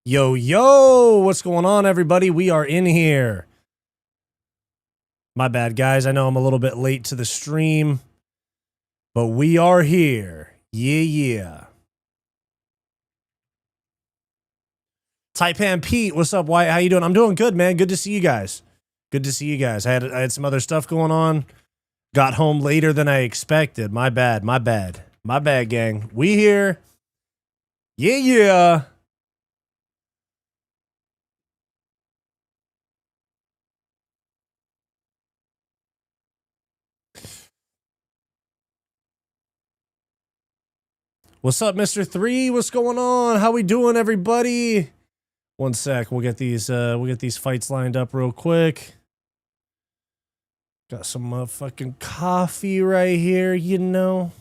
Yo, yo, what's going on, everybody? We are in here. My bad, guys. I know I'm a little bit late to the stream, but we are here. Yeah. Taipan Pete, what's up, Wyatt? How you doing? I'm doing good, man. Good to see you guys. Good to see you guys. I had some other stuff going on. Got home later than I expected. My bad, gang. We here. Yeah. What's up, Mr. 3? What's going on? How we doing, everybody? One sec. We'll get these fights lined up real quick. Got some motherfucking coffee right here, you know.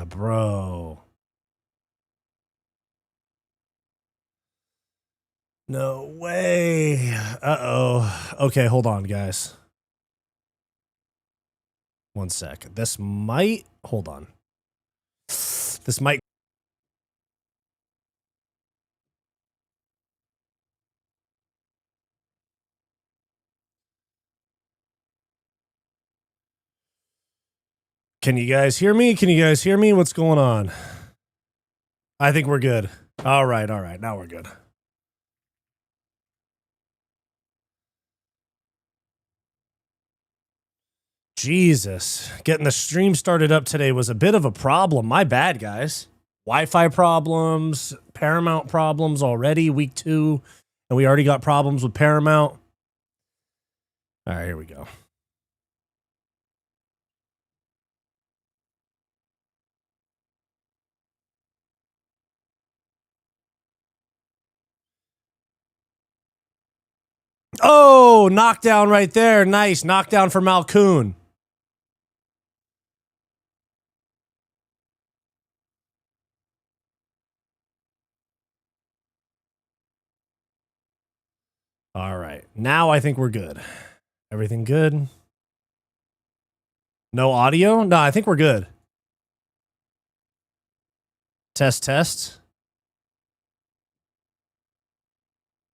Bro. No way. Uh-oh. Okay, hold on, guys. One sec. Hold on. This might. Can you guys hear me? What's going on? I think we're good. All right. Now we're good. Jesus. Getting the stream started up today was a bit of a problem. My bad, guys. Wi-Fi problems, Paramount problems already, week 2. And we already got problems with Paramount. All right, here we go. Oh, knockdown right there. Nice. Knockdown for Malkoon. All right. Now I think we're good. Everything good? No audio? No, I think we're good. Test.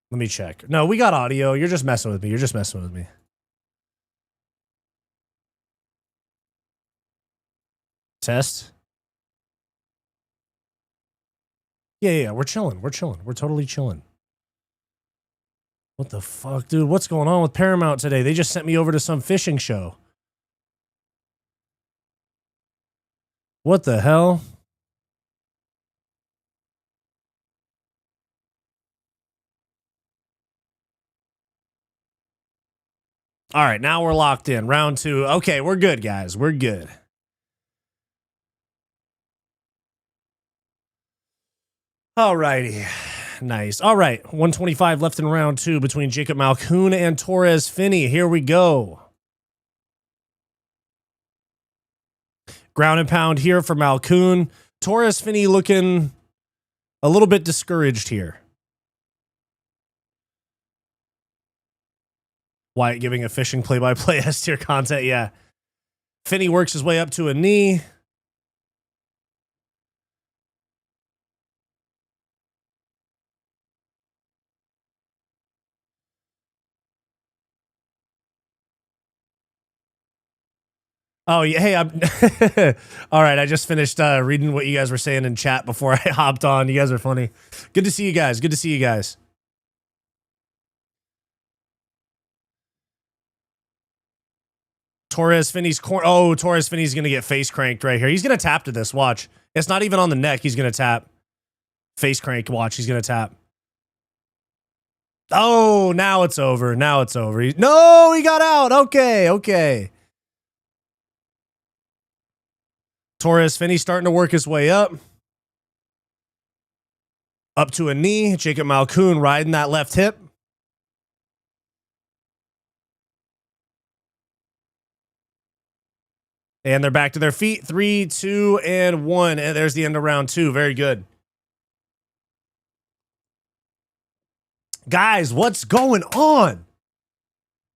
Let me check. No, we got audio. You're just messing with me. Test. Yeah. We're chilling. We're totally chilling. What the fuck, dude? What's going on with Paramount today? They just sent me over to some fishing show. What the hell? All right, now we're locked in. Round 2. Okay, we're good, guys. We're good. All righty. Nice. All right, 125 left in round 2 between Jacob Malkoon and Torres Finney. Here we go. Ground and pound here for Malkoon. Torres Finney looking a little bit discouraged here. Wyatt giving a fishing play-by-play S-tier content. Yeah. Finney works his way up to a knee. Oh, yeah. Hey, I'm all right. I just finished reading what you guys were saying in chat before I hopped on. You guys are funny. Good to see you guys. Torres Finney's Torres Finney's going to get face cranked right here. He's going to tap to this. Watch. It's not even on the neck. He's going to tap. Face crank. Watch. He's going to tap. Oh, now it's over. No, he got out. Okay. Torres Finney starting to work his way up. Up to a knee. Jacob Malkoon riding that left hip. And they're back to their feet. 3, 2, and 1. And there's the end of round 2. Very good. Guys, what's going on?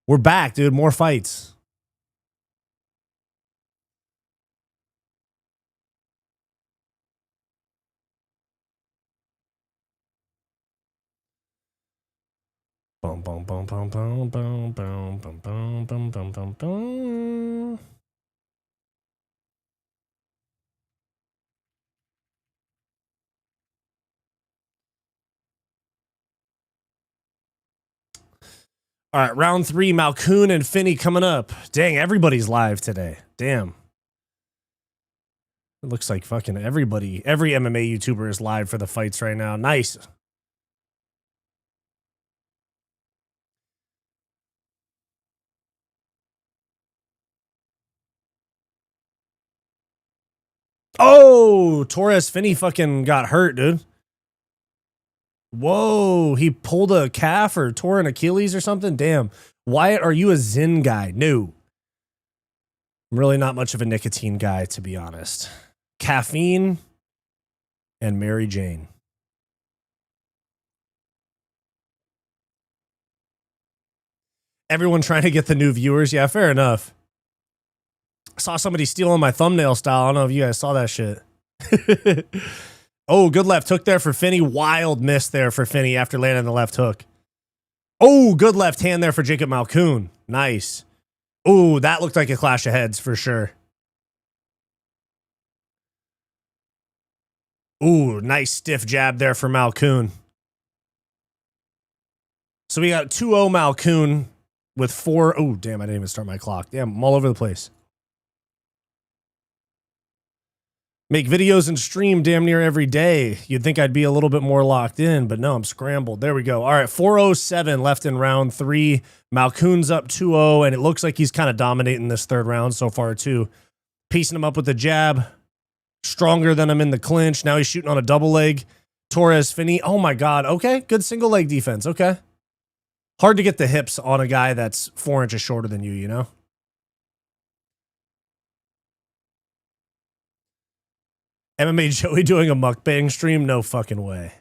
We're back, dude. More fights. All right, round 3, Malkoun and Finney coming up. Dang, everybody's live today. Damn. It looks like fucking everybody, every MMA YouTuber is live for the fights right now. Nice. Oh, Torres Finney fucking got hurt, dude. Whoa, he pulled a calf or tore an Achilles or something? Damn. Wyatt, are you a Zyn guy? No. I'm really not much of a nicotine guy, to be honest. Caffeine and Mary Jane. Everyone trying to get the new viewers? Yeah, fair enough. I saw somebody stealing my thumbnail style. I don't know if you guys saw that shit. Oh, good left hook there for Finney. Wild miss there for Finney after landing the left hook. Oh, good left hand there for Jacob Malkoun. Nice. Oh, that looked like a clash of heads for sure. Ooh, nice stiff jab there for Malkoun. So we got 2-0 Malkoun with 4. Oh, damn, I didn't even start my clock. Damn, I'm all over the place. Make videos and stream damn near every day. You'd think I'd be a little bit more locked in, but no, I'm scrambled. There we go. All right, 4:07 left in round 3. Malkoun's up 2-0, and it looks like he's kind of dominating this third round so far, too. Piecing him up with the jab. Stronger than him in the clinch. Now he's shooting on a double leg. Torres Finney. Oh, my God. Okay, good single leg defense. Okay. Hard to get the hips on a guy that's 4 inches shorter than you, you know? MMA Joey doing a mukbang stream? No fucking way.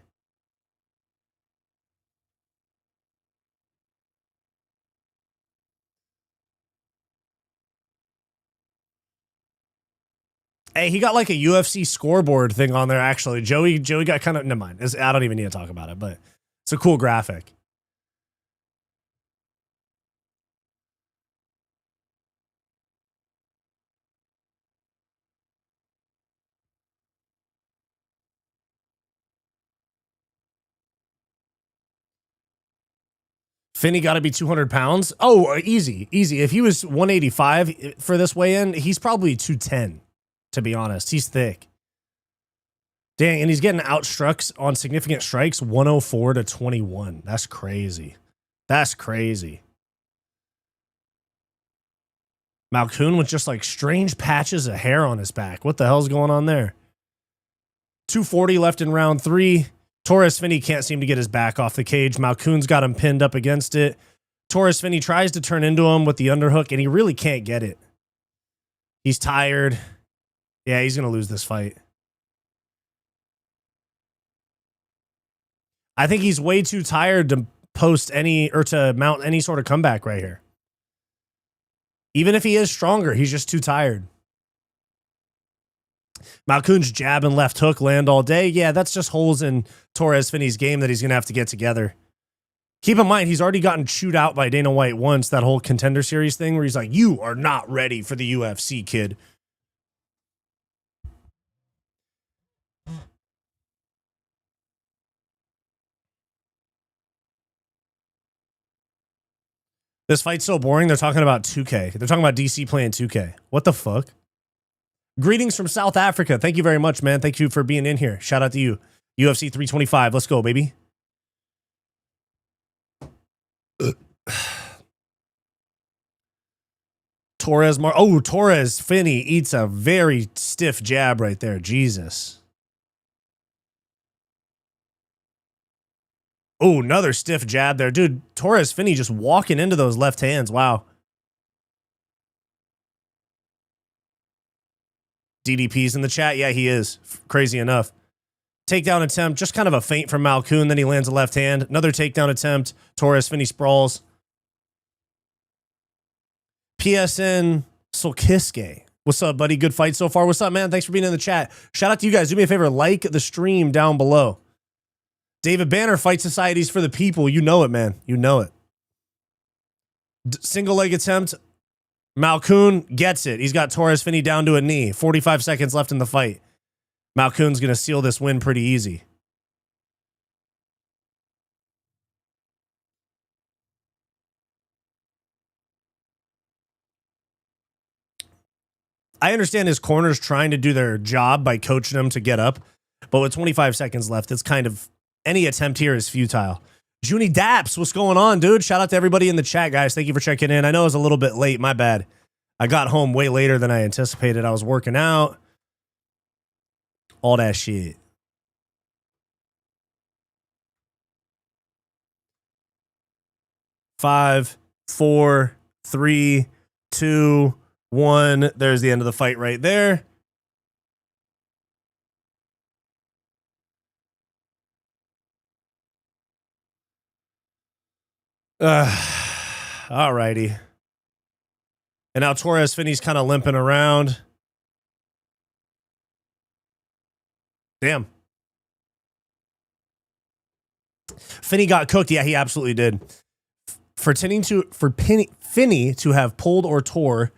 Hey, he got like a UFC scoreboard thing on there, actually. Joey got kind of, never mind. I don't even need to talk about it, but it's a cool graphic. Finney got to be 200 pounds. Oh, easy. If he was 185 for this weigh-in, he's probably 210, to be honest. He's thick. Dang, and he's getting outstruck on significant strikes, 104-21. That's crazy. That's crazy. Malkoun with just like strange patches of hair on his back. What the hell's going on there? 240 left in round 3. Torres Finney can't seem to get his back off the cage. Malkoun's got him pinned up against it. Torres Finney tries to turn into him with the underhook, and he really can't get it. He's tired. Yeah, he's going to lose this fight. I think he's way too tired to post any or to mount any sort of comeback right here. Even if he is stronger, he's just too tired. Malkoun's jab and left hook land all day. Yeah, that's just holes in Torres Finney's game that he's going to have to get together. Keep in mind, he's already gotten chewed out by Dana White once, that whole Contender Series thing where he's like, you are not ready for the UFC, kid. This fight's so boring, they're talking about 2K. They're talking about DC playing 2K. What the fuck? Greetings from South Africa. Thank you very much, man. Thank you for being in here. Shout out to you. UFC 325. Let's go, baby. Torres Finney eats a very stiff jab right there. Jesus. Oh, another stiff jab there. Dude, Torres Finney just walking into those left hands. Wow. DDP's in the chat. Yeah, he is. Crazy enough. Takedown attempt. Just kind of a feint from Malkoun. Then he lands a left hand. Another takedown attempt. Torres Finney sprawls. PSN Solkiske. What's up, buddy? Good fight so far. What's up, man? Thanks for being in the chat. Shout out to you guys. Do me a favor. Like the stream down below. David Banner, Fight Society's for the people. You know it, man. You know it. Single leg attempt. Malkoun gets it. He's got Torres Finney down to a knee. 45 seconds left in the fight. Malkoun's going to seal this win pretty easy. I understand his corner's trying to do their job by coaching him to get up, but with 25 seconds left, it's kind of any attempt here is futile. Junie Daps, what's going on, dude? Shout out to everybody in the chat, guys. Thank you for checking in. I know it was a little bit late. My bad. I got home way later than I anticipated. I was working out. All that shit. Five, four, three, two, one. There's the end of the fight right there. All righty. And now Torres Finney's kind of limping around. Damn. Finney got cooked. Yeah, he absolutely did. For Finney to have pulled or tore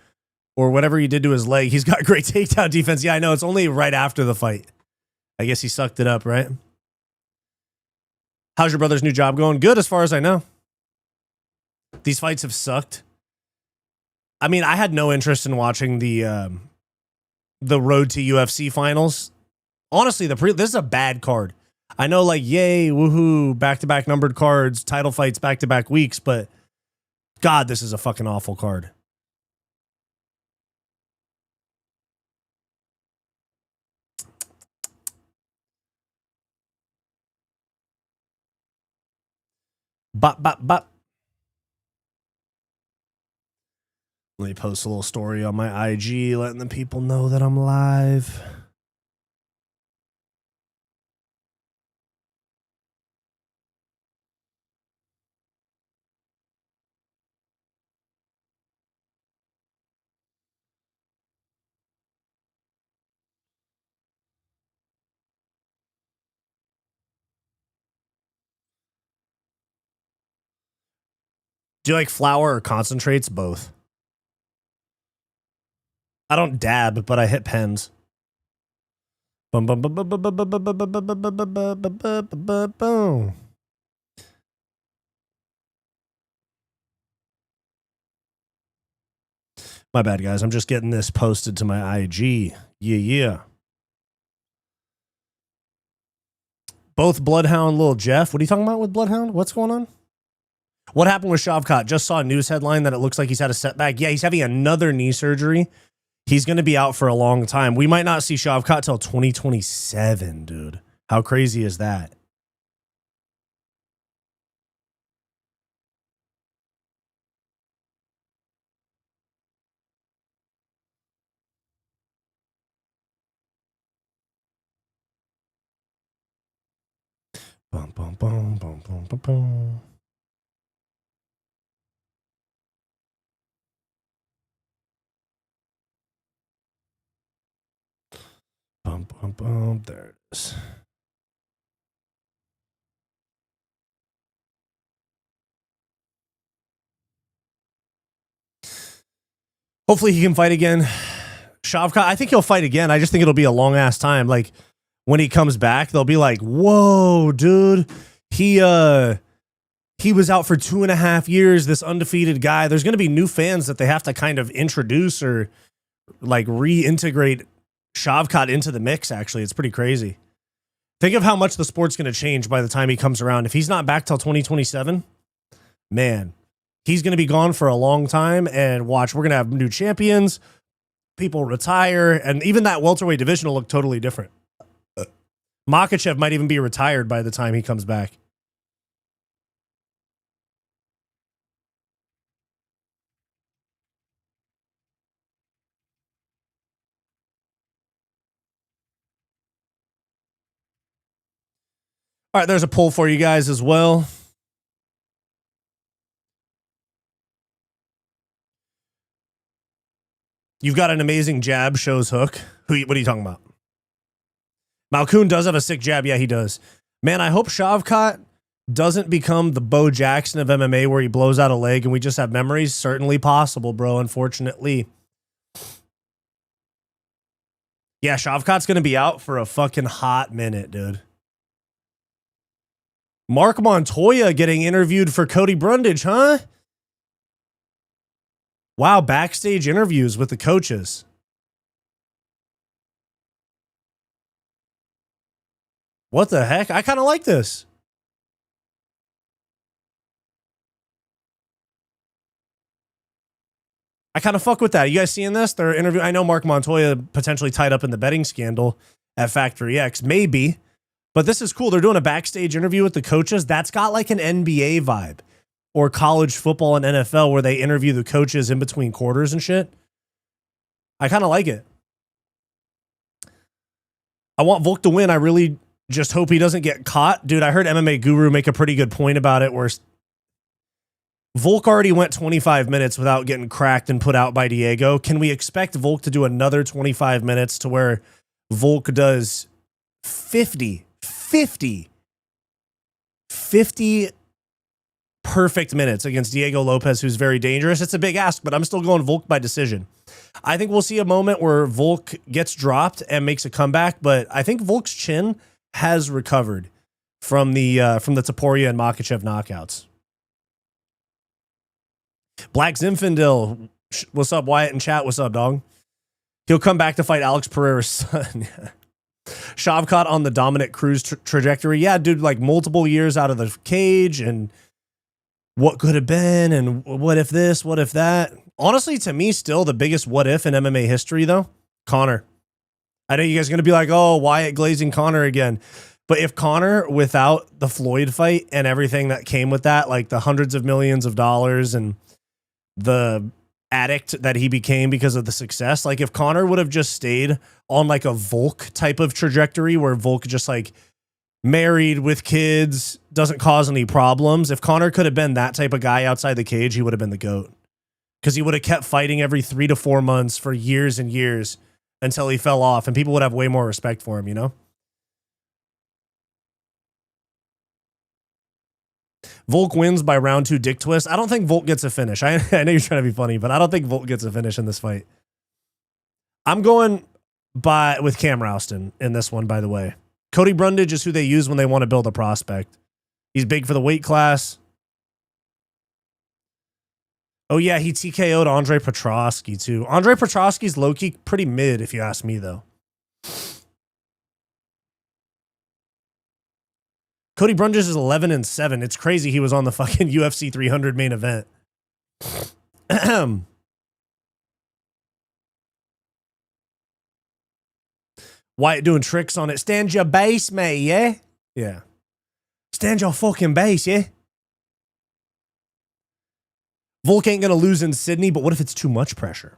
or whatever he did to his leg, he's got great takedown defense. Yeah, I know. It's only right after the fight. I guess he sucked it up, right? How's your brother's new job going? Good, as far as I know. These fights have sucked. I mean, I had no interest in watching the road to UFC finals. Honestly, this is a bad card. I know, like, yay, woohoo, back-to-back numbered cards, title fights back-to-back weeks, but God, this is a fucking awful card. Bop, bop, bop. Let me post a little story on my IG, letting the people know that I'm live. Do you like flour or concentrates? Both. I don't dab, but I hit pens. Boom, boom, boom, boom, boom, boom, boom, boom, boom, boom, boom, boom, boom. My bad, guys. I'm just getting this posted to my IG. Yeah. Both Bloodhound, Lil Jeff. What are you talking about with Bloodhound? What's going on? What happened with Shavkat? Just saw a news headline that it looks like he's had a setback. Yeah, he's having another knee surgery. He's going to be out for a long time. We might not see Shavkat till 2027, dude. How crazy is that? Boom, boom, boom, boom, boom, boom, boom. Boom, boom, boom. There it is. Hopefully he can fight again. Shavkat, I think he'll fight again. I just think it'll be a long ass time. Like when he comes back, they'll be like, "Whoa, dude, he was out for 2.5 years. This undefeated guy." There's going to be new fans that they have to kind of introduce or like reintegrate Shavkat into the mix. Actually, it's pretty crazy. Think of how much the sport's going to change by the time he comes around. If he's not back till 2027, man, he's going to be gone for a long time. And watch, we're going to have new champions. People retire, and even that welterweight division will look totally different. Makhachev might even be retired by the time he comes back. All right, there's a poll for you guys as well. You've got an amazing jab, shows hook. What are you talking about? Malkoun does have a sick jab. Yeah, he does. Man, I hope Shavkat doesn't become the Bo Jackson of MMA where he blows out a leg and we just have memories? Certainly possible, bro, unfortunately. Yeah, Shavkat's going to be out for a fucking hot minute, dude. Mark Montoya getting interviewed for Cody Brundage, huh? Wow, backstage interviews with the coaches. What the heck? I kind of like this. I kind of fuck with that. You guys seeing this? They're interviewing. I know Mark Montoya potentially tied up in the betting scandal at Factory X, maybe. But this is cool. They're doing a backstage interview with the coaches. That's got like an NBA vibe or college football and NFL where they interview the coaches in between quarters and shit. I kind of like it. I want Volk to win. I really just hope he doesn't get caught. Dude, I heard MMA Guru make a pretty good point about it where Volk already went 25 minutes without getting cracked and put out by Diego. Can we expect Volk to do another 25 minutes to where Volk does 50 perfect minutes against Diego Lopes, who's very dangerous? It's a big ask, but I'm still going Volk by decision. I think we'll see a moment where Volk gets dropped and makes a comeback, but I think Volk's chin has recovered from the Topuria and Makhachev knockouts. Black Zinfandel, what's up, Wyatt in chat? What's up, dog? He'll come back to fight Alex Pereira's son. Shavkat on the Dominic Cruz trajectory. Yeah, dude, like multiple years out of the cage and what could have been and what if this, what if that. Honestly, to me, still the biggest what if in MMA history, though, Conor. I know you guys are going to be like, oh, Wyatt glazing Conor again. But if Conor, without the Floyd fight and everything that came with that, like the hundreds of millions of dollars and the addict that he became because of the success, like if Conor would have just stayed on like a Volk type of trajectory where Volk just like married with kids, doesn't cause any problems. If Conor could have been that type of guy outside the cage, he would have been the GOAT. Because he would have kept fighting every 3 to 4 months for years and years until he fell off, and people would have way more respect for him, you know? Volk wins by round 2 dick twist. I don't think Volk gets a finish. I know you're trying to be funny, but I don't think Volk gets a finish in this fight. I'm going with Cam Rouston in this one, by the way. Cody Brundage is who they use when they want to build a prospect. He's big for the weight class. Oh, yeah, he TKO'd Andre Petroski, too. Andre Petroski's low-key pretty mid, if you ask me, though. Cody Brundage is 11-7. It's crazy he was on the fucking UFC 300 main event. Wyatt doing tricks on it. Stand your base, mate, yeah? Yeah. Stand your fucking base, yeah? Volk ain't going to lose in Sydney, but what if it's too much pressure?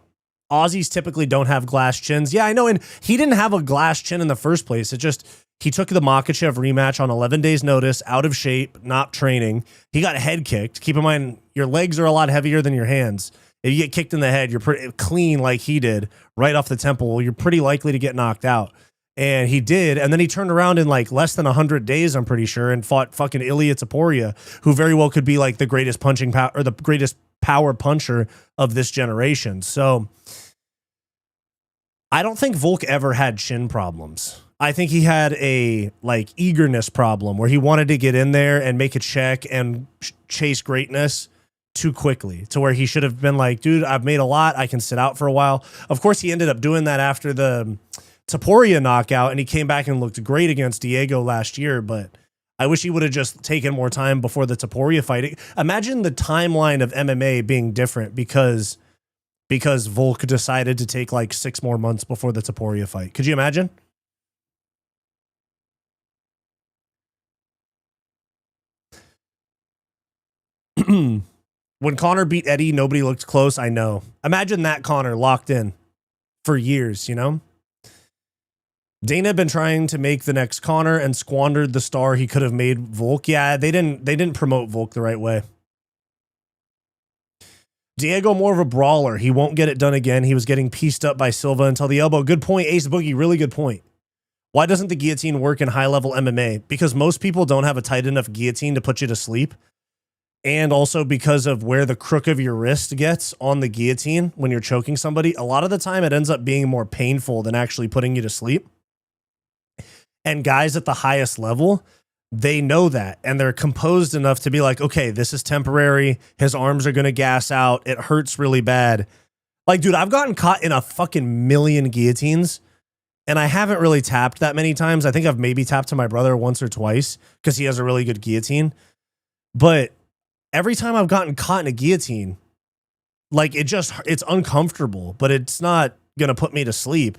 Aussies typically don't have glass chins. Yeah, I know, and he didn't have a glass chin in the first place. It just, he took the Makhachev rematch on 11 days notice, out of shape, not training. He got head kicked. Keep in mind, your legs are a lot heavier than your hands. If you get kicked in the head, you're pretty clean like he did, right off the temple. You're pretty likely to get knocked out. And he did, and then he turned around in like less than 100 days, I'm pretty sure, and fought fucking Ilia Topuria, who very well could be like the greatest punching power, or the greatest power puncher of this generation. So I don't think Volk ever had chin problems. I think he had a like eagerness problem where he wanted to get in there and make a check and chase greatness too quickly to where he should have been like, dude, I've made a lot. I can sit out for a while. Of course, he ended up doing that after the Topuria knockout, and he came back and looked great against Diego last year, but I wish he would have just taken more time before the Topuria fight. Imagine the timeline of MMA being different because Volk decided to take like 6 more months before the Topuria fight. Could you imagine? When Conor beat Eddie, nobody looked close. I know. Imagine that Conor locked in for years, you know? Dana had been trying to make the next Conor and squandered the star he could have made Volk. Yeah, they didn't promote Volk the right way. Diego more of a brawler. He won't get it done again. He was getting pieced up by Silva until the elbow. Good point, Ace Boogie. Really good point. Why doesn't the guillotine work in high-level MMA? Because most people don't have a tight enough guillotine to put you to sleep. And also because of where the crook of your wrist gets on the guillotine when you're choking somebody, a lot of the time it ends up being more painful than actually putting you to sleep. And guys at the highest level, they know that, and they're composed enough to be like, okay, this is temporary. His arms are going to gas out. It hurts really bad. Like, dude, I've gotten caught in a fucking million guillotines, and I haven't really tapped that many times. I think I've maybe tapped to my brother once or twice because he has a really good guillotine. But every time I've gotten caught in a guillotine, like, it's uncomfortable, but it's not going to put me to sleep.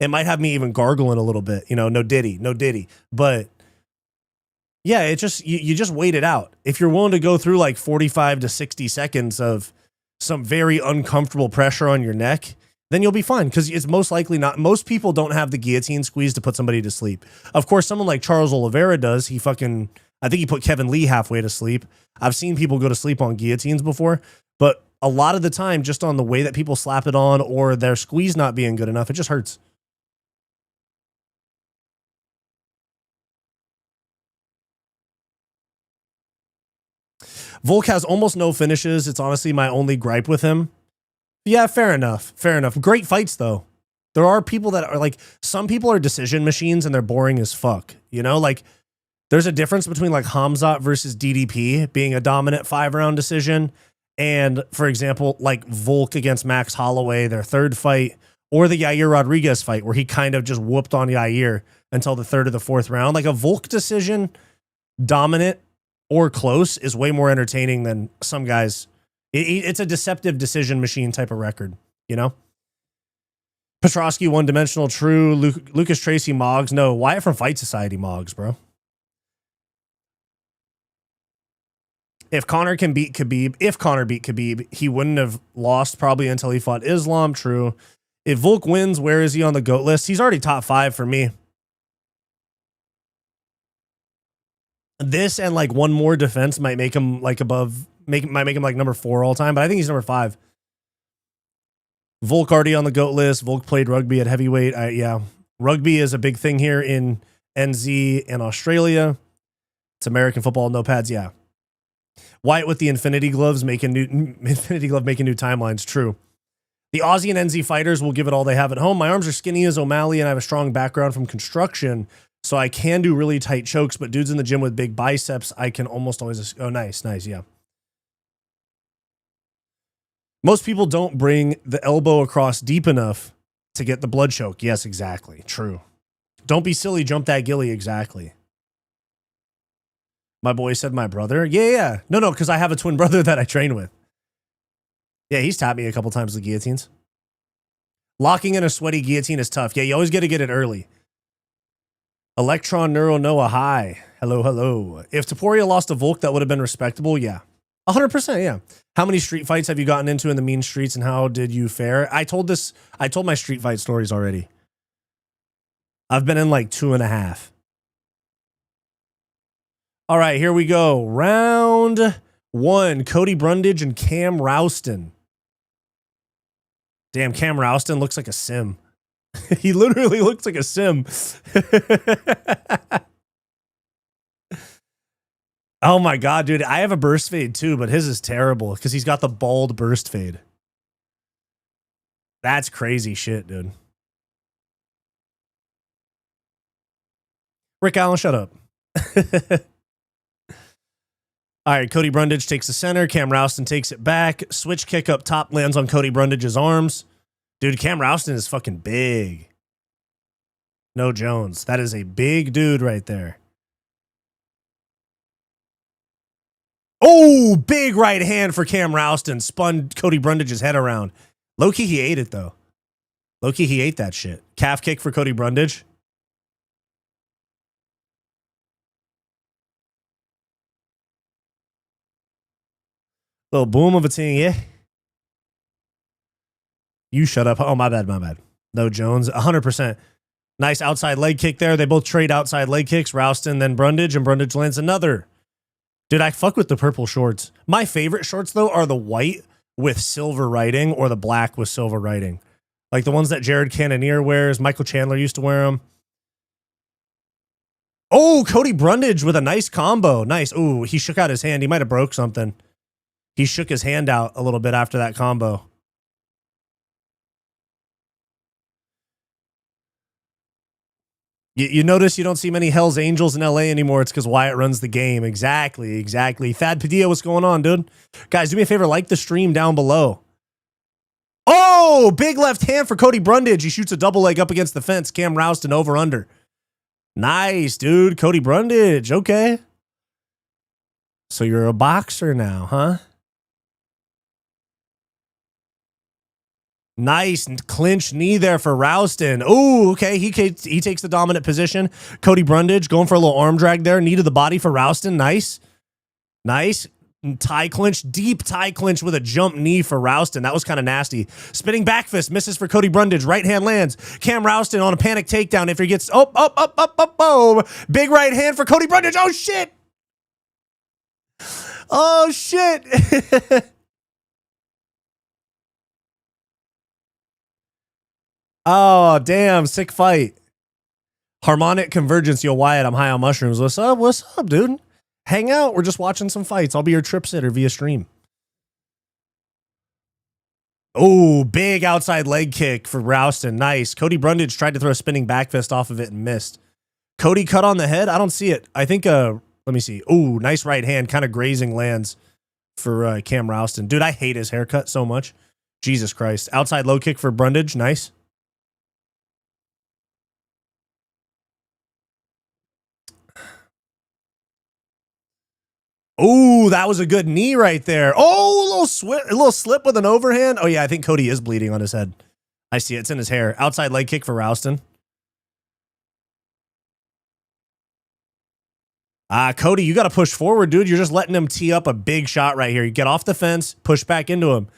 It might have me even gargling a little bit, you know, no diddy. But yeah, it just, you just wait it out. If you're willing to go through like 45 to 60 seconds of some very uncomfortable pressure on your neck, then you'll be fine. Because it's most likely not, most people don't have the guillotine squeeze to put somebody to sleep. Of course, someone like Charles Oliveira does. I think he put Kevin Lee halfway to sleep. I've seen people go to sleep on guillotines before, but a lot of the time, just on the way that people slap it on or their squeeze not being good enough, it just hurts. Volk has almost no finishes. It's honestly my only gripe with him. Yeah, fair enough. Great fights, though. There are people that are like, some people are decision machines and they're boring as fuck. You know, like, there's a difference between like Hamzat versus DDP being a dominant 5-round decision. And for example, like Volk against Max Holloway, their third fight, or the Yair Rodriguez fight where he kind of just whooped on Yair until the third or the fourth round. Like a Volk decision, dominant or close, is way more entertaining than some guys. It's a deceptive decision machine type of record, you know? Petrosky, one-dimensional, true. Lucas Tracy, Moggs. No, Wyatt from Fight Society, Moggs, bro. If Conor beat Khabib, he wouldn't have lost probably until he fought Islam, true. If Volk wins, where is he on the GOAT list? He's already top 5 for me. This and like one more defense might make him like might make him like number 4 all time, but I think he's number 5. Volk already on the GOAT list. Volk played rugby at heavyweight. Yeah. Rugby is a big thing here in NZ and Australia. It's American football, no pads, yeah. Wyatt with the Infinity Glove making new timelines, true. The Aussie and NZ fighters will give it all they have at home. My arms are skinny as O'Malley and I have a strong background from construction, so I can do really tight chokes, but dudes in the gym with big biceps, I can almost always... Oh, nice, yeah. Most people don't bring the elbow across deep enough to get the blood choke. Yes, exactly. True. Don't be silly, jump that gilly, exactly. My boy said my brother. Yeah. No, because I have a twin brother that I train with. Yeah, he's tapped me a couple times with guillotines. Locking in a sweaty guillotine is tough. Yeah, you always got to get it early. Electron Neuro Noah, hi. Hello. If Topuria lost to Volk, that would have been respectable. Yeah. 100%, yeah. How many street fights have you gotten into in the mean streets and how did you fare? I told my street fight stories already. I've been in like 2.5. All right, here we go. Round 1, Cody Brundage and Cam Rouston. Damn, Cam Rouston looks like a sim. He literally looks like a sim. Oh my God, dude. I have a burst fade too, but his is terrible because he's got the bald burst fade. That's crazy shit, dude. Rick Allen, shut up. All right, Cody Brundage takes the center. Cam Rouston takes it back. Switch kick up top lands on Cody Brundage's arms. Dude, Cam Rouston is fucking big. No Jones. That is a big dude right there. Oh, big right hand for Cam Rouston. Spun Cody Brundage's head around. Low-key, he ate it, though. Low-key, he ate that shit. Calf kick for Cody Brundage. Little boom of a thing, yeah. You shut up. Oh, my bad. No Jones. 100%. Nice outside leg kick there. They both trade outside leg kicks. Rouston, then Brundage, and Brundage lands another. Dude, I fuck with the purple shorts. My favorite shorts, though, are the white with silver writing or the black with silver writing. Like the ones that Jared Cannonier wears. Michael Chandler used to wear them. Oh, Cody Brundage with a nice combo. Nice. Oh, he shook out his hand. He might have broke something. He shook his hand out a little bit after that combo. You notice you don't see many Hell's Angels in LA anymore. It's because Wyatt runs the game. Exactly, exactly. Thad Padilla, what's going on, dude? Guys, do me a favor, like the stream down below. Oh, big left hand for Cody Brundage. He shoots a double leg up against the fence. Cam Rouston over under. Nice, dude. Cody Brundage. Okay. So you're a boxer now, huh? Nice clinch knee there for Rouston. Oh, okay. He takes the dominant position. Cody Brundage going for a little arm drag there. Knee to the body for Rouston. Nice. Nice. Tie clinch. Deep tie clinch with a jump knee for Rouston. That was kind of nasty. Spinning back fist. Misses for Cody Brundage. Right hand lands. Cam Rouston on a panic takedown after he gets up. Big right hand for Cody Brundage. Oh, shit. Oh, shit. Oh, damn. Sick fight. Harmonic Convergence. Yo, Wyatt, I'm high on mushrooms. What's up? What's up, dude? Hang out. We're just watching some fights. I'll be your trip sitter via stream. Oh, big outside leg kick for Rouston. Nice. Cody Brundage tried to throw a spinning back fist off of it and missed. Cody cut on the head. I don't see it. I think, let me see. Oh, nice right hand. Kind of grazing lands for Cam Rouston. Dude, I hate his haircut so much. Jesus Christ. Outside low kick for Brundage. Nice. Oh, that was a good knee right there. Oh, a little slip with an overhand. Oh, yeah, I think Cody is bleeding on his head. I see it. It's in his hair. Outside leg kick for Rouston. Cody, you got to push forward, dude. You're just letting him tee up a big shot right here. You get off the fence, push back into him.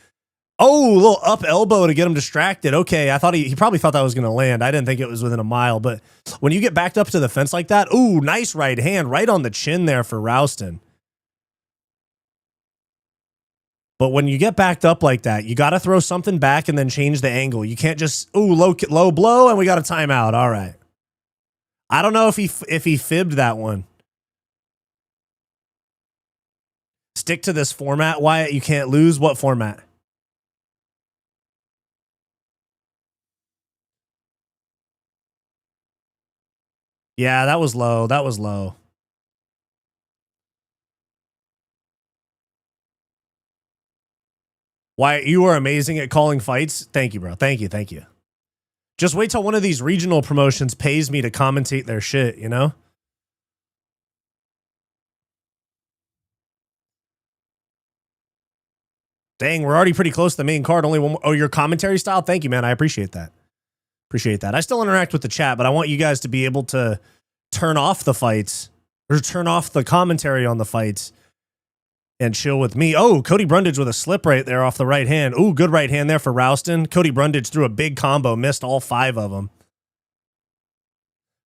Oh, a little up elbow to get him distracted. Okay, I thought he probably thought that was going to land. I didn't think it was within a mile, but when you get backed up to the fence like that, ooh, nice right hand right on the chin there for Rouston. But when you get backed up like that, you got to throw something back and then change the angle. You can't just, ooh, low blow, and we got a timeout. All right. I don't know if he fibbed that one. Stick to this format, Wyatt. You can't lose. What format? Yeah, that was low. That was low. Wyatt, you are amazing at calling fights. Thank you, bro. Thank you. Thank you. Just wait till one of these regional promotions pays me to commentate their shit, you know? Dang, we're already pretty close to the main card. Only one more. Oh, your commentary style? Thank you, man. I appreciate that. Appreciate that. I still interact with the chat, but I want you guys to be able to turn off the fights or turn off the commentary on the fights and chill with me. Oh, Cody Brundage with a slip right there off the right hand. Ooh, good right hand there for Rouston. Cody Brundage threw a big combo, missed all 5 of them.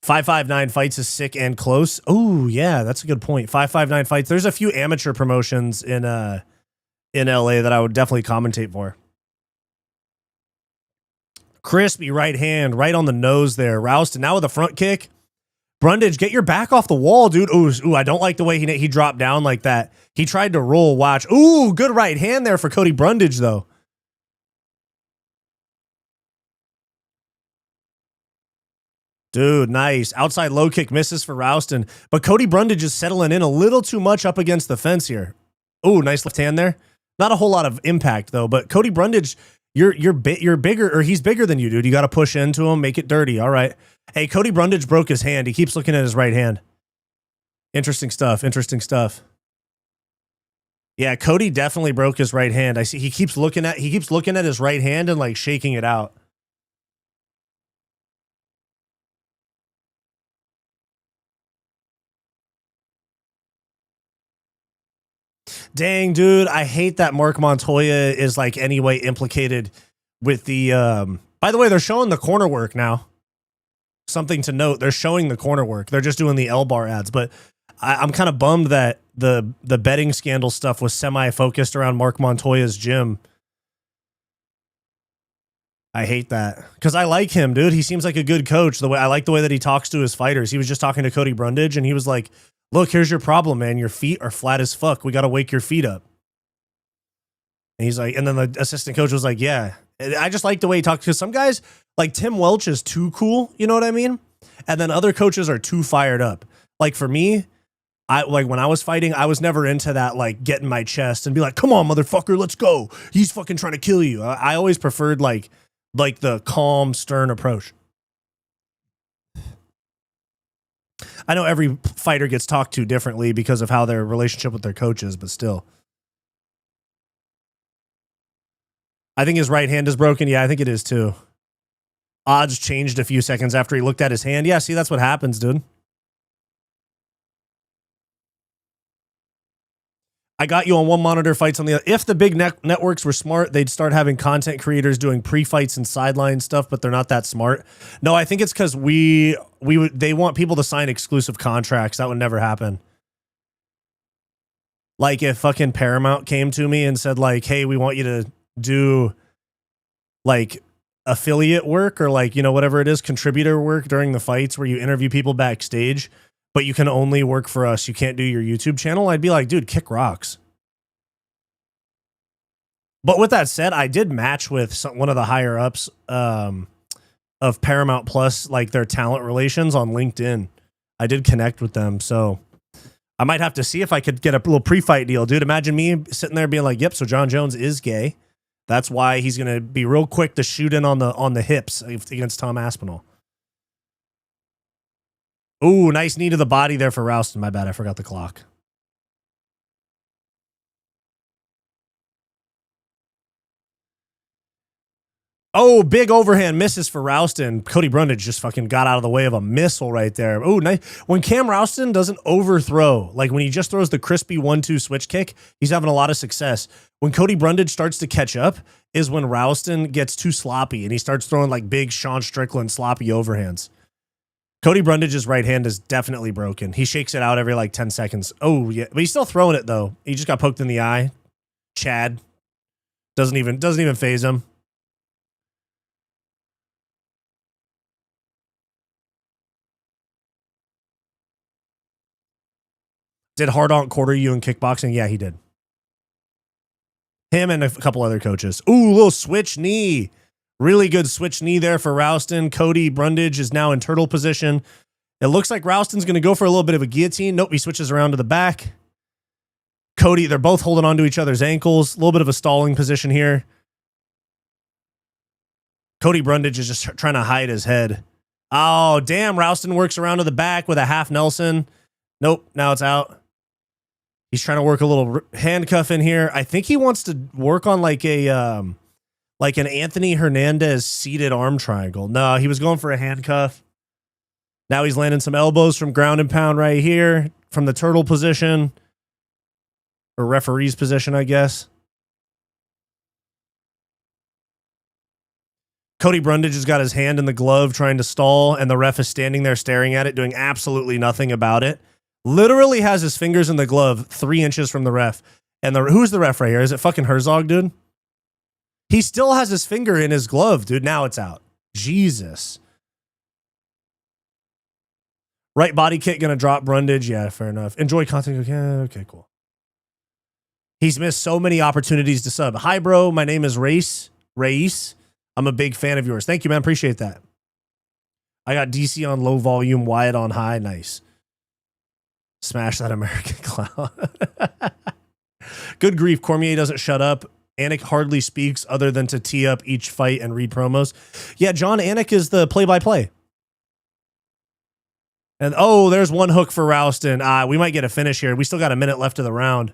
559 fights is sick and close. Oh, yeah, that's a good point. 559 fights. There's a few amateur promotions in LA that I would definitely commentate for. Crispy right hand, right on the nose there. Rouston now with a front kick. Brundage, get your back off the wall, dude. Ooh, I don't like the way he dropped down like that. He tried to roll, watch. Ooh, good right hand there for Cody Brundage, though. Dude, nice. Outside low kick misses for Rouston. But Cody Brundage is settling in a little too much up against the fence here. Ooh, nice left hand there. Not a whole lot of impact, though. But Cody Brundage, you're bigger, or he's bigger than you, dude. You got to push into him, make it dirty. All right. Hey, Cody Brundage broke his hand. He keeps looking at his right hand. Interesting stuff. Interesting stuff. Yeah, Cody definitely broke his right hand. I see he keeps looking at his right hand and like shaking it out. Dang, dude, I hate that Mark Montoya is like anyway implicated with the by the way, they're showing the corner work now. Something to note, they're showing the corner work. They're just doing the L-bar ads, but I'm kind of bummed that the betting scandal stuff was semi-focused around Mark Montoya's gym. I hate that because I like him, dude. He seems like a good coach. The way I like the way that he talks to his fighters. He was just talking to Cody Brundage, and he was like, "Look, here's your problem, man. Your feet are flat as fuck. We got to wake your feet up." And he's like, and then the assistant coach was like, "Yeah." I just like the way he talks because some guys like Tim Welch is too cool. You know what I mean? And then other coaches are too fired up. Like for me, I like when I was fighting, I was never into that, like get in my chest and be like, "Come on, motherfucker, let's go. He's fucking trying to kill you." I always preferred like the calm, stern approach. I know every fighter gets talked to differently because of how their relationship with their coach is, but still. I think his right hand is broken. Yeah, I think it is too. Odds changed a few seconds after he looked at his hand. Yeah, see, that's what happens, dude. I got you on one monitor, fights on the other. If the big networks were smart, they'd start having content creators doing pre-fights and sideline stuff, but they're not that smart. No, I think it's because they want people to sign exclusive contracts. That would never happen. Like if fucking Paramount came to me and said like, "Hey, we want you to do like affiliate work or like, you know, whatever it is, contributor work during the fights where you interview people backstage, but you can only work for us. You can't do your YouTube channel." I'd be like, dude, kick rocks. But with that said, I did match with one of the higher ups of Paramount Plus, like their talent relations on LinkedIn. I did connect with them. So I might have to see if I could get a little pre-fight deal. Dude, imagine me sitting there being like, "Yep, so John Jones is gay. That's why he's going to be real quick to shoot in on the hips against Tom Aspinall." Ooh, nice knee to the body there for Rouston. My bad, I forgot the clock. Oh, big overhand misses for Rouston. Cody Brundage just fucking got out of the way of a missile right there. Oh, nice. When Cam Rouston doesn't overthrow, like when he just throws the crispy 1-2 switch kick, he's having a lot of success. When Cody Brundage starts to catch up is when Rouston gets too sloppy and he starts throwing like big Sean Strickland sloppy overhands. Cody Brundage's right hand is definitely broken. He shakes it out every like 10 seconds. Oh, yeah. But he's still throwing it, though. He just got poked in the eye. Chad. Doesn't even phase him. Did Hardonk quarter you in kickboxing? Yeah, he did. Him and a couple other coaches. Ooh, little switch knee. Really good switch knee there for Rouston. Cody Brundage is now in turtle position. It looks like Rouston's going to go for a little bit of a guillotine. Nope, he switches around to the back. Cody, they're both holding on to each other's ankles. A little bit of a stalling position here. Cody Brundage is just trying to hide his head. Oh, damn. Rouston works around to the back with a half Nelson. Nope, now it's out. He's trying to work a little handcuff in here. I think he wants to work on like an Anthony Hernandez seated arm triangle. No, he was going for a handcuff. Now he's landing some elbows from ground and pound right here from the turtle position or referee's position, I guess. Cody Brundage has got his hand in the glove trying to stall, and the ref is standing there staring at it, doing absolutely nothing about it. Literally has his fingers in the glove 3 inches from the ref. And who's the ref right here? Is it fucking Herzog, dude? He still has his finger in his glove, dude. Now it's out. Jesus. Right body kick going to drop Brundage. Yeah, fair enough. Enjoy content. Okay, cool. He's missed so many opportunities to sub. Hi, bro. My name is Race. I'm a big fan of yours. Thank you, man. Appreciate that. I got DC on low volume, Wyatt on high. Nice. Smash that American clown. Good grief. Cormier doesn't shut up. Anik hardly speaks other than to tee up each fight and read promos. Yeah, John Anik is the play-by-play. And oh, there's one hook for Rouston. We might get a finish here. We still got a minute left of the round.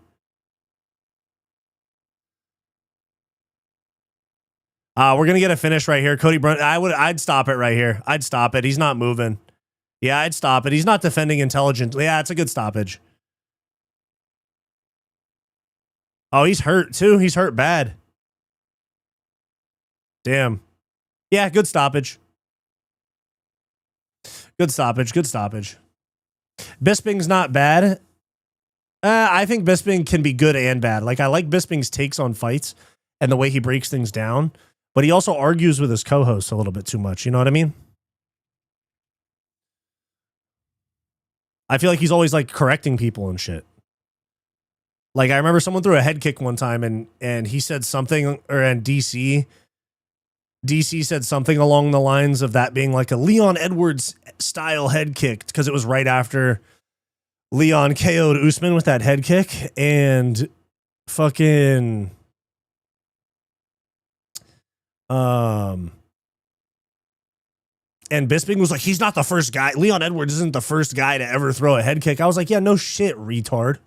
We're gonna get a finish right here. Cody Brunt. I'd stop it right here. I'd stop it. He's not moving. Yeah, I'd stop it. He's not defending intelligently. Yeah, it's a good stoppage. Oh, he's hurt too. He's hurt bad. Damn. Yeah, good stoppage. Good stoppage. Good stoppage. Bisping's not bad. I think Bisping can be good and bad. Like, I like Bisping's takes on fights and the way he breaks things down. But he also argues with his co-host a little bit too much. You know what I mean? I feel like he's always like correcting people and shit. Like I remember someone threw a head kick one time and he said something, or in DC said something along the lines of that being like a Leon Edwards style head kick, because it was right after Leon KO'd Usman with that head kick, and fucking and Bisping was like, he's not the first guy. Leon Edwards isn't the first guy to ever throw a head kick. I was like, yeah, no shit, retard.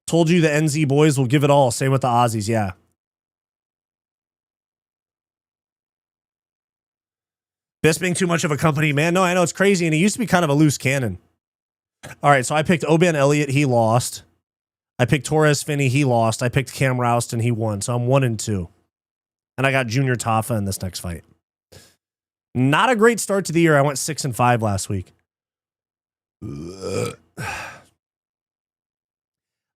Told you the NZ boys will give it all. Same with the Aussies, yeah. Bisping too much of a company, man. No, I know it's crazy, and he used to be kind of a loose cannon. All right, so I picked Oban Elliott, he lost. I picked Torres Finney, he lost. I picked Cam Rouston, he won. So I'm 1-2. And I got Junior Tafa in this next fight. Not a great start to the year. I went 6-5 last week.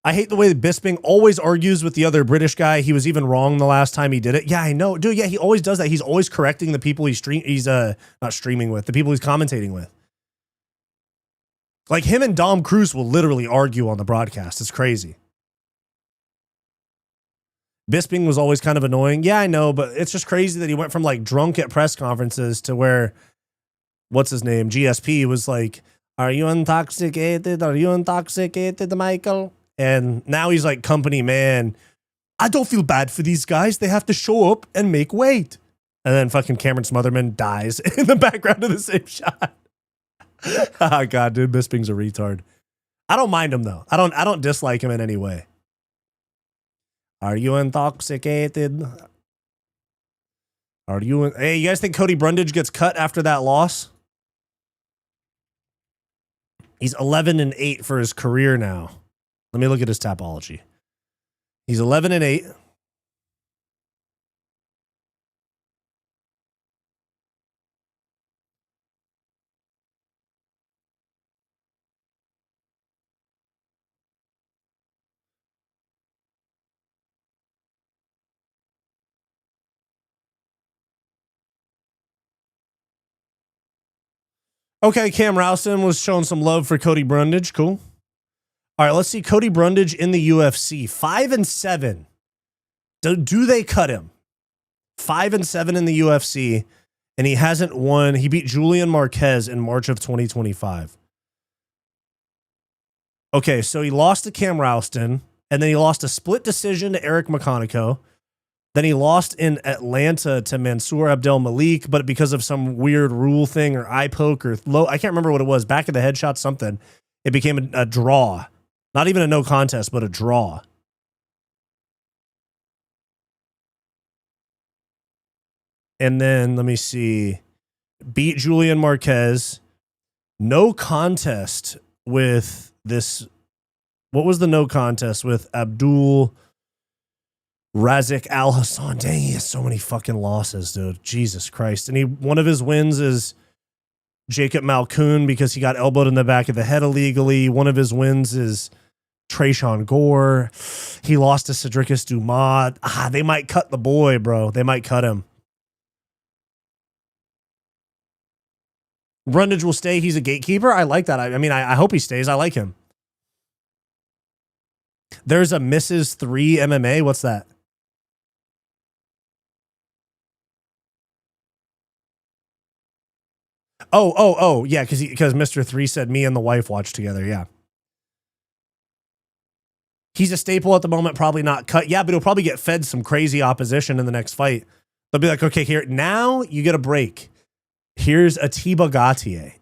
I hate the way that Bisping always argues with the other British guy. He was even wrong the last time he did it. Yeah, I know. Dude, yeah, he always does that. He's always correcting the people he's not streaming with, the people he's commentating with. Like him and Dom Cruz will literally argue on the broadcast. It's crazy. Bisping was always kind of annoying. Yeah, I know, but it's just crazy that he went from like drunk at press conferences to where, what's his name? GSP was like, are you intoxicated? Are you intoxicated, Michael? And now he's like company man. I don't feel bad for these guys. They have to show up and make weight. And then fucking Cameron Smotherman dies in the background of the same shot. Oh God, dude, Bisping's a retard. I don't mind him though. I don't dislike him in any way. Are you intoxicated? Hey, you guys think Cody Brundage gets cut after that loss? He's 11-8 for his career now. Let me look at his Tapology. He's 11-8. Okay, Cam Rouston was showing some love for Cody Brundage. Cool. All right, let's see Cody Brundage in the UFC. 5-7. Do they cut him? 5-7 in the UFC, and he hasn't won. He beat Julian Marquez in March of 2025. Okay, so he lost to Cam Rouston, and then he lost a split decision to Eric McConaughey. Then he lost in Atlanta to Mansour Abdel Malik, but because of some weird rule thing or eye poke or low, I can't remember what it was, back of the headshot something, it became a draw. Not even a no contest, but a draw. And then, let me see, beat Julian Marquez. No contest with this. What was the no contest with Abdul Razik Al Hassan? Dang, he has so many fucking losses, dude. Jesus Christ. And one of his wins is Jacob Malkoun because he got elbowed in the back of the head illegally. One of his wins is Trayshawn Gore. He lost to Cedricus Dumas. They might cut the boy, bro. They might cut him. Brundage will stay. He's a gatekeeper. I like that. I mean, I hope he stays. I like him. There's a Mrs. 3 MMA. What's that? Oh, yeah, because Mr. 3 said me and the wife watched together, yeah. He's a staple at the moment, probably not cut. Yeah, but he'll probably get fed some crazy opposition in the next fight. They'll be like, okay, here, now you get a break. Here's Atiba Gautier.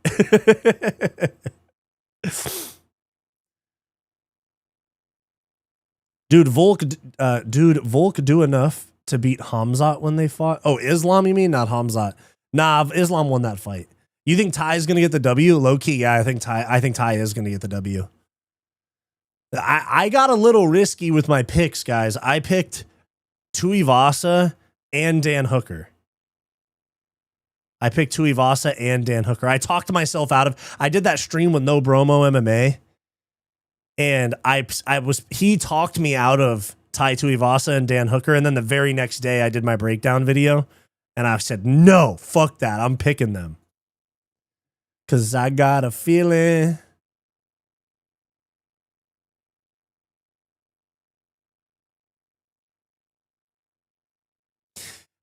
Volk do enough to beat Hamzat when they fought. Oh, Islam, you mean? Not Hamzat. Nah, Islam won that fight. You think Ty is going to get the W? Low key, yeah, I think Ty is going to get the W. I got a little risky with my picks, guys. I picked Tuivasa and Dan Hooker. I picked Tuivasa and Dan Hooker. I talked myself out of. I did that stream with No Bromo MMA, And he talked me out of Tai Tuivasa and Dan Hooker. And then the very next day I did my breakdown video and I said, no, fuck that. I'm picking them. Cause I got a feeling.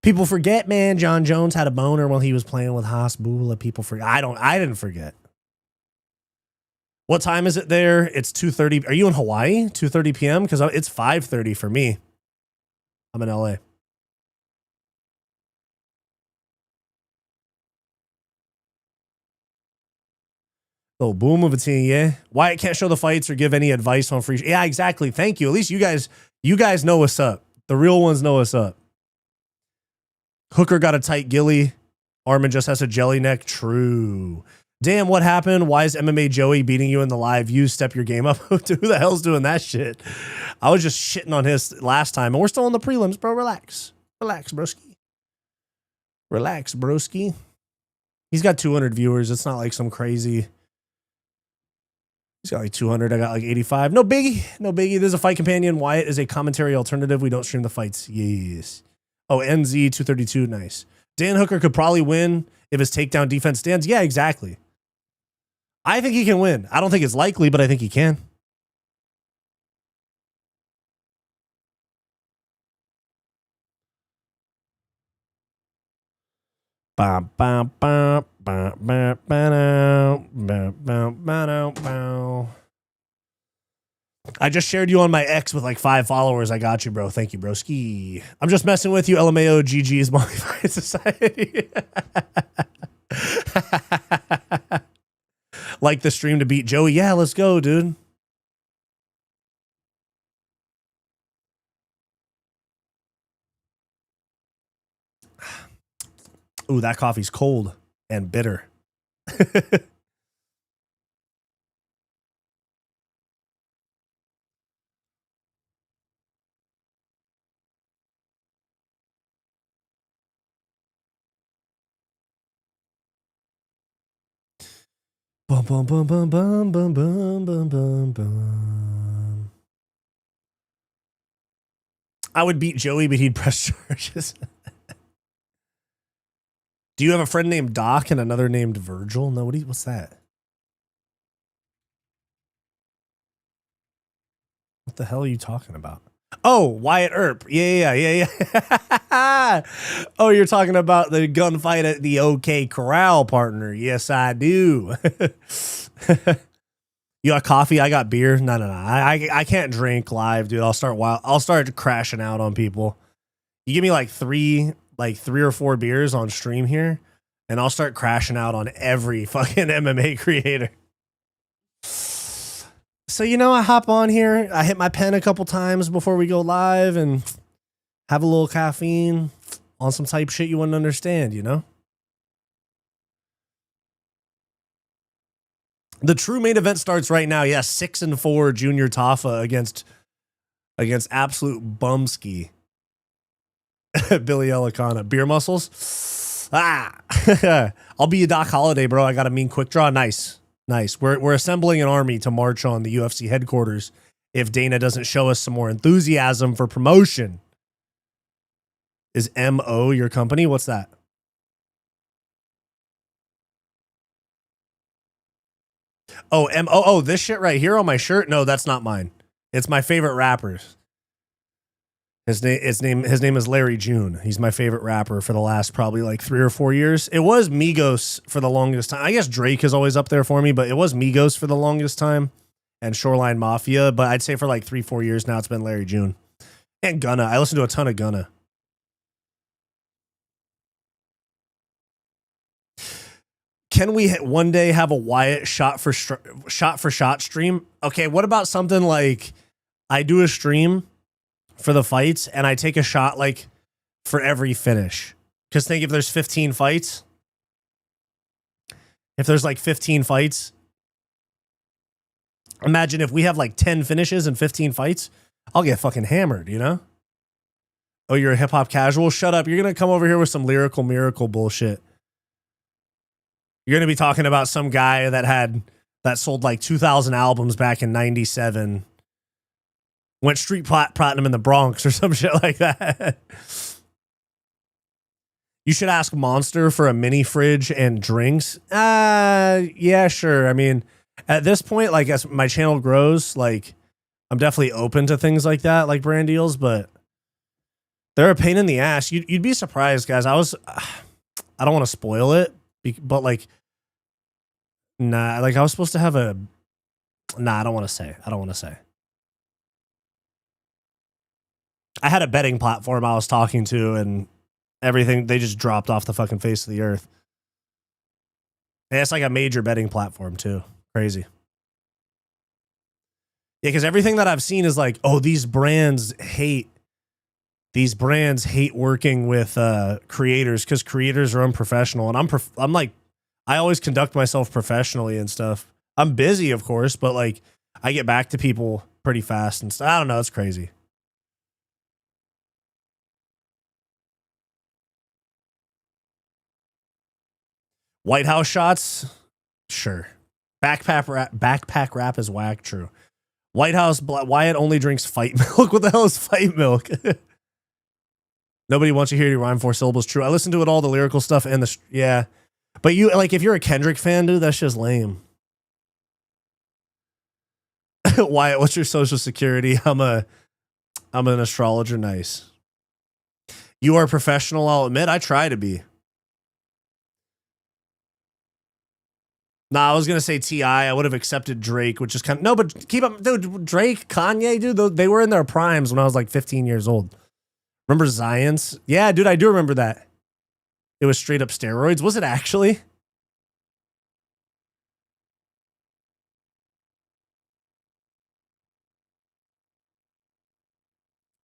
People forget, man, John Jones had a boner while he was playing with Hasbulla. People forget. I didn't forget. What time is it there? It's 2:30. Are you in Hawaii? 2:30 p.m.? Because it's 5:30 for me. I'm in LA. Oh, boom of a team, yeah. Wyatt can't show the fights or give any advice on free. Yeah, exactly. Thank you. At least you guys know what's up. The real ones know what's up. Hooker got a tight gilly. Armin just has a jelly neck. True. Damn, what happened? Why is MMA Joey beating you in the live view? Step your game up. Who the hell's doing that shit? I was just shitting on his last time. And we're still in the prelims, bro. Relax. Relax, broski. Relax, broski. He's got 200 viewers. It's not like some crazy. He's got like 200. I got like 85. No biggie. No biggie. There's a fight companion. Wyatt is a commentary alternative. We don't stream the fights. Yes. Oh, NZ 232. Nice. Dan Hooker could probably win if his takedown defense stands. Yeah, exactly. I think he can win. I don't think it's likely, but I think he can. I just shared you on my X with like 5 followers. I got you, bro. Thank you, bro. Ski. I'm just messing with you. LMAO GG's Modified Society. Like the stream to beat Joey. Yeah, let's go, dude. Ooh, that coffee's cold and bitter. Bum, bum, bum, bum, bum, bum, bum, bum, bum, bum. I would beat Joey, but he'd press charges. Do you have a friend named Doc and another named Virgil? No, what's that? What the hell are you talking about? Oh, Wyatt Earp. Yeah. Oh, you're talking about the gunfight at the OK Corral, partner. Yes, I do. You got coffee? I got beer. No. I can't drink live, dude. I'll start crashing out on people. You give me like three or 4 beers on stream here, and I'll start crashing out on every fucking MMA creator. So, I hop on here. I hit my pen a couple times before we go live and have a little caffeine on some type shit you wouldn't understand, The true main event starts right now. Yeah, 6-4 Junior Tafa against absolute bumski. Billy Elicana. Beer muscles? I'll be a Doc Holiday, bro. I got a mean quick draw. Nice. We're assembling an army to march on the UFC headquarters if Dana doesn't show us some more enthusiasm for promotion. Is MO your company? What's that? Oh, MO. This shit right here on my shirt? No, that's not mine. It's my favorite rapper. His name is Larry June. He's my favorite rapper for the last probably like 3 or 4 years. It was Migos for the longest time. I guess Drake is always up there for me, but it was Migos for the longest time and Shoreline Mafia. But I'd say for like 3-4 years now, it's been Larry June and Gunna. I listen to a ton of Gunna. Can we one day have a Wyatt shot for shot stream? Okay, what about something like I do a stream for the fights and I take a shot like for every finish? Because think if there's 15 fights, if there's like 15 fights, imagine if we have like 10 finishes and 15 fights, I'll get fucking hammered, Oh, you're a hip hop casual? Shut up. You're going to come over here with some lyrical miracle bullshit. You're going to be talking about some guy that had that sold like 2,000 albums back in 97. Went street platinum in the Bronx or some shit like that. You should ask Monster for a mini fridge and drinks. Yeah, sure. I mean, at this point, like as my channel grows, like I'm definitely open to things like that, like brand deals, but they're a pain in the ass. You'd be surprised, guys. I don't want to spoil it, but like, nah, like I was supposed to have a, nah, I don't want to say. I had a betting platform I was talking to and everything, they just dropped off the fucking face of the earth. And it's like a major betting platform too. Crazy. Yeah, because everything that I've seen is like, oh, these brands hate working with creators because creators are unprofessional. And I'm like, I always conduct myself professionally and stuff. I'm busy, of course, but like I get back to people pretty fast and stuff. I don't know. It's crazy. White House shots? Sure. Backpack rap is whack, true. White House, Wyatt only drinks fight milk. What the hell is fight milk? Nobody wants to hear you rhyme 4 syllables, true. I listen to it all, the lyrical stuff and the, yeah. But you, like, if you're a Kendrick fan, dude, that's just lame. Wyatt, what's your social security? I'm an astrologer, nice. You are professional, I'll admit. I try to be. Nah, I was gonna say T.I. I would have accepted Drake, which is kind of no, but keep up, dude. Drake, Kanye, dude, they were in their primes when I was like 15 years old. Remember Zion's? Yeah, dude, I do remember that. It was straight up steroids. Was it actually?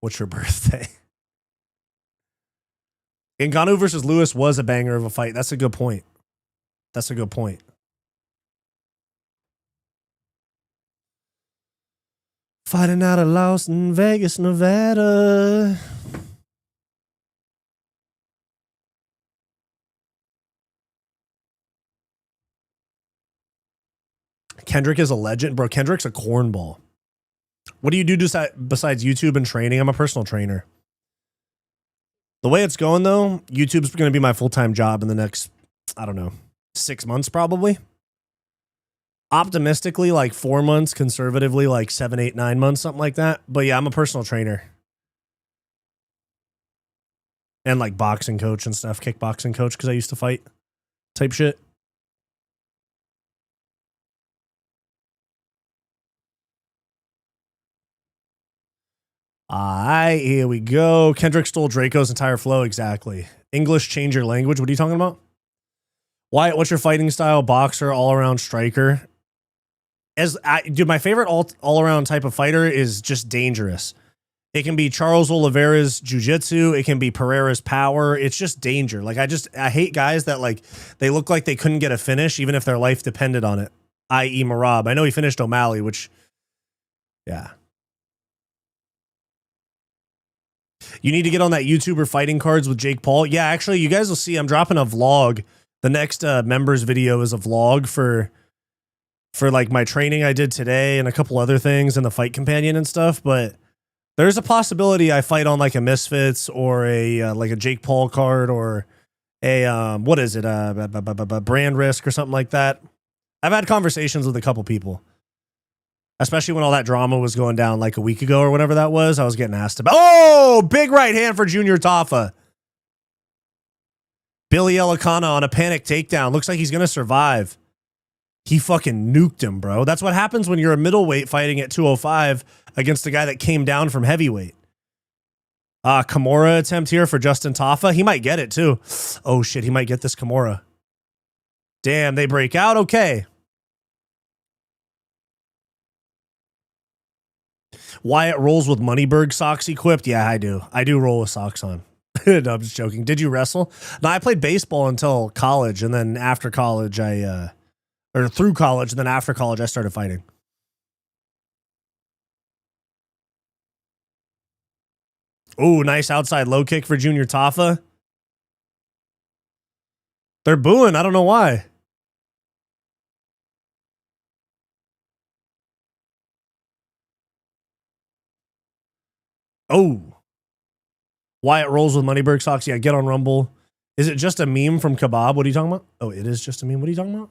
What's your birthday? Ngannou versus Lewis was a banger of a fight. That's a good point. That's a good point. Fighting out of Las Vegas, Nevada. Kendrick is a legend. Bro, Kendrick's a cornball. What do you do besides YouTube and training? I'm a personal trainer. The way it's going, though, YouTube's going to be my full-time job in the next, I don't know, 6 months probably. Optimistically, like 4 months. Conservatively, like 7, 8, 9 months, something like that. But yeah, I'm a personal trainer. And like boxing coach and stuff. Kickboxing coach because I used to fight type shit. Alright, here we go. Kendrick stole Draco's entire flow. Exactly. English, change your language. What are you talking about? Wyatt, what's your fighting style? Boxer, all-around striker. Dude, my favorite all-around type of fighter is just dangerous. It can be Charles Oliveira's jiu-jitsu. It can be Pereira's power. It's just danger. Like, I hate guys that, like, they look like they couldn't get a finish even if their life depended on it. I.e. Marab. I know he finished O'Malley, which, yeah. You need to get on that YouTuber fighting cards with Jake Paul. Yeah, actually, you guys will see I'm dropping a vlog. The next members video is a vlog for like my training I did today and a couple other things and the fight companion and stuff. But there's a possibility I fight on like a Misfits or a like a Jake Paul card or a what is it, brand risk or something like that. I've had conversations with a couple people, especially when all that drama was going down like a week ago or whatever that was. I was getting asked about. Oh, big right hand for Junior Taffa. Billy Elicana on a panic takedown. Looks like he's going to survive. He fucking nuked him, bro. That's what happens when you're a middleweight fighting at 205 against a guy that came down from heavyweight. Kimura attempt here for Justin Taffa. He might get it too. Oh shit, he might get this Kimura. Damn, they break out. Okay. Wyatt rolls with Moneyberg socks equipped. Yeah, I do. I do roll with socks on. No, I'm just joking. Did you wrestle? No, I played baseball until college, and then after college, or through college, and then after college, I started fighting. Oh, nice outside low kick for Junior Taffa. They're booing. I don't know why. Oh, Wyatt rolls with Moneyberg socks. Yeah, get on Rumble. Is it just a meme from Kebab? What are you talking about? Oh, it is just a meme. What are you talking about?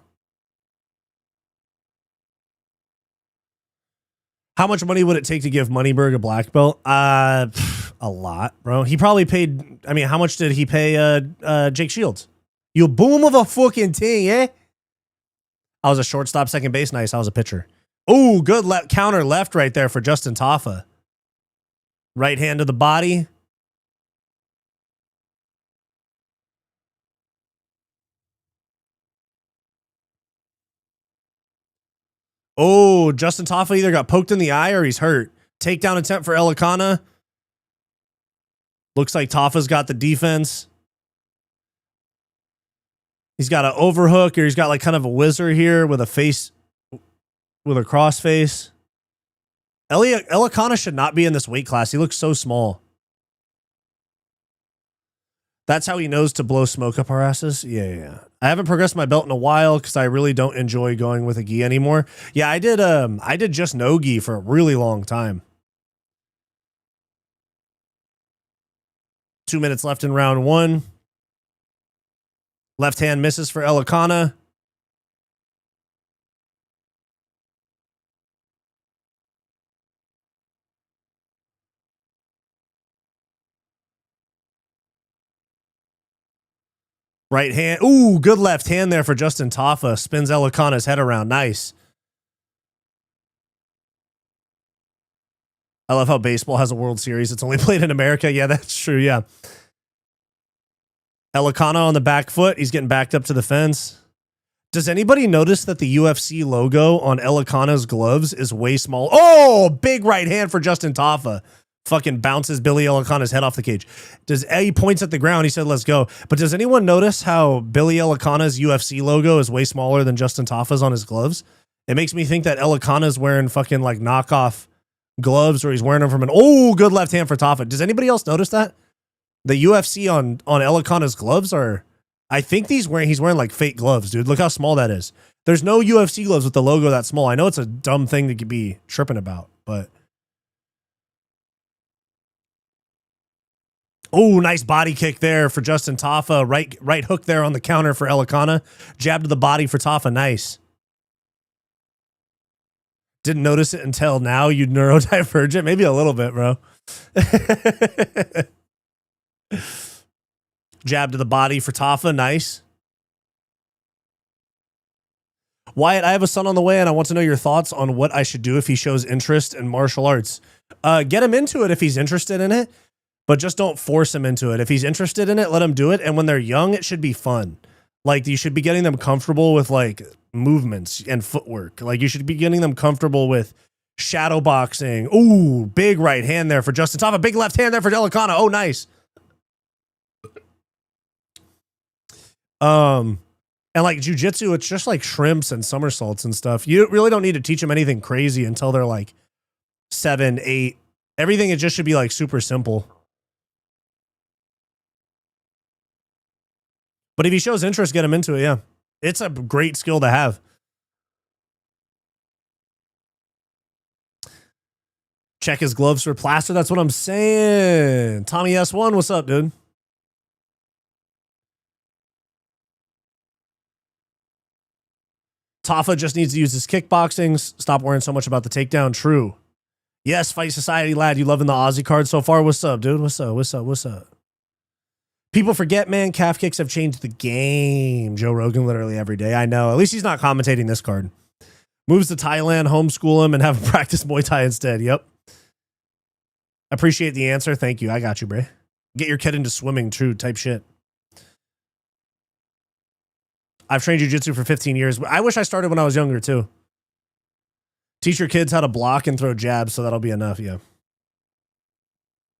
How much money would it take to give Moneyberg a black belt? A lot, bro. He probably paid. I mean, how much did he pay Jake Shields? You boom of a fucking thing, eh? I was a shortstop, second base. Nice. I was a pitcher. Oh, good counter left right there for Justin Taffa. Right hand to the body. Oh, Justin Taffa either got poked in the eye or he's hurt. Takedown attempt for Elikana. Looks like Taffa's got the defense. He's got an overhook, or he's got like kind of a whizzer here with a face, with a cross face. Elikana should not be in this weight class. He looks so small. That's how he knows to blow smoke up our asses. Yeah. I haven't progressed my belt in a while because I really don't enjoy going with a gi anymore. Yeah, I did just no gi for a really long time. 2 minutes left in round one. Left hand misses for Elikana. Right hand. Ooh, good left hand there for Justin Taffa. Spins Elikana's head around. Nice. I love how baseball has a World Series. It's only played in America. Yeah, that's true. Yeah. Elikana on the back foot. He's getting backed up to the fence. Does anybody notice that the UFC logo on Elikana's gloves is way small? Oh, big right hand for Justin Taffa. Fucking bounces Billy Elikana's head off the cage. He points at the ground. He said, let's go. But does anyone notice how Billy Elikana's UFC logo is way smaller than Justin Taffa's on his gloves? It makes me think that Elikana's wearing fucking like knockoff gloves, or he's wearing them from good left hand for Taffa. Does anybody else notice that? The UFC on Elikana's gloves I think he's wearing like fake gloves, dude. Look how small that is. There's no UFC gloves with the logo that small. I know it's a dumb thing to be tripping about, but. Oh, nice body kick there for Justin Taffa. Right hook there on the counter for Elikana. Jab to the body for Taffa. Nice. Didn't notice it until now. You neurodivergent. Maybe a little bit, bro. Jab to the body for Taffa. Nice. Wyatt, I have a son on the way, and I want to know your thoughts on what I should do if he shows interest in martial arts. Get him into it if he's interested in it, but just don't force him into it. If he's interested in it, let him do it. And when they're young, it should be fun. Like, you should be getting them comfortable with like movements and footwork. Like, you should be getting them comfortable with shadow boxing. Ooh, big right hand there for Justin Taffa. Big left hand there for Elikana. Oh, nice. And like jujitsu, it's just like shrimps and somersaults and stuff. You really don't need to teach them anything crazy until they're like 7, 8. Everything, it just should be like super simple. But if he shows interest, get him into it. Yeah. It's a great skill to have. Check his gloves for plaster. That's what I'm saying. Tommy S1, what's up, dude? Taffa just needs to use his kickboxing. Stop worrying so much about the takedown. True. Yes, Fight Society lad. You loving the Aussie card so far? What's up, dude? What's up? People forget, man. Calf kicks have changed the game. Joe Rogan literally every day. I know. At least he's not commentating this card. Moves to Thailand, homeschool him, and have him practice Muay Thai instead. Yep. Appreciate the answer. Thank you. I got you, bro. Get your kid into swimming, true type shit. I've trained jiu-jitsu for 15 years. I wish I started when I was younger, too. Teach your kids how to block and throw jabs, so that'll be enough, yeah.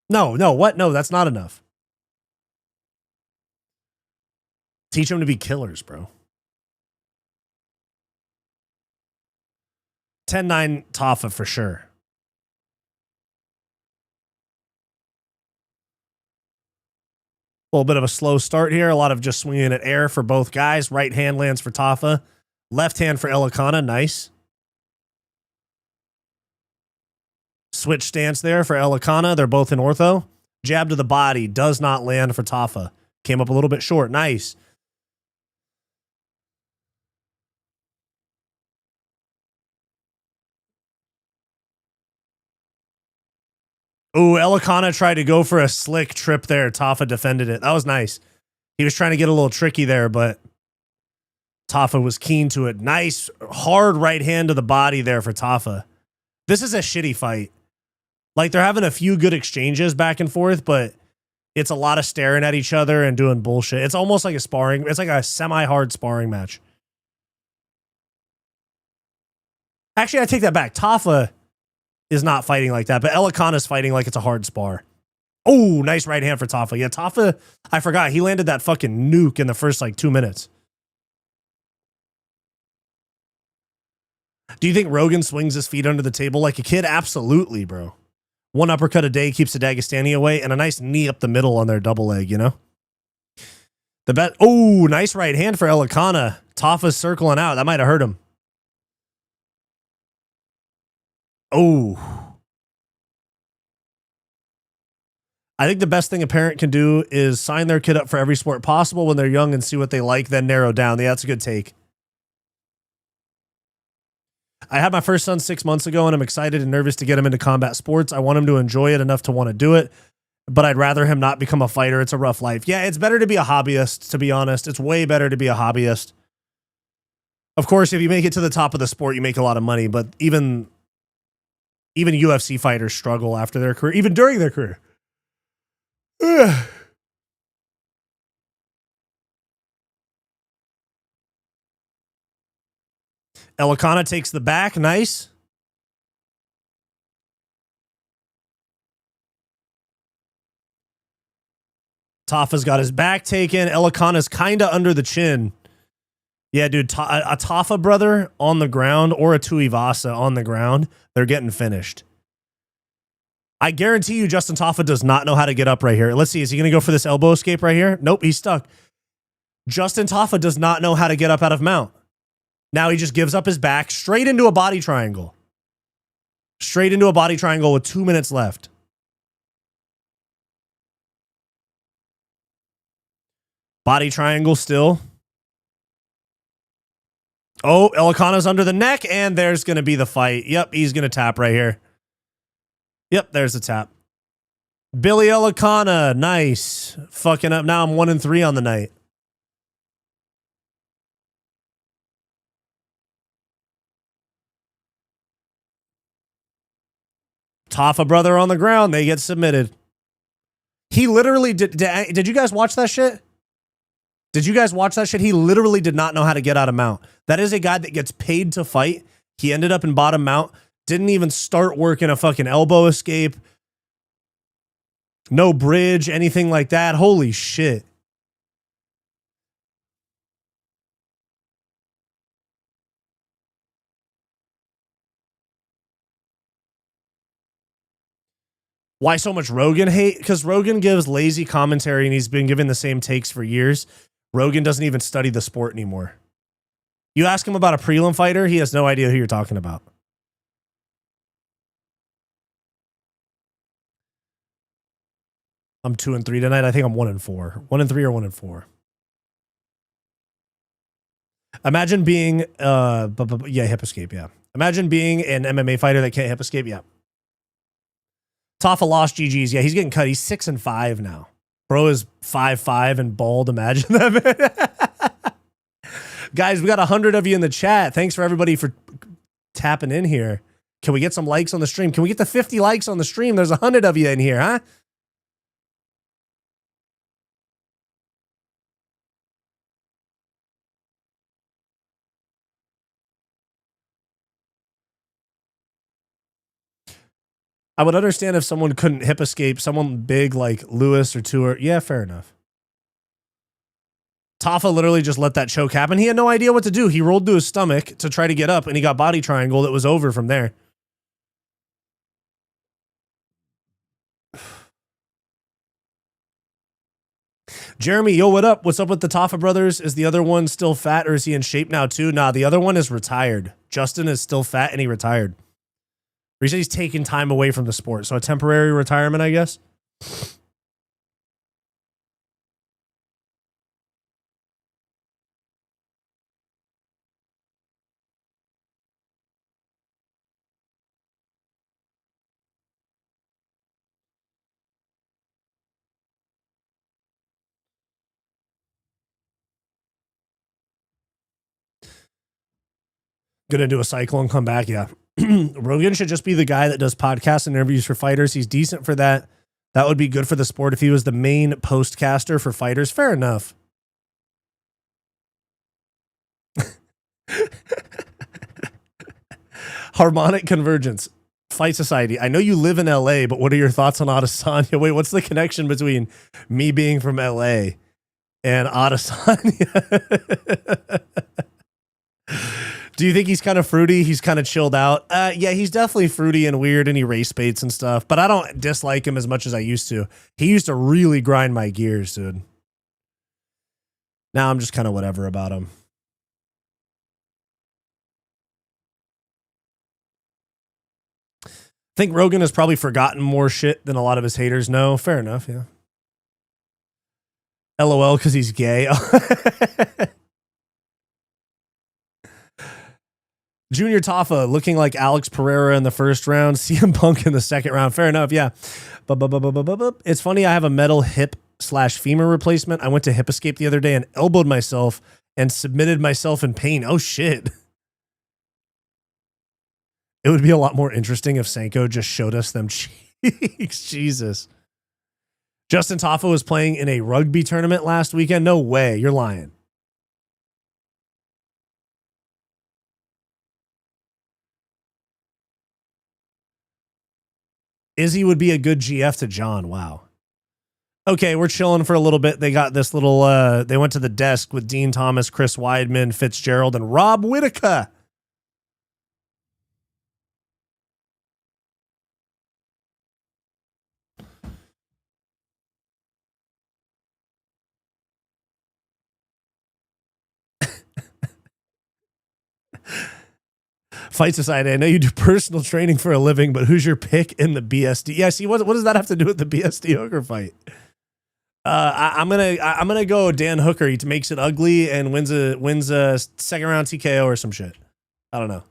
No, what? No, that's not enough. Teach them to be killers, bro. 10-9 Taffa for sure. A little bit of a slow start here. A lot of just swinging at air for both guys. Right hand lands for Taffa. Left hand for Elikana. Nice. Switch stance there for Elikana. They're both in ortho. Jab to the body. Does not land for Tafa. Came up a little bit short. Nice. Ooh, Elikana tried to go for a slick trip there. Tafa defended it. That was nice. He was trying to get a little tricky there, but Tafa was keen to it. Nice, hard right hand to the body there for Tafa. This is a shitty fight. Like, they're having a few good exchanges back and forth, but it's a lot of staring at each other and doing bullshit. It's almost like a sparring. It's like a semi-hard sparring match. Actually, I take that back. Tafa is not fighting like that, but Elikana's fighting like it's a hard spar. Oh, nice right hand for Tafa. Yeah, Tafa, I forgot. He landed that fucking nuke in the first, like, 2 minutes. Do you think Rogan swings his feet under the table like a kid? Absolutely, bro. One uppercut a day keeps the Dagestani away, and a nice knee up the middle on their double leg, you know? The bet. Oh, nice right hand for Elikana. Tafa's circling out. That might have hurt him. Oh. I think the best thing a parent can do is sign their kid up for every sport possible when they're young and see what they like, then narrow down. Yeah, that's a good take. I had my first son 6 months ago, and I'm excited and nervous to get him into combat sports. I want him to enjoy it enough to want to do it, but I'd rather him not become a fighter. It's a rough life. Yeah, it's better to be a hobbyist, to be honest. It's way better to be a hobbyist. Of course, if you make it to the top of the sport, you make a lot of money, but even UFC fighters struggle after their career, even during their career. Elikana takes the back. Nice. Tafa's got his back taken. Elikana's kind of under the chin. Yeah, dude, a Tafa brother on the ground or a Tuivasa on the ground, they're getting finished. I guarantee you Justin Tafa does not know how to get up right here. Let's see. Is he going to go for this elbow escape right here? Nope, he's stuck. Justin Tafa does not know how to get up out of mount. Now he just gives up his back straight into a body triangle. Straight into a body triangle with 2 minutes left. Body triangle still. Oh, Elikana's under the neck, and there's going to be the fight. Yep, he's going to tap right here. Yep, there's the tap. Billy Elikana, nice. Fucking up. Now I'm 1-3 on the night. Tafa brother on the ground. They get submitted. He literally did you guys watch that shit? Did you guys watch that shit? He literally did not know how to get out of mount. That is a guy that gets paid to fight. He ended up in bottom mount. Didn't even start working a fucking elbow escape. No bridge, anything like that. Holy shit. Why so much Rogan hate? Because Rogan gives lazy commentary and he's been giving the same takes for years. Rogan doesn't even study the sport anymore. You ask him about a prelim fighter, he has no idea who you're talking about. I'm 2-3 tonight. I think I'm 1-4. 1-3 or 1-4. Imagine being hip escape, yeah. Imagine being an MMA fighter that can't hip escape, yeah. Tafa lost GG's. Yeah, he's getting cut. He's 6-5 now. Bro is 5'5" and bald. Imagine that. Guys, we got 100 of you in the chat. Thanks for everybody for tapping in here. Can we get some likes on the stream? Can we get the 50 likes on the stream? There's 100 of you in here, huh? I would understand if someone couldn't hip escape, someone big like Lewis or Tour. Yeah, fair enough. Tafa literally just let that choke happen. He had no idea what to do. He rolled to his stomach to try to get up, and he got body triangle. That was over from there. Jeremy, yo, what up? What's up with the Tafa brothers? Is the other one still fat, or is he in shape now too? Nah, the other one is retired. Justin is still fat, and he retired. Or he said he's taking time away from the sport. So a temporary retirement, I guess. Gonna do a cycle and come back. Yeah. Rogan should just be the guy that does podcasts and interviews for fighters. He's decent for that. That would be good for the sport if he was the main postcaster for fighters. Fair enough. Harmonic convergence. Fight Society. I know you live in LA, but what are your thoughts on Adesanya? Wait, what's the connection between me being from LA and Adesanya? Do you think he's kind of fruity? He's kind of chilled out? Yeah, he's definitely fruity and weird, and he race baits and stuff, but I don't dislike him as much as I used to. He used to really grind my gears, dude. Now I'm just kind of whatever about him. I think Rogan has probably forgotten more shit than a lot of his haters know. Fair enough, yeah. LOL, because he's gay. Junior Taffa looking like Alex Pereira in the first round, CM Punk in the second round. Fair enough, yeah. It's funny, I have a metal hip / femur replacement. I went to Hip Escape the other day and elbowed myself and submitted myself in pain. Oh, shit. It would be a lot more interesting if Sanko just showed us them cheeks. Jesus. Justin Taffa was playing in a rugby tournament last weekend. No way. You're lying. Izzy would be a good GF to John. Wow. Okay, we're chilling for a little bit. They got this little, they went to the desk with Dean Thomas, Chris Weidman, Fitzgerald, and Rob Whitaker. Fight Society, I know you do personal training for a living, but who's your pick in the BSD? Yeah, see, what does that have to do with the BSD Hooker fight? I'm gonna go Dan Hooker. He makes it ugly and wins a second round TKO or some shit. I don't know.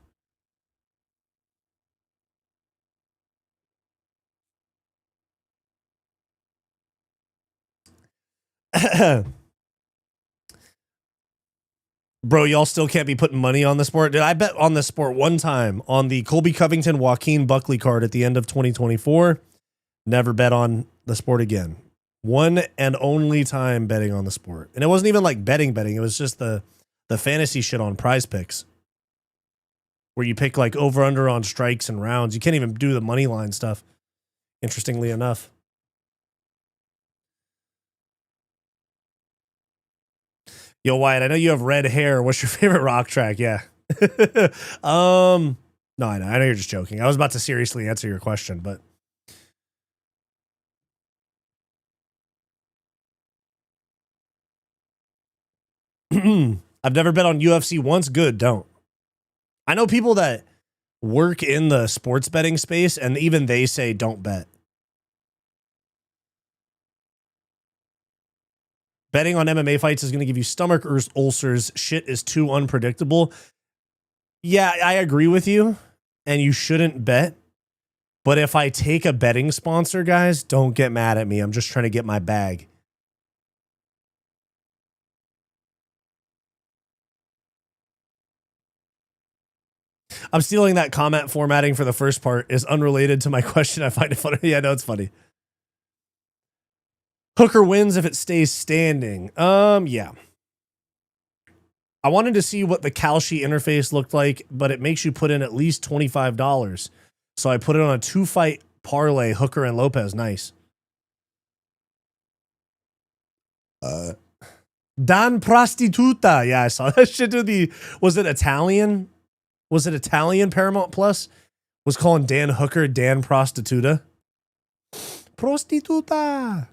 Bro, y'all still can't be putting money on the sport. Did I bet on the sport one time on the Colby Covington Joaquin Buckley card at the end of 2024? Never bet on the sport again. One and only time betting on the sport. And it wasn't even like betting. It was just the fantasy shit on Prize Picks, where you pick like over under on strikes and rounds. You can't even do the money line stuff, interestingly enough. Yo, Wyatt, I know you have red hair. What's your favorite rock track? Yeah. No, I know you're just joking. I was about to seriously answer your question, but I've never bet on UFC once. Good, don't. I know people that work in the sports betting space, and even they say don't bet. Betting on MMA fights is going to give you stomach ulcers. Shit is too unpredictable. Yeah, I agree with you, and you shouldn't bet. But if I take a betting sponsor, guys, don't get mad at me. I'm just trying to get my bag. I'm stealing that comment formatting for the first part is unrelated to my question. I find it funny. Yeah, no, it's funny. Hooker wins if it stays standing. Yeah. I wanted to see what the Kalshi interface looked like, but it makes you put in at least $25. So I put it on a 2-fight parlay, Hooker and Lopes. Nice. Dan Prostituta. Yeah, I saw that shit to the, was it Italian? Was it Italian Paramount Plus? Was calling Dan Hooker Dan Prostituta. Prostituta.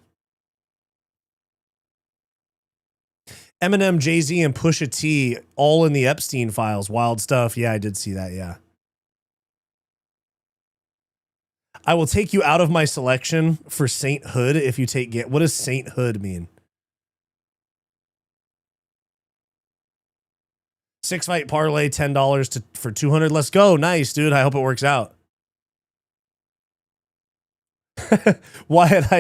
Eminem, Jay-Z, and Pusha T all in the Epstein files. Wild stuff. Yeah, I did see that. Yeah. I will take you out of my selection for sainthood if you take What does sainthood mean? 6-fight parlay, $10 for 200. Let's go. Nice, dude. I hope it works out. Wyatt,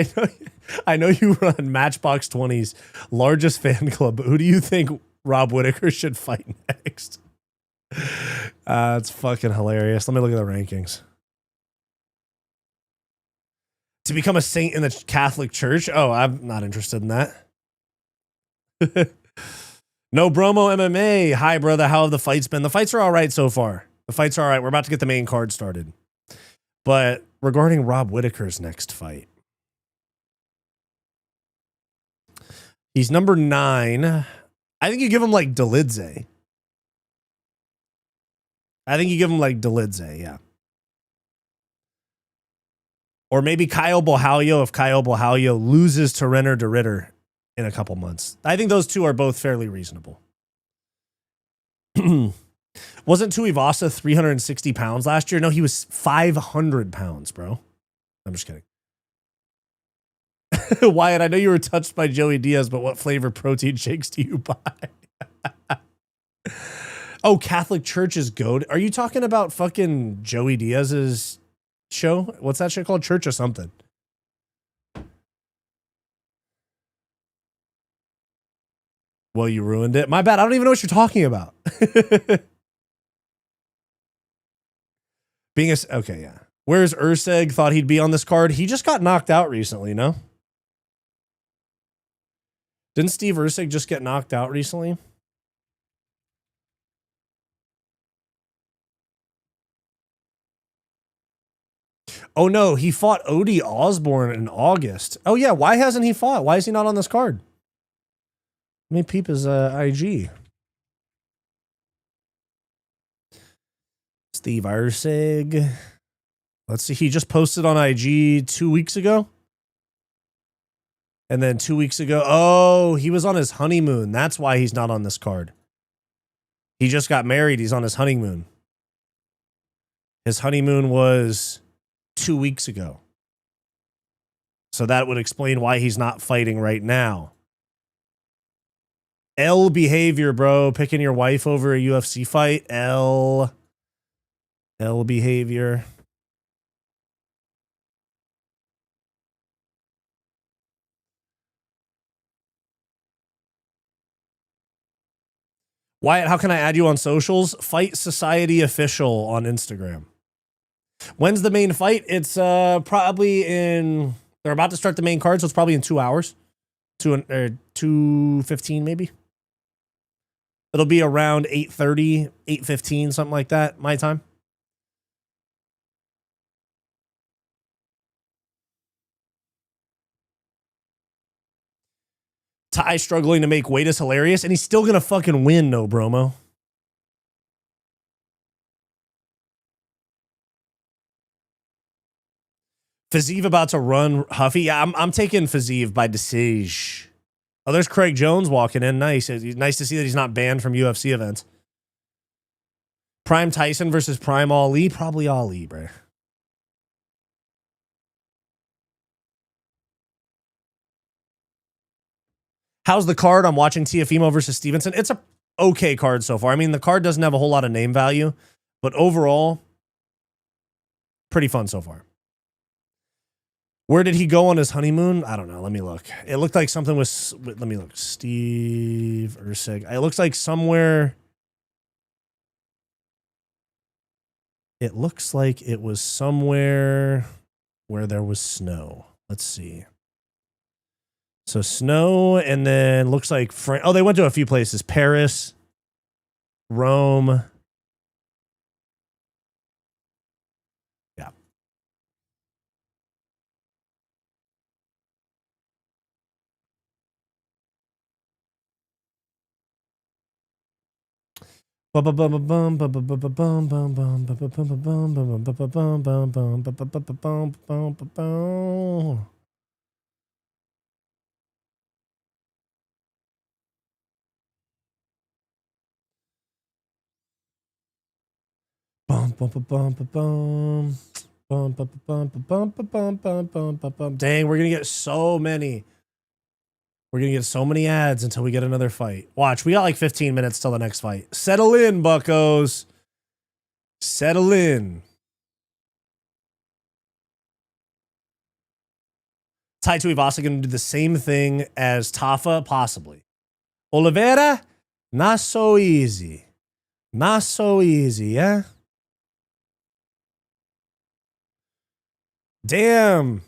I know you run Matchbox 20's largest fan club, but who do you think Rob Whittaker should fight next? It's fucking hilarious. Let me look at the rankings. To become a saint in the Catholic Church? Oh, I'm not interested in that. No Bromo MMA. Hi, brother. How have the fights been? The fights are all right so far. The fights are all right. We're about to get the main card started. But regarding Rob Whittaker's next fight, he's number 9. I think you give him like Delidze. Yeah. Or maybe Kyle Bohalio if Kyle Bohalio loses to Renner de Ritter in a couple months. I think those two are both fairly reasonable. Wasn't Tuivasa 360 pounds last year? No, he was 500 pounds, bro. I'm just kidding. Wyatt, I know you were touched by Joey Diaz, but what flavor protein shakes do you buy? Oh, Catholic Church is goat. Are you talking about fucking Joey Diaz's show? What's that shit called? Church of something. Well, you ruined it. My bad. I don't even know what you're talking about. Okay, yeah. Where's Urseg? Thought he'd be on this card. He just got knocked out recently, no? Didn't Steve Ursig just get knocked out recently? Oh no, he fought Odie Osborne in August. Oh yeah, why hasn't he fought? Why is he not on this card? Let me peep his IG. Steve Ursig. Let's see, he just posted on IG 2 weeks ago. And then 2 weeks ago, oh, he was on his honeymoon. That's why he's not on this card. He just got married. He's on his honeymoon. His honeymoon was 2 weeks ago. So that would explain why he's not fighting right now. L behavior, bro. Picking your wife over a UFC fight. L behavior. Wyatt, how can I add you on socials? Fight Society Official on Instagram. When's the main fight? It's probably in... They're about to start the main card, so it's probably in 2 hours. 2:15 maybe. It'll be around 8:30, 8:15, something like that, my time. Ty struggling to make weight is hilarious, and he's still going to fucking win, no bromo. Fazeev about to run Huffy. Yeah, I'm taking Fazeev by Desage. Oh, there's Craig Jones walking in. Nice. Nice to see that he's not banned from UFC events. Prime Tyson versus Prime Ali. Probably Ali, bro. How's the card? I'm watching Tiafimo versus Stevenson. It's a okay card so far. I mean, the card doesn't have a whole lot of name value, but overall, pretty fun so far. Where did he go on his honeymoon? I don't know. Let me look. It looked like something was... Let me look. Steve Ursig. It looks like somewhere... It looks like it was somewhere where there was snow. Let's see. So snow, and then looks like... Oh, they went to a few places. Paris, Rome. Yeah. Bum, bum, bum, bum, bum, bum. Bum, bum, bum, bum, bum, bum, bum, bum, bum, bum. Dang, we're gonna get so many. We're gonna get so many ads until we get another fight. Watch, we got like 15 minutes till the next fight. Settle in, buckos. Settle in. Tai Tuivasa gonna do the same thing as Tafa, possibly. Oliveira, not so easy. Not so easy, yeah? Damn.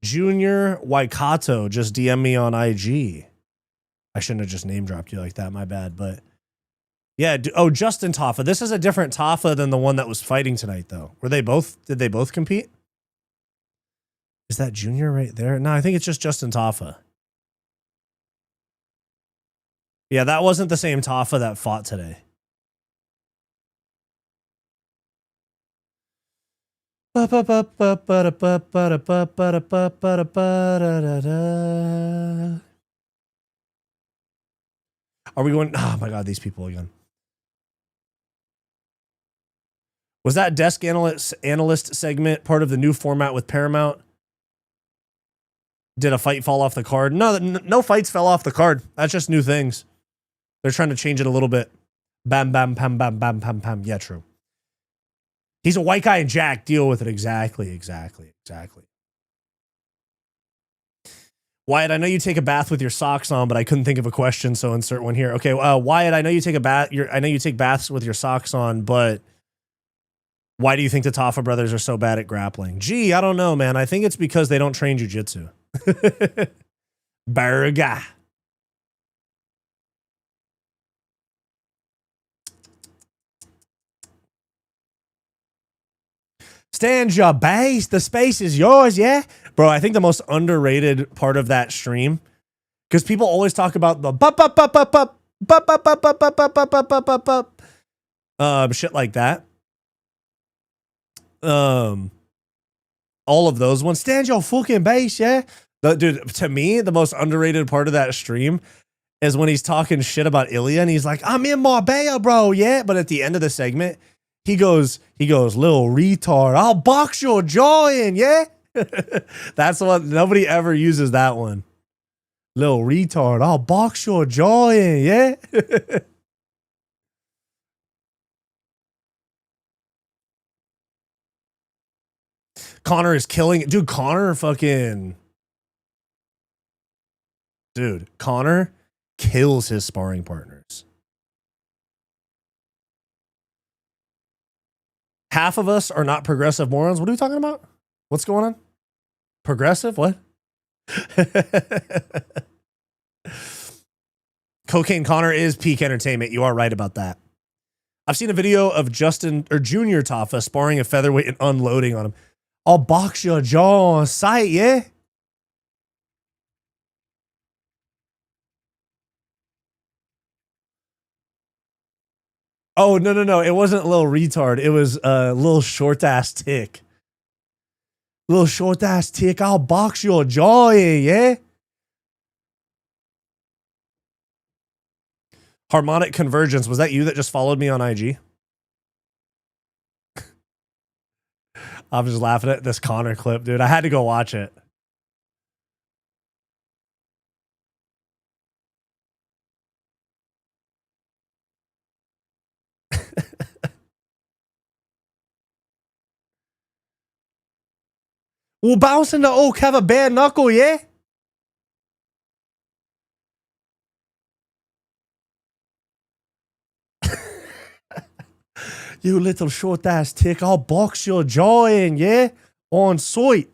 Junior Waikato just DM me on IG. I shouldn't have just name dropped you like that, my bad, but yeah, oh, Justin Tafa. This is a different Tafa than the one that was fighting tonight, though. Did they both compete? Is that Junior right there? No, I think it's just Justin Tafa. Yeah, that wasn't the same Tafa that fought today. Are we going? Oh my God, these people again. Was that desk analyst segment part of the new format with Paramount? Did a fight fall off the card? No fights fell off the card. That's just new things. They're trying to change it a little bit. Bam, bam, pam, bam, bam, pam, pam. Yeah, true. He's a white guy and Jack. Deal with it. Exactly. Wyatt, I know you take a bath with your socks on, but I couldn't think of a question, so insert one here. Okay, Wyatt, I know you take a bath. I know you take baths with your socks on, but why do you think the Tafa brothers are so bad at grappling? Gee, I don't know, man. I think it's because they don't train jiu-jitsu. Barga. Stand your base. The space is yours, yeah? Bro, I think the most underrated part of that stream, because people always talk about the shit like that. All of those ones. Stand your fucking base, yeah? Dude, to me, the most underrated part of that stream is when he's talking shit about Ilya and he's like, I'm in Marbella, bro, yeah? But at the end of the segment, he goes, little retard, I'll box your jaw in, yeah? That's what, nobody ever uses that one. Little retard, I'll box your jaw in, yeah? Connor is killing it. Dude, Connor kills his sparring partners. Half of us are not progressive morons. What are we talking about? What's going on? Progressive? What? Cocaine Connor is peak entertainment. You are right about that. I've seen a video of Justin or Junior Tafa sparring a featherweight and unloading on him. I'll box your jaw on sight, yeah? Oh, no. It wasn't a little retard. It was a little short ass tick. Little short ass tick. I'll box your jaw in, yeah? Harmonic Convergence. Was that you that just followed me on IG? I'm just laughing at this Connor clip, dude. I had to go watch it. Well, bouncing the oak have a bare knuckle, yeah? You little short ass tick, I'll box your jaw in, yeah? On sight.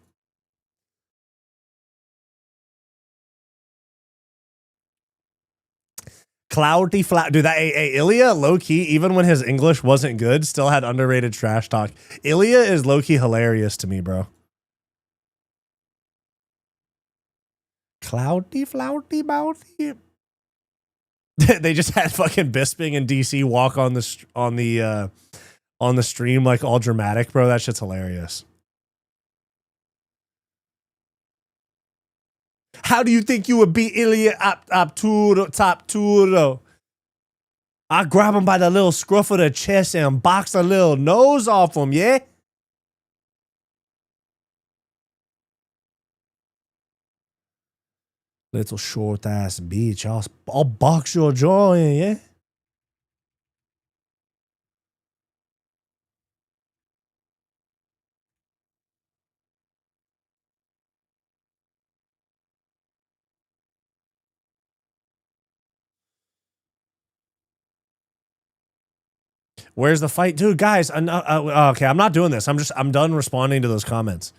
Cloudy flat. Dude, that Ilya, low-key, even when his English wasn't good, still had underrated trash talk. Ilya is low-key hilarious to me, bro. Cloudy, flouty, mouthy. They just had fucking Bisping and DC walk on the stream like all dramatic, bro. That shit's hilarious. How do you think you would beat Ilya Tapturo? I grab him by the little scruff of the chest and box a little nose off him, yeah? Little short ass bitch. I'll box your jaw in, yeah? Where's the fight? Dude, guys, okay, I'm not doing this. I'm done responding to those comments.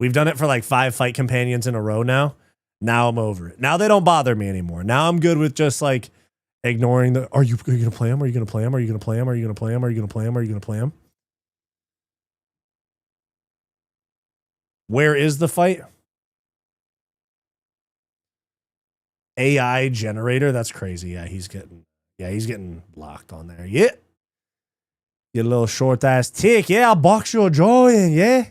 We've done it for like 5 fight companions in a row now. Now I'm over it. Now they don't bother me anymore. Now I'm good with just like ignoring the, are you going to play him? Are you going to play him? Are you going to play him? Are you going to play him? Are you going to play him? Are you going to play him? Where is the fight? AI generator? That's crazy. Yeah, he's getting blocked on there. Yeah. You little short ass tick. Yeah, I'll box your jaw in, yeah.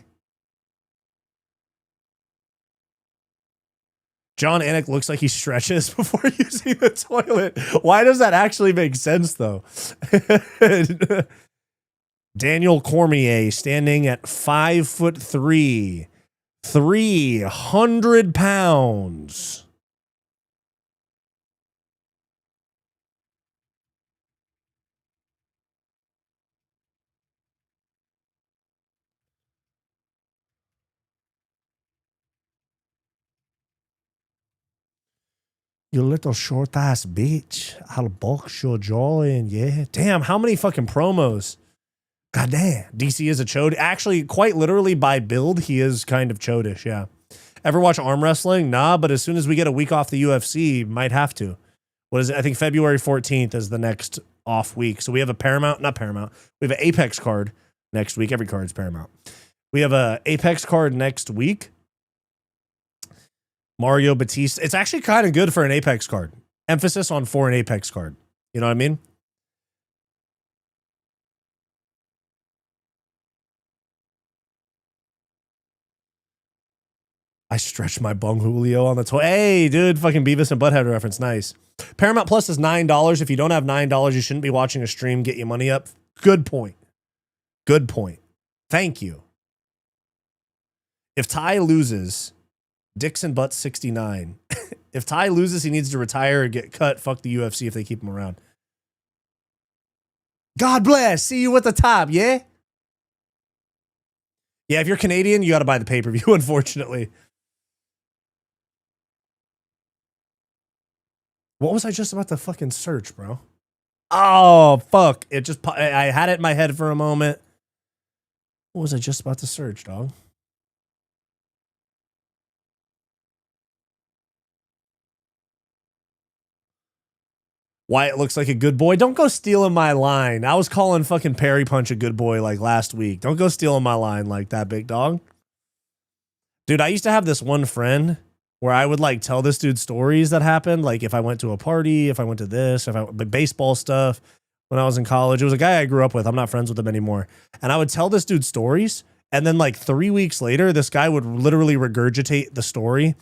John Anik looks like he stretches before using the toilet. Why does that actually make sense, though? Daniel Cormier standing at 5'3", 300 pounds. You little short ass bitch. I'll box your jaw in, yeah. Damn, how many fucking promos? God damn. DC is a chode. Actually, quite literally by build, he is kind of chodish, yeah. Ever watch arm wrestling? Nah, but as soon as we get a week off the UFC, might have to. What is it? I think February 14th is the next off week. So we have a not Paramount. We have an Apex card next week. Every card's Paramount. We have a Apex card next week. Mario Batista. It's actually kind of good for an Apex card. Emphasis on for an Apex card. You know what I mean? I stretched my bung Julio on the toy. Hey, dude, fucking Beavis and Butthead reference. Nice. Paramount Plus is $9. If you don't have $9, you shouldn't be watching a stream. Get your money up. Good point. Good point. Thank you. If Ty loses, Dixon Butt 69. If Ty loses, he needs to retire or get cut. Fuck the UFC if they keep him around. God bless. See you at the top, yeah? Yeah, if you're Canadian, you got to buy the pay-per-view, unfortunately. What was I just about to fucking search, bro? Oh, fuck. It just, I had it in my head for a moment. What was I just about to search, dog? Wyatt looks like a good boy. Don't go stealing my line. I was calling fucking Perry Punch a good boy like last week. Don't go stealing my line like that, big dog. Dude, I used to have this one friend where I would like tell this dude stories that happened. Like if I went to a party, if I went to this, if I baseball stuff when I was in college. It was a guy I grew up with. I'm not friends with him anymore. And I would tell this dude stories. And then like 3 weeks later, this guy would literally regurgitate the story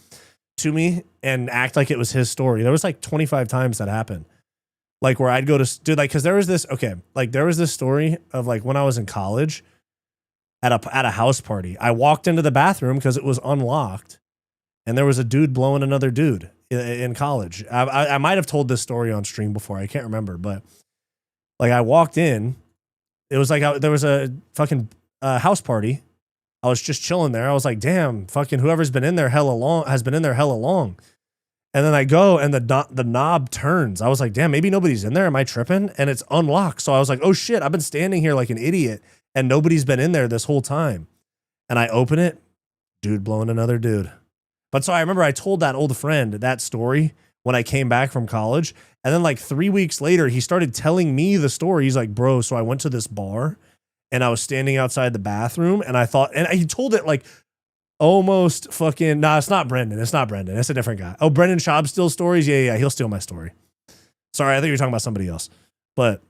to me and act like it was his story. There was like 25 times that happened. Like where I'd go to, dude, like, cause there was this, okay, like there was this story of like when I was in college at a house party. I walked into the bathroom because it was unlocked and there was a dude blowing another dude in college. I might have told this story on stream before. I can't remember, but like I walked in, it was like there was a fucking house party. I was just chilling there. I was like, damn, fucking whoever's been in there hella long has been in there hella long. And then I go and the knob turns. I was like, damn, maybe nobody's in there. Am I tripping? And it's unlocked. So I was like, oh shit, I've been standing here like an idiot and nobody's been in there this whole time. And I open it, dude blowing another dude. But so I remember I told that old friend that story when I came back from college. And then like 3 weeks later, he started telling me the story. He's like, bro, so I went to this bar and I was standing outside the bathroom and I thought, and he told it like, almost fucking, nah, it's not Brendan. It's not Brendan. It's a different guy. Oh, Brendan Schaub steals stories? Yeah, he'll steal my story. Sorry, I think you were talking about somebody else. But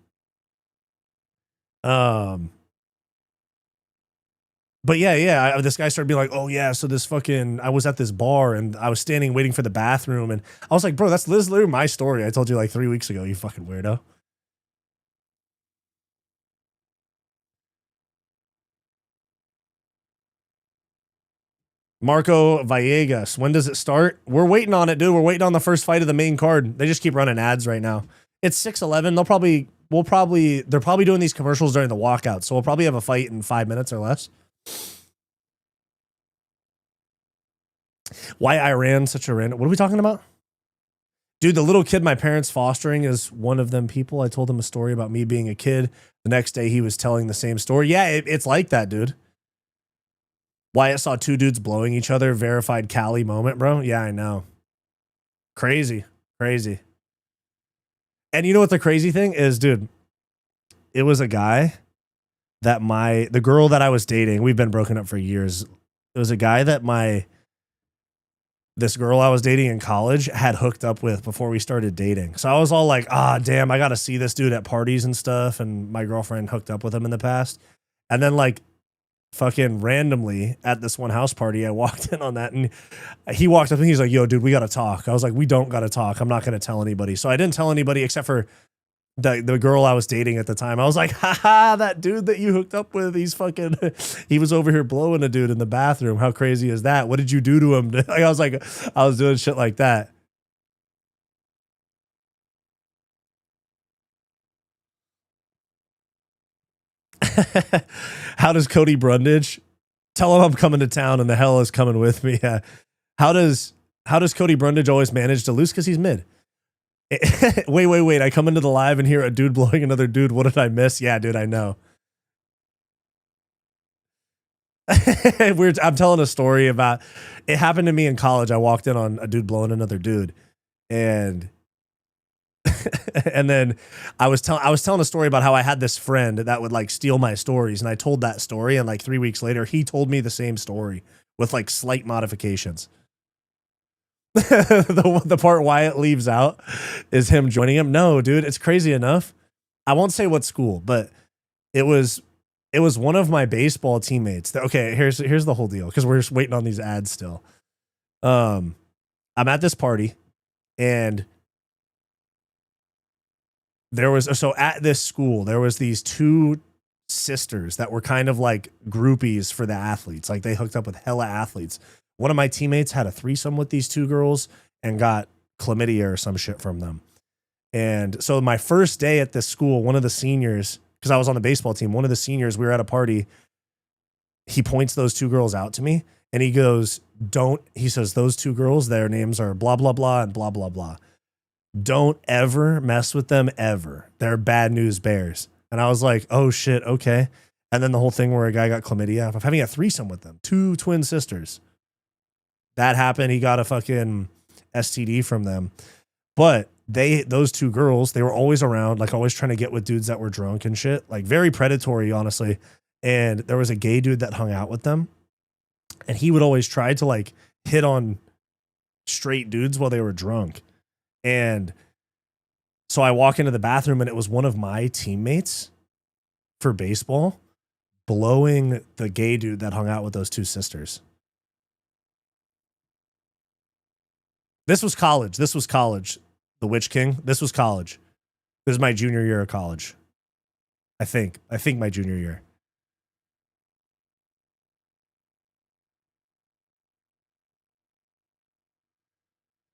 yeah, this guy started being like, oh yeah, so this fucking, I was at this bar and I was standing waiting for the bathroom and I was like, bro, that's literally my story. I told you like 3 weeks ago, you fucking weirdo. Marco Villegas. When does it start? We're waiting on it, dude. We're waiting on the first fight of the main card. They just keep running ads right now. It's 6:11. They're probably doing these commercials during the walkout. So we'll probably have a fight in 5 minutes or less. Why Iran such a random? What are we talking about? Dude, the little kid my parents fostering is one of them people. I told him a story about me being a kid. The next day he was telling the same story. Yeah, it's like that, dude. Wyatt saw two dudes blowing each other. Verified Cali moment, bro. Yeah, I know. Crazy. Crazy. And you know what the crazy thing is, dude? It was a guy that the girl that I was dating, we've been broken up for years. It was a guy that this girl I was dating in college had hooked up with before we started dating. So I was all like, damn, I got to see this dude at parties and stuff. And my girlfriend hooked up with him in the past. And then like fucking randomly at this one house party, I walked in on that and he walked up and he's like, yo, dude, we got to talk. I was like, we don't got to talk. I'm not going to tell anybody. So I didn't tell anybody except for the girl I was dating at the time. I was like, haha, that dude that you hooked up with, he was over here blowing a dude in the bathroom. How crazy is that? What did you do to him? Like, I was doing shit like that. How does Cody Brundage tell him I'm coming to town and the hell is coming with me? Yeah. How does Cody Brundage always manage to lose? Because he's mid. Wait. I come into the live and hear a dude blowing another dude. What did I miss? Yeah, dude, I know. I'm telling a story about it happened to me in college. I walked in on a dude blowing another dude. And and then I was telling a story about how I had this friend that would like steal my stories. And I told that story. And like 3 weeks later, he told me the same story with like slight modifications. The part Wyatt leaves out is him joining him. No, dude, it's crazy enough. I won't say what school, but it was one of my baseball teammates. Okay, here's the whole deal because we're just waiting on these ads still. I'm at this party and at this school there was these two sisters that were kind of like groupies for the athletes. Like they hooked up with hella athletes. One of my teammates had a threesome with these two girls and got chlamydia or some shit from them. And so my first day at this school, one of the seniors, because I was on the baseball team, one of the seniors, we were at a party. He points those two girls out to me and he goes, he says, those two girls, their names are blah, blah, blah, and blah, blah, blah. Don't ever mess with them ever. They're bad news bears. And I was like, oh shit. Okay. And then the whole thing where a guy got chlamydia from having a threesome with them, two twin sisters. That happened. He got a fucking STD from them. But those two girls, they were always around, like always trying to get with dudes that were drunk and shit, like very predatory, honestly. And there was a gay dude that hung out with them and he would always try to like hit on straight dudes while they were drunk. And so I walk into the bathroom and it was one of my teammates for baseball blowing the gay dude that hung out with those two sisters. This was college. The Witch King. This was college. This is my junior year of college. I think my junior year.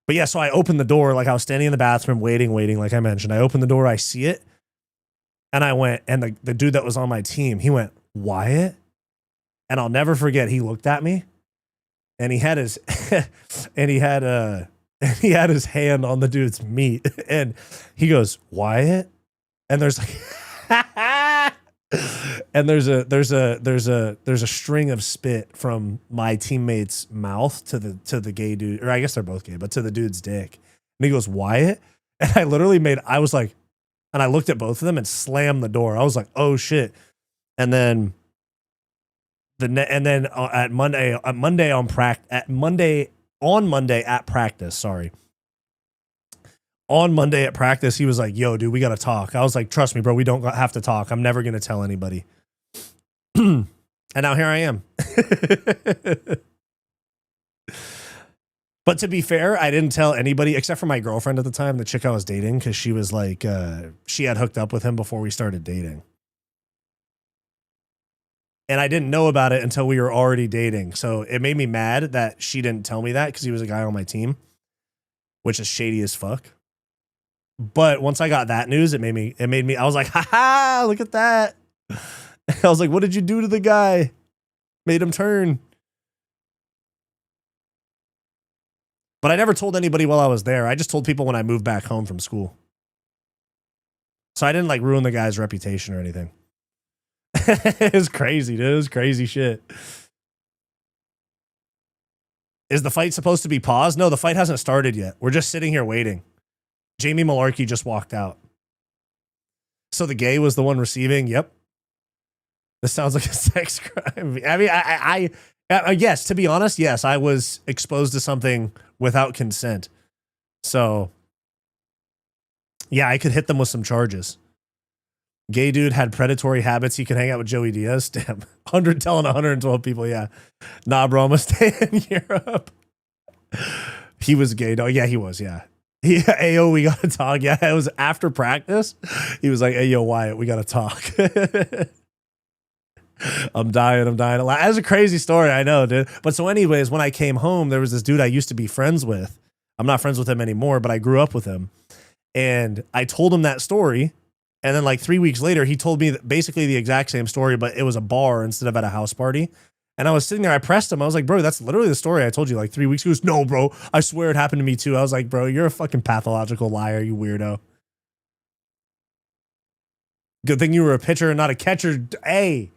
But yeah, so I opened the door, like I was standing in the bathroom, waiting, like I mentioned. I opened the door, I see it. And I went, and the dude that was on my team, he went, Wyatt? And I'll never forget, he looked at me and he had his, and he had his hand on the dude's meat and he goes, Wyatt? And there's like, and there's a string of spit from my teammate's mouth to the gay dude, or I guess they're both gay, but to the dude's dick. And he goes, Wyatt? And I literally I was like, and I looked at both of them and slammed the door. I was like, oh shit. And then on Monday at practice, sorry. On Monday at practice, he was like, yo, dude, we got to talk. I was like, trust me, bro, we don't have to talk. I'm never going to tell anybody. And now here I am. But to be fair, I didn't tell anybody except for my girlfriend at the time, the chick I was dating, because she was like, she had hooked up with him before we started dating. And I didn't know about it until we were already dating. So it made me mad that she didn't tell me that because he was a guy on my team, which is shady as fuck. But once I got that news, it made me, I was like, ha, look at that. I was like, what did you do to the guy? Made him turn. But I never told anybody while I was there. I just told people when I moved back home from school. So I didn't like ruin the guy's reputation or anything. It was crazy, dude. It was crazy shit. Is the fight supposed to be paused? No, the fight hasn't started yet. We're just sitting here waiting. Jamie Malarkey just walked out. So the gay was the one receiving? Yep. This sounds like a sex crime. I mean, I yes, to be honest, yes, I was exposed to something without consent. So, yeah, I could hit them with some charges. Gay dude had predatory habits. He could hang out with Joey Diaz. Damn. 100 telling 112 people, yeah. Nah, bro, I'm going to stay in Europe. He was gay, though. Yeah, he was, yeah. Hey, yo, we got to talk. Yeah, it was after practice. He was like, hey, yo, Wyatt, we got to talk. I'm dying. That was a crazy story, I know, dude. But so anyways, when I came home, there was this dude I used to be friends with. I'm not friends with him anymore, but I grew up with him. And I told him that story. And then like 3 weeks later, he told me basically the exact same story, but it was a bar instead of at a house party. And I was sitting there, I pressed him. I was like, bro, that's literally the story I told you like 3 weeks ago. He goes, no, bro, I swear it happened to me too. I was like, bro, you're a fucking pathological liar, you weirdo. Good thing you were a pitcher and not a catcher. Hey,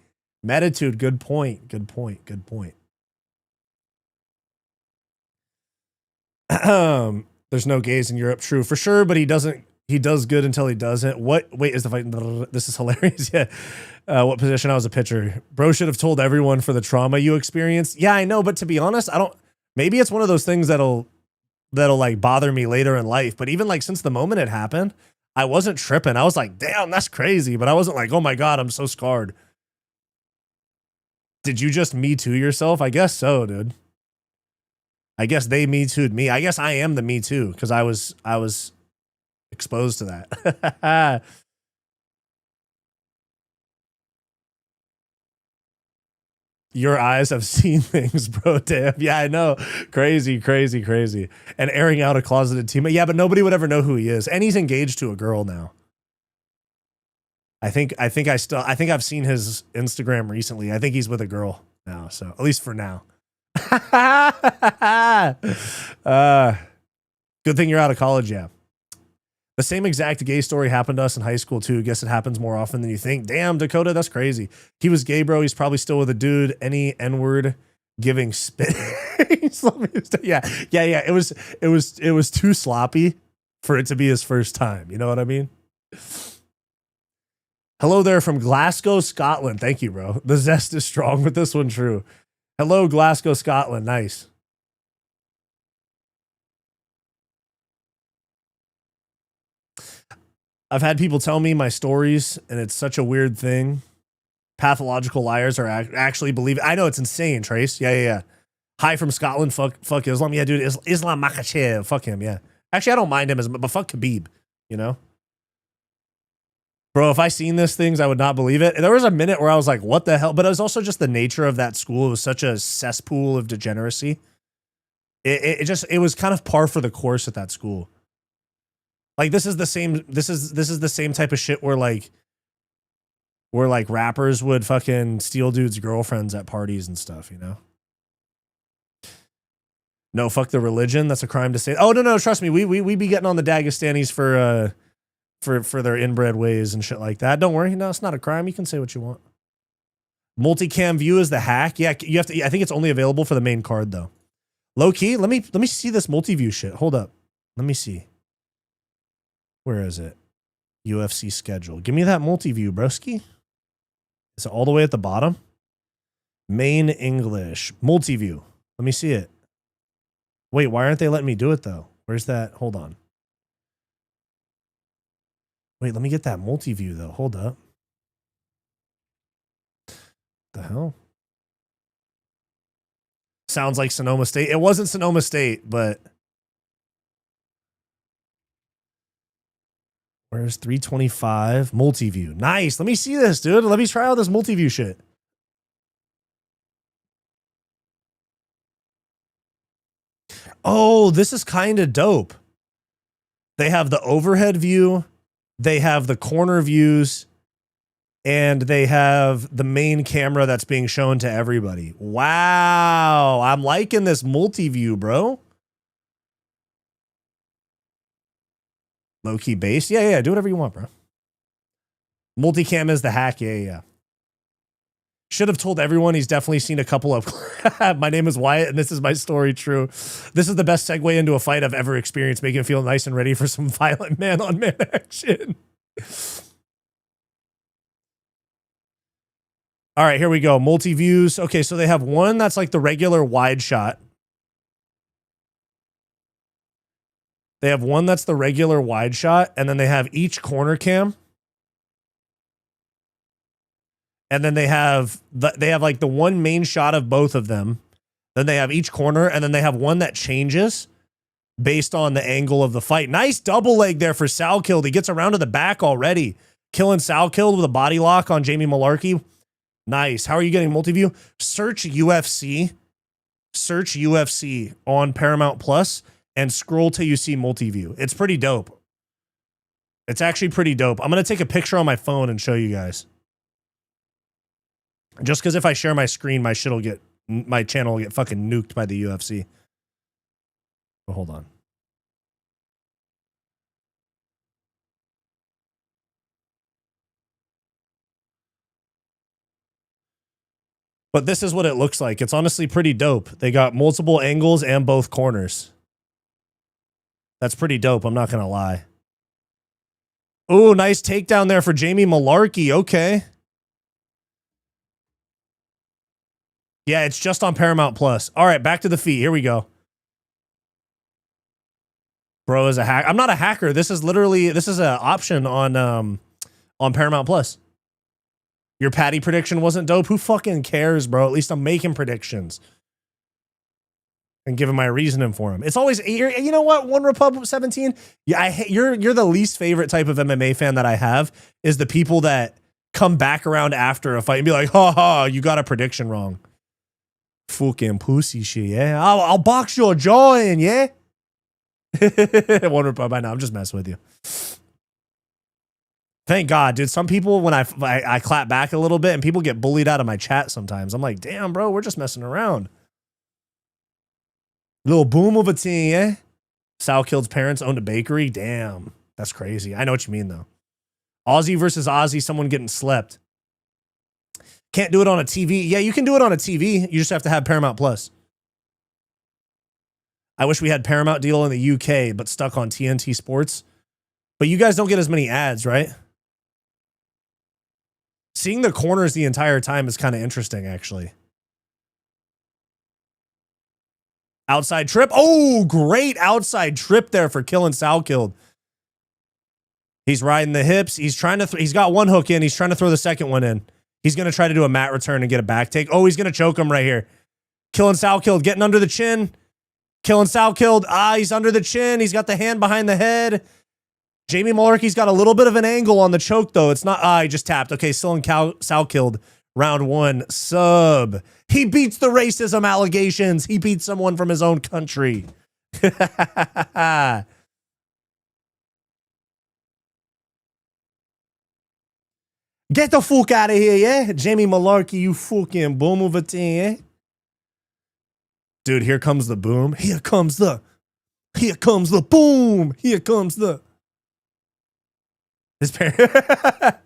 Metitude, good point. There's no gays in Europe, true, for sure, but he does good until he doesn't. What? Wait, is the fight? This is hilarious. Yeah. What position? I was a pitcher. Bro should have told everyone for the trauma you experienced. Yeah, I know, but to be honest, I don't. Maybe it's one of those things that'll like bother me later in life. But even like since the moment it happened, I wasn't tripping. I was like, damn, that's crazy. But I wasn't like, oh my God, I'm so scarred. Did you just Me Too yourself? I guess so, dude. I guess they Me Too'd me. I guess I am the Me Too because I was exposed to that. Your eyes have seen things, bro. Damn. Yeah, I know. Crazy. And airing out a closeted teammate. Yeah, but nobody would ever know who he is. And he's engaged to a girl now. I think I've seen his Instagram recently. I think he's with a girl now. So at least for now. Good thing you're out of college. Yeah. The same exact gay story happened to us in high school too. Guess it happens more often than you think. Damn, Dakota, that's crazy. He was gay, bro. He's probably still with a dude. Any N-word giving spit. Yeah. It was too sloppy for it to be his first time. You know what I mean? Hello there from Glasgow, Scotland. Thank you, bro. The zest is strong with this one. True. Hello, Glasgow, Scotland. Nice. I've had people tell me my stories, and it's such a weird thing. Pathological liars are actually believe. I know it's insane, Trace. Yeah. Hi from Scotland. Fuck Islam. Yeah, dude. Islam Makhachev. Fuck him. Yeah. Actually, I don't mind him but fuck Khabib. You know, bro. If I seen these things, I would not believe it. There was a minute where I was like, "What the hell?" But it was also just the nature of that school. It was such a cesspool of degeneracy. It was kind of par for the course at that school. Like this is the same type of shit where like rappers would fucking steal dudes' girlfriends at parties and stuff, you know? No, fuck the religion. That's a crime to say. Oh no, trust me. We be getting on the Dagestanis for their inbred ways and shit like that. Don't worry. No, it's not a crime. You can say what you want. Multicam view is the hack. Yeah, you have to. I think it's only available for the main card though. Low key. Let me see this multi-view shit. Hold up. Let me see. Where is it? UFC schedule. Give me that multi-view, broski. Is it all the way at the bottom? Main English. Multi-view. Let me see it. Wait, why aren't they letting me do it, though? Where's that? Hold on. Wait, let me get that multi-view, though. Hold up. The hell? Sounds like Sonoma State. It wasn't Sonoma State, but... Where's 325? Multi-view. Nice. Let me see this, dude. Let me try out this multi-view shit. Oh, this is kind of dope. They have the overhead view, they have the corner views, and they have the main camera that's being shown to everybody. Wow. I'm liking this multi-view, bro. Low-key base. Yeah. Do whatever you want, bro. Multicam is the hack. Yeah. Should have told everyone he's definitely seen a couple of. My name is Wyatt, and this is my story. True. This is the best segue into a fight I've ever experienced, making me feel nice and ready for some violent man-on-man action. All right, here we go. Multi-views. Okay, so they have one that's like the regular wide shot. They have one that's the regular wide shot, and then they have each corner cam. And then they have like the one main shot of both of them. Then they have each corner, and then they have one that changes based on the angle of the fight. Nice double leg there for Salkilled. He gets around to the back already. Killing Salkilled with a body lock on Jamie Malarkey. Nice. How are you getting multi-view? Search UFC. Search UFC on Paramount Plus and scroll till you see multi-view. It's pretty dope. It's actually pretty dope. I'm going to take a picture on my phone and show you guys. Just because if I share my screen, my channel will get fucking nuked by the UFC. But hold on. But this is what it looks like. It's honestly pretty dope. They got multiple angles and both corners. That's pretty dope. I'm not going to lie. Ooh, nice takedown there for Jamie Malarkey. Okay. Yeah, it's just on Paramount Plus. All right, back to the feet. Here we go. Bro is a hack. I'm not a hacker. This is an option on Paramount Plus. Your Patty prediction wasn't dope. Who fucking cares, bro? At least I'm making predictions and giving my reasoning for them. It's always, you know what? One Republic 17. Yeah, you're the least favorite type of MMA fan that I have is the people that come back around after a fight and be like, ha ha, you got a prediction wrong. Fucking pussy shit, yeah. I'll box your jaw in, yeah. One Republic by now. I'm just messing with you. Thank God, dude. Some people, when I clap back a little bit and people get bullied out of my chat sometimes. I'm like, damn, bro, we're just messing around. Little boom of a team, yeah? Salkilled's parents owned a bakery. Damn, that's crazy. I know what you mean, though. Aussie versus Aussie, someone getting slept. Can't do it on a TV. Yeah, you can do it on a TV. You just have to have Paramount Plus. I wish we had Paramount deal in the UK, but stuck on TNT Sports. But you guys don't get as many ads, right? Seeing the corners the entire time is kind of interesting, actually. Outside trip. Oh, great outside trip there for killing Salkilled. He's riding the hips. He's trying to. He's got one hook in. He's trying to throw the second one in. He's going to try to do a mat return and get a back take. Oh, he's going to choke him right here. Killing Salkilled, getting under the chin. Killing Salkilled. Ah, he's under the chin. He's got the hand behind the head. Jamie Malarkey's got a little bit of an angle on the choke, though. It's not. Ah, he just tapped. Okay, still in Salkilled. Round one. Sub. He beats the racism allegations. He beats someone from his own country. Get the fuck out of here, yeah? Jamie Malarkey, you fucking boom of a thing, yeah? Dude, here comes the boom. Here comes the boom. Here comes the. His parent.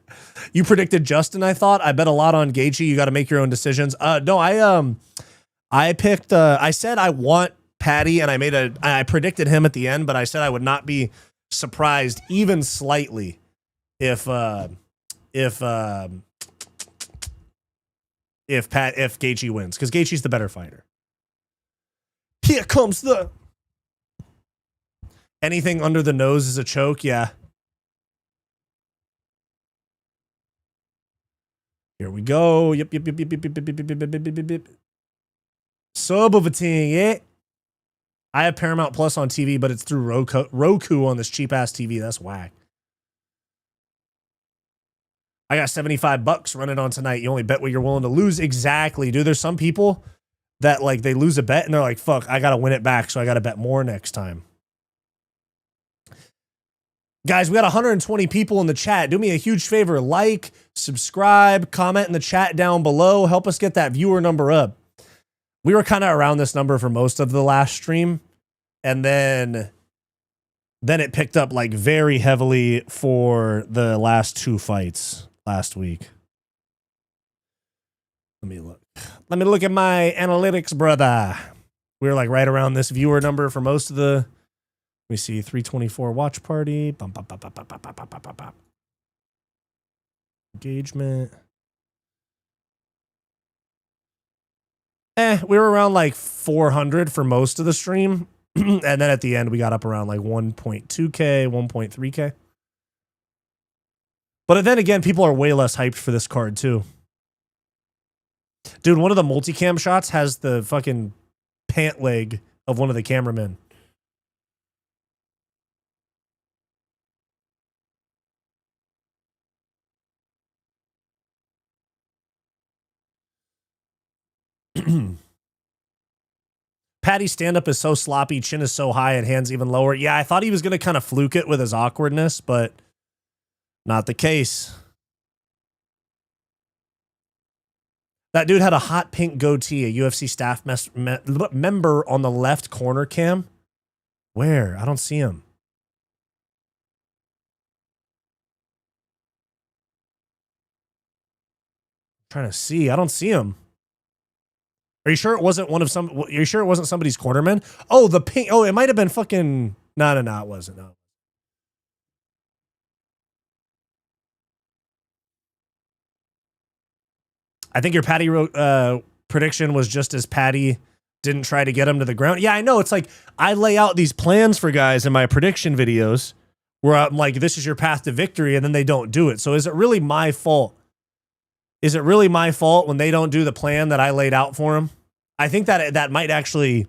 You predicted Justin, I thought. I bet a lot on Gaethje. You got to make your own decisions. No, I picked, I said I want Patty, and I predicted him at the end, but I said I would not be surprised even slightly if Gaethje wins, because Gaethje's the better fighter. Here comes the. Anything under the nose is a choke, yeah. Here we go. Yep. Sub of a thing, yeah. I have Paramount Plus on TV, but it's through Roku on this cheap ass TV. That's whack. I got $75 running on tonight. You only bet what you're willing to lose. Exactly, dude. There's some people that like they lose a bet and they're like, fuck, I got to win it back. So I got to bet more next time. Guys, we got 120 people in the chat. Do me a huge favor. Like, subscribe, comment in the chat down below. Help us get that viewer number up. We were kind of around this number for most of the last stream. And then it picked up like very heavily for the last 2 fights last week. Let me look. Let me look at my analytics, brother. We were like right around this viewer number for most of the... Let me see, 324 watch party. Bum, bum, bum, bum, bum, bum, bum, bum, bum, bum. Engagement. We were around like 400 for most of the stream. And then at the end, we got up around like 1.2K, 1.3K. But then again, people are way less hyped for this card too. Dude, one of the multicam shots has the fucking pant leg of one of the cameramen. Patty's stand-up is so sloppy, chin is so high, and hands even lower. Yeah, I thought he was going to kind of fluke it with his awkwardness, but not the case. That dude had a hot pink goatee, a UFC staff member on the left corner cam. Where? I don't see him. I'm trying to see. I don't see him. Are you sure it wasn't one of some? Are you sure it wasn't somebody's cornerman? Oh, the pink. Oh, it might have been fucking. No, it wasn't. No. I think your Patty prediction was just as Patty didn't try to get him to the ground. Yeah, I know. It's like I lay out these plans for guys in my prediction videos where I'm like, this is your path to victory, and then they don't do it. So is it really my fault? Is it really my fault when they don't do the plan that I laid out for them? I think that might actually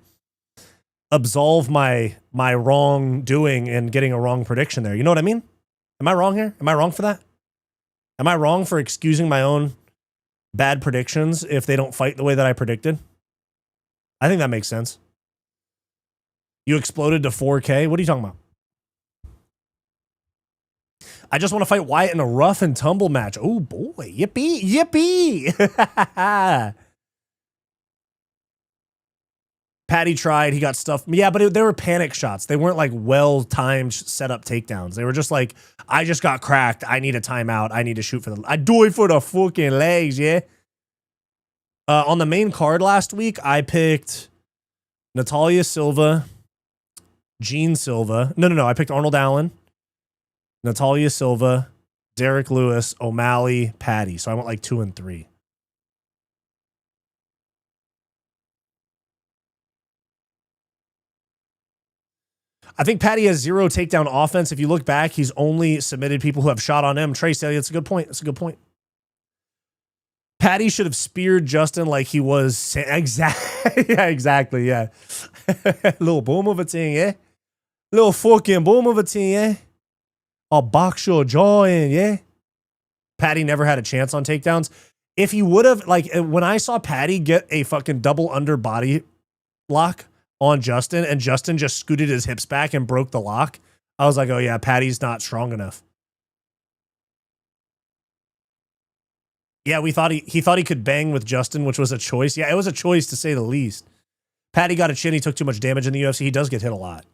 absolve my wrongdoing and getting a wrong prediction there. You know what I mean? Am I wrong here? Am I wrong for that? Am I wrong for excusing my own bad predictions if they don't fight the way that I predicted? I think that makes sense. You exploded to 4K? What are you talking about? I just want to fight Wyatt in a rough and tumble match. Oh boy, yippee, yippee. Patty tried, he got stuffed. Yeah, but they were panic shots. They weren't like well-timed set-up takedowns. They were just like, I just got cracked. I need a timeout. I need to shoot for the... I do it for the fucking legs, yeah? On the main card last week, I picked Natalia Silva, Gene Silva. No. I picked Arnold Allen, Natalia Silva, Derek Lewis, O'Malley, Patty. So I went like 2 and 3. I think Patty has 0 takedown offense. If you look back, he's only submitted people who have shot on him. Trace, that's a good point. That's a good point. Patty should have speared Justin like he was... Exactly. Yeah, exactly. Yeah. Little boom of a thing, yeah? Little fucking boom of a thing, yeah? I'll box your jaw in, yeah? Patty never had a chance on takedowns. If he would have... Like, when I saw Patty get a fucking double under body lock on Justin, and Justin just scooted his hips back and broke the lock, I was like, oh yeah, Patty's not strong enough. Yeah, he thought he could bang with Justin, which was a choice. Yeah, it was a choice to say the least. Patty got a chin. He took too much damage in the UFC. He does get hit a lot.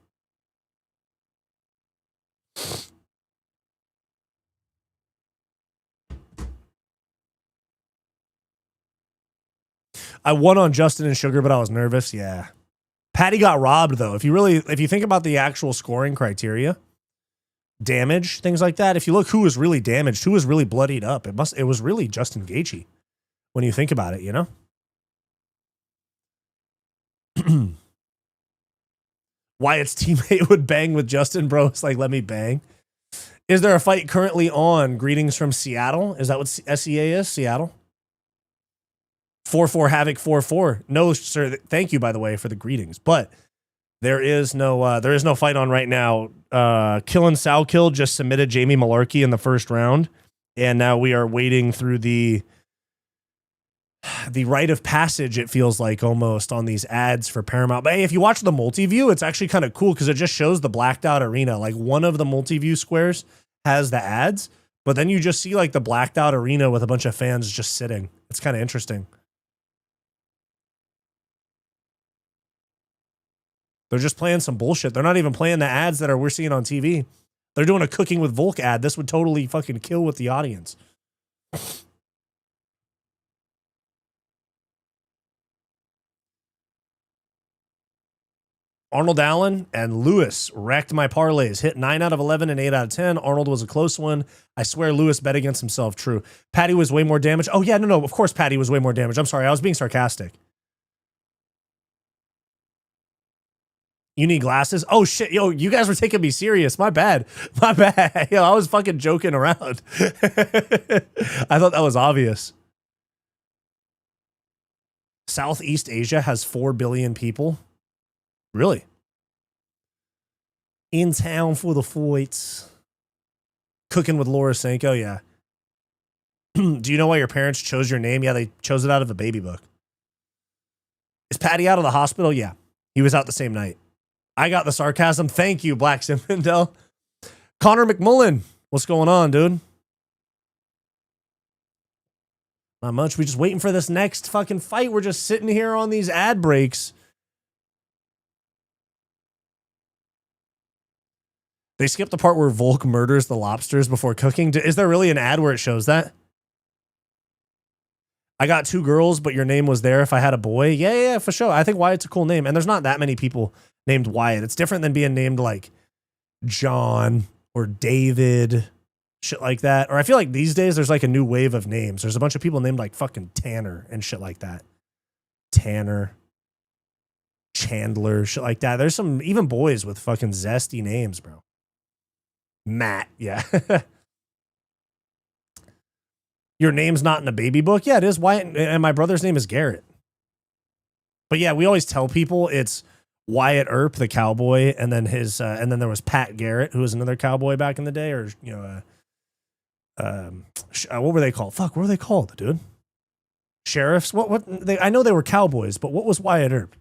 I won on Justin and Sugar, but I was nervous. Yeah. Patty got robbed though. If you think about the actual scoring criteria, damage, things like that. If you look who was really damaged, who was really bloodied up, it was really Justin Gaethje when you think about it, you know? Wyatt's teammate would bang with Justin, bro. It's like, let me bang. Is there a fight currently on? Greetings from Seattle. Is that what SEA is? Seattle? 4-4 Havoc 4-4. No, sir. Thank you, by the way, for the greetings. But there is no fight on right now. Killin' Sowkill just submitted Jamie Malarkey in the first round, and now we are waiting through the the rite of passage, it feels like almost on these ads for Paramount. But hey, if you watch the multi-view, it's actually kind of cool because it just shows the blacked out arena. Like one of the multi-view squares has the ads, but then you just see like the blacked out arena with a bunch of fans just sitting. It's kind of interesting. They're just playing some bullshit. They're not even playing the ads that we're seeing on TV. They're doing a cooking with Volk ad. This would totally fucking kill with the audience. Arnold Allen and Lewis wrecked my parlays. Hit 9 out of 11 and 8 out of 10. Arnold was a close one. I swear Lewis bet against himself. True. Patty was way more damaged. Oh, yeah, no. Of course Patty was way more damaged. I'm sorry. I was being sarcastic. You need glasses? Oh, shit. Yo, you guys were taking me serious. My bad. My bad. Yo, I was fucking joking around. I thought that was obvious. Southeast Asia has 4 billion people. Really? In town for the fights. Cooking with Laura Sanko, yeah. Do you know why your parents chose your name? Yeah, they chose it out of a baby book. Is Patty out of the hospital? Yeah. He was out the same night. I got the sarcasm. Thank you, Black Simendel. Connor McMullen. What's going on, dude? Not much. We're just waiting for this next fucking fight. We're just sitting here on these ad breaks. They skipped the part where Volk murders the lobsters before cooking. Is there really an ad where it shows that? I got 2 girls, but your name was there if I had a boy. Yeah, for sure. I think Wyatt's a cool name. And there's not that many people named Wyatt. It's different than being named like John or David, shit like that. Or I feel like these days there's like a new wave of names. There's a bunch of people named like fucking Tanner and shit like that. Tanner, Chandler, shit like that. There's some even boys with fucking zesty names, bro. Matt, yeah. Your name's not in a baby book? Yeah, it is. Wyatt, and my brother's name is Garrett. But yeah, we always tell people it's Wyatt Earp, the cowboy, and then his, and then there was Pat Garrett, who was another cowboy back in the day, or you know, what were they called? Fuck, what were they called, dude? Sheriffs? What? I know they were cowboys, but what was Wyatt Earp?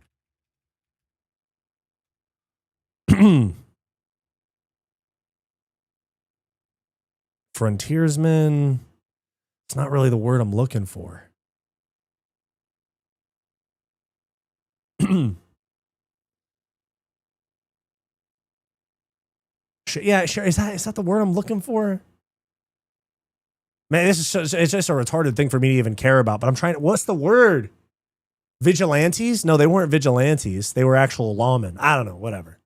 Frontiersman. It's not really the word I'm looking for. Yeah, sure. Is that the word I'm looking for? Man, it's just a retarded thing for me to even care about. But I'm trying to. What's the word? Vigilantes? No, they weren't vigilantes. They were actual lawmen. I don't know. Whatever.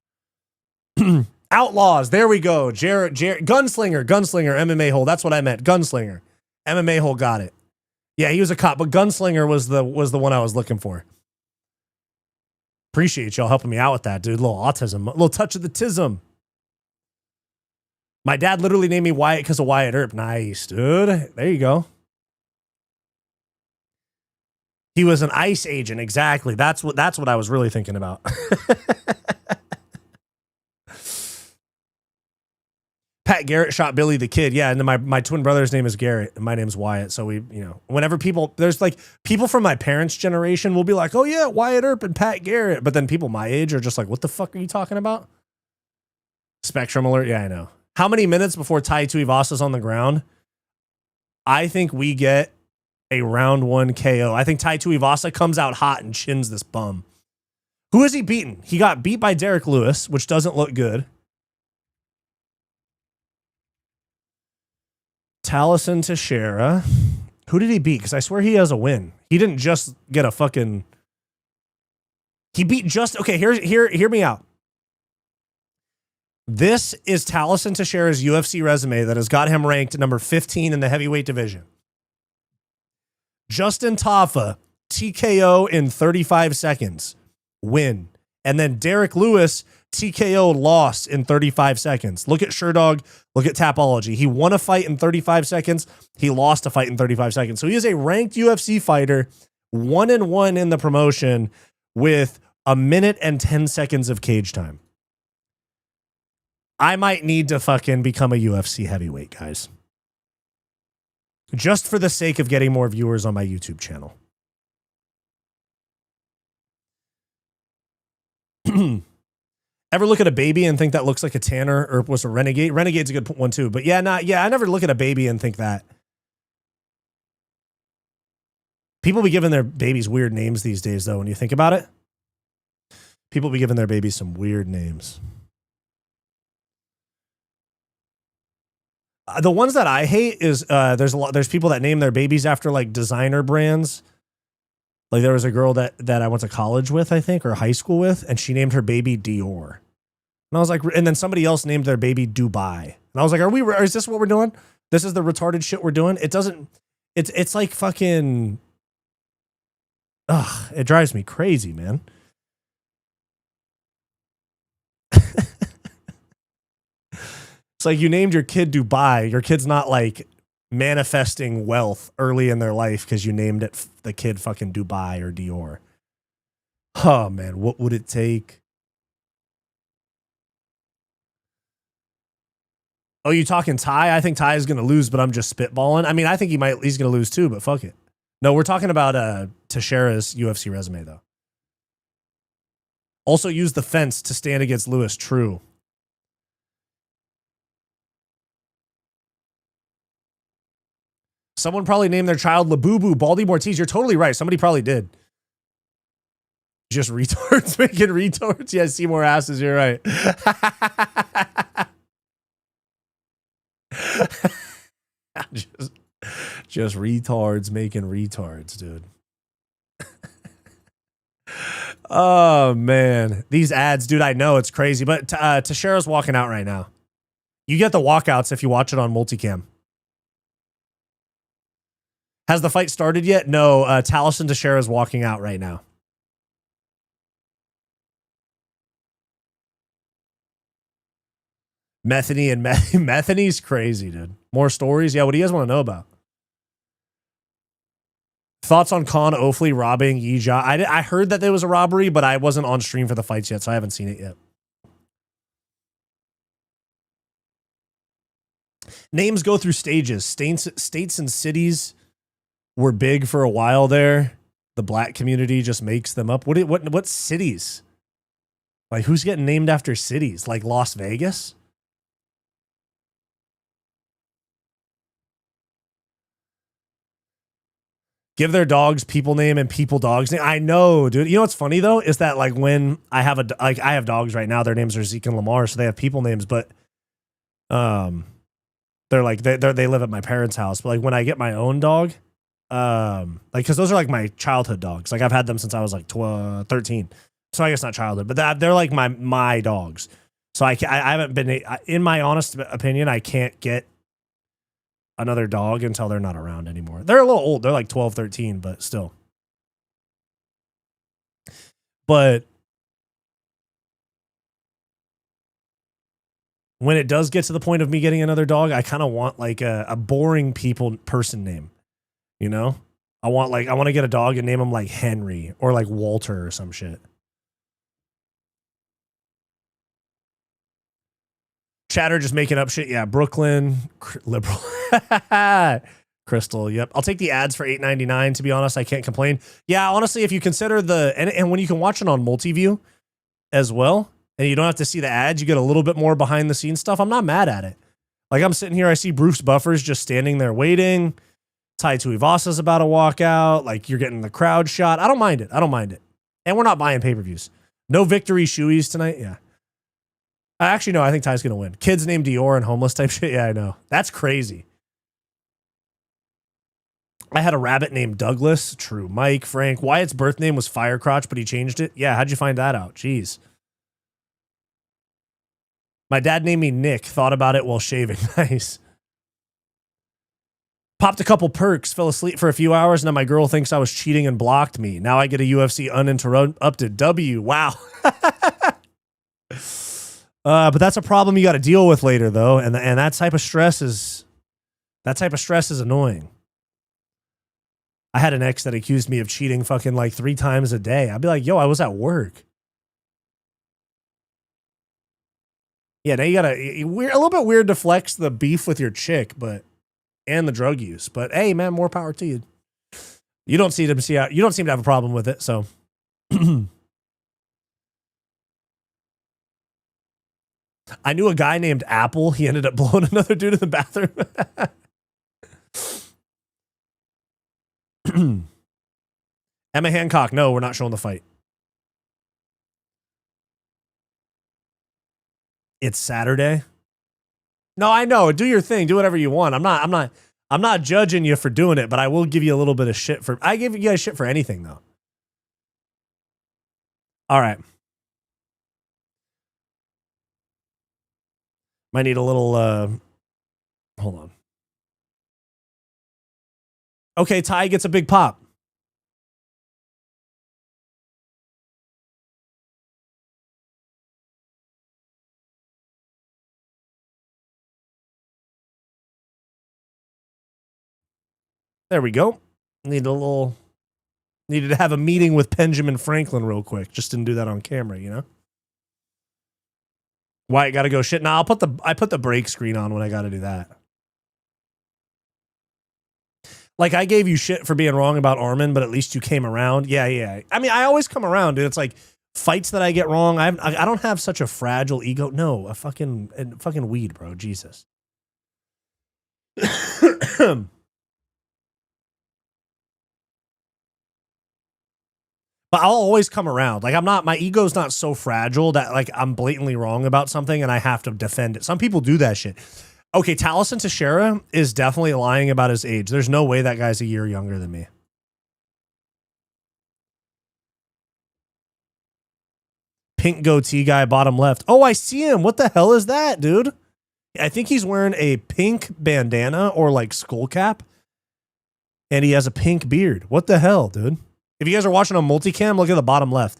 Outlaws. There we go. Jared, gunslinger, MMA hole. That's what I meant. Gunslinger. MMA hole got it. Yeah, he was a cop, but gunslinger was the one I was looking for. Appreciate y'all helping me out with that, dude. A little autism, a little touch of the tism. My dad literally named me Wyatt because of Wyatt Earp. Nice, dude. There you go. He was an ICE agent, exactly. That's what I was really thinking about. Pat Garrett shot Billy the Kid. Yeah, and then my twin brother's name is Garrett, and my name's Wyatt. So we, you know, whenever there's like people from my parents' generation will be like, oh yeah, Wyatt Earp and Pat Garrett. But then people my age are just like, what the fuck are you talking about? Spectrum alert. Yeah, I know. How many minutes before Tai Tuivasa's on the ground? I think we get a round 1 KO. I think Tai Tuivasa comes out hot and chins this bum. Who is he beating? He got beat by Derek Lewis, which doesn't look good. Taliesin Teixeira. Who did he beat? Because I swear he has a win. He didn't just get a fucking... He beat just... Okay, hear me out. This is Taliesin Teixeira's UFC resume that has got him ranked number 15 in the heavyweight division. Justin Tafa, TKO in 35 seconds. Win. And then Derek Lewis, TKO lost in 35 seconds. Look at Sherdog. Look at Tapology. He won a fight in 35 seconds. He lost a fight in 35 seconds. So he is a ranked UFC fighter, 1-1 in the promotion with 1 minute and 10 seconds of cage time. I might need to fucking become a UFC heavyweight, guys. Just for the sake of getting more viewers on my YouTube channel. Ever look at a baby and think that looks like a Tanner or was a Renegade? Renegade's a good one too. But yeah, I never look at a baby and think that. People be giving their babies weird names these days, though, when you think about it. People be giving their babies some weird names. The ones that I hate is there's people that name their babies after like designer brands. Like there was a girl that I went to college with, I think, or high school with, and she named her baby Dior. And I was like, and then somebody else named their baby Dubai. And I was like, is this what we're doing? This is the retarded shit we're doing? It doesn't, it's like fucking, ugh, it drives me crazy, man. It's like you named your kid Dubai. Your kid's not like manifesting wealth early in their life because you named it the kid fucking Dubai or Dior. Oh man, what would it take? Oh, you talking Ty? I think Ty is going to lose, but I'm just spitballing. I mean, I think he's going to lose too, but fuck it. No, we're talking about Teixeira's UFC resume though. Also use the fence to stand against Lewis. True. Someone probably named their child Labubu, Baldy Ortiz. You're totally right. Somebody probably did. Just retards making retards. Yeah, see more asses. You're right. just retards making retards, dude. Oh man, these ads, dude. I know it's crazy, but Teixeira's walking out right now. You get the walkouts if you watch it on multicam. Has the fight started yet? No. Taliesin Teixeira's walking out right now. Metheny and Metheny's crazy, dude. More stories? Yeah, what do you guys want to know about? Thoughts on Khan Ofley robbing Yija? I heard that there was a robbery, but I wasn't on stream for the fights yet, so I haven't seen it yet. Names go through stages. States and cities were big for a while there. The black community just makes them up. What cities? Like who's getting named after cities? Like Las Vegas? Give their dogs people name and people dogs name. I know, dude. You know what's funny though is that like when I have I have dogs right now, their names are Zeke and Lamar, so they have people names, but they're like they live at my parents' house. But like when I get my own dog, like because those are like my childhood dogs. Like I've had them since I was like 13. So I guess not childhood, but they're like my dogs. So I haven't been, in my honest opinion, I can't get another dog until they're not around anymore. They're a little old. They're like 12, 13, but still. But when it does get to the point of me getting another dog, I kind of want like a boring person name, you know? I want to get a dog and name him like Henry or like Walter or some shit. Chatter just making up shit. Yeah, Brooklyn, liberal. Crystal, yep. I'll take the ads for $8.99. To be honest, I can't complain. Yeah, honestly, if you consider and when you can watch it on multi-view as well, and you don't have to see the ads, you get a little bit more behind the scenes stuff. I'm not mad at it. Like I'm sitting here, I see Bruce Buffers just standing there waiting. Tai Tuivasa's about to walk out. Like you're getting the crowd shot. I don't mind it. And we're not buying pay-per-views. No victory shoeies tonight. Yeah. Actually, no, I think Ty's going to win. Kids named Dior and homeless type shit. Yeah, I know. That's crazy. I had a rabbit named Douglas. True. Mike, Frank. Wyatt's birth name was Firecrotch, but he changed it. Yeah, how'd you find that out? Jeez. My dad named me Nick. Thought about it while shaving. Nice. Popped a couple perks, fell asleep for a few hours, and now my girl thinks I was cheating and blocked me. Now I get a UFC uninterrupted W. Wow. But that's a problem you got to deal with later, though, and that type of stress is annoying. I had an ex that accused me of cheating fucking like 3 times a day. I'd be like, yo, I was at work. Yeah, now you gotta a little bit weird to flex the beef with your chick, and the drug use. But hey, man, more power to you. You don't seem to have a problem with it, so. I knew a guy named Apple. He ended up blowing another dude in the bathroom. Emma Hancock, no, we're not showing the fight. It's Saturday. No, I know. Do your thing. Do whatever you want. I'm not judging you for doing it, but I will give you a little bit of shit for. I give you guys shit for anything though. All right. Might need a little. Hold on. Okay, Ty gets a big pop. There we go. Needed to have a meeting with Benjamin Franklin real quick. Just didn't do that on camera, you know? Wyatt got to go shit. Nah, I put the break screen on when I got to do that. Like, I gave you shit for being wrong about Armin, but at least you came around. Yeah. I mean, I always come around, dude. It's like fights that I get wrong. I don't have such a fragile ego. No, a fucking weed, bro. Jesus. But I'll always come around. Like, my ego's not so fragile that like I'm blatantly wrong about something and I have to defend it. Some people do that shit. Okay, Taliesin Teixeira is definitely lying about his age. There's no way that guy's a year younger than me. Pink goatee guy, bottom left. Oh, I see him. What the hell is that, dude? I think he's wearing a pink bandana or like skull cap. And he has a pink beard. What the hell, dude? If you guys are watching on multicam, look at the bottom left.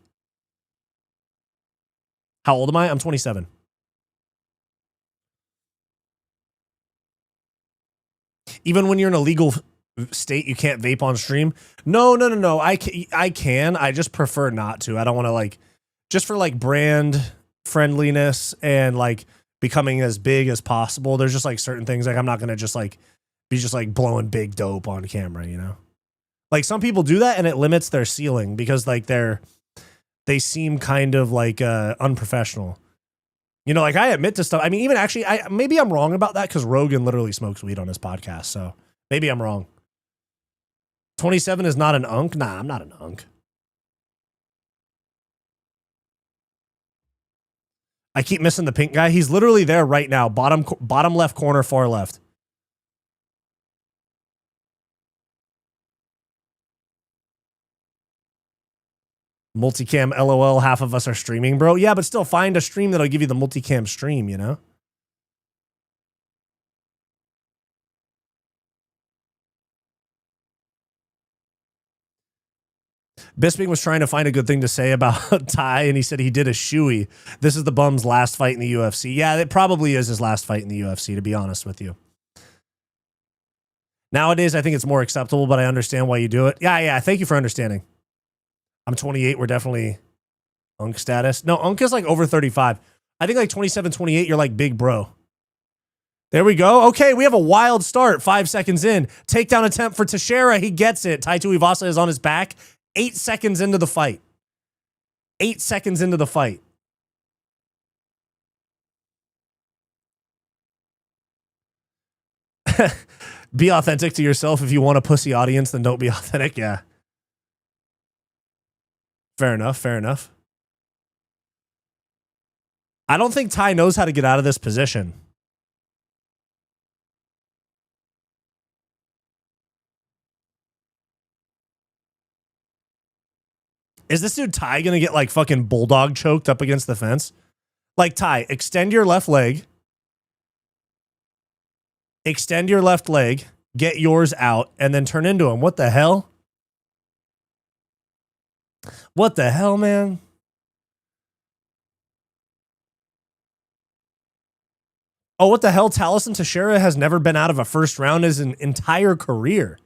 How old am I? I'm 27. Even when you're in a legal state, you can't vape on stream. No. I can. I just prefer not to. I don't want to like, just for like brand friendliness and like becoming as big as possible. There's just like certain things like I'm not going to just like be just like blowing big dope on camera, you know? Like some people do that and it limits their ceiling because like they seem kind of like unprofessional. You know, like I admit to stuff. I mean, even actually, maybe I'm wrong about that because Rogan literally smokes weed on his podcast. So maybe I'm wrong. 27 is not an unk? Nah, I'm not an unk. I keep missing the pink guy. He's literally there right now. Bottom left corner, far left. Multicam LOL, half of us are streaming, bro. Yeah, but still find a stream that'll give you the multicam stream, you know? Bisping was trying to find a good thing to say about Ty, and he said he did a shoey. This is the bum's last fight in the UFC. Yeah, it probably is his last fight in the UFC, to be honest with you. Nowadays, I think it's more acceptable, but I understand why you do it. Yeah, thank you for understanding. I'm 28. We're definitely unk status. No, unk is like over 35. I think like 27, 28, you're like big bro. There we go. Okay, we have a wild start. 5 seconds in. Takedown attempt for Teixeira. He gets it. Tai Tuivasa is on his back. 8 seconds into the fight. 8 seconds into the fight. Be authentic to yourself. If you want a pussy audience, then don't be authentic. Yeah. Fair enough. I don't think Ty knows how to get out of this position. Is this dude Ty going to get like fucking bulldog choked up against the fence? Like Ty, extend your left leg. Extend your left leg. Get yours out and then turn into him. What the hell? What the hell, man? Oh, what the hell? Taliesin Teixeira has never been out of a first round his entire career.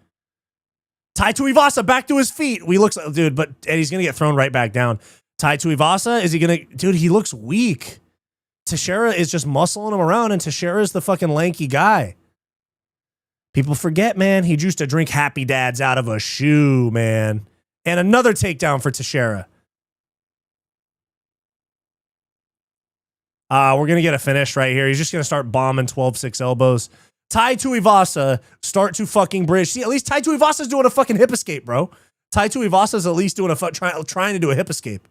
Tai Tuivasa back to his feet. We looks, dude, but and he's gonna get thrown right back down. Tai Tuivasa, is he gonna, dude? He looks weak. Teixeira is just muscling him around, and Teixeira is the fucking lanky guy. People forget, man. He juiced a drink Happy Dads out of a shoe, man. And another takedown for Teixeira. We're going to get a finish right here. He's just going to start bombing 12-6 elbows. Tai Tuivasa start to fucking bridge. See, at least Tai Tuivasa's doing a fucking hip escape, bro. Tai Tuivasa's at least doing trying to do a hip escape.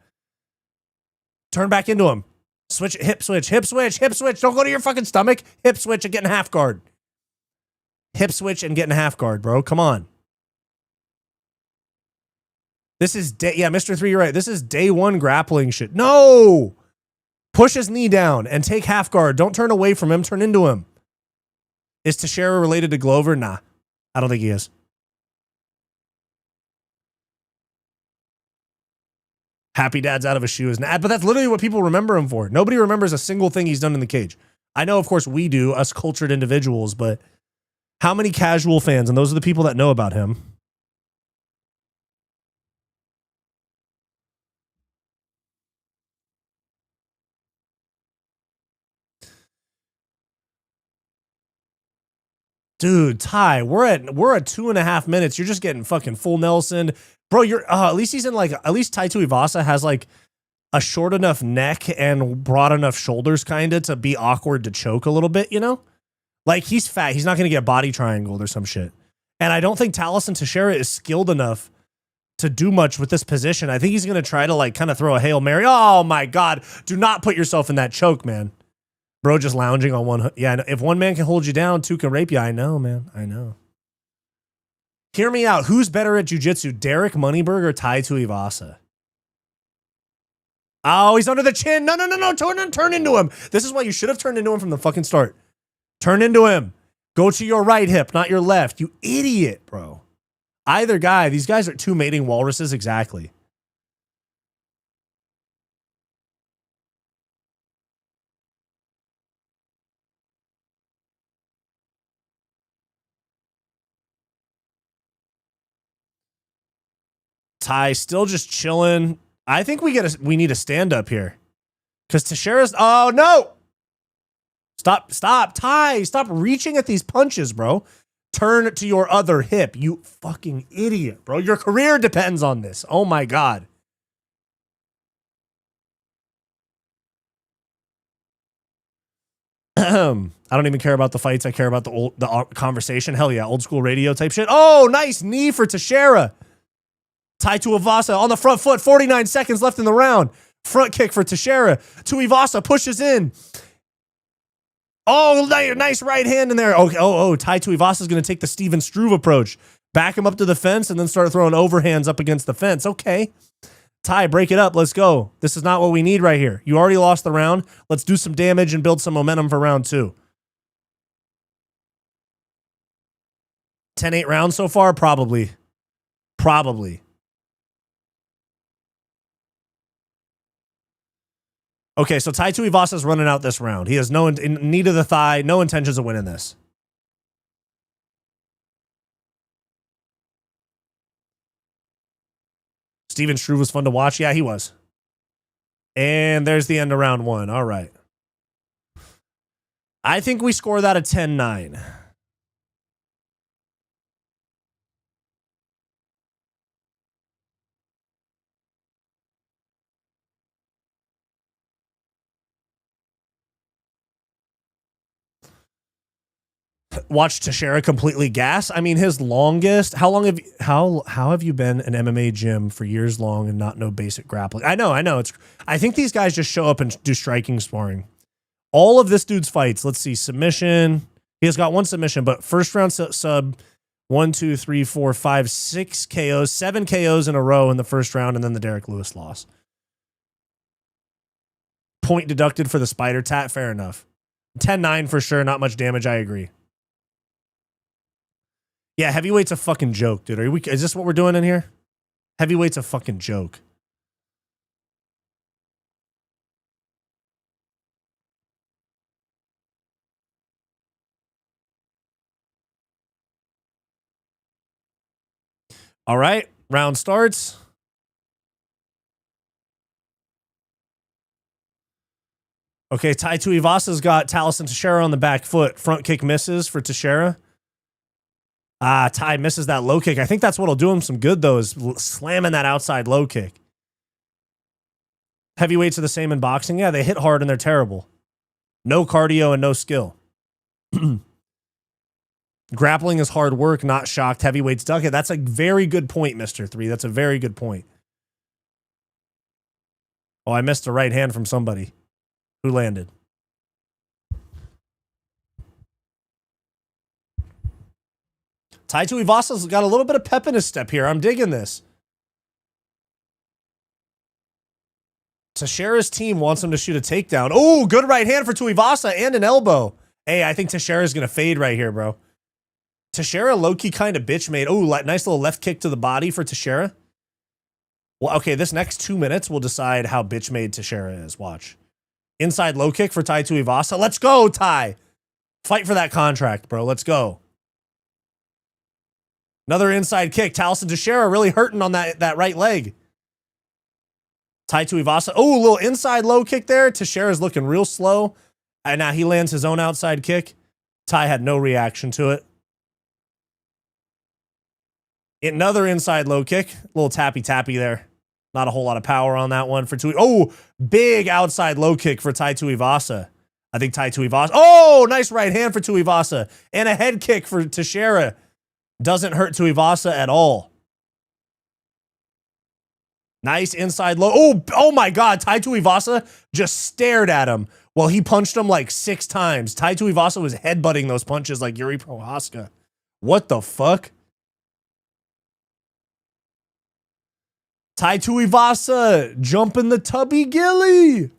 Turn back into him. Switch, hip switch, hip switch, hip switch. Don't go to your fucking stomach. Hip switch and get in half guard. Hip switch and get in half guard, bro. Come on. This is yeah, Mr. 3, you're right. This is day one grappling shit. No! Push his knee down and take half guard. Don't turn away from him. Turn into him. Is Teixeira related to Glover? Nah. I don't think he is. Happy Dad's out of his shoes. But that's literally what people remember him for. Nobody remembers a single thing he's done in the cage. I know, of course, we do, us cultured individuals, but how many casual fans, and those are the people that know about him, dude, Ty, we're at 2.5 minutes. You're just getting fucking full Nelson. Bro, you're at least he's in at least Tai Tuivasa has like a short enough neck and broad enough shoulders kinda to be awkward to choke a little bit, you know? Like he's fat. He's not gonna get body triangled or some shit. And I don't think Taliesin Teixeira is skilled enough to do much with this position. I think he's gonna try to like kind of throw a Hail Mary. Oh my God. Do not put yourself in that choke, man. Bro, just lounging on one. Yeah, if one man can hold you down, two can rape you. I know, man. I know. Hear me out. Who's better at jiu-jitsu, Derek Moneyberg or Tai Tuivasa? Oh, he's under the chin. No. Turn into him. This is why you should have turned into him from the fucking start. Turn into him. Go to your right hip, not your left. You idiot, bro. Either guy. These guys are two mating walruses. Exactly. Ty still just chilling. I think we need a stand up here. Because Teixeira's, oh no. Stop, Ty, stop reaching at these punches, bro. Turn to your other hip, you fucking idiot, bro. Your career depends on this. Oh my God. I don't even care about the fights. I care about the conversation. Hell yeah, old school radio type shit. Oh, nice knee for Teixeira. Tai Tuivasa on the front foot. 49 seconds left in the round. Front kick for Teixeira. Tuivasa pushes in. Oh, nice right hand in there. Oh, Tai Tuivasa is going to take the Steven Struve approach. Back him up to the fence and then start throwing overhands up against the fence. Okay. Ty, break it up. Let's go. This is not what we need right here. You already lost the round. Let's do some damage and build some momentum for round 2. 10-8 rounds so far? Probably. Okay, so Tai Tuivasa's running out this round. He has no knee to the thigh, no intentions of winning this. Steven Struve was fun to watch. Yeah, he was. And there's the end of round 1. All right. I think we score that a 10-9. Watch Teixeira completely gas. I mean, his longest. How have you been an MMA gym for years long and not know basic grappling? I know. I think these guys just show up and do striking sparring. All of this dude's fights. Let's see, submission. He has got 1 submission, but first round sub 1, 2, 3, 4, 5, 6 KOs, 7 KOs in a row in the first round, and then the Derek Lewis loss. Point deducted for the spider tat. Fair enough. 10-9 for sure. Not much damage. I agree. Yeah, heavyweight's a fucking joke, dude. Is this what we're doing in here? Heavyweight's a fucking joke. All right, round starts. Okay, Tai Tuivasa's got Taliesin Teixeira on the back foot. Front kick misses for Teixeira. Ty misses that low kick. I think that's what'll do him some good, though, is slamming that outside low kick. Heavyweights are the same in boxing. Yeah, they hit hard and they're terrible. No cardio and no skill. Grappling is hard work, not shocked. Heavyweights duck it. That's a very good point, Mr. 3. That's a very good point. Oh, I missed a right hand from somebody. Who landed? Tai Tuivasa's got a little bit of pep in his step here. I'm digging this. Teixeira's team wants him to shoot a takedown. Oh, good right hand for Tuivasa and an elbow. Hey, I think Teixeira's going to fade right here, bro. Teixeira low-key kind of bitch made. Oh, nice little left kick to the body for Teixeira. Well, okay, this next 2 minutes will decide how bitch made Teixeira is. Watch. Inside low kick for Tai Tuivasa. Let's go, Tai. Fight for that contract, bro. Let's go. Another inside kick. Taliesin Teixeira really hurting on that right leg. Tai Tuivasa. Oh, a little inside low kick there. Teixeira's looking real slow. And now he lands his own outside kick. Tai had no reaction to it. Another inside low kick. A little tappy there. Not a whole lot of power on that one for Tui. Oh, big outside low kick for Tai Tuivasa. I think Tai Tuivasa. Oh, nice right hand for Tuivasa. And a head kick for Teixeira. Doesn't hurt Tuivasa at all. Nice inside low. Oh my God. Tai Tuivasa just stared at him while he punched him like 6 times. Tai Tuivasa was headbutting those punches like Yuri Prohaska. What the fuck? Tai Tuivasa jumping the tubby gilly.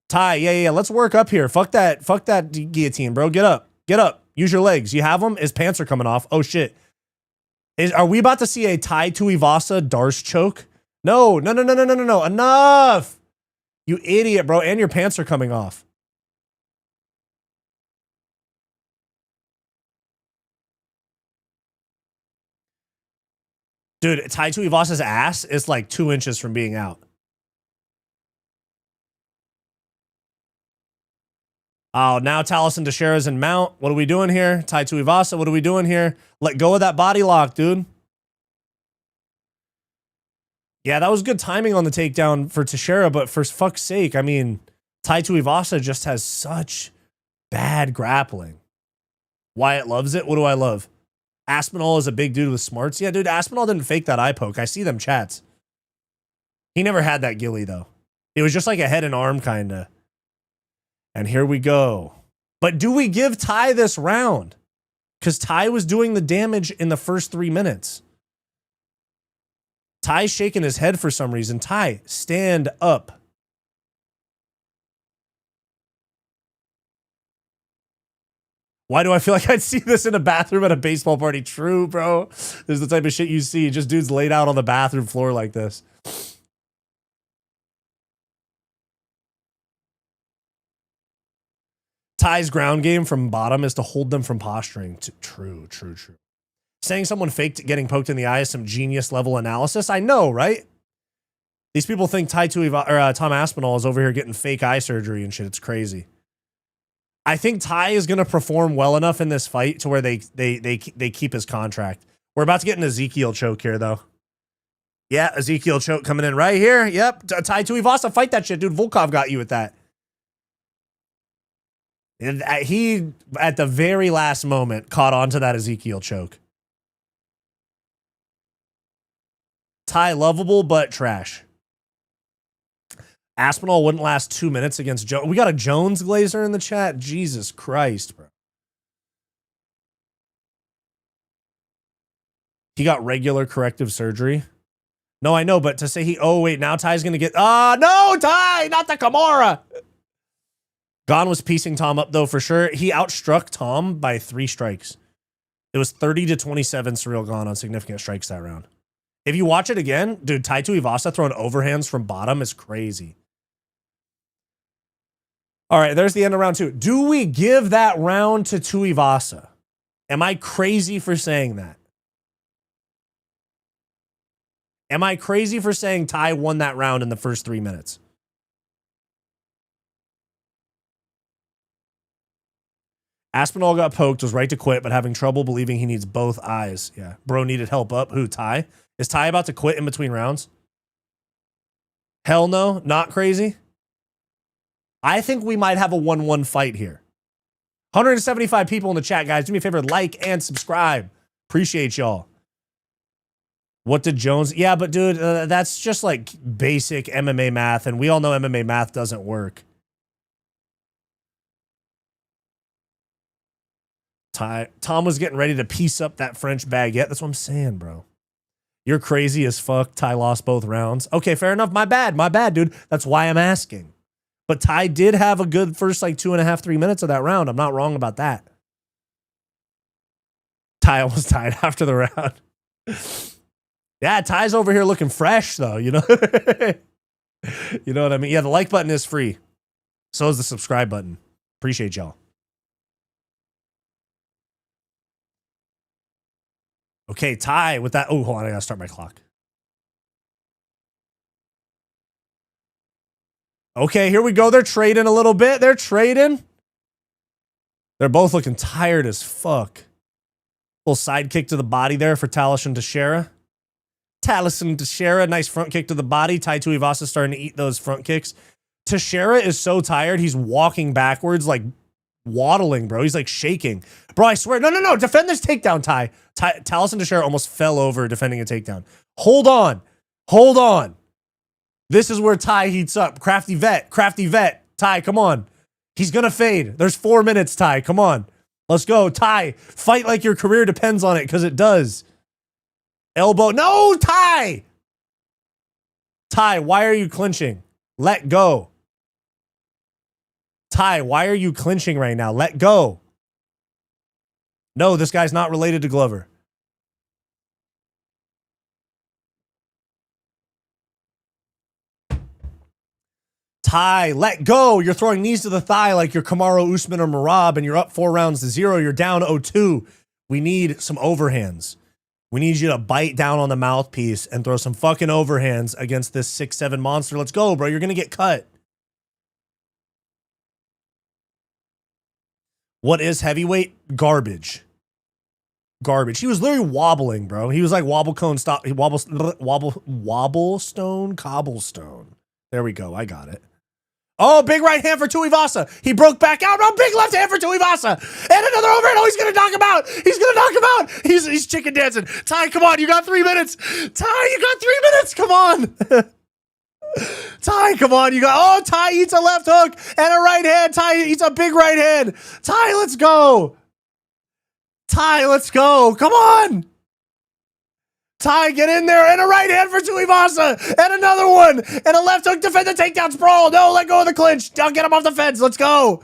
Tai, yeah. Let's work up here. Fuck that guillotine, bro. Get up. Use your legs. You have them? His pants are coming off. Oh shit. Are we about to see a Tai Tuivasa Darce choke? No. Enough. You idiot, bro. And your pants are coming off. Dude, Tai Tuivasa's ass is like 2 inches from being out. Oh, now Taliesin Teixeira's in mount. What are we doing here? Tai Tuivasa, what are we doing here? Let go of that body lock, dude. Yeah, that was good timing on the takedown for Teixeira, but for fuck's sake, I mean, Tai Tuivasa just has such bad grappling. Wyatt loves it. What do I love? Aspinall is a big dude with smarts. Yeah, dude, Aspinall didn't fake that eye poke. I see them chats. He never had that ghillie, though. It was just like a head and arm, kind of. And here we go. But do we give Tai this round? Because Tai was doing the damage in the first 3 minutes. Tai's shaking his head for some reason. Tai, stand up. Why do I feel like I'd see this in a bathroom at a baseball party? True, bro. This is the type of shit you see. Just dudes laid out on the bathroom floor like this. Tai's ground game from bottom is to hold them from posturing. True. Saying someone faked getting poked in the eye is some genius level analysis. I know, right? These people think Tom Aspinall is over here getting fake eye surgery and shit. It's crazy. I think Tai is going to perform well enough in this fight to where they keep his contract. We're about to get an Ezekiel choke here, though. Yeah, Ezekiel choke coming in right here. Yep, Tai Tuivasa, fight that shit, dude. Volkov got you with that. And he, at the very last moment, caught on to that Ezekiel choke. Tai lovable, but trash. Aspinall wouldn't last 2 minutes against Jones. We got a Jones Glazer in the chat. Jesus Christ, bro. He got regular corrective surgery. No, I know, but to say oh, wait, now Tai's going to get... no, Tai, not the Kimura. Gon was piecing Tom up, though, for sure. He outstruck Tom by 3 strikes. It was 30-27 Surreal Gon on significant strikes that round. If you watch it again, dude, Tai Tuivasa throwing overhands from bottom is crazy. All right, there's the end of round 2. Do we give that round to Tuivasa? Am I crazy for saying that? Am I crazy for saying Tai won that round in the first 3 minutes? Aspinall got poked, was right to quit, but having trouble believing he needs both eyes. Yeah, bro needed help up. Who, Tai? Is Tai about to quit in between rounds? Hell no, not crazy. I think we might have a 1-1 fight here. 175 people in the chat, guys. Do me a favor, like and subscribe. Appreciate y'all. What did Jones? Yeah, but dude, that's just like basic MMA math, and we all know MMA math doesn't work. Tom was getting ready to piece up that French baguette. That's what I'm saying, bro. You're crazy as fuck. Ty lost both rounds. Okay, fair enough. My bad, dude. That's why I'm asking. But Ty did have a good first like 2.5, 3 minutes of that round. I'm not wrong about that. Ty almost died after the round. Yeah, Ty's over here looking fresh though, you know? You know what I mean? Yeah, the like button is free. So is the subscribe button. Appreciate y'all. Okay, Ty with that. Oh, hold on. I gotta start my clock. Okay, here we go. They're trading a little bit. They're trading. They're both looking tired as fuck. Little side kick to the body there for Talison Teixeira. Talison Teixeira, nice front kick to the body. Tai Tuivasa starting to eat those front kicks. Teixeira is so tired. He's walking backwards, like waddling, bro. He's like shaking. Bro, I swear. No. Defend this takedown, Ty. Talison Teixeira almost fell over defending a takedown. Hold on. This is where Ty heats up. Crafty vet. Ty, come on. He's going to fade. There's 4 minutes, Ty. Come on. Let's go. Ty, fight like your career depends on it, because it does. Elbow. No, Ty. Ty, why are you clinching? Let go. Ty, why are you clinching right now? Let go. No, this guy's not related to Glover. Ty, let go. You're throwing knees to the thigh like you're Kamaru Usman or Merab, and you're up 4-0. You're down 0-2. We need some overhands. We need you to bite down on the mouthpiece and throw some fucking overhands against this 6'7" monster. Let's go, bro. You're going to get cut. What is heavyweight? Garbage. He was literally wobbling, bro. He was like wobble stone, cobblestone. There we go. I got it. Oh, big right hand for Tuivasa. He broke back out. Oh, big left hand for Tuivasa. And another overhand. Oh, he's going to knock him out. He's chicken dancing. Ty, come on. You got 3 minutes. Come on. Ty, come on. Ty eats a left hook and a right hand. Ty eats a big right hand. Ty, let's go. Come on. Ty, get in there, and a right hand for Tuivasa, and another one, and a left hook, defend the takedown sprawl. No, let go of the clinch. Don't get him off the fence. Let's go.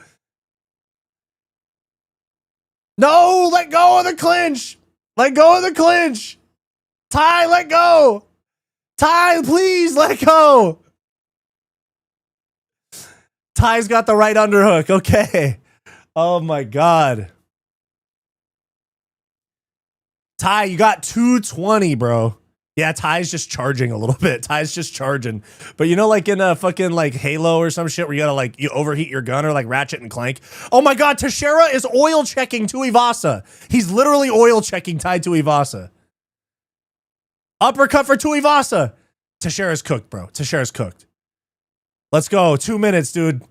No, let go of the clinch. Ty, let go. Ty, please let go. Ty's got the right underhook. Okay. Oh my God. Ty, you got 220, bro. Yeah, Ty's just charging a little bit. But you know, like in a fucking like Halo or some shit where you gotta like, you overheat your gun, or like Ratchet and Clank. Oh my God, Teixeira is oil checking Tuivasa. He's literally oil checking Tai Tuivasa. Uppercut for Tuivasa. Teixeira's cooked, bro. Let's go. 2 minutes, dude.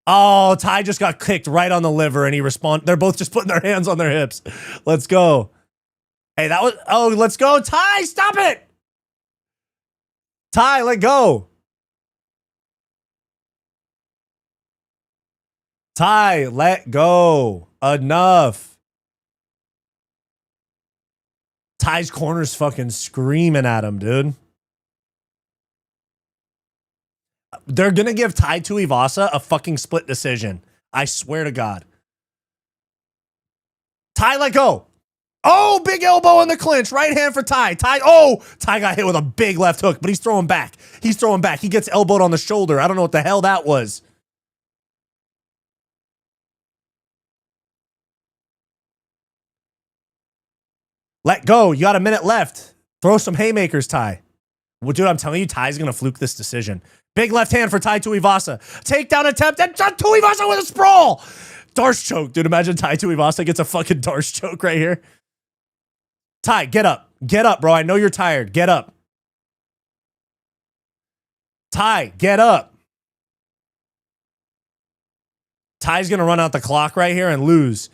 Oh, Ty just got kicked right on the liver, and he responded. They're both just putting their hands on their hips. Let's go. Hey, let's go. Ty, stop it. Ty, let go. Ty, let go. Enough. Ty's corner's fucking screaming at him, dude. They're going to give Tai Tuivasa a fucking split decision. I swear to God. Ty, let go. Oh, big elbow in the clinch. Right hand for Ty. Ty got hit with a big left hook, but he's throwing back. He gets elbowed on the shoulder. I don't know what the hell that was. Let go. You got a minute left. Throw some haymakers, Ty. Well, dude, I'm telling you, Ty's going to fluke this decision. Big left hand for Tai Tuivasa. Takedown attempt, and Tuivasa with a sprawl. Darce choke, dude. Imagine Tai Tuivasa gets a fucking Darce choke right here. Ty, get up. Get up, bro. I know you're tired. Get up. Ty, get up. Ty's going to run out the clock right here and lose.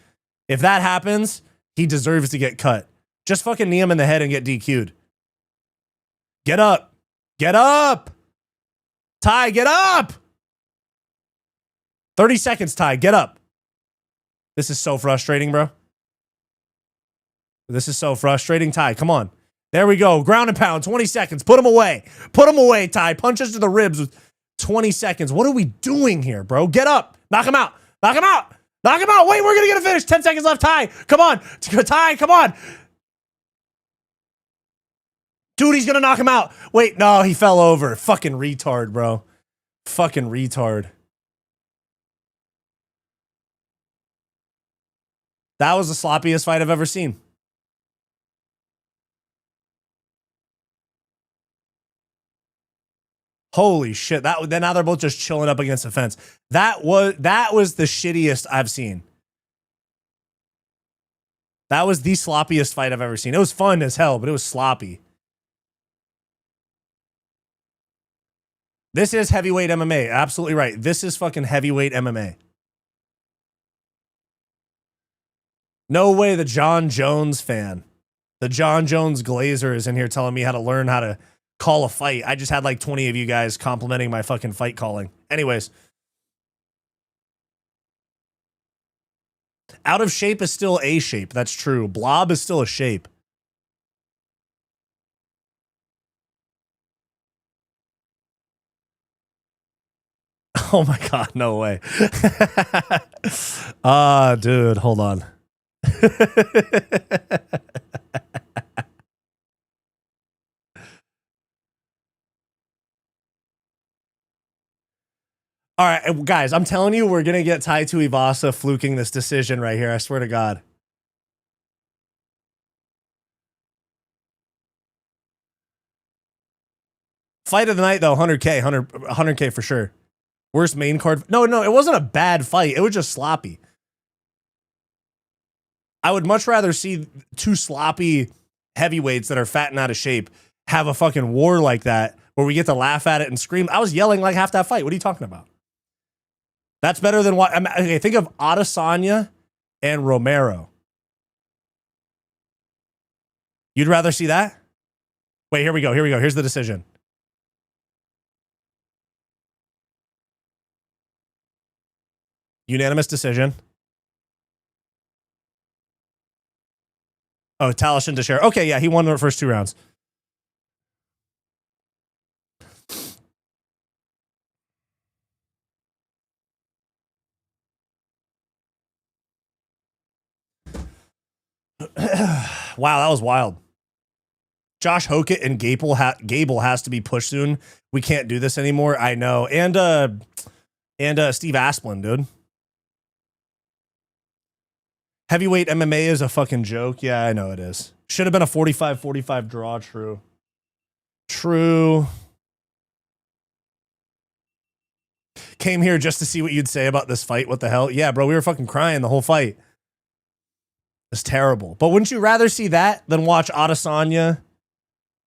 If that happens, he deserves to get cut. Just fucking knee him in the head and get DQ'd. Get up. Get up. Ty, get up. 30 seconds, Ty. Get up. This is so frustrating, bro. This is so frustrating. Ty, come on. There we go. Ground and pound. 20 seconds. Put him away. Put him away, Ty. Punches to the ribs with 20 seconds. What are we doing here, bro? Get up. Knock him out. Knock him out. Knock him out. Wait, we're going to get a finish. 10 seconds left. Ty, come on. Ty, come on. Dude, he's going to knock him out. Wait, no, he fell over. Fucking retard, bro. Fucking retard. That was the sloppiest fight I've ever seen. Holy shit. Then now they're both just chilling up against the fence. That was the shittiest I've seen. That was the sloppiest fight I've ever seen. It was fun as hell, but it was sloppy. This is heavyweight MMA. Absolutely right. This is fucking heavyweight MMA. No way the John Jones fan. The John Jones Glazer is in here telling me how to learn how to call a fight. I just had like 20 of you guys complimenting my fucking fight calling. Anyways. Out of shape is still a shape. That's true. Blob is still a shape. Oh my God, no way. Dude, hold on. All right, guys, I'm telling you, we're going to get Tai Tuivasa fluking this decision right here. I swear to God. Fight of the night, though, 100K, 100K for sure. Worst main card. No, it wasn't a bad fight. It was just sloppy. I would much rather see two sloppy heavyweights that are fat and out of shape have a fucking war like that where we get to laugh at it and scream. I was yelling like half that fight. What are you talking about? That's better than what? Okay, think of Adesanya and Romero. You'd rather see that? Wait, here we go. Here's the decision. Unanimous decision. Oh, Talishин to share. Okay, yeah, he won the first 2 rounds. Wow, that was wild. Josh Hokett and Gable has to be pushed soon. We can't do this anymore. I know. And Steve Asplin, dude. Heavyweight MMA is a fucking joke. Yeah, I know it is. Should have been a 45-45 draw. True. Came here just to see what you'd say about this fight. What the hell? Yeah, bro, we were fucking crying the whole fight. It's terrible. But wouldn't you rather see that than watch Adesanya?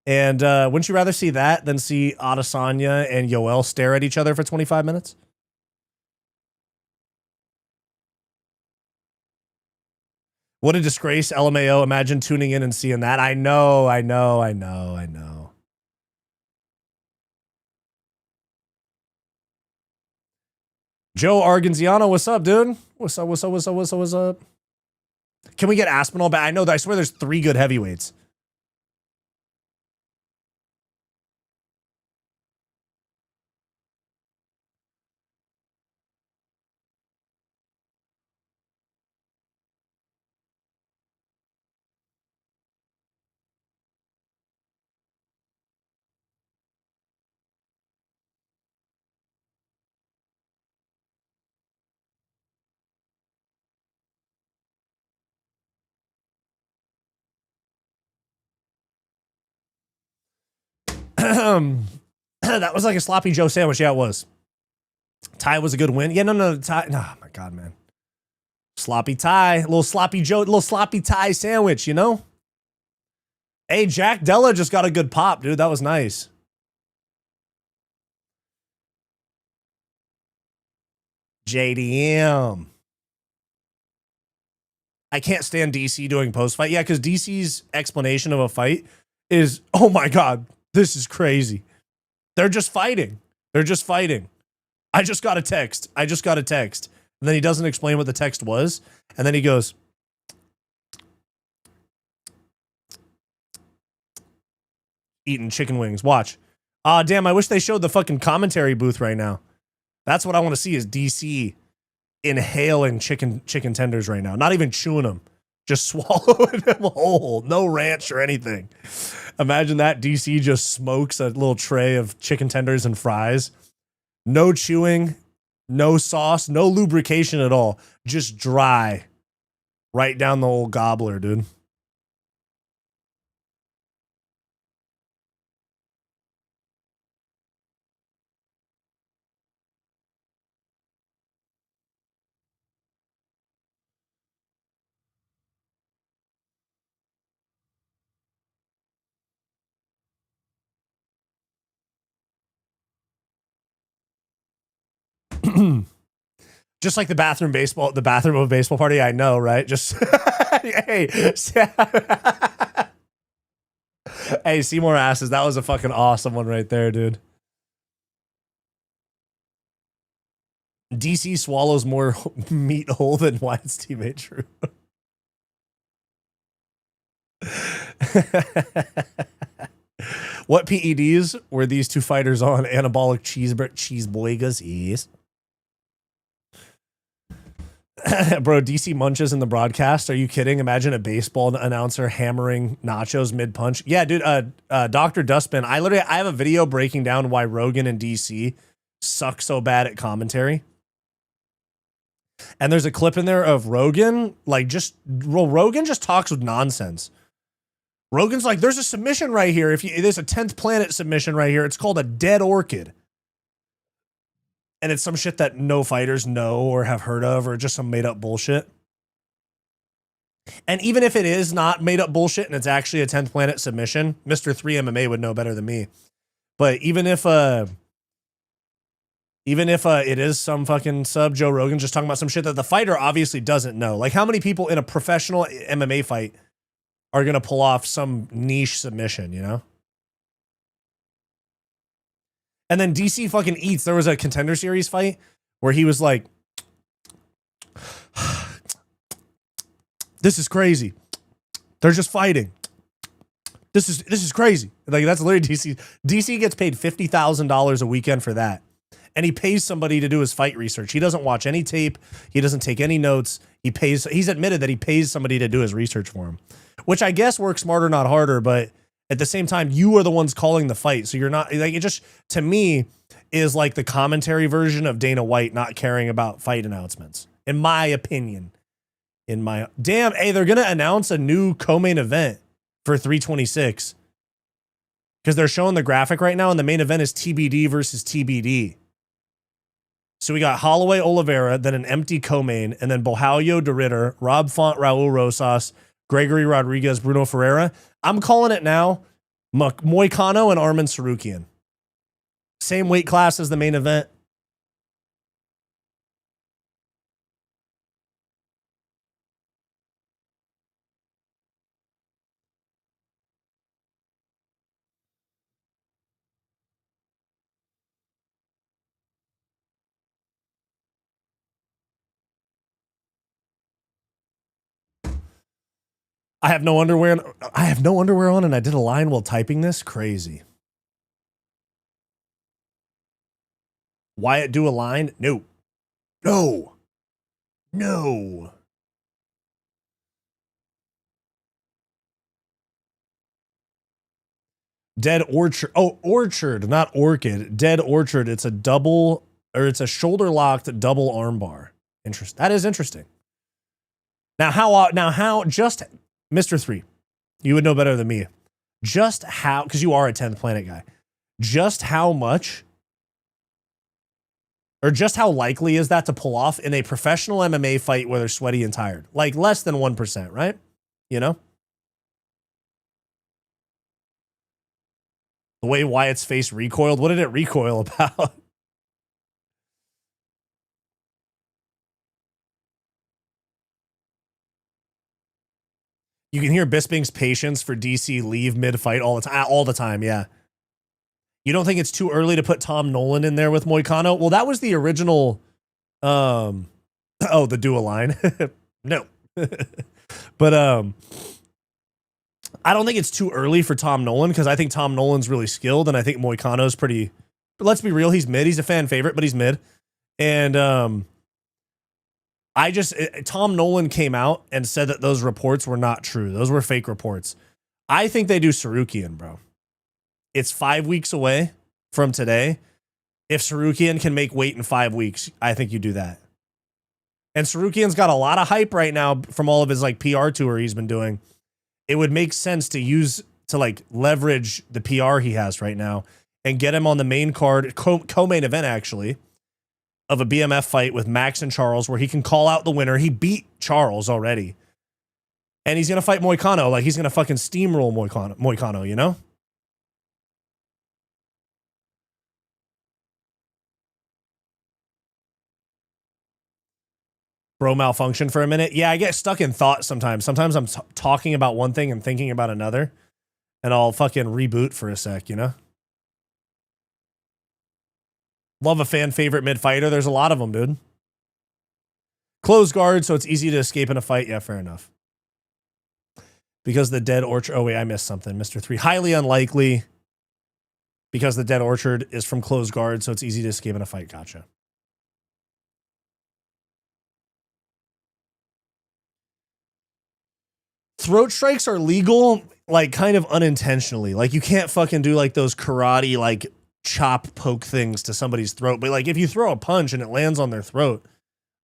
And wouldn't you rather see that than see Adesanya and Yoel stare at each other for 25 minutes? What a disgrace, LMAO. Imagine tuning in and seeing that. I know. Joe Arganziano, what's up, dude? What's up? Can we get Aspinall back? I know that. I swear there's 3 good heavyweights. That was like a sloppy Joe sandwich. Yeah, it was. Ty was a good win. Yeah, no, Ty. Oh my God, man. Sloppy Ty, little sloppy Joe, little sloppy Ty sandwich, you know? Hey, Jack Della just got a good pop, dude. That was nice. JDM. I can't stand DC doing post-fight. Yeah, because DC's explanation of a fight is, oh my God, this is crazy. They're just fighting. They're just fighting. I just got a text. I just got a text. And then he doesn't explain what the text was. And then he goes, eating chicken wings. Watch. Damn, I wish they showed the fucking commentary booth right now. That's what I want to see is DC inhaling chicken tenders right now. Not even chewing them. Just swallowing them whole. No ranch or anything. Imagine that. DC just smokes a little tray of chicken tenders and fries. No chewing. No sauce. No lubrication at all. Just dry. Right down the old gobbler, dude. Just like the bathroom of a baseball party. I know, right? Just hey, hey, Seymour asses. That was a fucking awesome one right there, dude. DC swallows more meat whole than Wyatt's teammate True. What PEDs were these two fighters on? Anabolic cheeseburgers. Yes. Bro, DC munches in the broadcast. Are you kidding? Imagine a baseball announcer hammering nachos mid-punch. Yeah, dude, Dr. Dustbin, I have a video breaking down why Rogan and DC suck so bad at commentary. And there's a clip in there of Rogan, Rogan just talks with nonsense. Rogan's like, there's a submission right here. There's a 10th planet submission right here. It's called a dead orchid. And it's some shit that no fighters know or have heard of, or just some made up bullshit. And even if it is not made up bullshit and it's actually a 10th planet submission, Mr. 3 MMA would know better than me. But even if it is some fucking sub Joe Rogan just talking about some shit that the fighter obviously doesn't know. Like, how many people in a professional MMA fight are going to pull off some niche submission, you know? And then DC fucking eats. There was a Contender Series fight where he was like, this is crazy. They're just fighting. This is crazy. Like, that's literally DC. DC gets paid $50,000 a weekend for that. And he pays somebody to do his fight research. He doesn't watch any tape. He doesn't take any notes. He's admitted that he pays somebody to do his research for him, which I guess works smarter, not harder. But at the same time, you are the ones calling the fight. So you're not like, it just, to me, is like the commentary version of Dana White not caring about fight announcements, in my opinion. Damn, hey, they're going to announce a new co-main event for 326 because they're showing the graphic right now. And the main event is TBD versus TBD. So we got Holloway Oliveira, then an empty co-main, and then Bojalho de Ritter, Rob Font, Raul Rosas, Gregory Rodriguez, Bruno Ferreira. I'm calling it now. Moicano and Arman Sarukian. Same weight class as the main event. I have no underwear on, and I did a line while typing this. Crazy. Wyatt do a line? No. Dead Orchard. Oh, Orchard, not Orchid. Dead Orchard. It's a shoulder locked double armbar. That is interesting. Now how just Mr. 3, you would know better than me. Just how, because you are a 10th planet guy, just how much or just how likely is that to pull off in a professional MMA fight where they're sweaty and tired? Like less than 1%, right? You know? The way Wyatt's face recoiled, what did it recoil about? You can hear Bisping's patience for DC leave mid-fight all the time, yeah. You don't think it's too early to put Tom Nolan in there with Moicano? Well, that was the original, oh, the dual line. No. But I don't think it's too early for Tom Nolan because I think Tom Nolan's really skilled and I think Moicano's pretty, but let's be real, he's mid. He's a fan favorite, but he's mid. And Tom Nolan came out and said that those reports were not true. Those were fake reports. I think they do Sarukian, bro. It's 5 weeks away from today. If Sarukian can make weight in 5 weeks, I think you do that. And Sarukian's got a lot of hype right now from all of his like PR tour he's been doing. It would make sense to like leverage the PR he has right now and get him on the main card, co-main event actually, of a BMF fight with Max and Charles where he can call out the winner. He beat Charles already. And he's going to fight Moicano. Like he's going to fucking steamroll Moicano, you know? Bro malfunction for a minute. Yeah, I get stuck in thought sometimes. Sometimes I'm talking about one thing and thinking about another. And I'll fucking reboot for a sec, you know? Love a fan favorite mid fighter. There's a lot of them, dude. Close guard, so it's easy to escape in a fight. Yeah, fair enough. Because the dead orchard. Oh, wait, I missed something. Mr. 3. Highly unlikely. Because the dead orchard is from close guard, so it's easy to escape in a fight. Gotcha. Throat strikes are legal, like kind of unintentionally. Like you can't fucking do like those karate, like chop poke things to somebody's throat. But like if you throw a punch and it lands on their throat,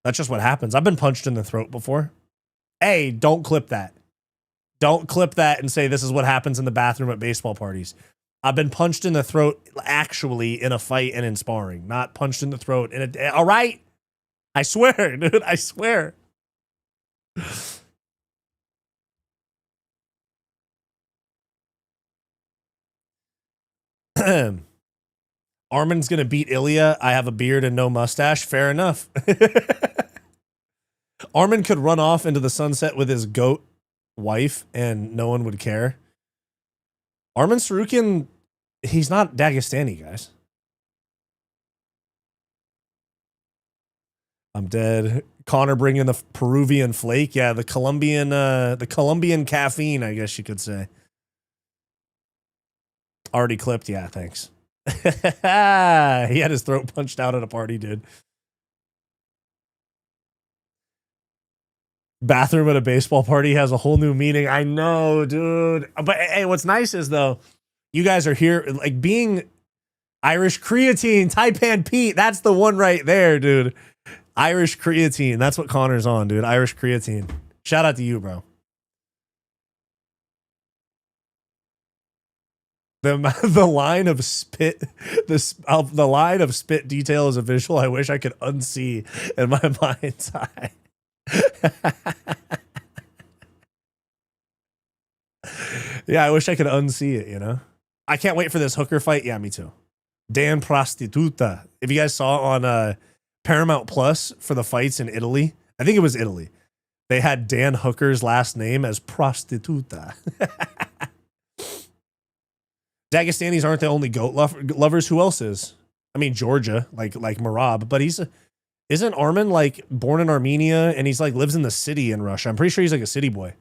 that's just what happens. I've been punched in the throat before. Hey, don't clip that. Don't clip that and say this is what happens in the bathroom at baseball parties. I've been punched in the throat actually in a fight and in sparring, not punched in the throat. All right. I swear, dude. I swear. Armin's gonna beat Ilya. I have a beard and no mustache. Fair enough. Armin could run off into the sunset with his goat wife and no one would care. Armin Sarukian, he's not Dagestani, guys. I'm dead. Connor bringing the Peruvian flake. Yeah, the Colombian caffeine, I guess you could say. Already clipped. Yeah, thanks. He had his throat punched out at a party, dude. Bathroom at a baseball party has a whole new meaning. I know, dude. But hey, what's nice is though, you guys are here, like being Irish creatine, Taipan Pete. That's the one right there, dude. Irish creatine. That's what Connor's on, dude. Irish creatine. Shout out to you, bro. The line of spit, the line of spit detail is a visual I wish I could unsee in my mind's eye. Yeah, I wish I could unsee it, you know? I can't wait for this hooker fight. Yeah, me too. Dan Prostituta. If you guys saw on Paramount Plus for the fights in Italy, I think it was Italy, they had Dan Hooker's last name as Prostituta. Dagestanis aren't the only goat lovers. Who else is? I mean, Georgia, like Marab, but isn't Armin like born in Armenia and he's like lives in the city in Russia? I'm pretty sure he's like a city boy.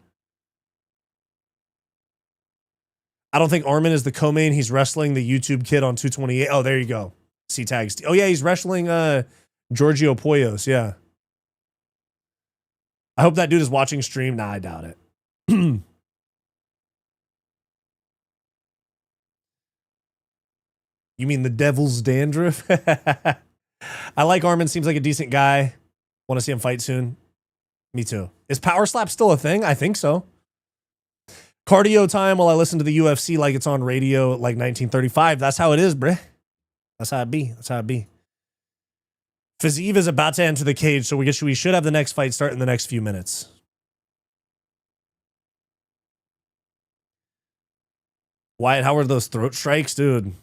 I don't think Armin is the co-main. He's wrestling the YouTube kid on 228. Oh, there you go. C tags. Oh yeah, he's wrestling Giorgio Poyos. Yeah. I hope that dude is watching stream. Nah, I doubt it. You mean the devil's dandruff? I like Armin. Seems like a decent guy. Want to see him fight soon. Me too. Is power slap still a thing? I think so. Cardio time while I listen to the UFC like it's on radio like 1935. That's how it is, bruh. That's how it be. That's how it be. Fiziev is about to enter the cage, so we should have the next fight start in the next few minutes. Wyatt, how are those throat strikes, dude?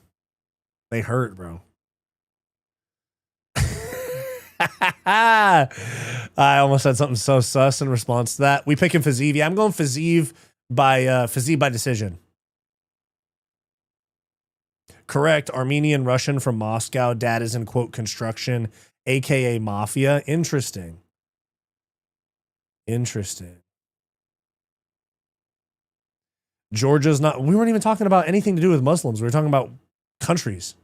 They hurt, bro. I almost said something so sus in response to that. We picking Fiziev. Yeah, I'm going Fiziev. by Fiziev by decision. Correct. Armenian Russian from Moscow. Dad is in quote construction, aka mafia. Interesting. Interesting. Georgia's not. We weren't even talking about anything to do with Muslims. We were talking about countries.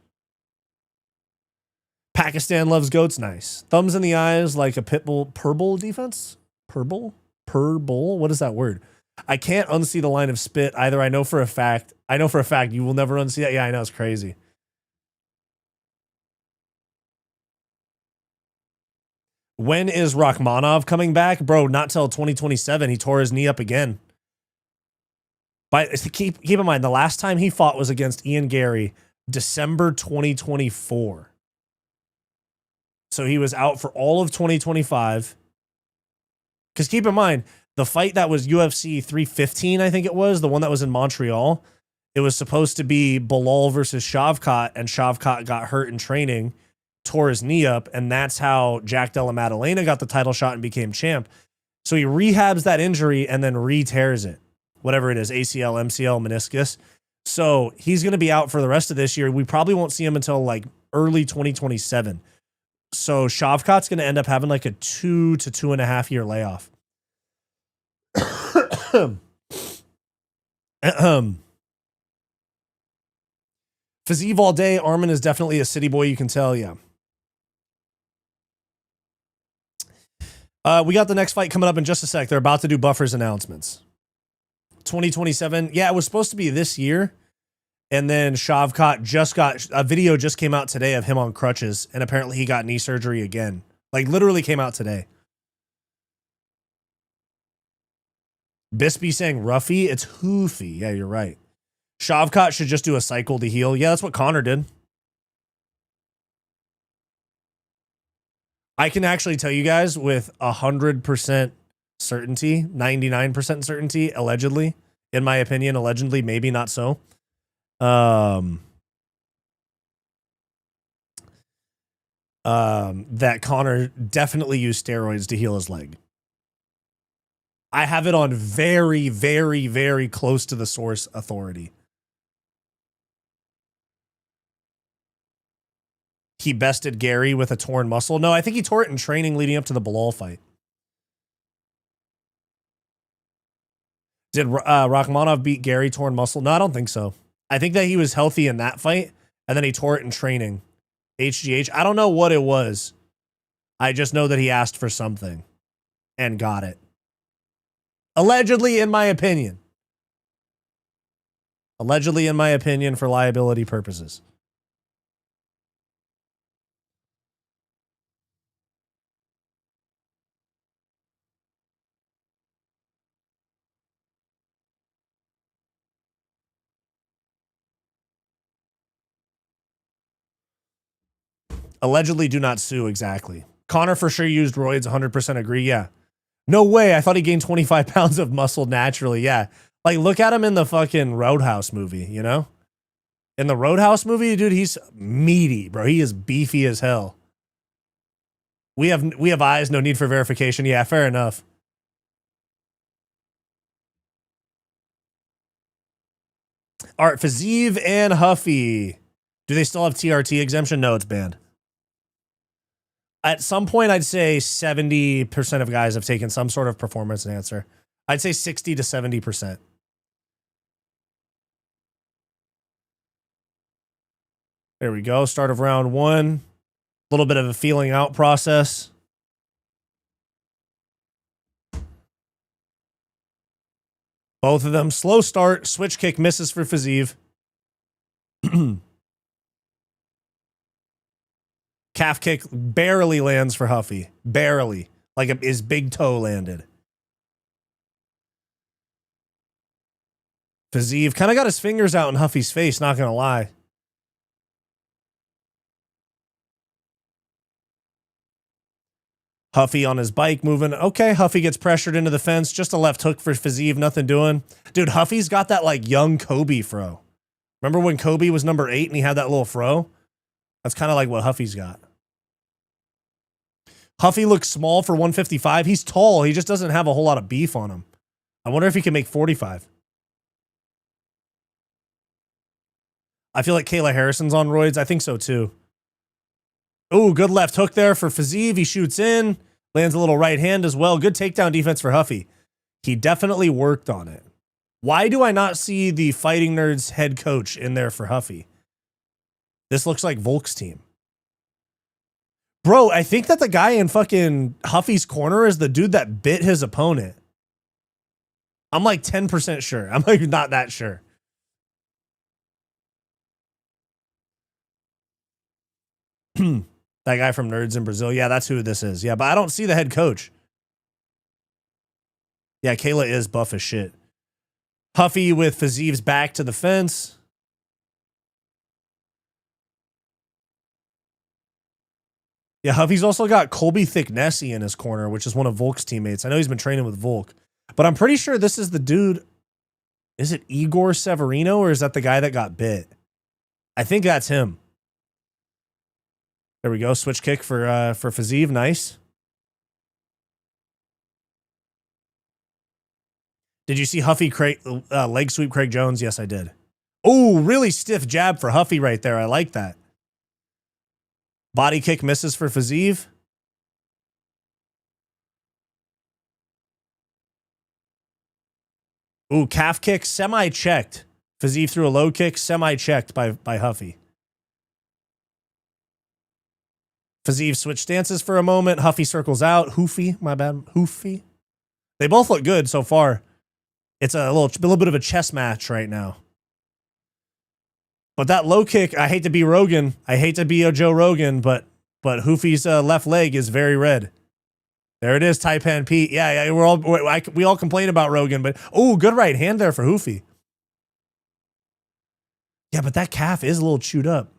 Pakistan loves goats. Nice. Thumbs in the eyes like a pit bull. Purbull defense? Purbull? What is that word? I can't unsee the line of spit either. I know for a fact you will never unsee that. Yeah, I know. It's crazy. When is Rachmanov coming back? Bro, not till 2027. He tore his knee up again. But keep in mind, the last time he fought was against Ian Gary, December 2024. So he was out for all of 2025. Because keep in mind, the fight that was UFC 315, I think it was, the one that was in Montreal, it was supposed to be Bilal versus Shavkat, and Shavkat got hurt in training, tore his knee up, and that's how Jack Della Maddalena got the title shot and became champ. So he rehabs that injury and then re-tears it. Whatever it is, ACL, MCL, meniscus. So he's going to be out for the rest of this year. We probably won't see him until like early 2027. So Shavkat's going to end up having like a 2 to 2.5 year layoff. Fiziev all day. Armin is definitely a city boy. You can tell. Yeah. We got the next fight coming up in just a sec. They're about to do Buffer's announcements. 2027. Yeah, it was supposed to be this year. And then Shavkat just got a video just came out today of him on crutches. And apparently he got knee surgery again. Like literally came out today. Bispy saying roughy. It's hoofy. Yeah, you're right. Shavkat should just do a cycle to heal. Yeah, that's what Connor did. I can actually tell you guys with 100% certainty, 99% certainty, allegedly, in my opinion, allegedly, maybe not so. That Connor definitely used steroids to heal his leg. I have it on very, very, very close to the source authority. He bested Gary with a torn muscle. No, I think he tore it in training leading up to the Bilal fight. Did Rachmanov beat Gary torn muscle? No, I don't think so. I think that he was healthy in that fight, and then he tore it in training. HGH. I don't know what it was. I just know that he asked for something and got it. Allegedly, in my opinion. Allegedly, in my opinion, for liability purposes. Allegedly do not sue, exactly. Connor for sure used roids, 100% agree, yeah. No way, I thought he gained 25 pounds of muscle naturally, yeah. Like, look at him in the fucking Roadhouse movie, you know? In the Roadhouse movie, dude, he's meaty, bro. He is beefy as hell. We have eyes, no need for verification. Yeah, fair enough. All right, Fiziev and Huffy. Do they still have TRT exemption? No, it's banned. At some point, I'd say 70% of guys have taken some sort of performance enhancer. I'd say 60 to 70%. There we go. Start of round one. A little bit of a feeling out process. Both of them. Slow start. Switch kick misses for Fiziev. Calf kick barely lands for Huffy. Barely. Like his big toe landed. Fiziev kind of got his fingers out in Huffy's face, not going to lie. Huffy on his bike moving. Okay, Huffy gets pressured into the fence. Just a left hook for Fiziev. Nothing doing. Dude, Huffy's got that like young Kobe fro. Remember when Kobe was number 8 and he had that little fro? That's kind of like what Huffy's got. Huffy looks small for 155. He's tall. He just doesn't have a whole lot of beef on him. I wonder if he can make 45. I feel like Kayla Harrison's on roids. I think so too. Oh, good left hook there for Fiziev. He shoots in, lands a little right hand as well. Good takedown defense for Huffy. He definitely worked on it. Why do I not see the Fighting Nerds head coach in there for Huffy? This looks like Volk's team. Bro, I think that the guy in fucking Huffy's corner is the dude that bit his opponent. I'm like 10% sure. I'm like not that sure. That guy from Nerds in Brazil. Yeah, that's who this is. Yeah, but I don't see the head coach. Yeah, Kayla is buff as shit. Huffy with Fiziev's back to the fence. Yeah, Huffy's also got Colby Thicknessy in his corner, which is one of Volk's teammates. I know he's been training with Volk, but I'm pretty sure this is the dude. Is it Igor Severino or is that the guy that got bit? I think that's him. There we go. Switch kick for Fiziev. Nice. Did you see Huffy leg sweep Craig Jones? Yes, I did. Oh, really stiff jab for Huffy right there. I like that. Body kick misses for Fiziev. Ooh, calf kick semi-checked. Fiziev threw a low kick semi-checked by Huffy. Fiziev switched stances for a moment. Huffy circles out. Hoofy, my bad. Hoofy. They both look good so far. It's a little bit of a chess match right now. But that low kick, I hate to be Rogan. I hate to be a Joe Rogan, but Hoofy's left leg is very red. There it is, Taipan Pete. Yeah, we all complain about Rogan, but oh, good right hand there for Hoofy. Yeah, but that calf is a little chewed up.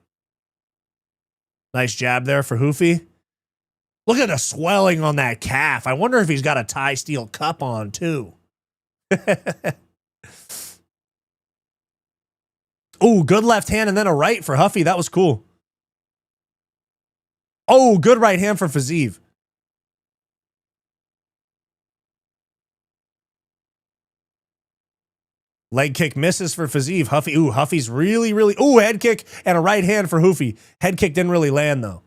Nice jab there for Hoofy. Look at the swelling on that calf. I wonder if he's got a Thai steel cup on too. Oh, good left hand and then a right for Huffy. That was cool. Oh, good right hand for Fiziev. Leg kick misses for Fiziev. Huffy. Ooh, Huffy's really. Ooh, head kick and a right hand for Hoofy. Head kick didn't really land though.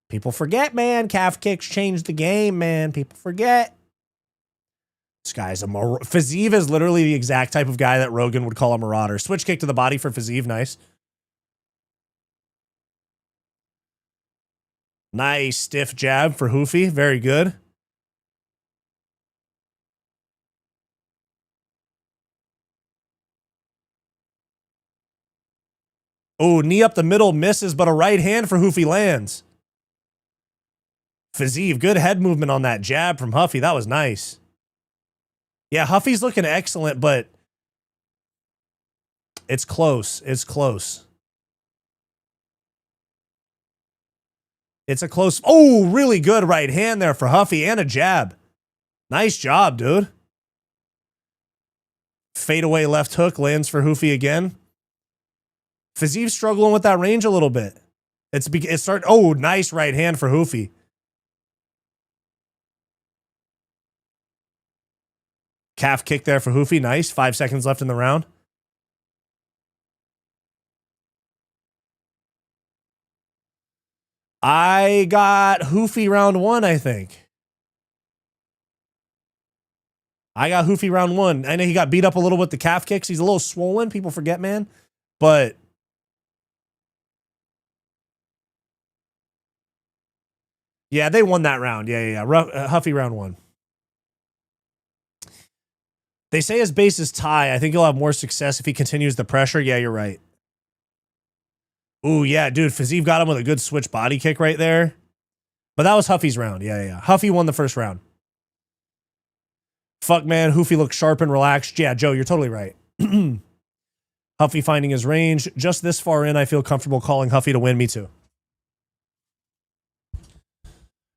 People forget, man. Calf kicks changed the game, man. People forget. This guy's a Fiziev is literally the exact type of guy that Rogan would call a marauder. Switch kick to the body for Fiziev. Nice. Nice stiff jab for Hoofy. Very good. Oh, knee up the middle misses, but a right hand for Hoofy lands. Fiziev, good head movement on that jab from Huffy. That was nice. Yeah, Huffy's looking excellent, but it's close. It's close. It's a close. Oh, really good right hand there for Huffy and a jab. Nice job, dude. Fadeaway left hook lands for Hoofy again. Fiziev's struggling with that range a little bit. Oh, nice right hand for Hoofy. Calf kick there for Hoofy. Nice. 5 seconds left in the round. I got Hoofy round 1, I think. I got Hoofy round 1. I know he got beat up a little with the calf kicks. He's a little swollen. People forget, man. But yeah, they won that round. Yeah. Huffy round 1. They say his base is Thai. I think he'll have more success if he continues the pressure. Yeah, you're right. Ooh, yeah, dude. Fiziev got him with a good switch body kick right there. But that was Huffy's round. Yeah. Huffy won the first round. Fuck, man. Hoofy looked sharp and relaxed. Yeah, Joe, you're totally right. Huffy finding his range. Just this far in, I feel comfortable calling Huffy to win. Me too.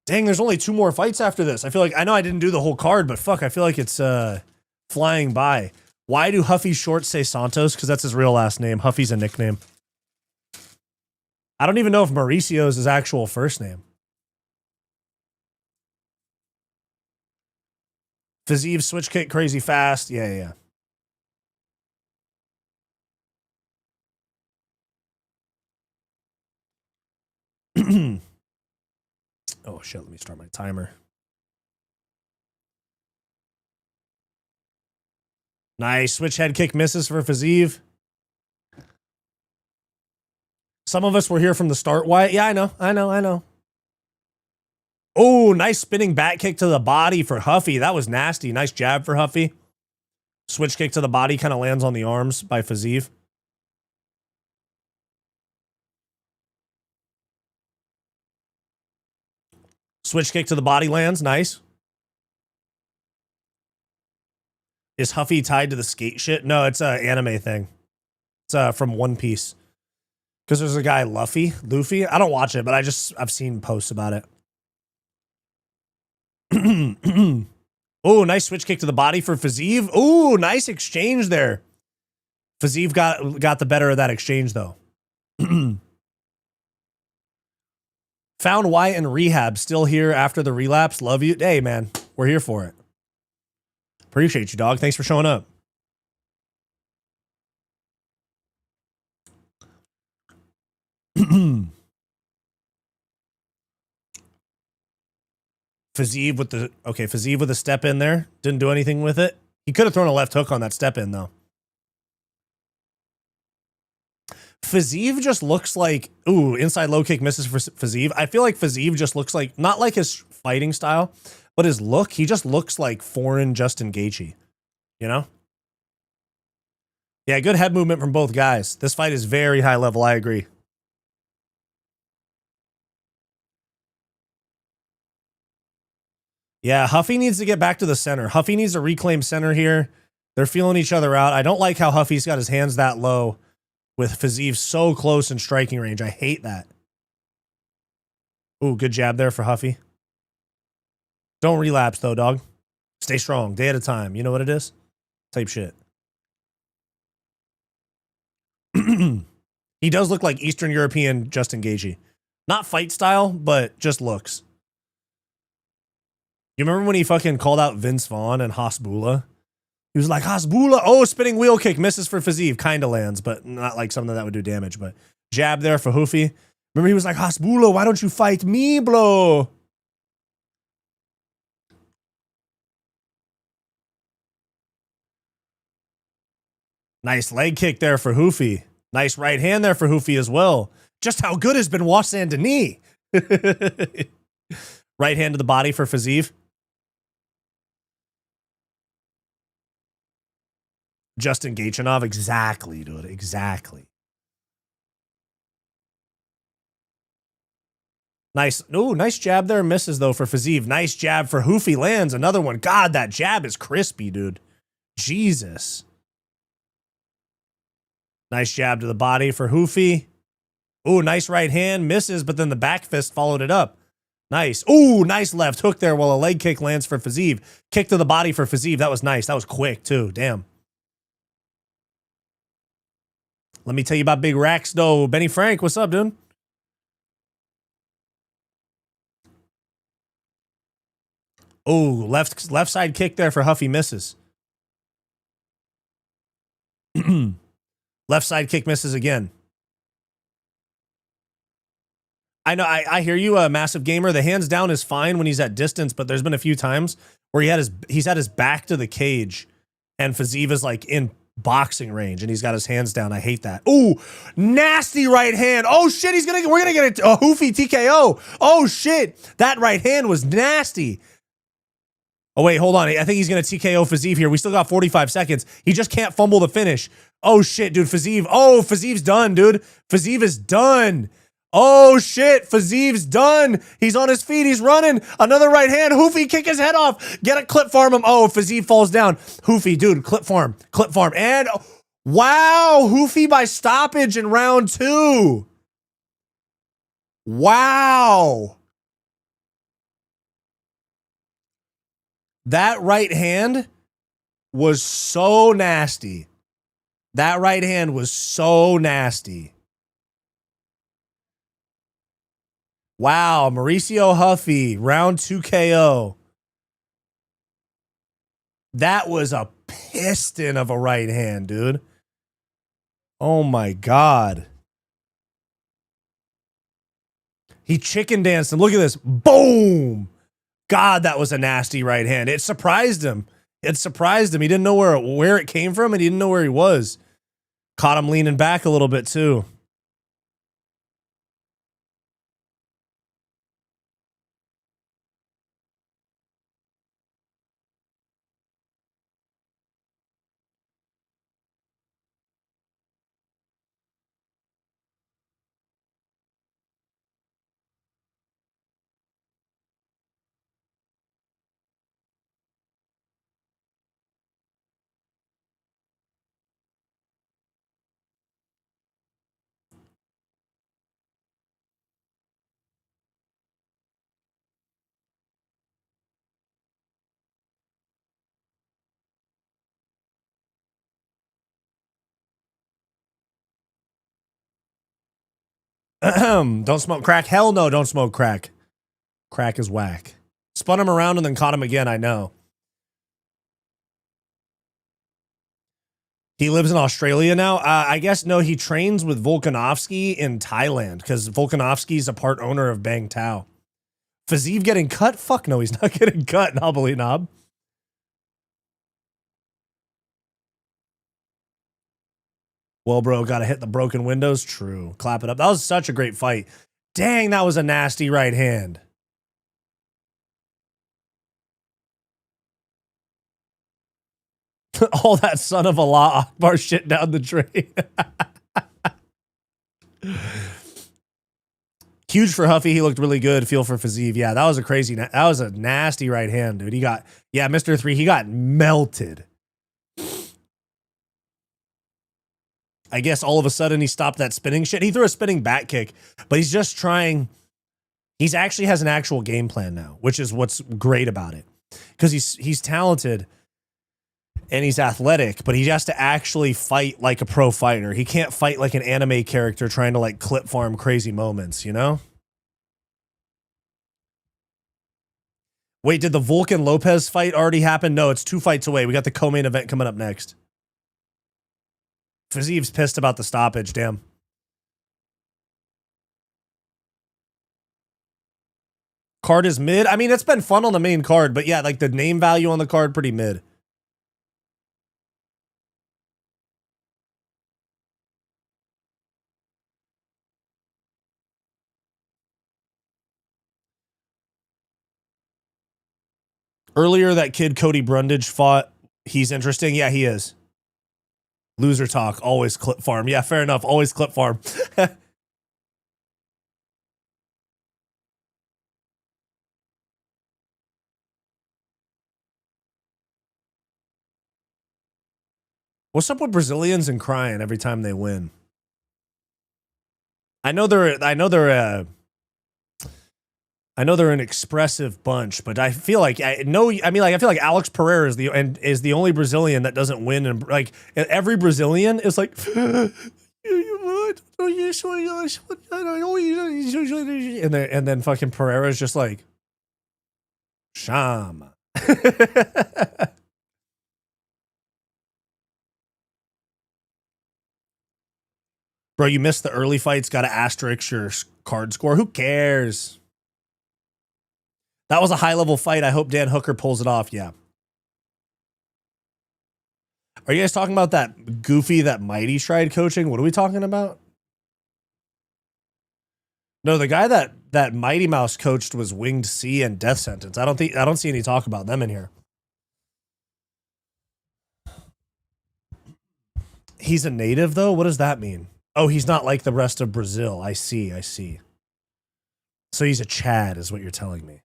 Dang, there's only 2 more fights after this. I feel like, I know I didn't do the whole card, but fuck, I feel like it's flying by. Why do Huffy's shorts say Santos? Because that's his real last name. Huffy's a nickname. I don't even know if Mauricio's his actual first name. Fiziev switch kick crazy fast. Yeah. Oh shit, let me start my timer. Nice. Switch head kick misses for Fiziev. Some of us were here from the start. Wyatt? Yeah, I know. Oh, nice spinning back kick to the body for Huffy. That was nasty. Nice jab for Huffy. Switch kick to the body kind of lands on the arms by Fiziev. Switch kick to the body lands. Nice. Is Huffy tied to the skate shit? No, it's an anime thing. It's from One Piece. Because there's a guy, Luffy. I don't watch it, but I've seen posts about it. Oh, nice switch kick to the body for Fiziev. Oh, nice exchange there. Fiziev got the better of that exchange, though. Found Wyatt in rehab. Still here after the relapse. Love you. Hey, man. We're here for it. Appreciate you, dog. Thanks for showing up. Fiziev with the step in there. Didn't do anything with it. He could have thrown a left hook on that step in, though. Fiziev just looks like, ooh, inside low kick misses for Fiziev. I feel like Fiziev just looks like, not like his fighting style, but his look, he just looks like foreign Justin Gaethje, you know? Yeah, good head movement from both guys. This fight is very high level, I agree. Yeah, Huffy needs to get back to the center. Huffy needs to reclaim center here. They're feeling each other out. I don't like how Huffy's got his hands that low with Fiziev so close in striking range. I hate that. Ooh, good jab there for Huffy. Don't relapse, though, dog. Stay strong, day at a time. You know what it is? Type shit. He does look like Eastern European Justin Gaethje. Not fight style, but just looks. You remember when he fucking called out Vince Vaughn and Hasbulla? He was like, Hasbulla, oh, spinning wheel kick, misses for Fiziev. Kind of lands, but not like something that would do damage. But jab there for Huffy. Remember he was like, Hasbulla, why don't you fight me, bro? Nice leg kick there for Huffy. Nice right hand there for Huffy as well. Just how good has Benoit Saint-Denis? Right hand to the body for Fiziev. Justin Gaethje, exactly, dude, exactly. Nice, ooh, nice jab there, misses though for Fiziev. Nice jab for Huffy, lands another one. God, that jab is crispy, dude. Jesus. Nice jab to the body for Huffy. Ooh, nice right hand, misses, but then the back fist followed it up. Nice. Ooh, nice left hook there while a leg kick lands for Fiziev. Kick to the body for Fiziev. That was nice. That was quick, too. Damn. Let me tell you about Big Racks, though. Benny Frank, what's up, dude? Ooh, left side kick there for Huffy, misses. Left side kick misses again. I know, I hear you, a massive gamer. The hands down is fine when he's at distance, but there's been a few times where he's had his back to the cage, and Fiziev is like in boxing range, and he's got his hands down. I hate that. Ooh, nasty right hand. Oh shit, we're gonna get a Huffy TKO. Oh shit, that right hand was nasty. Oh wait, hold on. I think he's gonna TKO Fiziev here. We still got 45 seconds. He just can't fumble the finish. Oh shit, dude, Fiziev. Oh, Fiziev's done, dude. Fiziev is done. Oh shit, Fiziev's done. He's on his feet. He's running. Another right hand. Huffy, kick his head off. Get a clip farm him. Oh, Fiziev falls down. Huffy, dude, clip farm. Clip farm. And wow, Huffy by stoppage in round 2. Wow. That right hand was so nasty. That right hand was so nasty. Wow, Mauricio Huffy, round 2 KO. That was a piston of a right hand, dude. Oh my God. He chicken danced him. Look at this. Boom. God, that was a nasty right hand. It surprised him. It surprised him. He didn't know where it came from, and he didn't know where he was. Caught him leaning back a little bit too. Don't smoke crack. Hell no, don't smoke crack. Crack is whack. Spun him around and then caught him again, I know. He lives in Australia now. I guess, no, he trains with Volkanovski in Thailand because Volkanovski's a part owner of Bang Tao. Fiziev getting cut? Fuck no, he's not getting cut, knobbly knob. Well, bro, gotta hit the broken windows. True. Clap it up. That was such a great fight. Dang, that was a nasty right hand. All that son of Allah Akbar shit down the drain. Huge for Huffy. He looked really good. Feel for Fiziev. Yeah, that was that was a nasty right hand, dude. He got, yeah, Mr. 3, he got melted. I guess all of a sudden he stopped that spinning shit. He threw a spinning back kick, but he's just trying. He's actually has an actual game plan now, which is what's great about it. Because he's talented and he's athletic, but he has to actually fight like a pro fighter. He can't fight like an anime character trying to like clip farm crazy moments, you know? Wait, did the Volkan Lopes fight already happen? No, it's 2 fights away. We got the co-main event coming up next. Fiziev's pissed about the stoppage, damn. Card is mid. I mean, it's been fun on the main card, but yeah, like the name value on the card, pretty mid. Earlier, that kid Cody Brundage fought. He's interesting. Yeah, he is. Loser talk, always clip farm. Yeah, fair enough. Always clip farm. What's up with Brazilians and crying every time they win? I know they're an expressive bunch, but I feel like I feel like Alex Pereira is the only Brazilian that doesn't win, and like every Brazilian is like and then fucking Pereira's just like Sham. Bro, you missed the early fights, got to asterisk your card score. Who cares? That was a high-level fight. I hope Dan Hooker pulls it off. Yeah. Are you guys talking about that goofy that Mighty tried coaching? What are we talking about? No, the guy that Mighty Mouse coached was Winged Sea and Death Sentence. I don't see any talk about them in here. He's a native though? What does that mean? Oh, he's not like the rest of Brazil. I see. So he's a Chad is what you're telling me.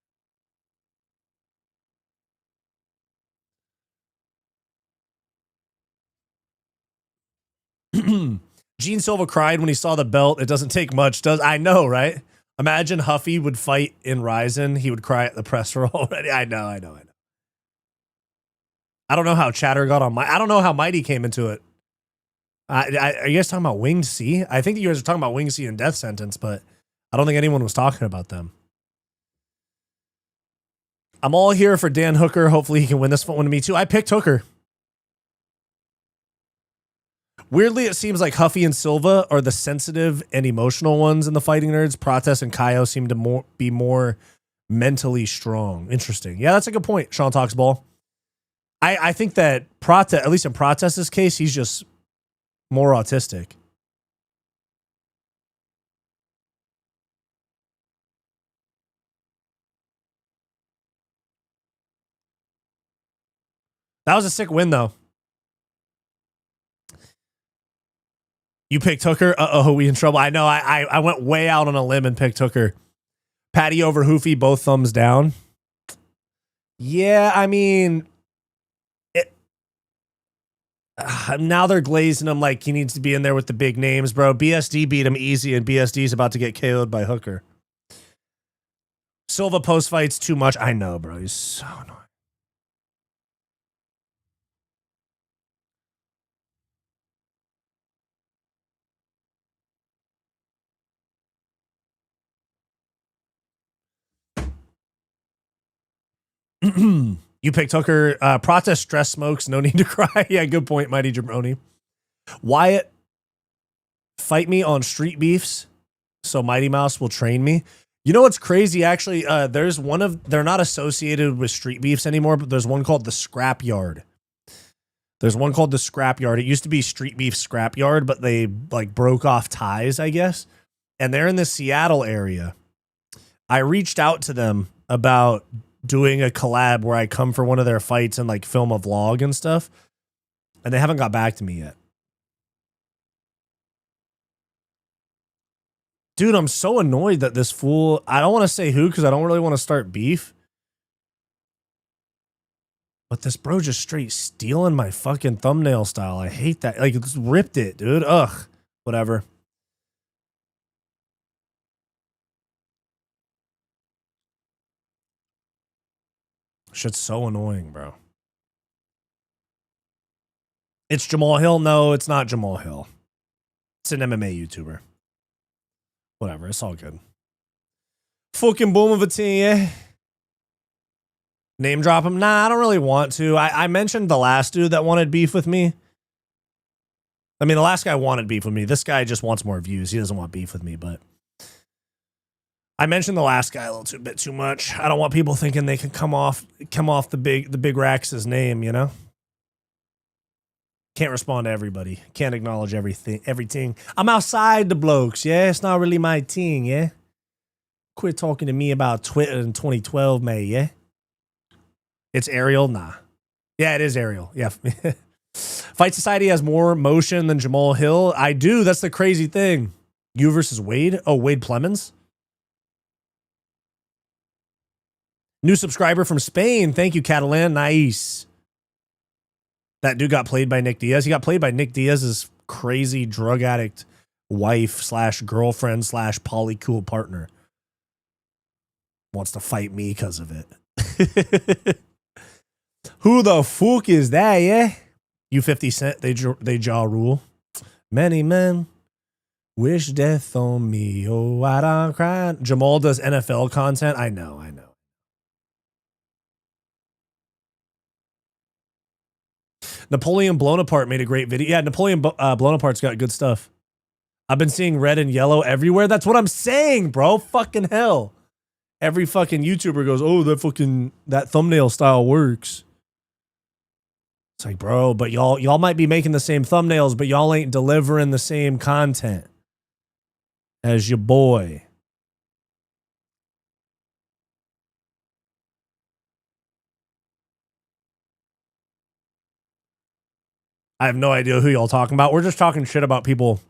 Gene Silva cried when he saw the belt. It doesn't take much, does I know, right? Imagine Huffy would fight in Ryzen. He would cry at the presser already. I know. I don't know how Chatter got on I don't know how Mighty came into it. Are you guys talking about Winged Sea? I think you guys are talking about Winged Sea and Death Sentence, but I don't think anyone was talking about them. I'm all here for Dan Hooker. Hopefully he can win this one to me too. I picked Hooker. Weirdly, it seems like Huffy and Silva are the sensitive and emotional ones in the Fighting Nerds. Prates and Kaio seem to be more mentally strong. Interesting. Yeah, that's a good point. Sean Talks Ball. I think that Prates, at least in Prates' case, he's just more autistic. That was a sick win, though. You picked Hooker? Uh-oh, we in trouble. I know. I went way out on a limb and picked Hooker. Patty over Hoofy, both thumbs down. Yeah, I mean, now they're glazing him like he needs to be in there with the big names, bro. BSD beat him easy, and BSD's about to get KO'd by Hooker. Silva post-fights too much. I know, bro. He's so annoying. You picked Hooker. Protest stress smokes. No need to cry. Yeah, good point, Mighty Jabroni. Wyatt, fight me on street beefs so Mighty Mouse will train me. You know what's crazy? Actually, there's one of, they're not associated with street beefs anymore, but there's one called the Scrap Yard. There's one called the Scrap Yard. It used to be Street Beef Scrap Yard, but they like broke off ties, I guess. And they're in the Seattle area. I reached out to them about doing a collab where I come for one of their fights and like film a vlog and stuff. And they haven't got back to me yet. Dude, I'm so annoyed that this fool, I don't want to say who because I don't really want to start beef. But this bro just straight stealing my fucking thumbnail style. I hate that. Like, it's ripped it, dude. Ugh. Whatever. Shit's so annoying, bro. It's Jamal Hill? No, it's not Jamal Hill. It's an MMA YouTuber. Whatever, it's all good. Fucking boom of a team, yeah. Name drop him? Nah, I don't really want to. I mentioned the last dude that wanted beef with me. I mean, the last guy wanted beef with me. This guy just wants more views. He doesn't want beef with me, but I mentioned the last guy a little bit too much. I don't want people thinking they can come off the big Rax's name, you know? Can't respond to everybody. Can't acknowledge everything. I'm outside the blokes, yeah? It's not really my thing, yeah? Quit talking to me about Twitter in 2012, May, yeah? It's Ariel? Nah. Yeah, it is Ariel. Yeah. Fight Society has more motion than Jamal Hill. I do. That's the crazy thing. You versus Wade? Oh, Wade Plemons? New subscriber from Spain. Thank you, Catalan. Nice. That dude got played by Nick Diaz. He got played by Nick Diaz's crazy drug addict wife slash girlfriend slash polycool partner. Wants to fight me because of it. Who the fuck is that, yeah? You 50 Cent, they jaw rule. Many men wish death on me. Oh, I don't cry. Jamal does NFL content. I know. Napoleon Blown Apart made a great video. Yeah, Napoleon Blown Apart's got good stuff. I've been seeing red and yellow everywhere. That's what I'm saying, bro. Fucking hell. Every fucking YouTuber goes, oh, that thumbnail style works. It's like, bro, but y'all might be making the same thumbnails, but y'all ain't delivering the same content as your boy. I have no idea who y'all talking about. We're just talking shit about people.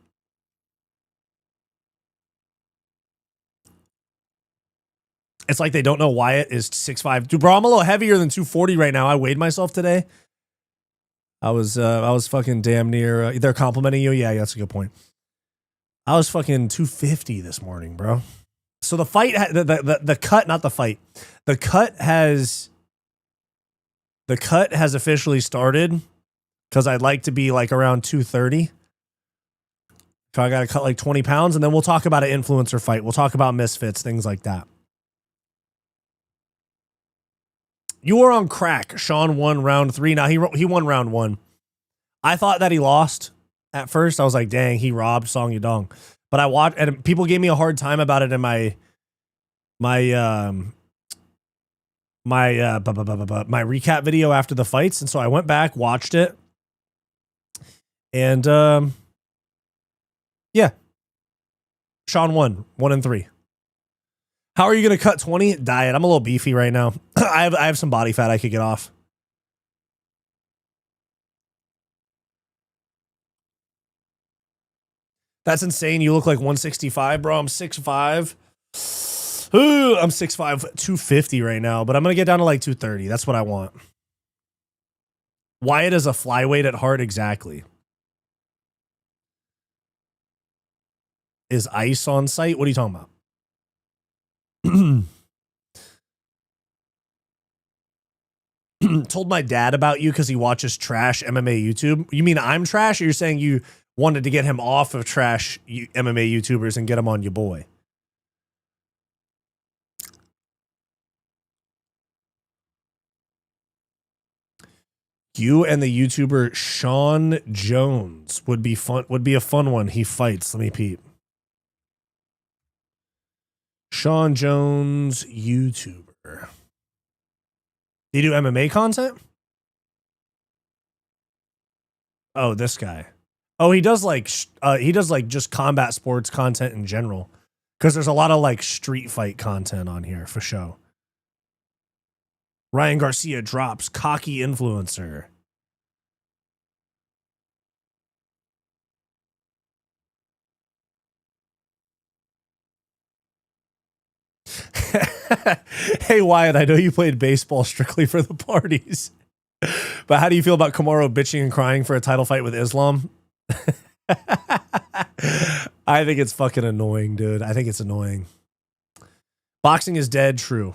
It's like they don't know Wyatt is 6'5". Dude, bro, I'm a little heavier than 240 right now. I weighed myself today. I was fucking damn near. They're complimenting you. Yeah, that's a good point. I was fucking 250 this morning, bro. So the fight, the cut, not the fight. The cut has officially started because I'd like to be like around 230. So I got to cut like 20 pounds, and then we'll talk about an influencer fight. We'll talk about misfits, things like that. You were on crack. Sean won round 3. Now he won round 1. I thought that he lost at first. I was like, dang, he robbed Song Yadong. But I watched, and people gave me a hard time about it in my recap video after the fights, and so I went back, watched it, and yeah, Sean won 1-3. How are you gonna cut 20? Diet. I'm a little beefy right now. I have some body fat I could get off. That's insane. You look like 165, bro. I'm 6'5". Ooh, I'm 6'5", 250 right now, but I'm going to get down to like 230. That's what I want. Wyatt is a flyweight at heart, exactly. Is ice on site? What are you talking about? Told my dad about you because he watches trash MMA YouTube. You mean I'm trash, or you're saying you wanted to get him off of trash MMA YouTubers and get him on your boy? You and the YouTuber Sean Jones would be fun. Would be a fun one. He fights. Let me peep. Sean Jones, YouTuber. Do you do MMA content? Oh, this guy. Oh, he does like just combat sports content in general. Because there's a lot of like street fight content on here for show. Ryan Garcia drops cocky influencer. Hey Wyatt, I know you played baseball strictly for the parties, but how do you feel about Kamaru bitching and crying for a title fight with Islam? I think it's fucking annoying, dude. I think it's annoying. Boxing is dead. True.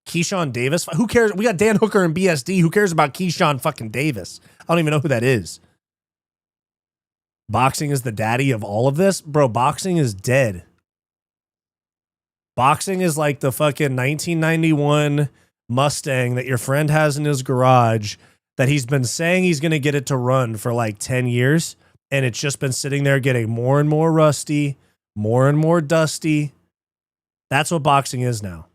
Keyshawn Davis. Who cares? We got Dan Hooker and BSD. Who cares about Keyshawn fucking Davis? I don't even know who that is. Boxing is the daddy of all of this? Bro, boxing is dead. Boxing is like the fucking 1991 Mustang that your friend has in his garage that he's been saying he's going to get it to run for like 10 years. And it's just been sitting there getting more and more rusty, more and more dusty. That's what boxing is now.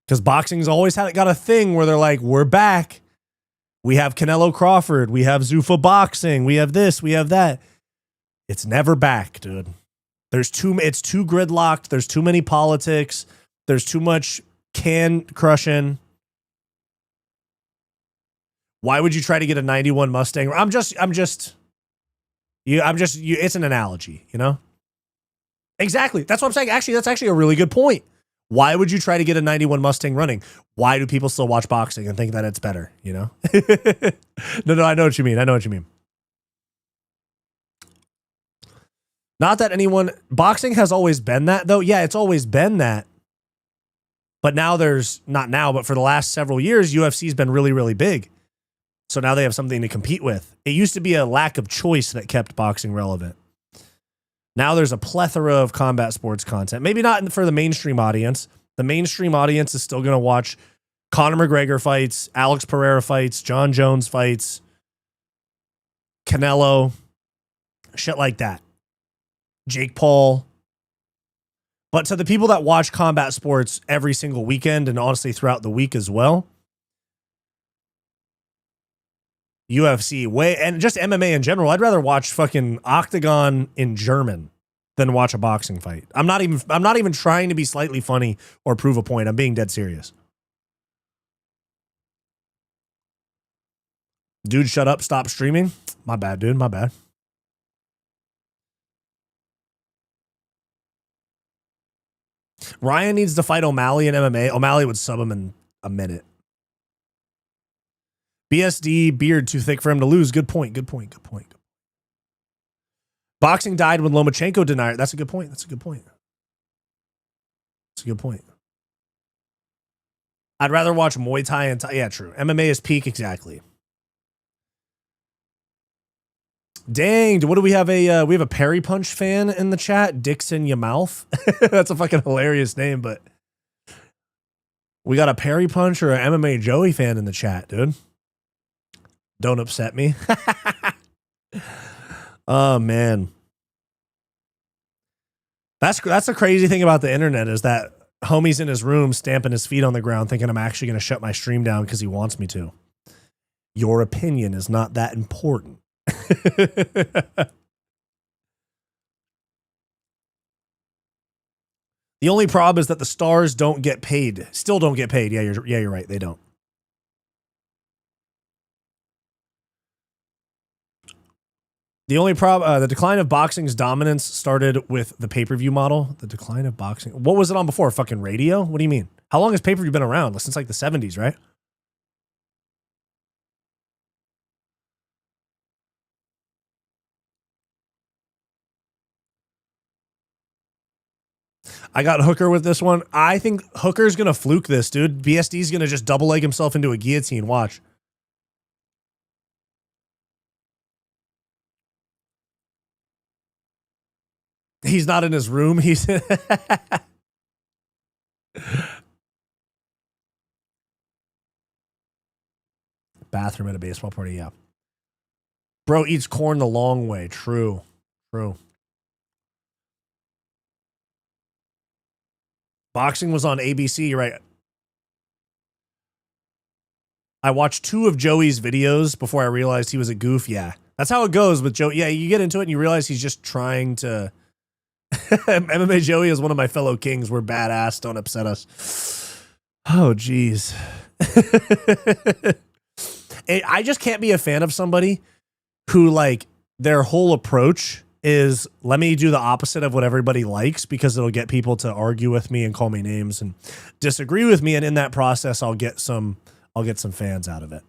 Because boxing's always got a thing where they're like, we're back. We have Canelo Crawford. We have Zuffa Boxing. We have this. We have that. It's never back, dude. It's too gridlocked. There's too many politics. There's too much can crushing. Why would you try to get a 91 Mustang? It's an analogy, you know? Exactly. That's what I'm saying. Actually, that's actually a really good point. Why would you try to get a 91 Mustang running? Why do people still watch boxing and think that it's better, you know? No, I know what you mean. I know what you mean. Not that boxing has always been that, though. Yeah, it's always been that. But now but for the last several years, UFC's been really, really big. So now they have something to compete with. It used to be a lack of choice that kept boxing relevant. Now there's a plethora of combat sports content. Maybe not for the mainstream audience. The mainstream audience is still going to watch Conor McGregor fights, Alex Pereira fights, John Jones fights, Canelo, shit like that. Jake Paul. But to the people that watch combat sports every single weekend and honestly throughout the week as well, UFC and just MMA in general, I'd rather watch fucking Octagon in German than watch a boxing fight. I'm not even trying to be slightly funny or prove a point. I'm being dead serious. Dude, shut up, stop streaming. My bad, dude, my bad. Ryan needs to fight O'Malley in MMA. O'Malley would sub him in a minute. BSD, beard too thick for him to lose. Good point. Boxing died when Lomachenko denied it. That's a good point. I'd rather watch Muay Thai and yeah, true. MMA is peak, exactly. Dang, what do we have? We have a Perry Punch fan in the chat. Dixon your mouth. That's a fucking hilarious name, but we got a Perry Punch or an MMA Joey fan in the chat, dude. Don't upset me. Oh man. That's the crazy thing about the internet is that homie's in his room stamping his feet on the ground thinking I'm actually going to shut my stream down because he wants me to. Your opinion is not that important. The only problem is that the stars don't get paid. Still don't get paid. Yeah, you're right. They don't. The only problem, the decline of boxing's dominance started with the pay-per-view model. The decline of boxing. What was it on before? Fucking radio? What do you mean? How long has pay-per-view been around? Since like the 70s, right? I got Hooker with this one. I think Hooker's going to fluke this, dude. BSD's going to just double leg himself into a guillotine. Watch. He's not in his room. He's bathroom at a baseball party. Yeah. Bro eats corn the long way. True. True. Boxing was on ABC. You're right. I watched 2 of Joey's videos before I realized he was a goof. Yeah. That's how it goes with Joey. Yeah, you get into it and you realize he's just trying to... MMA Joey is one of my fellow kings. We're badass. Don't upset us. Oh, geez. I just can't be a fan of somebody who, like, their whole approach is, let me do the opposite of what everybody likes because it'll get people to argue with me and call me names and disagree with me. And in that process, I'll get some fans out of it.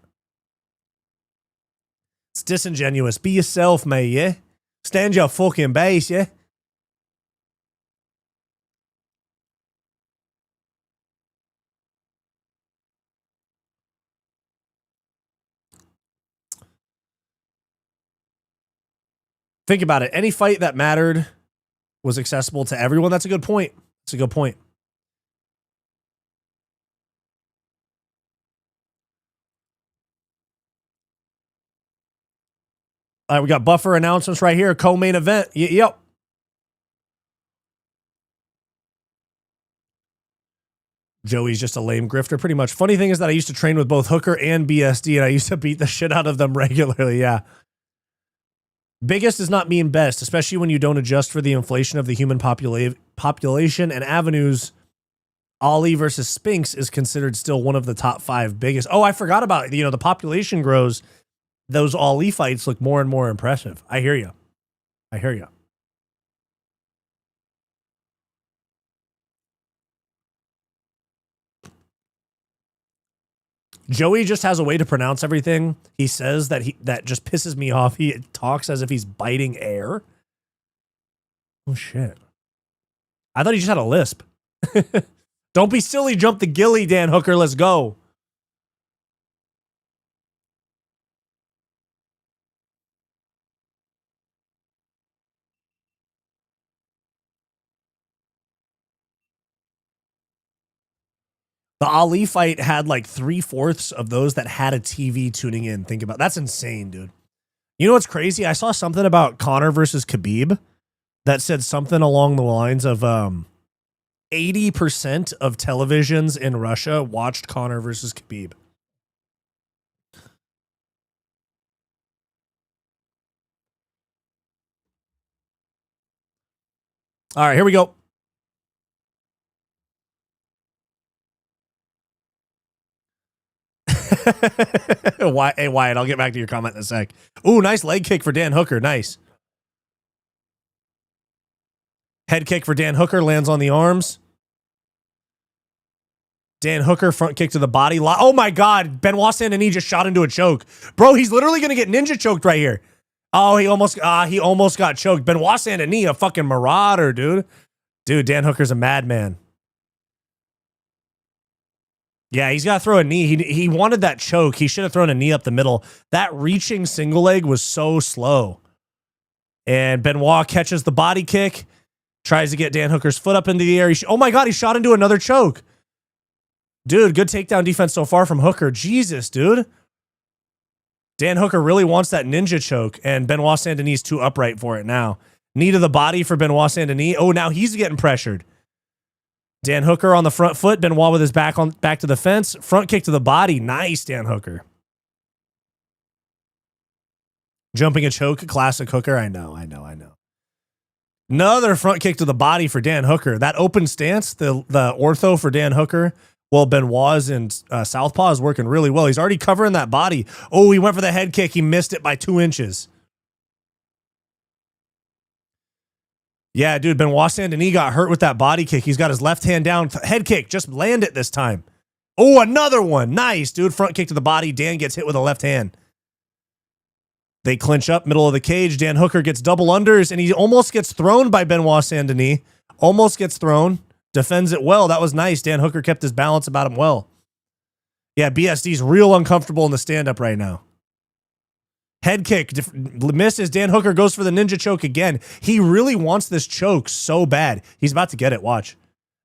It's disingenuous. Be yourself, mate, yeah? Stand your fucking base, yeah? Think about it. Any fight that mattered was accessible to everyone. That's a good point. That's a good point. All right, we got buffer announcements right here. Co-main event. Yep. Joey's just a lame grifter, pretty much. Funny thing is that I used to train with both Hooker and BSD, and I used to beat the shit out of them regularly. Yeah. Biggest is not mean best, especially when you don't adjust for the inflation of the human population and avenues. Ali versus Spinks is considered still one of the top 5 biggest. Oh, I forgot about it. You know, the population grows. Those Ali fights look more and more impressive. I hear you. I hear you. Joey just has a way to pronounce everything. He says that just pisses me off. He talks as if he's biting air. Oh, shit. I thought he just had a lisp. Don't be silly. Jump the gilly, Dan Hooker. Let's go. The Ali fight had like 3/4 of those that had a TV tuning in. Think about that's insane, dude. You know what's crazy? I saw something about Conor versus Khabib that said something along the lines of 80% of televisions in Russia watched Conor versus Khabib. All right, here we go. Hey, Wyatt, I'll get back to your comment in a sec. Ooh, nice leg kick for Dan Hooker. Nice. Head kick for Dan Hooker, lands on the arms. Dan Hooker, front kick to the body. Oh my God, Benoit Saint-Denis just shot into a choke. Bro, he's literally going to get ninja choked right here. Oh, he almost got choked. Benoit Saint-Denis, a fucking marauder, dude. Dude, Dan Hooker's a madman. Yeah, he's got to throw a knee. He wanted that choke. He should have thrown a knee up the middle. That reaching single leg was so slow. And Benoit catches the body kick, tries to get Dan Hooker's foot up into the air. Oh my God, he shot into another choke. Dude, good takedown defense so far from Hooker. Jesus, dude. Dan Hooker really wants that ninja choke, and Benoit Saint-Denis too upright for it now. Knee to the body for Benoit Saint-Denis. Oh, now he's getting pressured. Dan Hooker on the front foot. Benoit with his back to the fence. Front kick to the body. Nice, Dan Hooker. Jumping a choke, classic Hooker. I know. Another front kick to the body for Dan Hooker. That open stance, the ortho for Dan Hooker, well, Benoit's in southpaw is working really well. He's already covering that body. Oh, he went for the head kick. He missed it by 2 inches. Yeah, dude, Benoit Saint-Denis got hurt with that body kick. He's got his left hand down. Head kick, just land it this time. Oh, another one. Nice, dude. Front kick to the body. Dan gets hit with a left hand. They clinch up, middle of the cage. Dan Hooker gets double unders, and he almost gets thrown by Benoit Saint-Denis. Almost gets thrown. Defends it well. That was nice. Dan Hooker kept his balance about him well. Yeah, BSD's real uncomfortable in the stand-up right now. Head kick. Misses. Dan Hooker goes for the ninja choke again. He really wants this choke so bad. He's about to get it. Watch.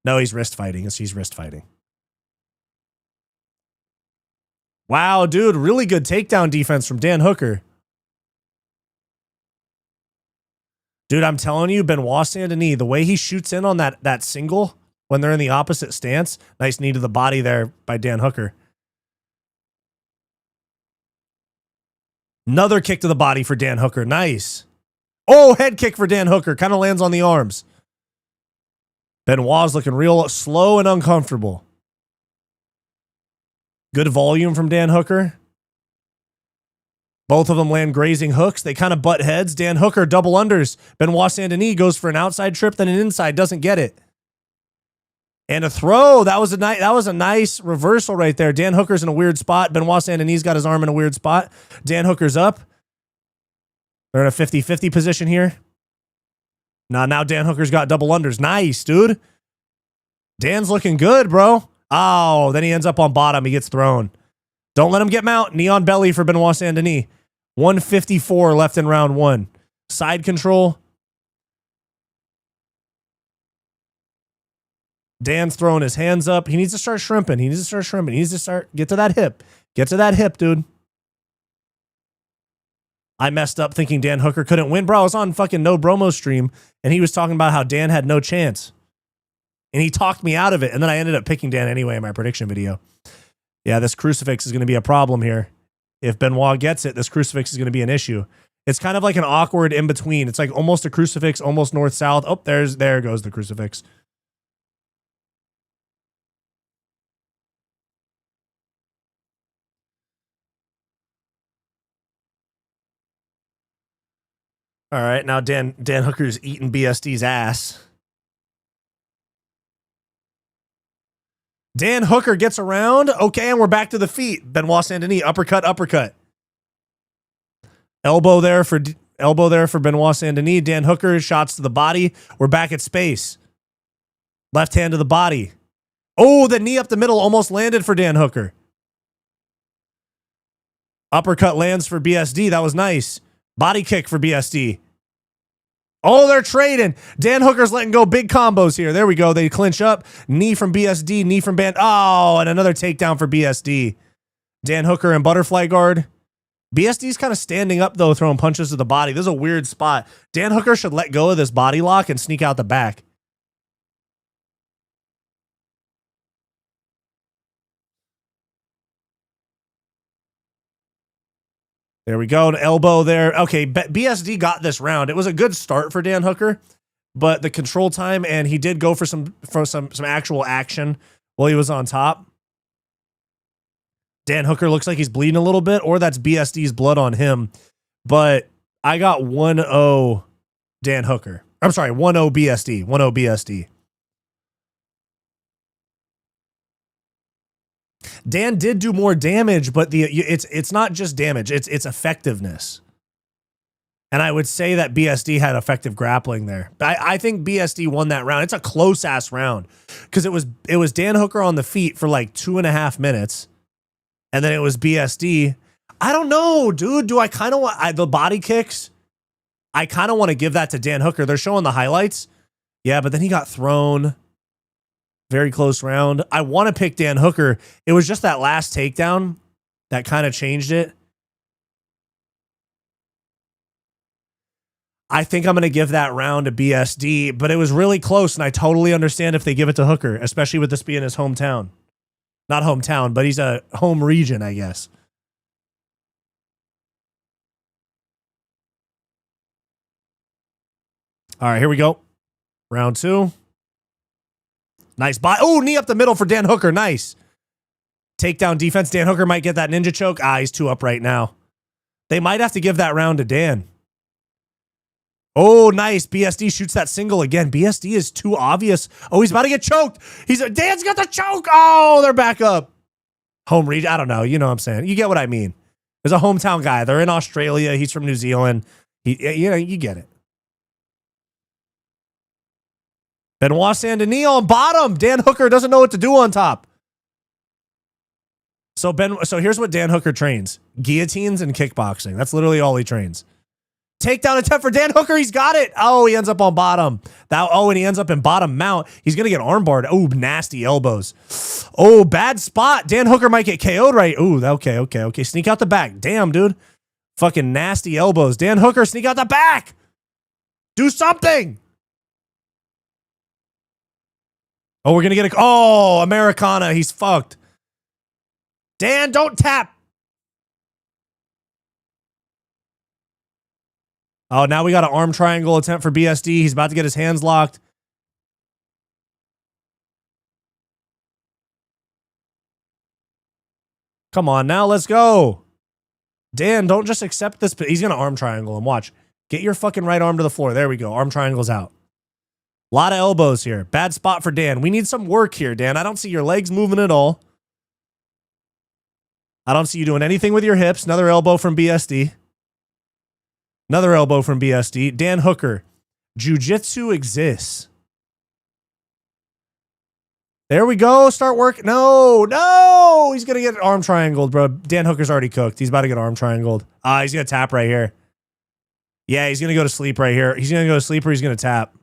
No, he's wrist fighting. He's wrist fighting. Wow, dude. Really good takedown defense from Dan Hooker. Dude, I'm telling you, Benoit Saint-Denis, the way he shoots in on that single when they're in the opposite stance, nice knee to the body there by Dan Hooker. Another kick to the body for Dan Hooker. Nice. Oh, head kick for Dan Hooker. Kind of lands on the arms. Benoit's looking real slow and uncomfortable. Good volume from Dan Hooker. Both of them land grazing hooks. They kind of butt heads. Dan Hooker double unders. Benoit Saint-Denis goes for an outside trip, then an inside, doesn't get it. And a throw. That was a nice reversal right there. Dan Hooker's in a weird spot. Benoit Saint-Denis got his arm in a weird spot. Dan Hooker's up. They're in a 50-50 position here. Now Dan Hooker's got double unders. Nice, dude. Dan's looking good, bro. Oh, then he ends up on bottom. He gets thrown. Don't let him get mount. Knee on belly for Benoit Saint-Denis. 154 left in round one. Side control. Dan's throwing his hands up. He needs to start shrimping. He needs to get to that hip. Get to that hip, dude. I messed up thinking Dan Hooker couldn't win. Bro, I was on fucking No Bromo stream, and he was talking about how Dan had no chance. And he talked me out of it, and then I ended up picking Dan anyway in my prediction video. Yeah, this crucifix is going to be a problem here. If Benoit gets it, this crucifix is going to be an issue. It's kind of like an awkward in-between. It's like almost a crucifix, almost north-south. Oh, there goes the crucifix. All right, now Dan Hooker's eating BSD's ass. Dan Hooker gets around. Okay, and we're back to the feet. Benoit Saint-Denis, uppercut. Elbow there for Benoit Saint-Denis. Dan Hooker, shots to the body. We're back at space. Left hand to the body. Oh, the knee up the middle almost landed for Dan Hooker. Uppercut lands for BSD. That was nice. Body kick for BSD. Oh, they're trading. Dan Hooker's letting go big combos here. There we go. They clinch up. Knee from BSD. Knee from Band. Oh, and another takedown for BSD. Dan Hooker in butterfly guard. BSD's kind of standing up, though, throwing punches to the body. This is a weird spot. Dan Hooker should let go of this body lock and sneak out the back. There we go. An elbow there. Okay, BSD got this round. It was a good start for Dan Hooker, but the control time, and he did go for some actual action while he was on top. Dan Hooker looks like he's bleeding a little bit, or that's BSD's blood on him. But I got 1-0 Dan Hooker. I'm sorry, 1-0 BSD. 1-0 BSD. Dan did do more damage, but it's not just damage, it's effectiveness. And I would say that BSD had effective grappling there. I think BSD won that round. It's a close ass round because it was Dan Hooker on the feet for like 2.5 minutes, and then it was BSD. I don't know, dude. Do I kind of want the body kicks? I kind of want to give that to Dan Hooker. They're showing the highlights. Yeah, but then he got thrown. Very close round. I want to pick Dan Hooker. It was just that last takedown that kind of changed it. I think I'm going to give that round to BSD, but it was really close, and I totally understand if they give it to Hooker, especially with this being his hometown. Not hometown, but he's a home region, I guess. All right, here we go. Round 2. Nice body. Oh, knee up the middle for Dan Hooker. Nice. Takedown defense. Dan Hooker might get that ninja choke. He's 2 up right now. They might have to give that round to Dan. Oh, nice. BSD shoots that single again. BSD is too obvious. Oh, he's about to get choked. Dan's got the choke. Oh, they're back up. Home region. I don't know. You know what I'm saying. You get what I mean. There's a hometown guy. They're in Australia. He's from New Zealand. You get it. Benoit Saint-Denis on bottom. Dan Hooker doesn't know what to do on top. So here's what Dan Hooker trains. Guillotines and kickboxing. That's literally all he trains. Takedown attempt for Dan Hooker. He's got it. Oh, he ends up on bottom. And he ends up in bottom mount. He's going to get armbarred. Oh, nasty elbows. Oh, bad spot. Dan Hooker might get KO'd right. Oh, okay. Sneak out the back. Damn, dude. Fucking nasty elbows. Dan Hooker, sneak out the back. Do something. Oh, we're going to get Americana. He's fucked. Dan, don't tap. Oh, now we got an arm triangle attempt for BSD. He's about to get his hands locked. Come on now, let's go. Dan, don't just accept this. He's going to arm triangle him. Watch. Get your fucking right arm to the floor. There we go. Arm triangle's out. A lot of elbows here. Bad spot for Dan. We need some work here, Dan. I don't see your legs moving at all. I don't see you doing anything with your hips. Another elbow from BSD. Another elbow from BSD. Dan Hooker. Jiu-jitsu exists. There we go. Start work. No. He's going to get arm triangled, bro. Dan Hooker's already cooked. He's about to get arm triangled. He's going to tap right here. Yeah, he's going to go to sleep right here. He's going to go to sleep or he's going to tap.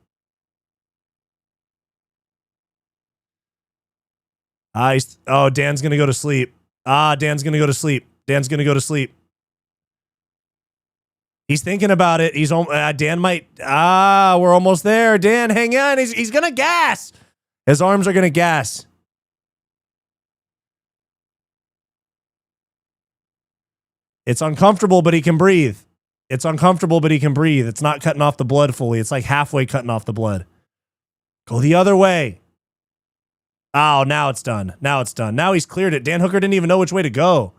Dan's going to go to sleep. Dan's going to go to sleep. Dan's going to go to sleep. He's thinking about it. Dan might. We're almost there. Dan, hang on. He's going to gas. His arms are going to gas. It's uncomfortable, but he can breathe. It's uncomfortable, but he can breathe. It's not cutting off the blood fully. It's like halfway cutting off the blood. Go the other way. Oh, now it's done. Now it's done. Now he's cleared it. Dan Hooker didn't even know which way to go.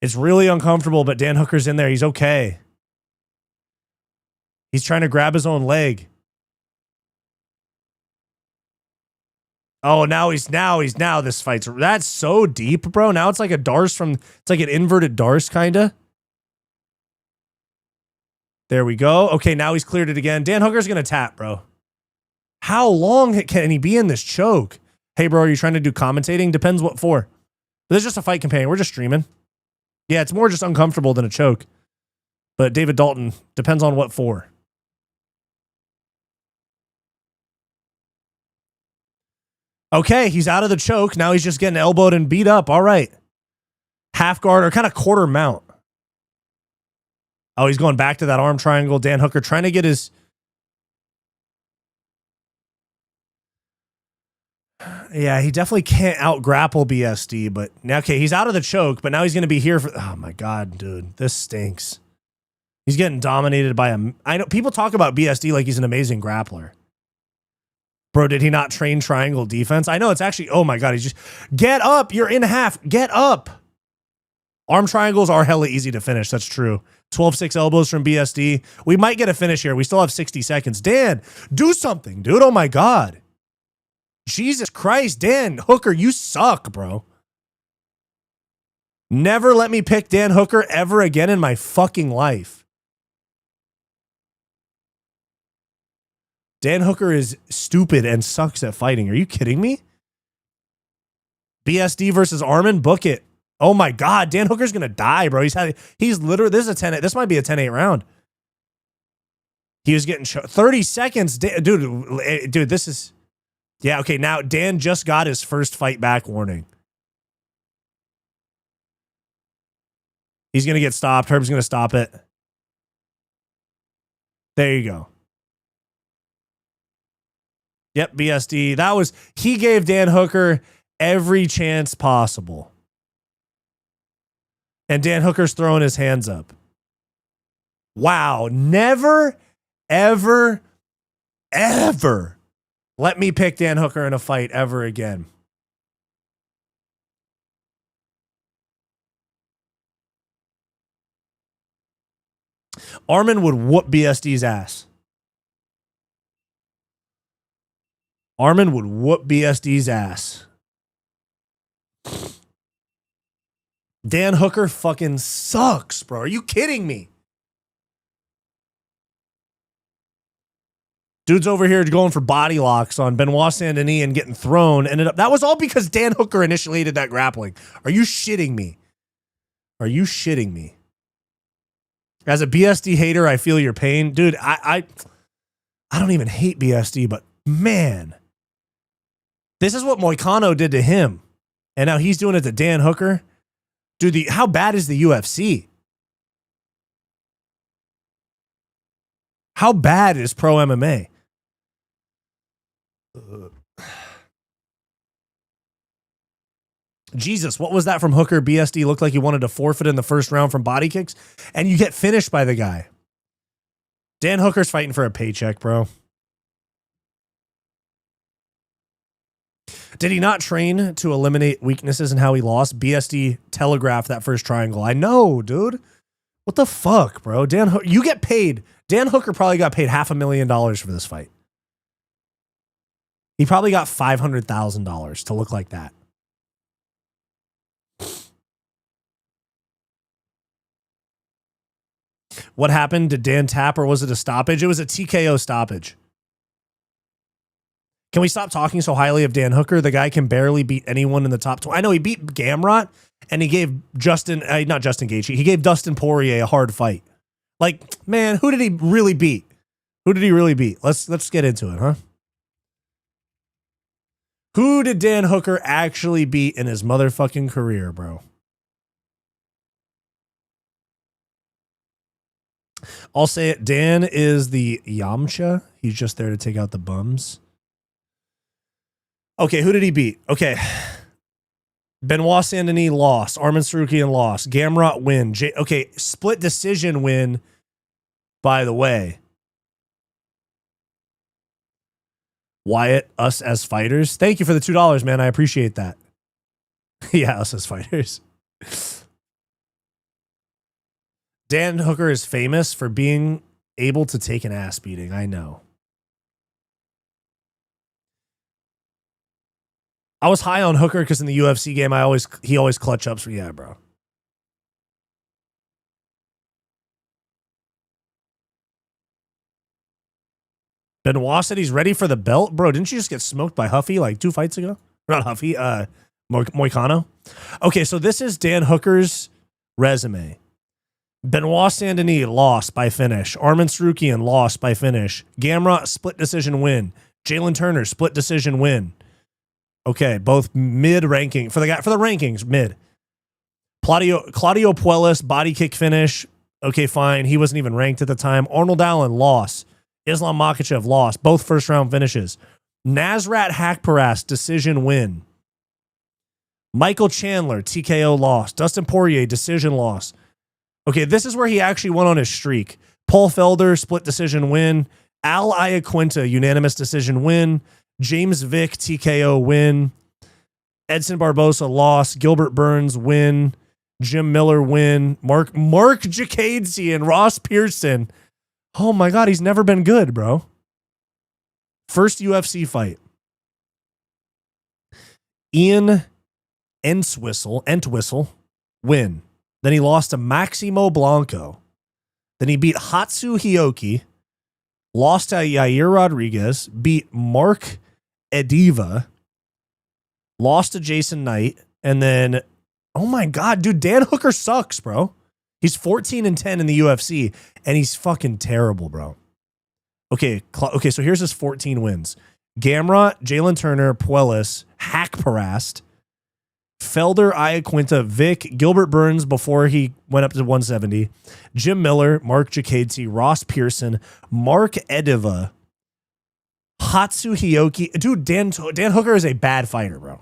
It's really uncomfortable, but Dan Hooker's in there. He's okay. He's trying to grab his own leg. Oh, now this fight's, that's so deep, bro. Now it's like a Darce it's like an inverted Darce, kind of. There we go. Okay, now he's cleared it again. Dan Hooker's going to tap, bro. How long can he be in this choke? Hey, bro, are you trying to do commentating? Depends what for. This is just a fight companion. We're just streaming. Yeah, it's more just uncomfortable than a choke. But David Dalton, depends on what for. Okay, he's out of the choke. Now he's just getting elbowed and beat up. All right. Half guard or kind of quarter mount. Oh, he's going back to that arm triangle. Dan Hooker trying to get his... Yeah, he definitely can't out-grapple BSD, but... Okay, he's out of the choke, but now he's going to be here for... Oh, my God, dude. This stinks. He's getting dominated by a... I know people talk about BSD like he's an amazing grappler. Bro, did he not train triangle defense? I know it's actually... Oh, my God, he's just... Get up! You're in half! Get up! Arm triangles are hella easy to finish. That's true. 12-6 elbows from BSD. We might get a finish here. We still have 60 seconds. Dan, do something, dude. Oh, my God. Jesus Christ, Dan Hooker, you suck, bro. Never let me pick Dan Hooker ever again in my fucking life. Dan Hooker is stupid and sucks at fighting. Are you kidding me? BSD versus Armin? Book it. Oh my God, Dan Hooker's gonna die, bro. He's literally, this is a 10. This might be a 10-8 round. He was getting 30 seconds, dude. This is, yeah, okay. Now Dan just got his first fight back warning. He's gonna get stopped. Herb's gonna stop it. There you go. Yep, BSD. He gave Dan Hooker every chance possible. And Dan Hooker's throwing his hands up. Wow. Never, ever, ever let me pick Dan Hooker in a fight ever again. Arman would whoop BSD's ass. Arman would whoop BSD's ass. Dan Hooker fucking sucks, bro. Are you kidding me? Dude's over here going for body locks on Benoit Saint-Denis and getting thrown. That was all because Dan Hooker initiated that grappling. Are you shitting me? Are you shitting me? As a BSD hater, I feel your pain. Dude, I don't even hate BSD, but man, this is what Moicano did to him. And now he's doing it to Dan Hooker. Dude, how bad is the UFC? How bad is pro MMA? Jesus, what was that from Hooker? BSD looked like he wanted to forfeit in the first round from body kicks, and you get finished by the guy. Dan Hooker's fighting for a paycheck, bro. Did he not train to eliminate weaknesses in how he lost? BSD telegraphed that first triangle. I know, dude. What the fuck, bro? You get paid. Dan Hooker probably got paid $500,000 for this fight. He probably got $500,000 to look like that. What happened? Did Dan tap or was it a stoppage? It was a TKO stoppage. Can we stop talking so highly of Dan Hooker? The guy can barely beat anyone in the top 20. I know he beat Gamrot and he gave not Justin Gaethje. He gave Dustin Poirier a hard fight. Like, man, who did he really beat? Who did he really beat? Let's get into it, huh? Who did Dan Hooker actually beat in his motherfucking career, bro? I'll say it. Dan is the Yamcha. He's just there to take out the bums. Okay, who did he beat? Okay. Benoit Saint-Denis lost. Arman Sarukian lost. Gamrot win. Okay, split decision win, by the way. Wyatt, us as fighters. Thank you for the $2, man. I appreciate that. Yeah, us as fighters. Dan Hooker is famous for being able to take an ass beating. I know. I was high on Hooker because in the UFC game, he always clutch ups. Yeah, bro. Benoit said he's ready for the belt. Bro, didn't you just get smoked by Huffy like 2 fights ago? Not Huffy, Moicano. Okay, so this is Dan Hooker's resume. Benoit Saint-Denis lost by finish. Arman Sarukian lost by finish. Gamrot split decision win. Jalen Turner split decision win. Okay, both mid ranking for the rankings, mid. Claudio Puelles body kick finish. Okay, fine. He wasn't even ranked at the time. Arnold Allen loss. Islam Makhachev lost. Both first round finishes. Nasrat Hakparas decision win. Michael Chandler TKO loss. Dustin Poirier decision loss. Okay, this is where he actually went on his streak. Paul Felder split decision win. Al Iaquinta unanimous decision win. James Vick TKO win. Edson Barbosa loss. Gilbert Burns win. Jim Miller win. Mark Jacadesian, Ross Pearson. Oh my God, he's never been good, bro. First UFC fight. Ian Entwistle win. Then he lost to Maximo Blanco. Then he beat Hatsu Hioki. Lost to Yair Rodriguez. Beat Mark Ediva. Lost to Jason Knight. And then, Oh my God, dude, Dan Hooker sucks, bro. He's 14-10 in the UFC, and he's fucking terrible, bro. Okay, so here's his 14 wins. Gamrot, Jalen Turner, Puelis, Hack Parast, Felder, Iaquinta, Vic, Gilbert Burns before he went up to 170, Jim Miller, Mark Jacatesi, Ross Pearson, Mark Ediva, Hatsu Hiyoki. Dude, Dan Hooker is a bad fighter, bro.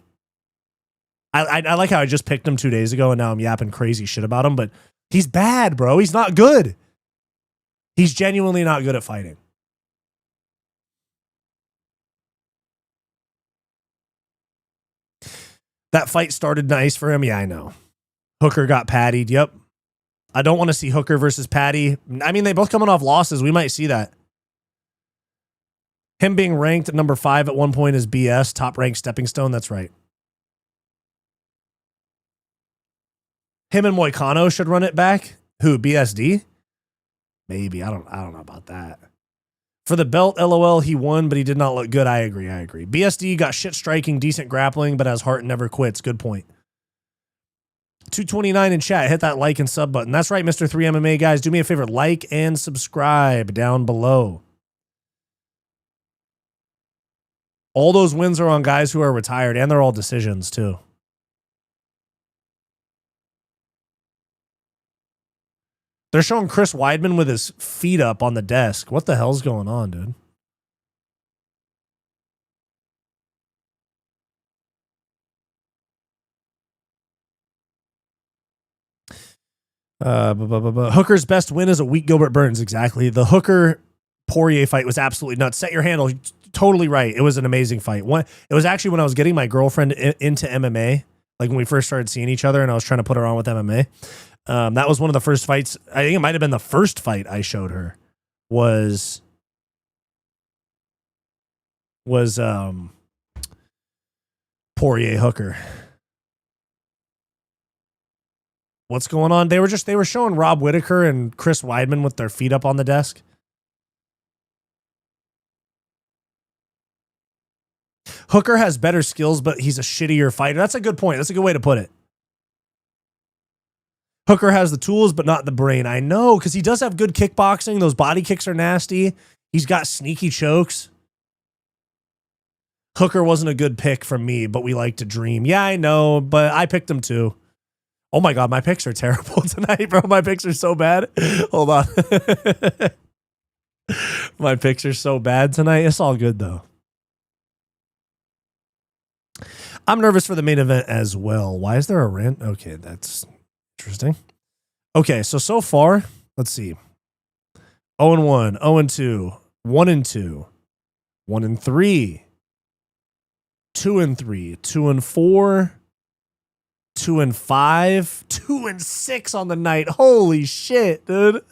I like how I just picked him 2 days ago and now I'm yapping crazy shit about him, but he's bad, bro. He's not good. He's genuinely not good at fighting. That fight started nice for him. Yeah, I know. Hooker got pattied. Yep. I don't want to see Hooker versus Patty. I mean, they both coming off losses. We might see that. Him being ranked at number 5 at one point is BS. Top ranked stepping stone. That's right. Him and Moicano should run it back. Who? BSD? Maybe. I don't know about that. For the belt, LOL, he won, but he did not look good. I agree. BSD got shit striking, decent grappling, but has heart and never quits. Good point. 229 in chat. Hit that like and sub button. That's right, Mr. 3MMA guys. Do me a favor. Like and subscribe down below. All those wins are on guys who are retired, and they're all decisions, too. They're showing Chris Weidman with his feet up on the desk. What the hell's going on, dude? Hooker's best win is a weak Gilbert Burns. Exactly. The Hooker Poirier fight was absolutely nuts. Set your handle. Totally right. It was an amazing fight. It was actually when I was getting my girlfriend into MMA, like when we first started seeing each other and I was trying to put her on with MMA. That was one of the first fights. I think it might have been the first fight I showed her was Poirier Hooker. What's going on? They were showing Rob Whittaker and Chris Weidman with their feet up on the desk. Hooker has better skills, but he's a shittier fighter. That's a good point. That's a good way to put it. Hooker has the tools, but not the brain. I know, because he does have good kickboxing. Those body kicks are nasty. He's got sneaky chokes. Hooker wasn't a good pick from me, but we like to dream. Yeah, I know, but I picked him too. Oh my God, my picks are terrible tonight, bro. My picks are so bad. Hold on. My picks are so bad tonight. It's all good, though. I'm nervous for the main event as well. Why is there a rant? Okay, that's interesting. Okay, so far, let's see. 0-1, 0-2, 1-2, 1-3, 2-3, 2-4, 2-5, 2-6 on the night. Holy shit, dude.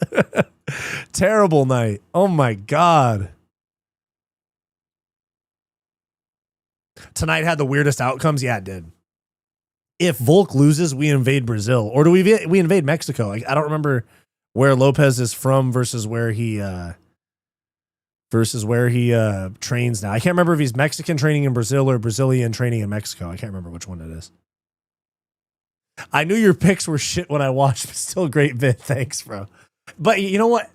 Terrible night. Oh my God. Tonight had the weirdest outcomes. Yeah, it did. If Volk loses, we invade Brazil, or do we invade Mexico? I don't remember where Lopes is from versus where he trains now. I can't remember if he's Mexican training in Brazil or Brazilian training in Mexico. I can't remember which one it is. I knew your picks were shit when I watched, but still great vid. Thanks, bro. But you know what?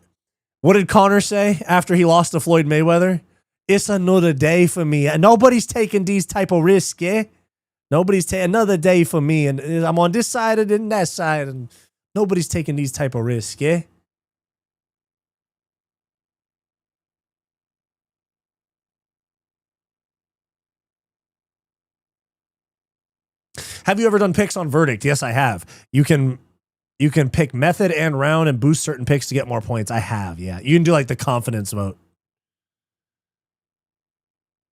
What did Conor say after he lost to Floyd Mayweather? It's another day for me. And nobody's taking these type of risks, yeah? Nobody's taking another day for me. And I'm on this side and then that side. And nobody's taking these type of risks, yeah? Have you ever done picks on verdict? Yes, I have. You can pick method and round and boost certain picks to get more points. I have, yeah. You can do like the confidence vote.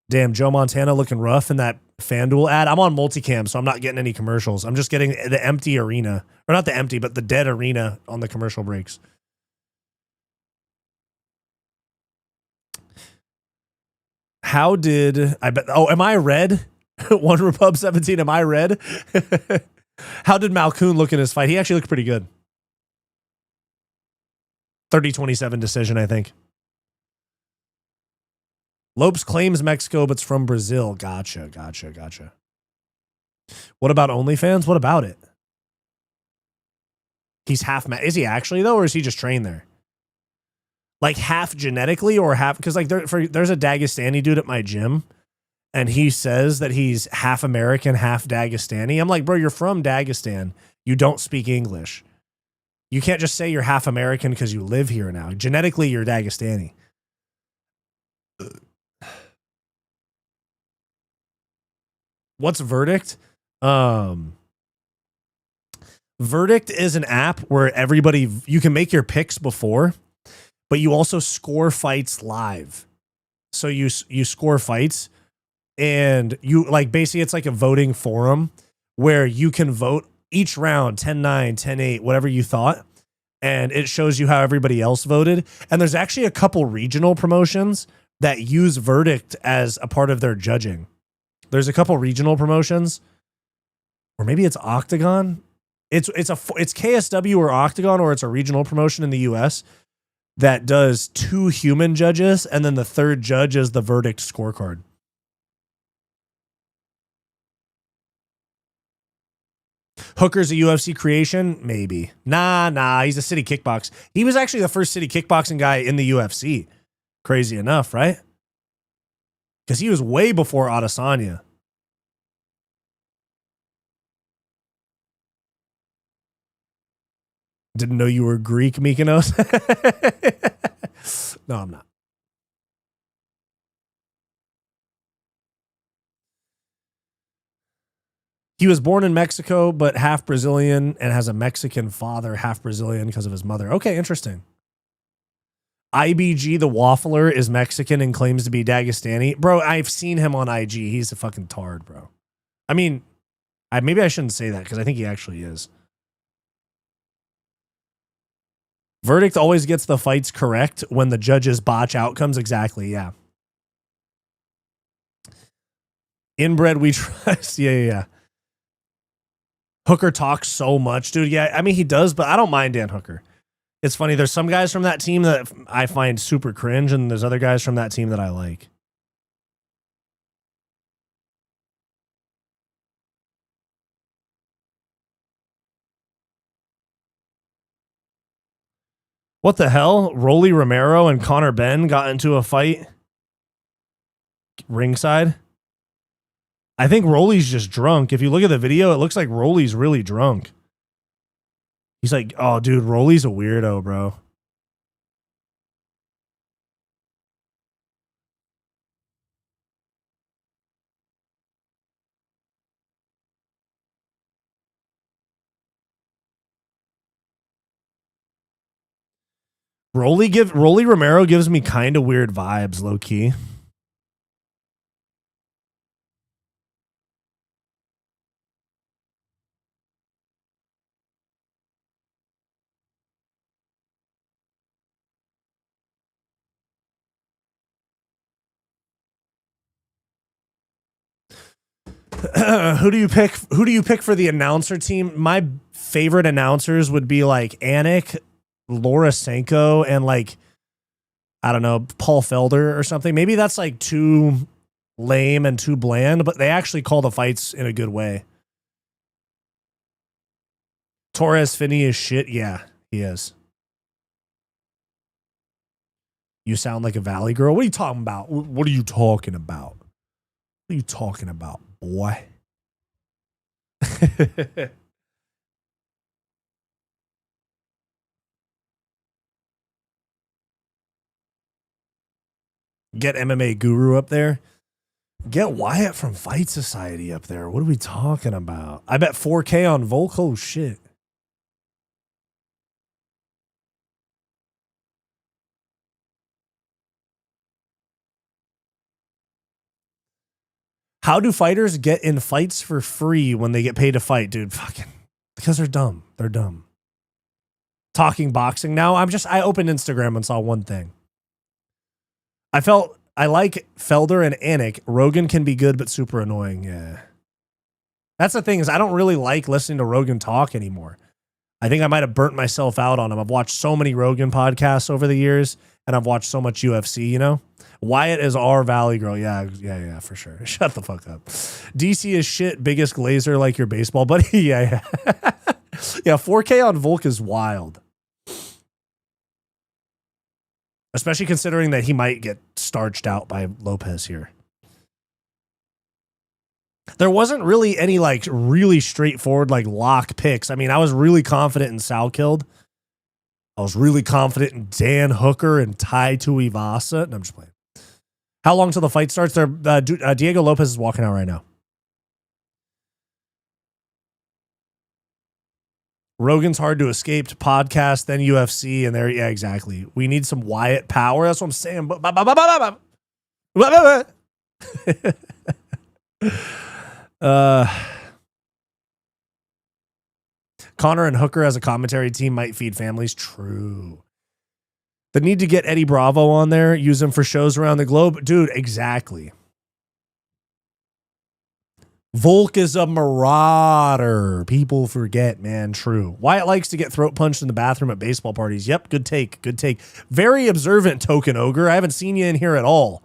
Damn, Joe Montana looking rough in that FanDuel ad. I'm on multicam, so I'm not getting any commercials. I'm just getting the empty arena. Or not the empty, but the dead arena on the commercial breaks. How did I bet? Oh, am I red? One Repub 17. Am I red? How did Malkoun look in his fight? He actually looked pretty good. 30-27 decision, I think. Lopes claims Mexico, but it's from Brazil. Gotcha. What about OnlyFans? What about it? He's half. Is he actually though, or is he just trained there? Like half genetically or half? Because like there's a Dagestani dude at my gym, and he says that he's half American, half Dagestani. I'm like, bro, you're from Dagestan. You don't speak English. You can't just say you're half American because you live here now. Genetically, you're Dagestani. What's Verdict? Verdict is an app where you can make your picks before, but you also score fights live. So you score fights, and you like basically it's like a voting forum where you can vote each round 10-9, 10-8, whatever you thought, and it shows you how everybody else voted. And there's actually a couple regional promotions that use Verdict as a part of their judging. There's a couple regional promotions, or maybe it's Octagon. It's KSW or Octagon, or it's a regional promotion in the US that does 2 human judges, and then the third judge is the Verdict scorecard. Hooker's a UFC creation? Maybe. Nah, he's a city kickbox. He was actually the first city kickboxing guy in the UFC. Crazy enough, right? Because he was way before Adesanya. Didn't know you were Greek, Mykonos. No, I'm not. He was born in Mexico, but half Brazilian and has a Mexican father, half Brazilian because of his mother. Okay, interesting. IBG, the waffler, is Mexican and claims to be Dagestani. Bro, I've seen him on IG. He's a fucking tard, bro. I mean, maybe I shouldn't say that because I think he actually is. Verdict always gets the fights correct when the judges botch outcomes. Exactly, yeah. Inbred we trust. Yeah. Hooker talks so much, dude. Yeah, I mean, he does, but I don't mind Dan Hooker. It's funny. There's some guys from that team that I find super cringe, and there's other guys from that team that I like. What the hell? Rolly Romero and Conor Benn got into a fight ringside. I think Rolly's just drunk. If you look at the video, it looks like Rolly's really drunk. He's like, oh, dude, Rolly's a weirdo, bro. Rolly Romero gives me kind of weird vibes, low key. Who do you pick? Who do you pick for the announcer team? My favorite announcers would be like Anik, Laura Sanko, and like, I don't know, Paul Felder or something. Maybe that's like too lame and too bland, but they actually call the fights in a good way. Torres Finney is shit. Yeah, he is. You sound like a Valley girl. What are you talking about? What are you talking about? What are you talking about, boy? Get MMA Guru up there. Get Wyatt from Fight Society up there. What are we talking about? I bet 4K on Volk. Oh, shit. How do fighters get in fights for free when they get paid to fight, dude? Fucking because they're dumb. They're dumb. Talking boxing now. I opened Instagram and saw one thing. I like Felder and Anik. Rogan can be good, but super annoying. Yeah. That's the thing is I don't really like listening to Rogan talk anymore. I think I might have burnt myself out on him. I've watched so many Rogan podcasts over the years, and I've watched so much UFC, you know? Wyatt is our Valley girl. Yeah, for sure. Shut the fuck up. DC is shit. Biggest glazer like your baseball buddy. Yeah. Yeah, 4K on Volk is wild. Especially considering that he might get starched out by Lopes here. There wasn't really any like really straightforward like lock picks. I mean, I was really confident in Sal Killed. I was really confident in Dan Hooker and Tai Tuivasa. And I'm just playing. How long till the fight starts? Diego Lopes is walking out right now. Rogan's hard to escape to podcast, then UFC, and there, yeah, exactly. We need some Wyatt power. That's what I'm saying. Connor and Hooker as a commentary team might feed families. True. The need to get Eddie Bravo on there, use him for shows around the globe. Dude, exactly. Volk is a marauder. People forget, man. True. Wyatt likes to get throat punched in the bathroom at baseball parties. Yep, good take. Good take. Very observant, Token Ogre. I haven't seen you in here at all.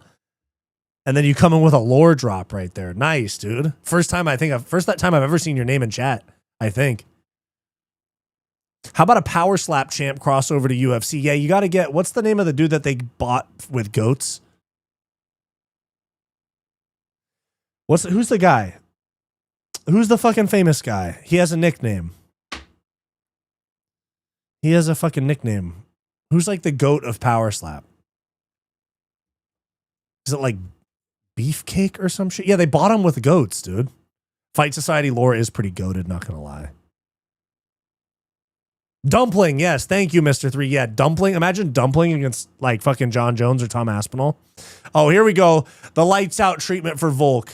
And then you come in with a lore drop right there. Nice, dude. First time I've ever seen your name in chat, I think. How about a power slap champ crossover to UFC? Yeah, you got to get, what's the name of the dude that they bought with goats? Who's the guy? Who's the fucking famous guy? He has a nickname. He has a fucking nickname. Who's like the goat of power slap? Is it like Beefcake or some shit? Yeah, they bought him with goats, dude. Fight Society lore is pretty goated, not gonna lie. Dumpling, yes. Thank you, Mr. 3. Yeah, Dumpling. Imagine Dumpling against like fucking John Jones or Tom Aspinall. Oh, here we go. The lights out treatment for Volk.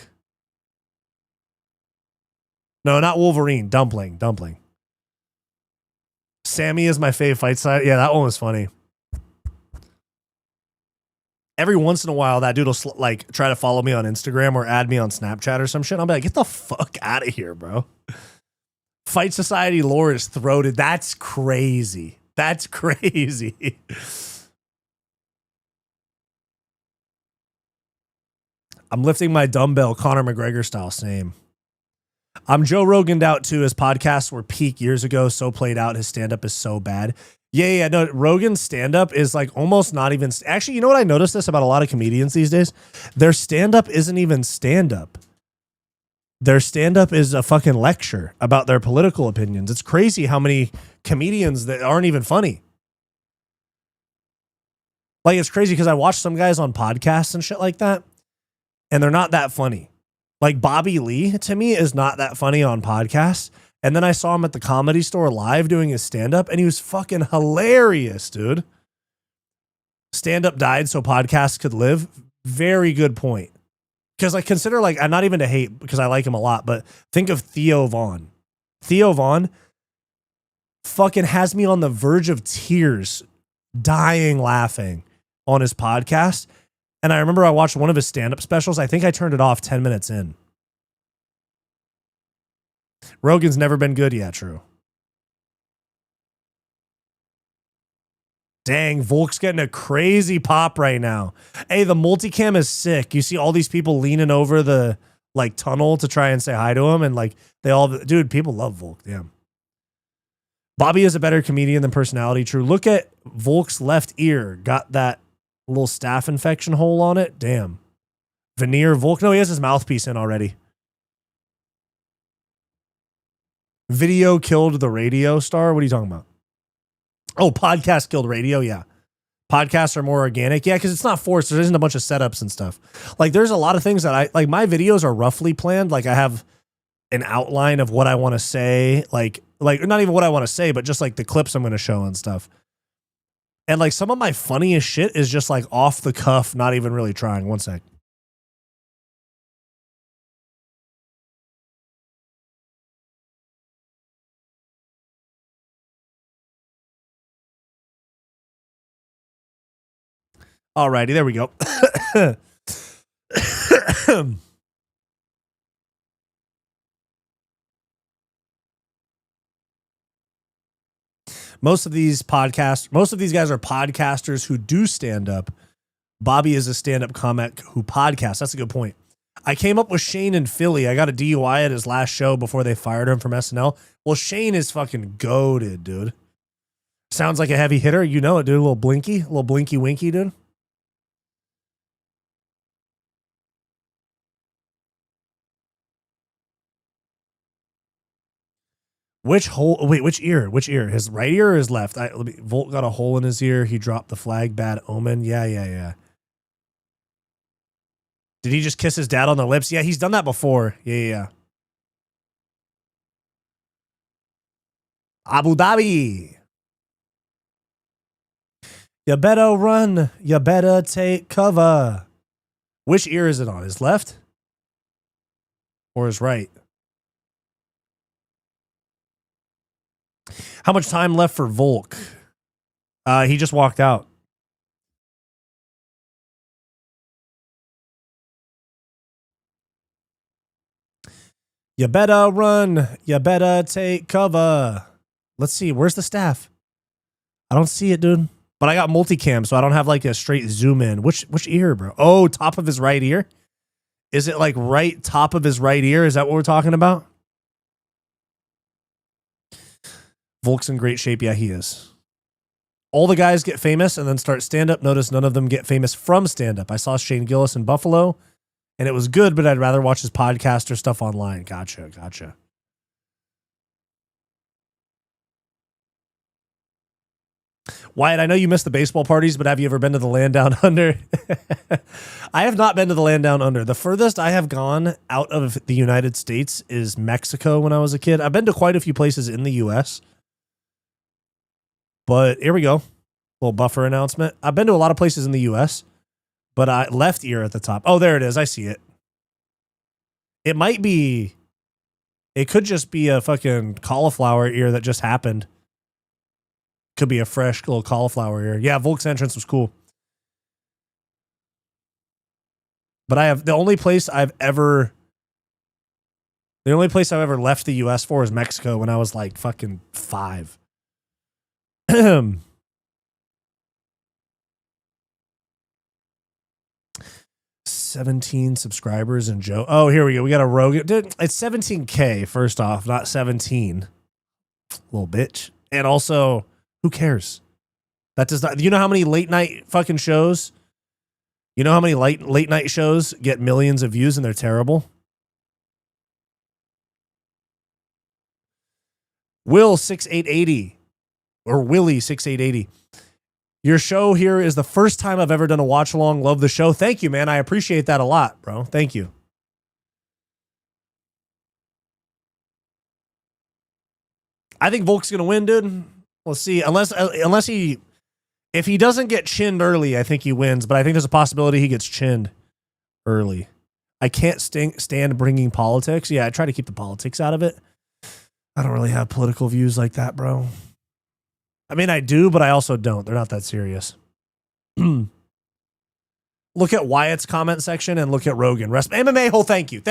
No, not Wolverine. Dumpling. Sammy is my fave fight side. Yeah, that one was funny. Every once in a while, that dude will like try to follow me on Instagram or add me on Snapchat or some shit. I'll be like, get the fuck out of here, bro. Fight Society lore is throated. That's crazy. That's crazy. I'm lifting my dumbbell Conor McGregor style. Same. I'm Joe Rogan'd out too. His podcasts were peak years ago. So played out. His stand-up is so bad. Yeah. No, Rogan's stand-up is like almost not even. Actually, you know what I noticed this about a lot of comedians these days? Their stand-up isn't even stand-up. Their stand-up is a fucking lecture about their political opinions. It's crazy how many comedians that aren't even funny. Like, it's crazy because I watch some guys on podcasts and shit like that, and they're not that funny. Like Bobby Lee, to me, is not that funny on podcasts. And then I saw him at the Comedy Store live doing his stand-up, and he was fucking hilarious, dude. Stand-up died so podcasts could live. Very good point. Because I consider, like, I'm not even to hate because I like him a lot, but think of Theo Vaughn. Theo Vaughn fucking has me on the verge of tears, dying laughing on his podcast. And I remember I watched one of his stand-up specials. I think I turned it off 10 minutes in. Rogan's never been good yet, true. Dang, Volk's getting a crazy pop right now. Hey, the multicam is sick. You see all these people leaning over the like tunnel to try and say hi to him, and like they all, dude, people love Volk. Damn. Bobby is a better comedian than personality. True. Look at Volk's left ear. Got that little staph infection hole on it. Damn. Veneer Volk. No, he has his mouthpiece in already. Video killed the radio star. What are you talking about? Oh, podcast killed radio. Yeah. Podcasts are more organic. Yeah, because it's not forced. There isn't a bunch of setups and stuff. Like, there's a lot of things that I like. My videos are roughly planned. Like, I have an outline of what I want to say. Like not even what I want to say, but just like the clips I'm going to show and stuff. And like some of my funniest shit is just like off the cuff, not even really trying. One sec. Alrighty, there we go. Most of these guys are podcasters who do stand up. Bobby is a stand up comic who podcasts. That's a good point. I came up with Shane in Philly. I got a DUI at his last show before they fired him from SNL. Well, Shane is fucking goated, dude. Sounds like a heavy hitter. You know it, dude. A little blinky winky, dude. Which hole? Wait, which ear? Which ear? His right ear or his left? Volt got a hole in his ear. He dropped the flag. Bad omen. Yeah. Did he just kiss his dad on the lips? Yeah, he's done that before. Yeah. Abu Dhabi. You better run. You better take cover. Which ear is it on? His left or his right? How much time left for Volk? He just walked out. You better run. You better take cover. Let's see. Where's the staff? I don't see it, dude. But I got multicam, so I don't have like a straight zoom in. Which ear, bro? Oh, top of his right ear? Is it like right top of his right ear? Is that what we're talking about? Volk's in great shape. Yeah, he is. All the guys get famous and then start stand-up. Notice none of them get famous from stand-up. I saw Shane Gillis in Buffalo, and it was good, but I'd rather watch his podcast or stuff online. Gotcha. Wyatt, I know you missed the baseball parties, but have you ever been to the land down under? I have not been to the land down under. The furthest I have gone out of the United States is Mexico when I was a kid. I've been to quite a few places in the U.S., but here we go. Little buffer announcement. I've been to a lot of places in the U.S., but I left ear at the top. Oh, there it is. I see it. It might be. It could just be a fucking cauliflower ear that just happened. Could be a fresh little cauliflower ear. Yeah, Volk's entrance was cool. But I have the only place I've ever left the U.S. for is Mexico when I was like fucking 5. 17 subscribers and Joe. Oh, here we go. We got a Rogan. Dude, it's 17K first off, not 17. Little bitch. And also, who cares? That does not. You know how many late night fucking shows? You know how many late night shows get millions of views and they're terrible? Will 6880 or Willie 6880. Your show here is the first time I've ever done a watch along. Love the show. Thank you, man. I appreciate that a lot, bro. Thank you. I think Volk's going to win, dude. We'll see. Unless if he doesn't get chinned early, I think he wins, but I think there's a possibility he gets chinned early. I can't stand bringing politics. Yeah, I try to keep the politics out of it. I don't really have political views like that, bro. I mean, I do, but I also don't. They're not that serious. Look at Wyatt's comment section and look at Rogan. MMA hole, thank you.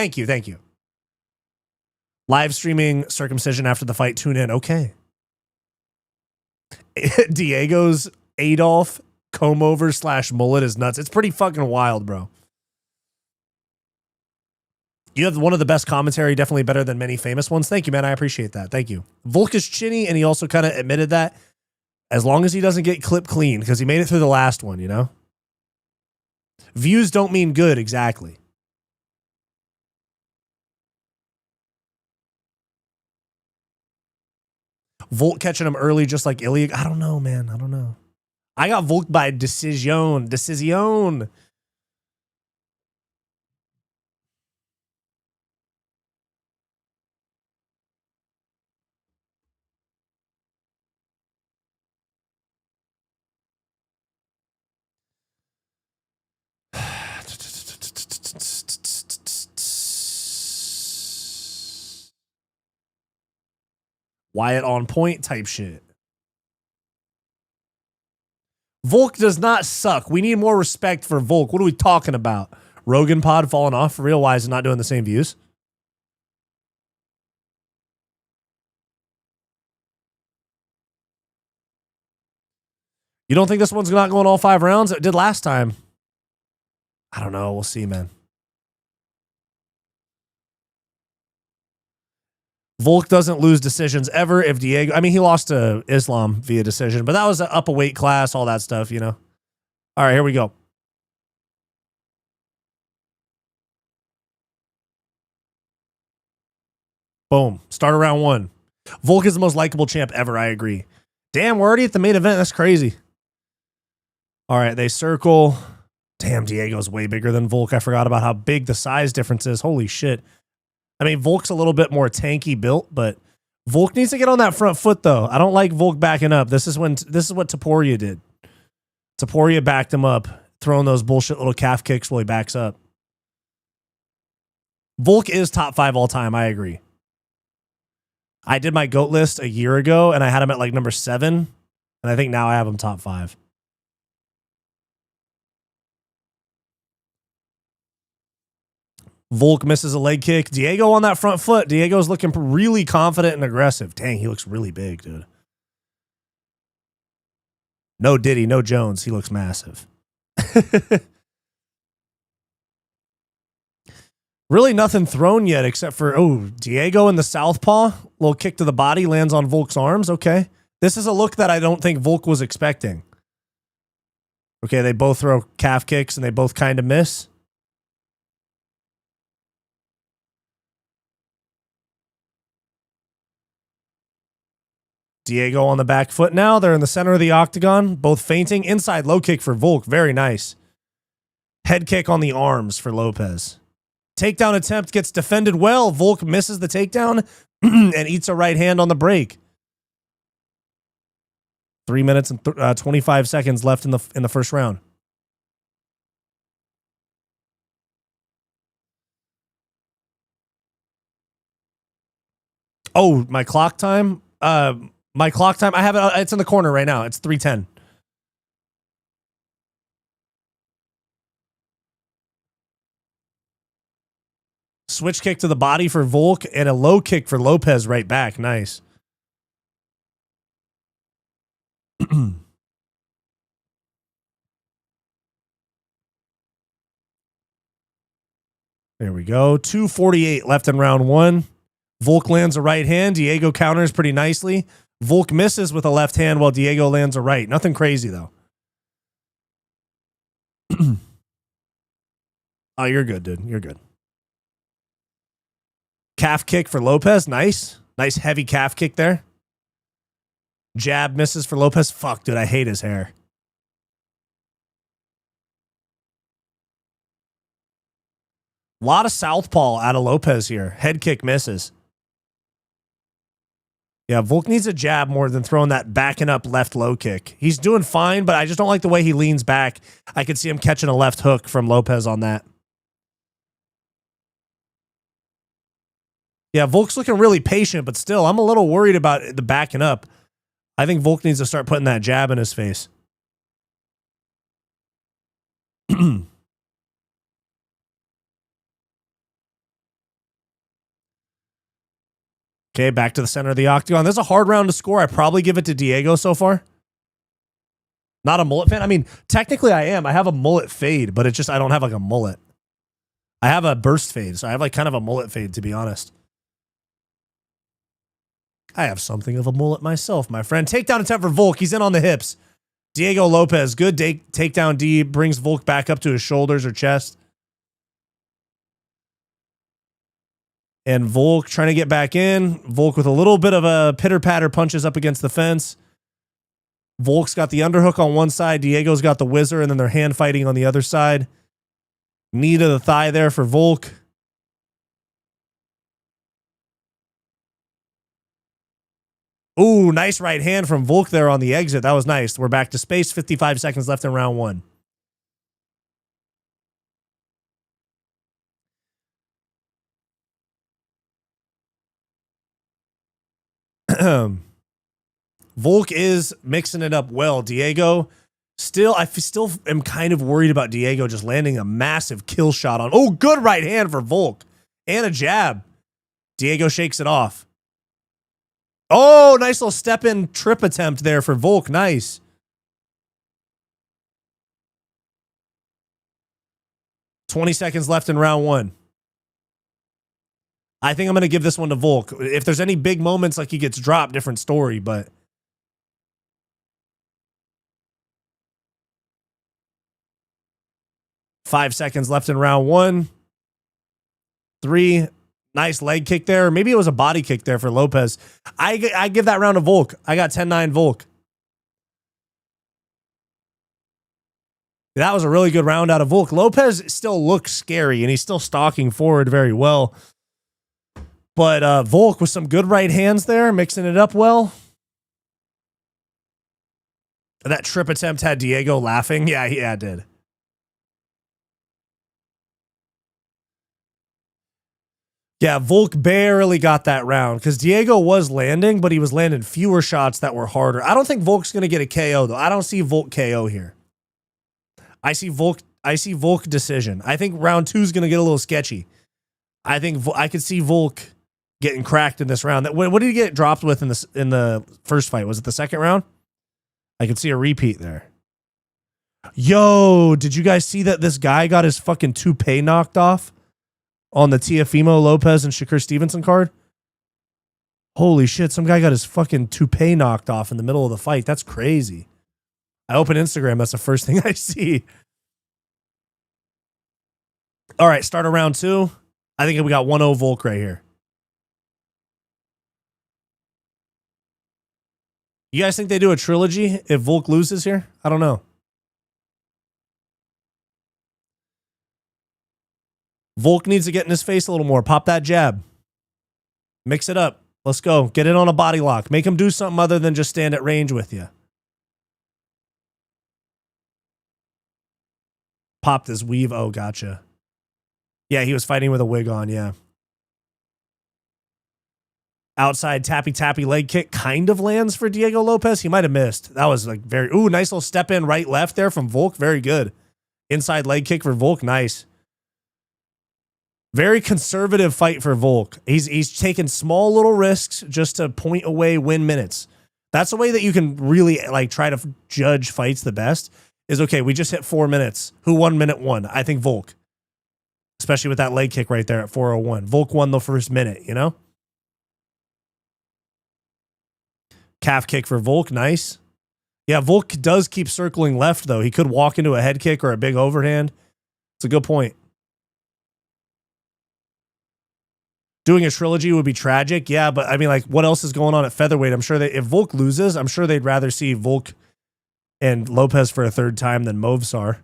Live streaming circumcision after the fight. Tune in. Okay. Diego's Adolf comb over / mullet is nuts. It's pretty fucking wild, bro. You have one of the best commentary, definitely better than many famous ones. Thank you, man. I appreciate that. Thank you. Volk is chinny, and he also kind of admitted that. As long as he doesn't get clipped clean, because he made it through the last one, you know? Views don't mean good, exactly. Volk catching him early just like Ilya. I don't know, man. I don't know. I got Volk by decision. Wyatt on point type shit. Volk does not suck. We need more respect for Volk. What are we talking about? Rogan pod falling off for real? Why is it not doing the same views? You don't think this one's not going all 5 rounds? It did last time. I don't know. We'll see, man. Volk doesn't lose decisions ever. If Diego, I mean, he lost to Islam via decision, but that was up a weight class, all that stuff, you know. All right, here we go. Boom. Start round 1. Volk is the most likable champ ever. I agree. Damn, we're already at the main event. That's crazy. All right, they circle. Damn, Diego's way bigger than Volk. I forgot about how big the size difference is. Holy shit. I mean, Volk's a little bit more tanky built, but Volk needs to get on that front foot, though. I don't like Volk backing up. This is what Topuria did. Topuria backed him up, throwing those bullshit little calf kicks while he backs up. Volk is top 5 all time. I agree. I did my GOAT list a year ago, and I had him at like number 7, and I think now I have him top 5. Volk misses a leg kick. Diego on that front foot. Diego's looking really confident and aggressive. Dang, he looks really big, dude. No Diddy, no Jones. He looks massive. Really nothing thrown yet except for, Diego in the southpaw. Little kick to the body, lands on Volk's arms. Okay. This is a look that I don't think Volk was expecting. Okay, they both throw calf kicks and they both kind of miss. Diego on the back foot now. They're in the center of the octagon, both feinting. Inside low kick for Volk. Very nice. Head kick on the arms for Lopes. Takedown attempt gets defended well. Volk misses the takedown and eats a right hand on the break. 3 minutes and 25 seconds left in the first round. Oh, my clock time? My clock time, I have it. It's in the corner right now. It's 3:10. Switch kick to the body for Volk and a low kick for Lopes right back. Nice. There we go. 2:48 left in round 1. Volk lands a right hand. Diego counters pretty nicely. Volk misses with a left hand while Diego lands a right. Nothing crazy, though. Oh, you're good, dude. You're good. Calf kick for Lopes. Nice. Nice heavy calf kick there. Jab misses for Lopes. Fuck, dude. I hate his hair. A lot of southpaw out of Lopes here. Head kick misses. Yeah, Volk needs a jab more than throwing that backing up left low kick. He's doing fine, but I just don't like the way he leans back. I could see him catching a left hook from Lopes on that. Yeah, Volk's looking really patient, but still, I'm a little worried about the backing up. I think Volk needs to start putting that jab in his face. Okay, back to the center of the octagon. This is a hard round to score. I probably give it to Diego so far. Not a mullet fan. I mean, technically I am. I have a mullet fade, but it's just I don't have like a mullet. I have a burst fade, so I have like kind of a mullet fade, to be honest. I have something of a mullet myself, my friend. Takedown attempt for Volk. He's in on the hips. Diego Lopes, good takedown D, brings Volk back up to his shoulders or chest. And Volk trying to get back in. Volk with a little bit of a pitter-patter punches up against the fence. Volk's got the underhook on one side. Diego's got the whizzer, and then they're hand fighting on the other side. Knee to the thigh there for Volk. Ooh, nice right hand from Volk there on the exit. That was nice. We're back to space. 55 seconds left in round 1. Volk is mixing it up well. Diego, I still am kind of worried about Diego just landing a massive kill shot on. Oh, good right hand for Volk. And a jab. Diego shakes it off. Oh, nice little step-in trip attempt there for Volk. Nice. .20 seconds left in round 1. I think I'm going to give this one to Volk. If there's any big moments like he gets dropped, different story, but... Five seconds left in round 1. 3. Nice leg kick there. Maybe it was a body kick there for Lopes. I give that round to Volk. I got 10-9 Volk. That was a really good round out of Volk. Lopes still looks scary, and he's still stalking forward very well. But Volk with some good right hands there, mixing it up well. That trip attempt had Diego laughing. Yeah, it did. Yeah, Volk barely got that round because Diego was landing, but he was landing fewer shots that were harder. I don't think Volk's going to get a KO, though. I don't see Volk KO here. I see Volk decision. I think round 2 is going to get a little sketchy. I think I could see Volk getting cracked in this round. What did he get dropped with in the first fight? Was it the second round? I could see a repeat there. Yo, did you guys see that this guy got his fucking toupee knocked off on the Teofimo Lopes and Shakur Stevenson card? Holy shit, some guy got his fucking toupee knocked off in the middle of the fight. That's crazy. I open Instagram, that's the first thing I see. All right, start of round 2. I think we got 1-0 Volk right here. You guys think they do a trilogy if Volk loses here? I don't know. Volk needs to get in his face a little more. Pop that jab. Mix it up. Let's go. Get it on a body lock. Make him do something other than just stand at range with you. Pop this weave. Oh, gotcha. Yeah, he was fighting with a wig on, yeah. Outside tappy leg kick kind of lands for Diego Lopes. He might have missed. That was like very... Ooh, nice little step in right left there from Volk. Very good. Inside leg kick for Volk. Nice. Very conservative fight for Volk. He's taking small little risks just to point away, win minutes. That's the way that you can really like try to judge fights the best is, okay, we just hit 4 minutes. Who won minute 1? I think Volk. Especially with that leg kick right there at 4:01. Volk won the first minute, you know? Calf kick for Volk. Nice. Yeah, Volk does keep circling left, though. He could walk into a head kick or a big overhand. It's a good point. Doing a trilogy would be tragic. Yeah, but I mean, like, what else is going on at featherweight? I'm sure that if Volk loses, I'm sure they'd rather see Volk and Lopes for a third time than Movsar.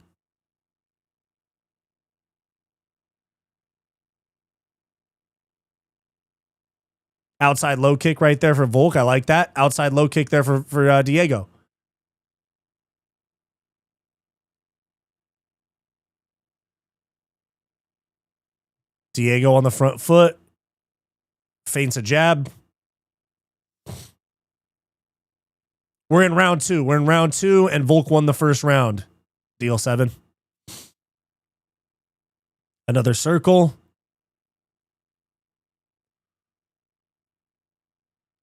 Outside low kick right there for Volk. I like that. Outside low kick there for Diego. Diego on the front foot. Feints a jab. We're in round 2. We're in round 2, and Volk won the first round. Deal 7. Another circle.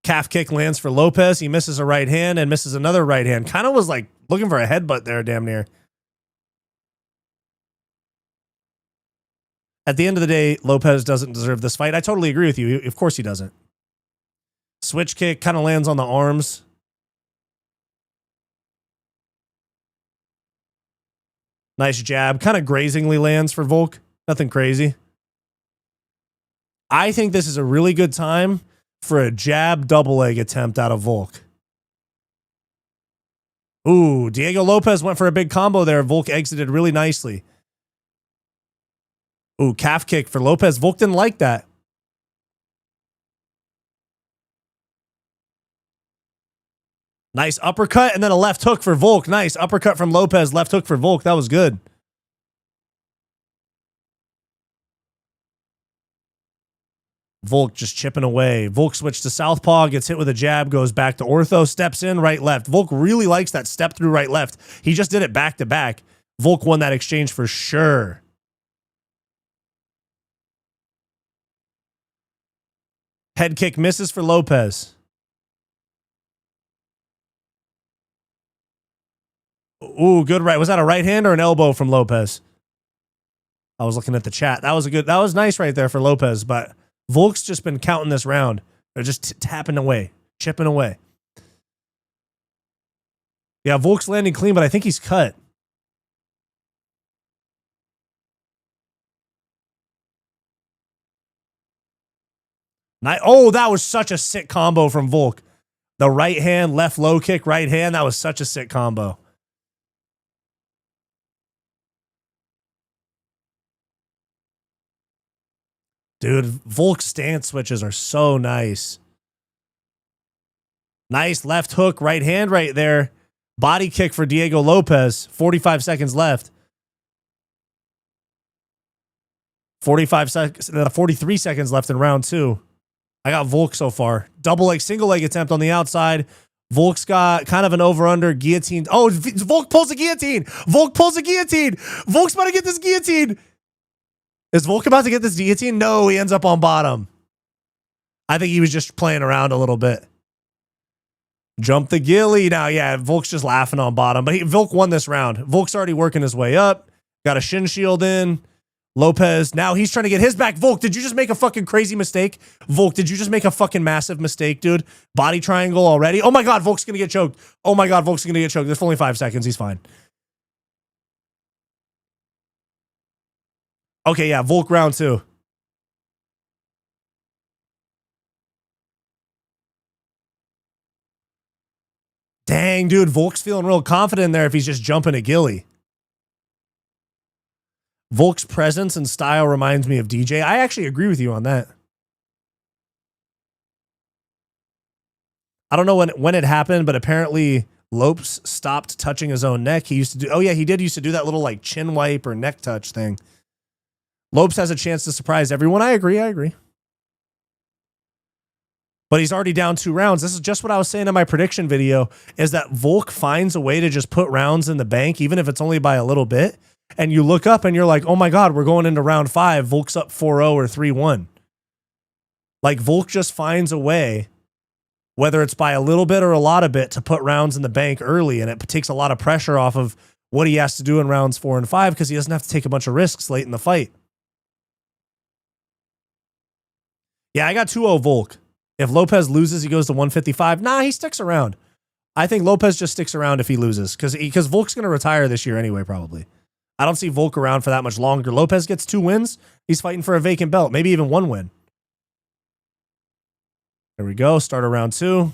Calf kick lands for Lopes. He misses a right hand and misses another right hand. Kind of was like looking for a headbutt there, damn near. At the end of the day, Lopes doesn't deserve this fight. I totally agree with you. Of course he doesn't. Switch kick kind of lands on the arms. Nice jab. Kind of grazingly lands for Volk. Nothing crazy. I think this is a really good time for a jab double leg attempt out of Volk. Ooh, Diego Lopes went for a big combo there. Volk exited really nicely. Ooh, calf kick for Lopes. Volk didn't like that. Nice uppercut and then a left hook for Volk. Nice uppercut from Lopes, left hook for Volk. That was good. Volk just chipping away. Volk switched to southpaw, gets hit with a jab, goes back to ortho, steps in, right, left. Volk really likes that step through right, left. He just did it back to back. Volk won that exchange for sure. Head kick misses for Lopes. Ooh, good right. Was that a right hand or an elbow from Lopes? I was looking at the chat. That was nice right there for Lopes, but Volk's just been counting this round. They're just tapping away, chipping away. Yeah, Volk's landing clean, but I think he's cut. Oh, that was such a sick combo from Volk. The right hand, left low kick, right hand. That was such a sick combo. Dude, Volk's stance switches are so nice. Nice left hook, right hand right there. Body kick for Diego Lopes. 45 seconds left. 43 seconds left in round 2. I got Volk so far. Double leg, single leg attempt on the outside. Volk's got kind of an over-under guillotine. Oh, Volk pulls a guillotine. Volk pulls a guillotine. Volk's about to get this guillotine. Is Volk about to get this guillotine? No, he ends up on bottom. I think he was just playing around a little bit. Jump the gilly. Now, yeah, Volk's just laughing on bottom. But Volk won this round. Volk's already working his way up. Got a shin shield in. Lopes, now he's trying to get his back. Volk, did you just make a fucking crazy mistake? Volk, did you just make a fucking massive mistake, dude? Body triangle already. Oh my God, Volk's going to get choked. Oh my God, Volk's going to get choked. There's only 5 seconds. He's fine. Okay, yeah, Volk round 2. Dang, dude, Volk's feeling real confident in there if he's just jumping a gilly. Volk's presence and style reminds me of DJ. I actually agree with you on that. I don't know when it happened, but apparently Lopes stopped touching his own neck. He used to do, oh yeah, he did used to do that little like chin wipe or neck touch thing. Lopes has a chance to surprise everyone. I agree. But he's already down 2 rounds. This is just what I was saying in my prediction video, is that Volk finds a way to just put rounds in the bank, even if it's only by a little bit. And you look up and you're like, oh my God, we're going into round 5. Volk's up 4-0 or 3-1. Like Volk just finds a way, whether it's by a little bit or a lot of it, to put rounds in the bank early. And it takes a lot of pressure off of what he has to do in rounds 4 and 5 because he doesn't have to take a bunch of risks late in the fight. Yeah, I got 2-0 Volk. If Lopes loses, he goes to 155. Nah, he sticks around. I think Lopes just sticks around if he loses because Volk's going to retire this year anyway, probably. I don't see Volk around for that much longer. Lopes gets 2 wins. He's fighting for a vacant belt, maybe even 1 win. There we go. Start of round 2.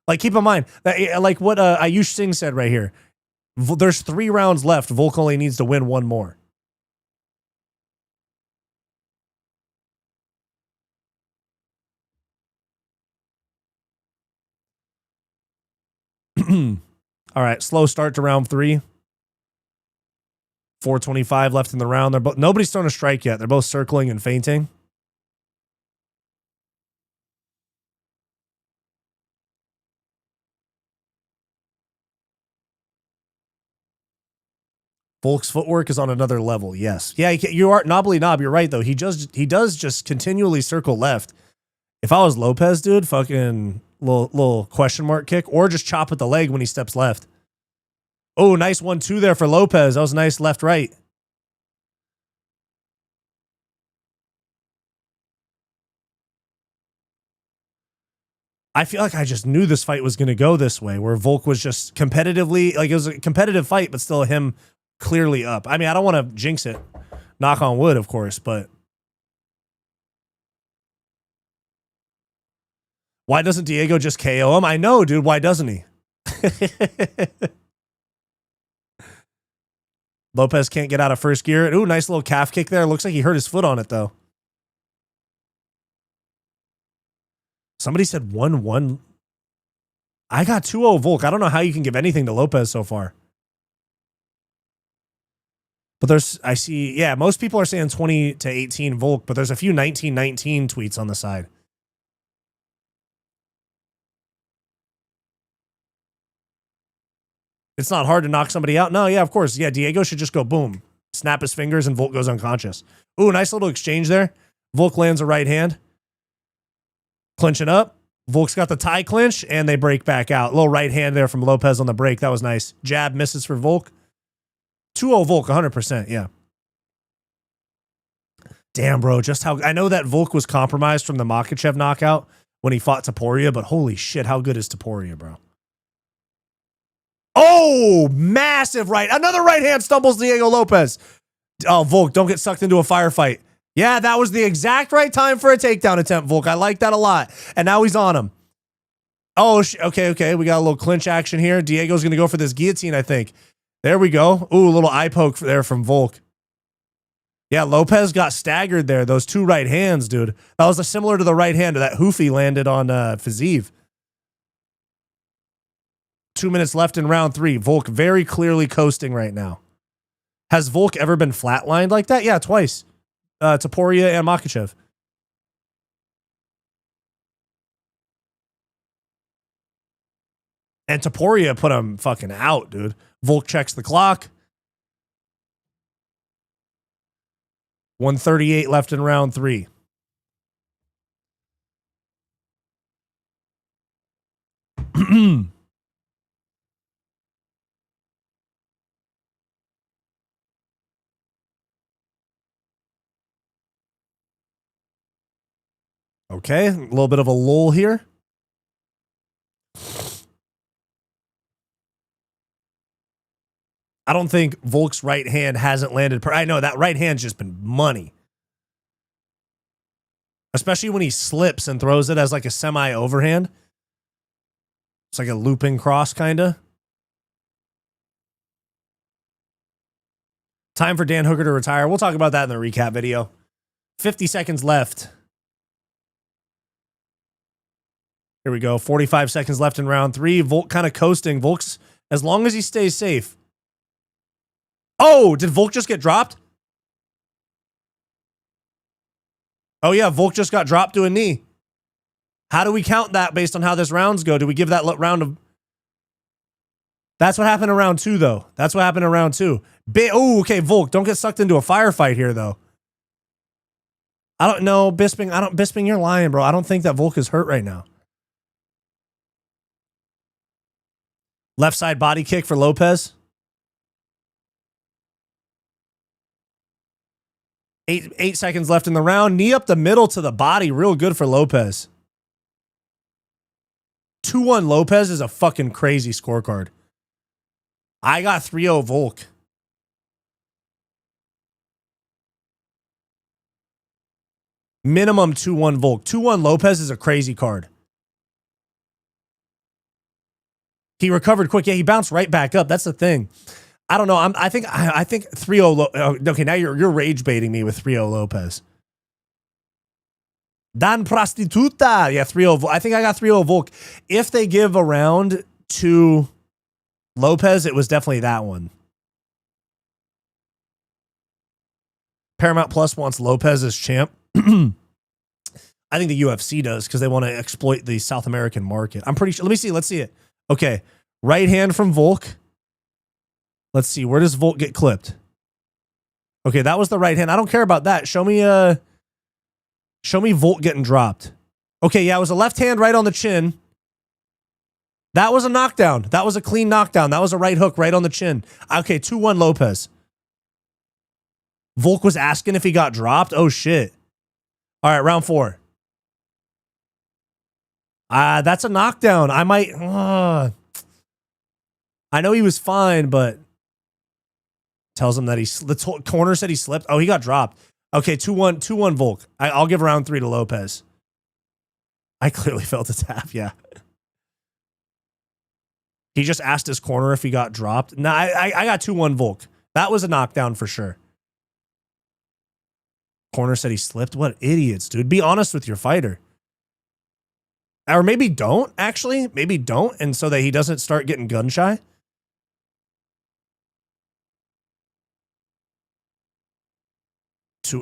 Like, keep in mind, that, like what Ayush Singh said right here. There's 3 rounds left. Volk only needs to win 1 more. All right, slow start to round 3. 4:25 left in the round. Nobody's thrown a strike yet. They're both circling and feinting. Volk's footwork is on another level. Yes. Yeah, you are Knobbly Knob. You're right though. He does just continually circle left. If I was Lopes, dude, fucking little question mark kick, or just chop at the leg when he steps left. Oh, nice 1-2 there for Lopes. That was nice left right. I feel like I just knew this fight was going to go this way, where Volk was just competitively, like it was a competitive fight, but still him clearly up. I mean, I don't want to jinx it. Knock on wood, of course, but why doesn't Diego just KO him? I know, dude. Why doesn't he? Lopes can't get out of first gear. Ooh, nice little calf kick there. Looks like he hurt his foot on it, though. Somebody said 1-1. I got 2-0 Volk. I don't know how you can give anything to Lopes so far. But I see, yeah, most people are saying 20-18 Volk, but there's a few 19-19 tweets on the side. It's not hard to knock somebody out. No, yeah, of course. Yeah, Diego should just go boom. Snap his fingers and Volk goes unconscious. Ooh, nice little exchange there. Volk lands a right hand. Clinching up. Volk's got the tie clinch and they break back out. Little right hand there from Lopes on the break. That was nice. Jab misses for Volk. 2-0 Volk, 100%, yeah. Damn, bro. Just how I know that Volk was compromised from the Makhachev knockout when he fought Topuria, but holy shit, how good is Topuria, bro? Oh, massive right. Another right hand stumbles Diego Lopes. Oh, Volk, don't get sucked into a firefight. Yeah, that was the exact right time for a takedown attempt, Volk. I like that a lot. And now he's on him. Oh, okay. We got a little clinch action here. Diego's going to go for this guillotine, I think. There we go. Ooh, a little eye poke there from Volk. Yeah, Lopes got staggered there. Those two right hands, dude. That was similar to the right hand that Hoofy landed on Fiziev. 2 minutes left in round 3. Volk very clearly coasting right now. Has Volk ever been flatlined like that? Yeah, twice. Topuria and Makhachev. And Topuria put him fucking out, dude. Volk checks the clock. 1:38 left in round 3. Okay, a little bit of a lull here. I don't think Volk's right hand hasn't landed. I know that right hand's just been money. Especially when he slips and throws it as like a semi-overhand. It's like a looping cross, kind of. Time for Dan Hooker to retire. We'll talk about that in the recap video. 50 seconds left. Here we go. 45 seconds left in round 3. Volk kind of coasting. Volk's, as long as he stays safe. Oh, did Volk just get dropped? Oh, yeah, Volk just got dropped to a knee. How do we count that based on how this rounds go? Do we give that round of... That's what happened in round 2, though. That's what happened in round 2. Oh, okay, Volk, don't get sucked into a firefight here, though. I don't know, Bisping. Bisping, you're lying, bro. I don't think that Volk is hurt right now. Left side body kick for Lopes. 8 seconds left in the round. Knee up the middle to the body. Real good for Lopes. 2-1 Lopes is a fucking crazy scorecard. I got 3-0 Volk. Minimum 2-1 Volk. 2-1 Lopes is a crazy card. He recovered quick. Yeah, he bounced right back up. That's the thing. I don't know. I think 3-0. Okay, now you're rage baiting me with 3-0 Lopes. Dan Prostituta. Yeah, 3-0. I think I got 3-0 Volk. If they give a round to Lopes, it was definitely that one. Paramount Plus wants Lopes as champ. I think the UFC does because they want to exploit the South American market. I'm pretty sure. Let me see. Let's see it. Okay. Right hand from Volk. Let's see. Where does Volk get clipped? Okay, that was the right hand. I don't care about that. Show me Volk getting dropped. Okay, yeah, it was a left hand right on the chin. That was a knockdown. That was a clean knockdown. That was a right hook right on the chin. Okay, 2-1 Lopes. Volk was asking if he got dropped. Oh, shit. All right, round 4. That's a knockdown. I might... I know he was fine, but... Tells him that the corner said he slipped. Oh, he got dropped. Okay, 2-1 Volk. I'll give round 3 to Lopes. I clearly felt a tap, yeah. He just asked his corner if he got dropped. No, I got 2-1 Volk. That was a knockdown for sure. Corner said he slipped. What idiots, dude. Be honest with your fighter. Or maybe don't, actually. Maybe don't, and so that he doesn't start getting gun shy.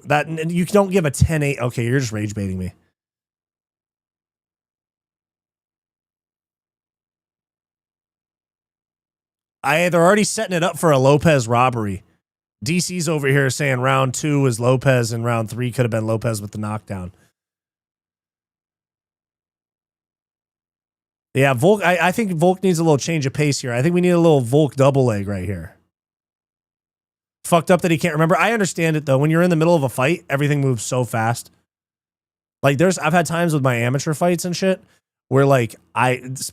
That you don't give a 10-8. Okay, you're just rage baiting me. They're already setting it up for a Lopes robbery. DC's over here saying round 2 is Lopes and round 3 could have been Lopes with the knockdown. Yeah, Volk. I think Volk needs a little change of pace here. I think we need a little Volk double leg right here. fucked up that he can't remember. I understand it though. When you're in the middle of a fight, everything moves so fast. Like I've had times with my amateur fights and shit where like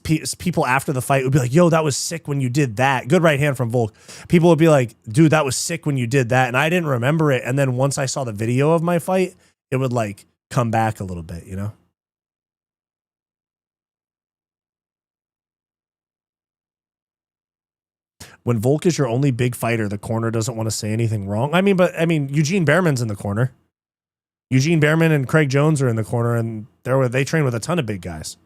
people after the fight would be like, yo, that was sick when you did that. Good right hand from Volk. People would be like, dude, that was sick when you did that. And I didn't remember it. And then once I saw the video of my fight, it would like come back a little bit, you know? When Volk is your only big fighter, the corner doesn't want to say anything wrong. I mean, Eugene Behrman's in the corner. Eugene Behrman and Craig Jones are in the corner, and they train with a ton of big guys.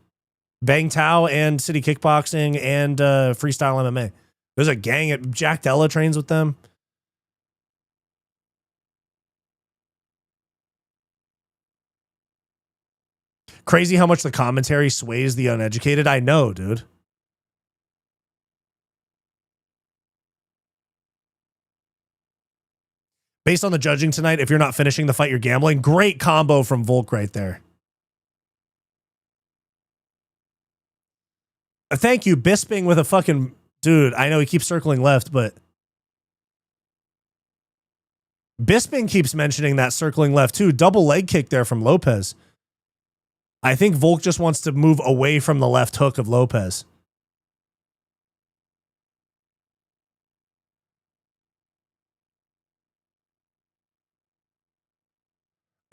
Bang Tao and City Kickboxing and Freestyle MMA. There's a gang. Jack Della trains with them. Crazy how much the commentary sways the uneducated. I know, dude. Based on the judging tonight, if you're not finishing the fight, you're gambling. Great combo from Volk right there. Thank you, Bisping with a fucking... Dude, I know he keeps circling left, but... Bisping keeps mentioning that circling left too. Double leg kick there from Lopes. I think Volk just wants to move away from the left hook of Lopes.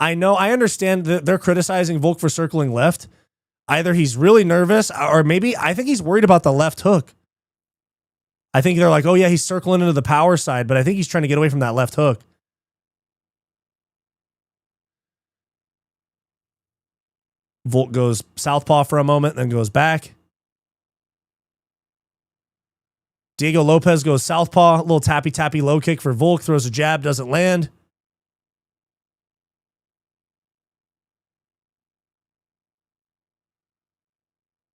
I know, I understand that they're criticizing Volk for circling left. Either he's really nervous or maybe I think he's worried about the left hook. I think they're like, oh yeah, he's circling into the power side, but I think he's trying to get away from that left hook. Volk goes southpaw for a moment, then goes back. Diego Lopes goes southpaw, a little tappy low kick for Volk, throws a jab, doesn't land.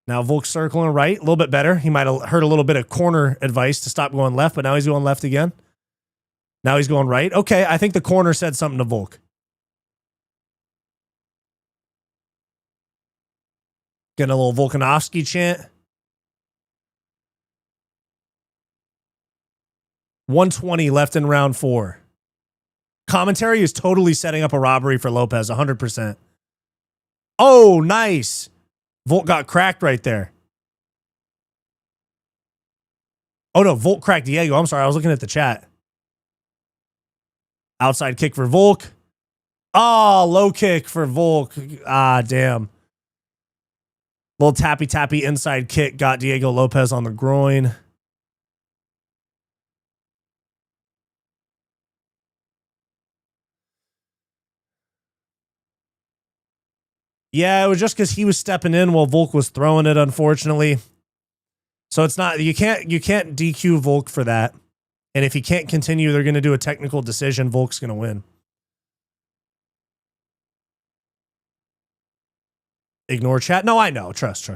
Now Volk's circling right, a little bit better. He might have heard a little bit of corner advice to stop going left, but now he's going left again. Now he's going right. Okay, I think the corner said something to Volk. Getting a little Volkanovski chant. 120 left in round 4. Commentary is totally setting up a robbery for Lopes, 100%. Oh, nice. Volk got cracked right there. Oh, no, Volk cracked Diego. I'm sorry, I was looking at the chat. Outside kick for Volk. Oh, low kick for Volk. Ah, damn. Little tappy inside kick got Diego Lopes on the groin. Yeah, it was just because he was stepping in while Volk was throwing it, unfortunately. So it's not, you can't DQ Volk for that. And if he can't continue, they're going to do a technical decision. Volk's going to win. Ignore chat. No, I know. Trust.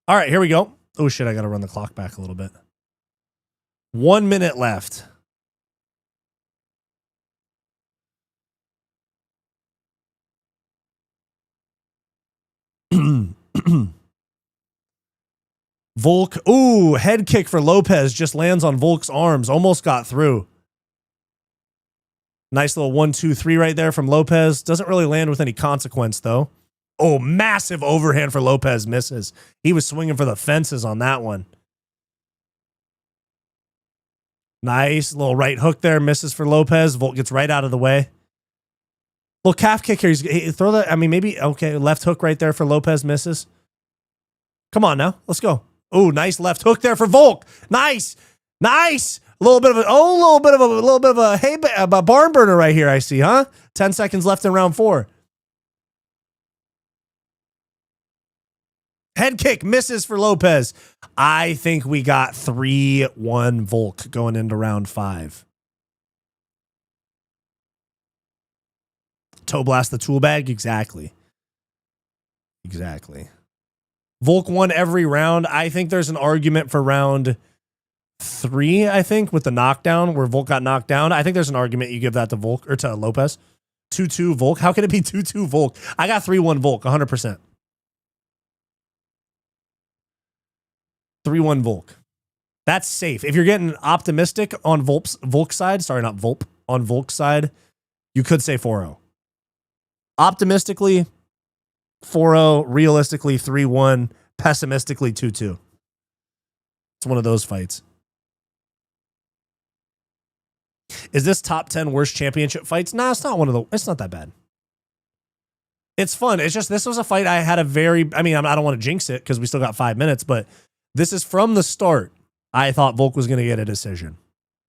All right, here we go. Oh shit, I got to run the clock back a little bit. 1 minute left. Volk. Ooh, head kick for Lopes. Just lands on Volk's arms. Almost got through. Nice little 1, 2, 3 right there from Lopes. Doesn't really land with any consequence, though. Oh, massive overhand for Lopes. Misses. He was swinging for the fences on that one. Nice. Little right hook there. Misses for Lopes. Volk gets right out of the way. Little calf kick here. Throw that. I mean, maybe. Okay. Left hook right there for Lopes. Misses. Come on now. Let's go. Oh, nice left hook there for Volk. Nice. Nice. A little bit of a barn burner right here. I see, huh? 10 seconds left in round 4. Head kick misses for Lopes. I think we got 3-1 Volk going into round 5. Toe blast the tool bag. Exactly. Volk won every round. I think there's an argument for round 3, I think, with the knockdown where Volk got knocked down. I think there's an argument you give that to Volk or to Lopes. 2-2 Volk. How can it be 2-2 Volk? I got 3-1 Volk, 100%. 3-1 Volk. That's safe. If you're getting optimistic on Volk's side, sorry, not Volp, on Volk's side, you could say 4-0. Optimistically, 4-0. Realistically, 3-1. Pessimistically, 2-2. It's one of those fights. Is this top 10 worst championship fights? Nah, it's not one of the. It's not that bad. It's fun. It's just this was a fight I had a very. I mean, I don't want to jinx it because we still got 5 minutes, but this is from the start. I thought Volk was going to get a decision.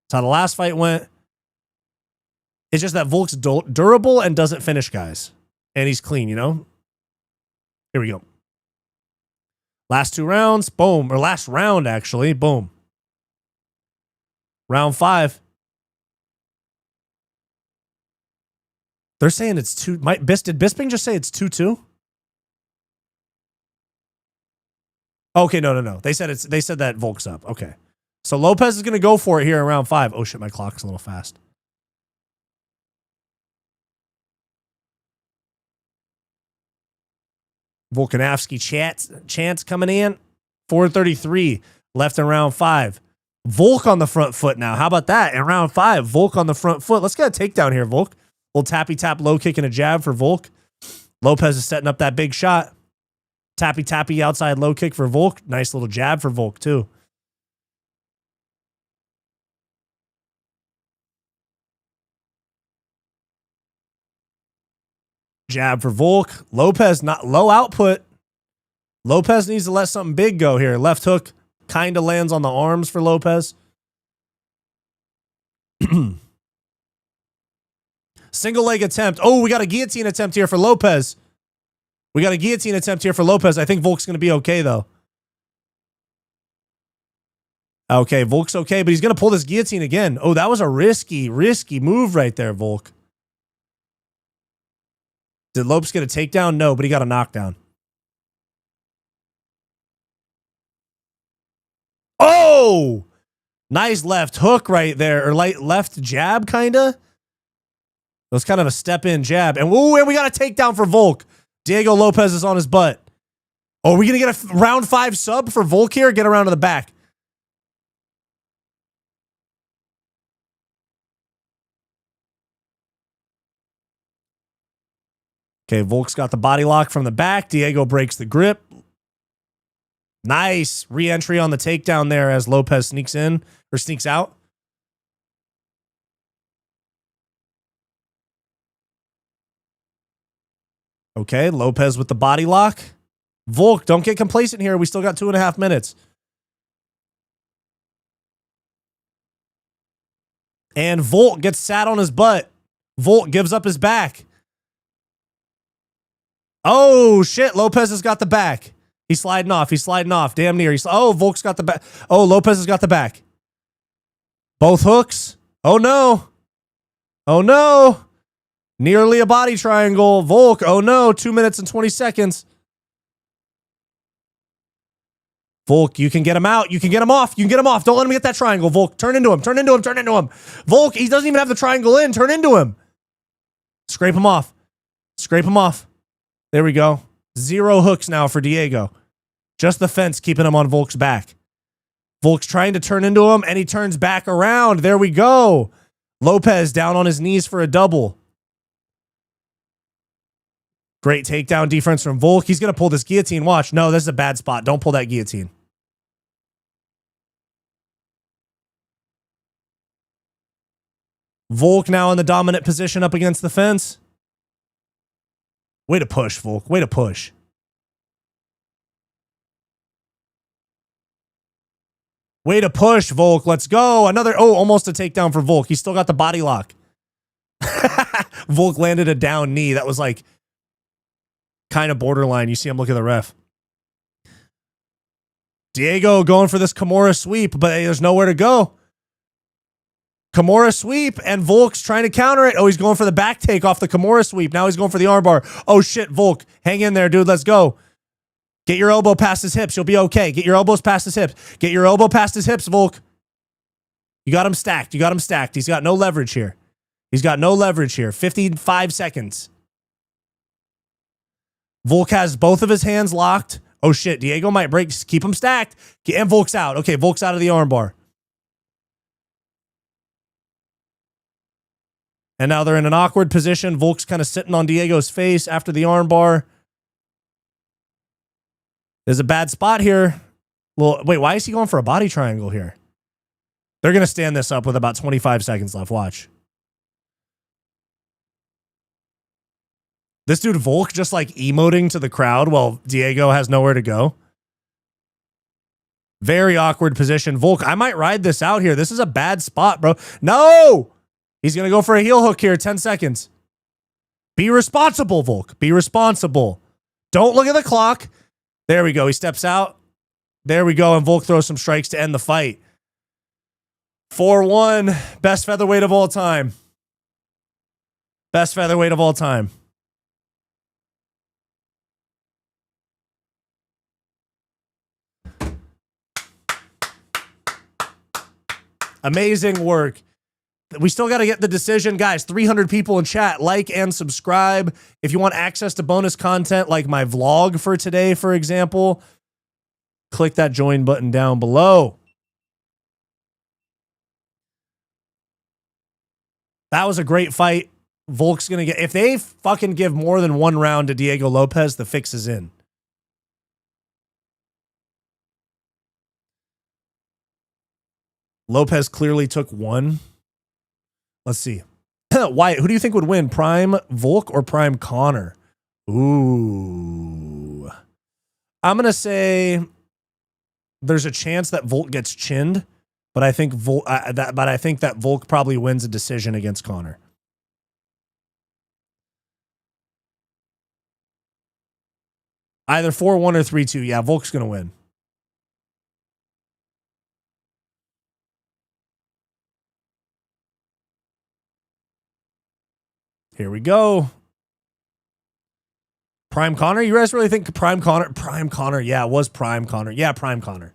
That's how the last fight went. It's just that Volk's durable and doesn't finish guys. And he's clean, you know? Here we go. Last 2 rounds, boom. Or last round, actually, boom. Round 5. They're saying it's 2. Did Bisping just say it's 2-2? Okay, no. They said that Volk's up. Okay. So Lopes is going to go for it here in round 5. Oh shit, my clock's a little fast. Volkanovski chance coming in. 4:33 left in round 5. Volk on the front foot now. How about that? In round 5, Volk on the front foot. Let's get a takedown here, Volk. Little tappy tap low kick and a jab for Volk. Lopes is setting up that big shot. Tappy outside low kick for Volk. Nice little jab for Volk too. Jab for Volk. Lopes not low output. Lopes needs to let something big go here. Left hook kind of lands on the arms for Lopes. Single leg attempt. Oh, we got a guillotine attempt here for Lopes. I think Volk's going to be okay, though. Okay, Volk's okay, but he's going to pull this guillotine again. Oh, that was a risky move right there, Volk. Did Lopes get a takedown? No, but he got a knockdown. Oh! Nice left hook right there, or left jab, kind of. It was kind of a step-in jab. And, ooh, and we got a takedown for Volk. Diego Lopes is on his butt. Oh, are we going to get a round 5 sub for Volk here? Get around to the back. Okay, Volk's got the body lock from the back. Diego breaks the grip. Nice re-entry on the takedown there as Lopes sneaks in or sneaks out. Okay, Lopes with the body lock. Volk, don't get complacent here. We still got 2.5 minutes. And Volk gets sat on his butt. Volk gives up his back. Oh, shit. Lopes has got the back. He's sliding off. Damn near. Volk's got the back. Oh, Lopes has got the back. Both hooks. Oh, no. Nearly a body triangle. Volk. Oh, no. 2 minutes and 20 seconds. Volk, you can get him out. You can get him off. Don't let him get that triangle. Volk, turn into him. Volk, he doesn't even have the triangle in. Turn into him. Scrape him off. There we go. 0 hooks now for Diego. Just the fence keeping him on Volk's back. Volk's trying to turn into him, and he turns back around. There we go. Lopes down on his knees for a double. Great takedown defense from Volk. He's going to pull this guillotine. Watch. No, this is a bad spot. Don't pull that guillotine. Volk now in the dominant position up against the fence. Way to push, Volk. Way to push. Volk. Let's go. Another, almost a takedown for Volk. He's still got the body lock. Volk landed a down knee. That was like kind of borderline. You see him look at the ref. Diego going for this Kimura sweep, but there's nowhere to go. Kimura sweep, and Volk's trying to counter it. Oh, he's going for the back take off the Kimura sweep. Now he's going for the armbar. Oh, shit, Volk. Hang in there, dude. Let's go. Get your elbow past his hips. You'll be okay. Get your elbows past his hips. Volk. You got him stacked. He's got no leverage here. 55 seconds. Volk has both of his hands locked. Oh, shit. Diego might break. Keep him stacked. And Volk's out. Okay, Volk's out of the armbar. And now they're in an awkward position. Volk's kind of sitting on Diego's face after the armbar. There's a bad spot here. Well, wait, why is he going for a body triangle here? They're going to stand this up with about 25 seconds left. Watch. This dude Volk just like emoting to the crowd while Diego has nowhere to go. Very awkward position. Volk, I might ride this out here. This is a bad spot, bro. No! He's going to go for a heel hook here. 10 seconds. Be responsible, Volk. Be responsible. Don't look at the clock. There we go. He steps out. There we go. And Volk throws some strikes to end the fight. 4-1. Best featherweight of all time. Best featherweight of all time. Amazing work. We still got to get the decision. Guys, 300 people in chat. Like and subscribe. If you want access to bonus content like my vlog for today, for example, click that join button down below. That was a great fight. Volk's going to get... If they fucking give more than one round to Diego Lopes, the fix is in. Lopes clearly took one. Let's see. Wyatt, who do you think would win? Prime Volk or Prime Connor? Ooh. I'm going to say there's a chance that Volk gets chinned, but I think that Volk probably wins a decision against Connor. Either 4-1 or 3-2. Yeah, Volk's going to win. Here we go. Prime Connor? You guys really think Prime Connor? Prime Connor. Yeah, it was Prime Connor. Yeah, Prime Connor.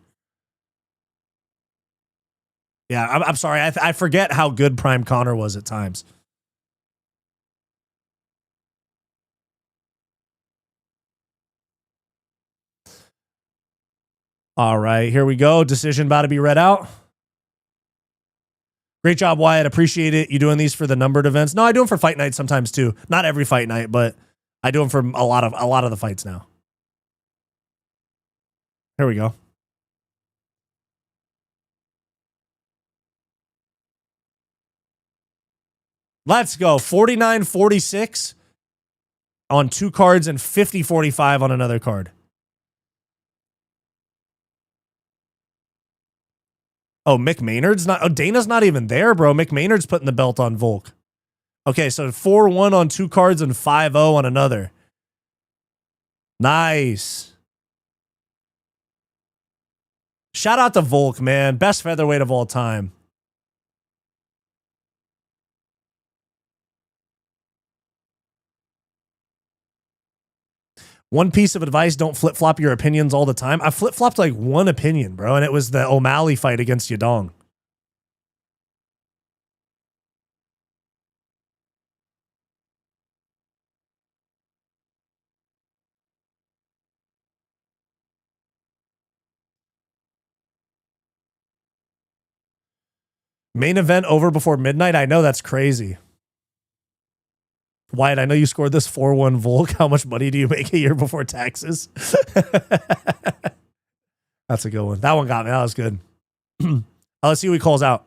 Yeah, I'm sorry. I forget how good Prime Connor was at times. All right, here we go. Decision about to be read out. Great job, Wyatt. Appreciate it. You doing these for the numbered events? No, I do them for fight night sometimes too. Not every fight night, but I do them for a lot of the fights now. Here we go. Let's go. 49-46 on 2 cards and 50-45 on another card. Oh, Mick Maynard's not. Oh, Dana's not even there, bro. Mick Maynard's putting the belt on Volk. Okay, so 4-1 on 2 cards and 5-0 on another. Nice. Shout out to Volk, man. Best featherweight of all time. One piece of advice, don't flip-flop your opinions all the time. I flip-flopped like one opinion, bro, and it was the O'Malley fight against Yadong. Main event over before midnight? I know, that's crazy. Wyatt, I know you scored this 4-1 Volk. How much money do you make a year before taxes? That's a good one. That one got me. That was good. Let's see who he calls out.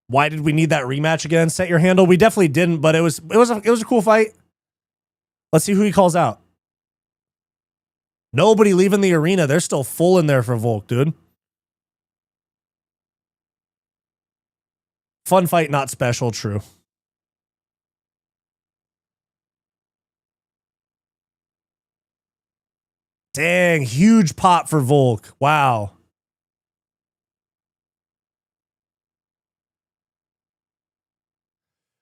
Why did we need that rematch again? Set your handle. We definitely didn't, but it was a cool fight. Let's see who he calls out. Nobody leaving the arena. They're still full in there for Volk, dude. Fun fight, not special. True. Dang, huge pop for Volk. Wow.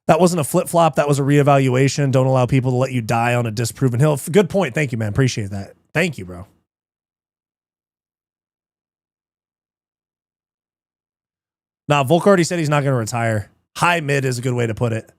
That wasn't a flip-flop. That was a reevaluation. Don't allow people to let you die on a disproven hill. Good point. Thank you, man. Appreciate that. Thank you, bro. Nah, Volk already said he's not going to retire. High mid is a good way to put it.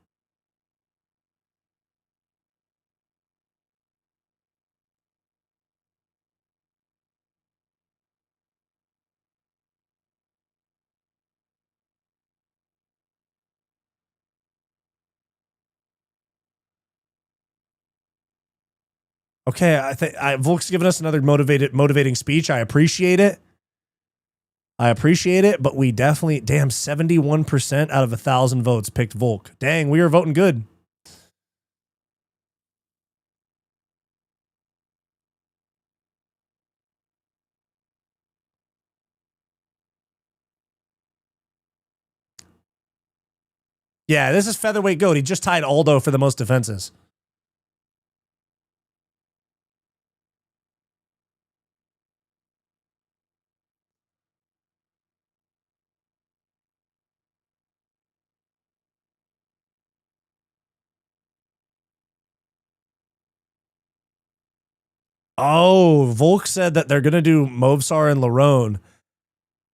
Okay, I think Volk's given us another motivating speech. I appreciate it. But we definitely, damn, 71% out of 1,000 votes picked Volk. Dang, we are voting good. Yeah, this is featherweight GOAT. He just tied Aldo for the most defenses. Oh, Volk said that they're going to do Movsar and Lerone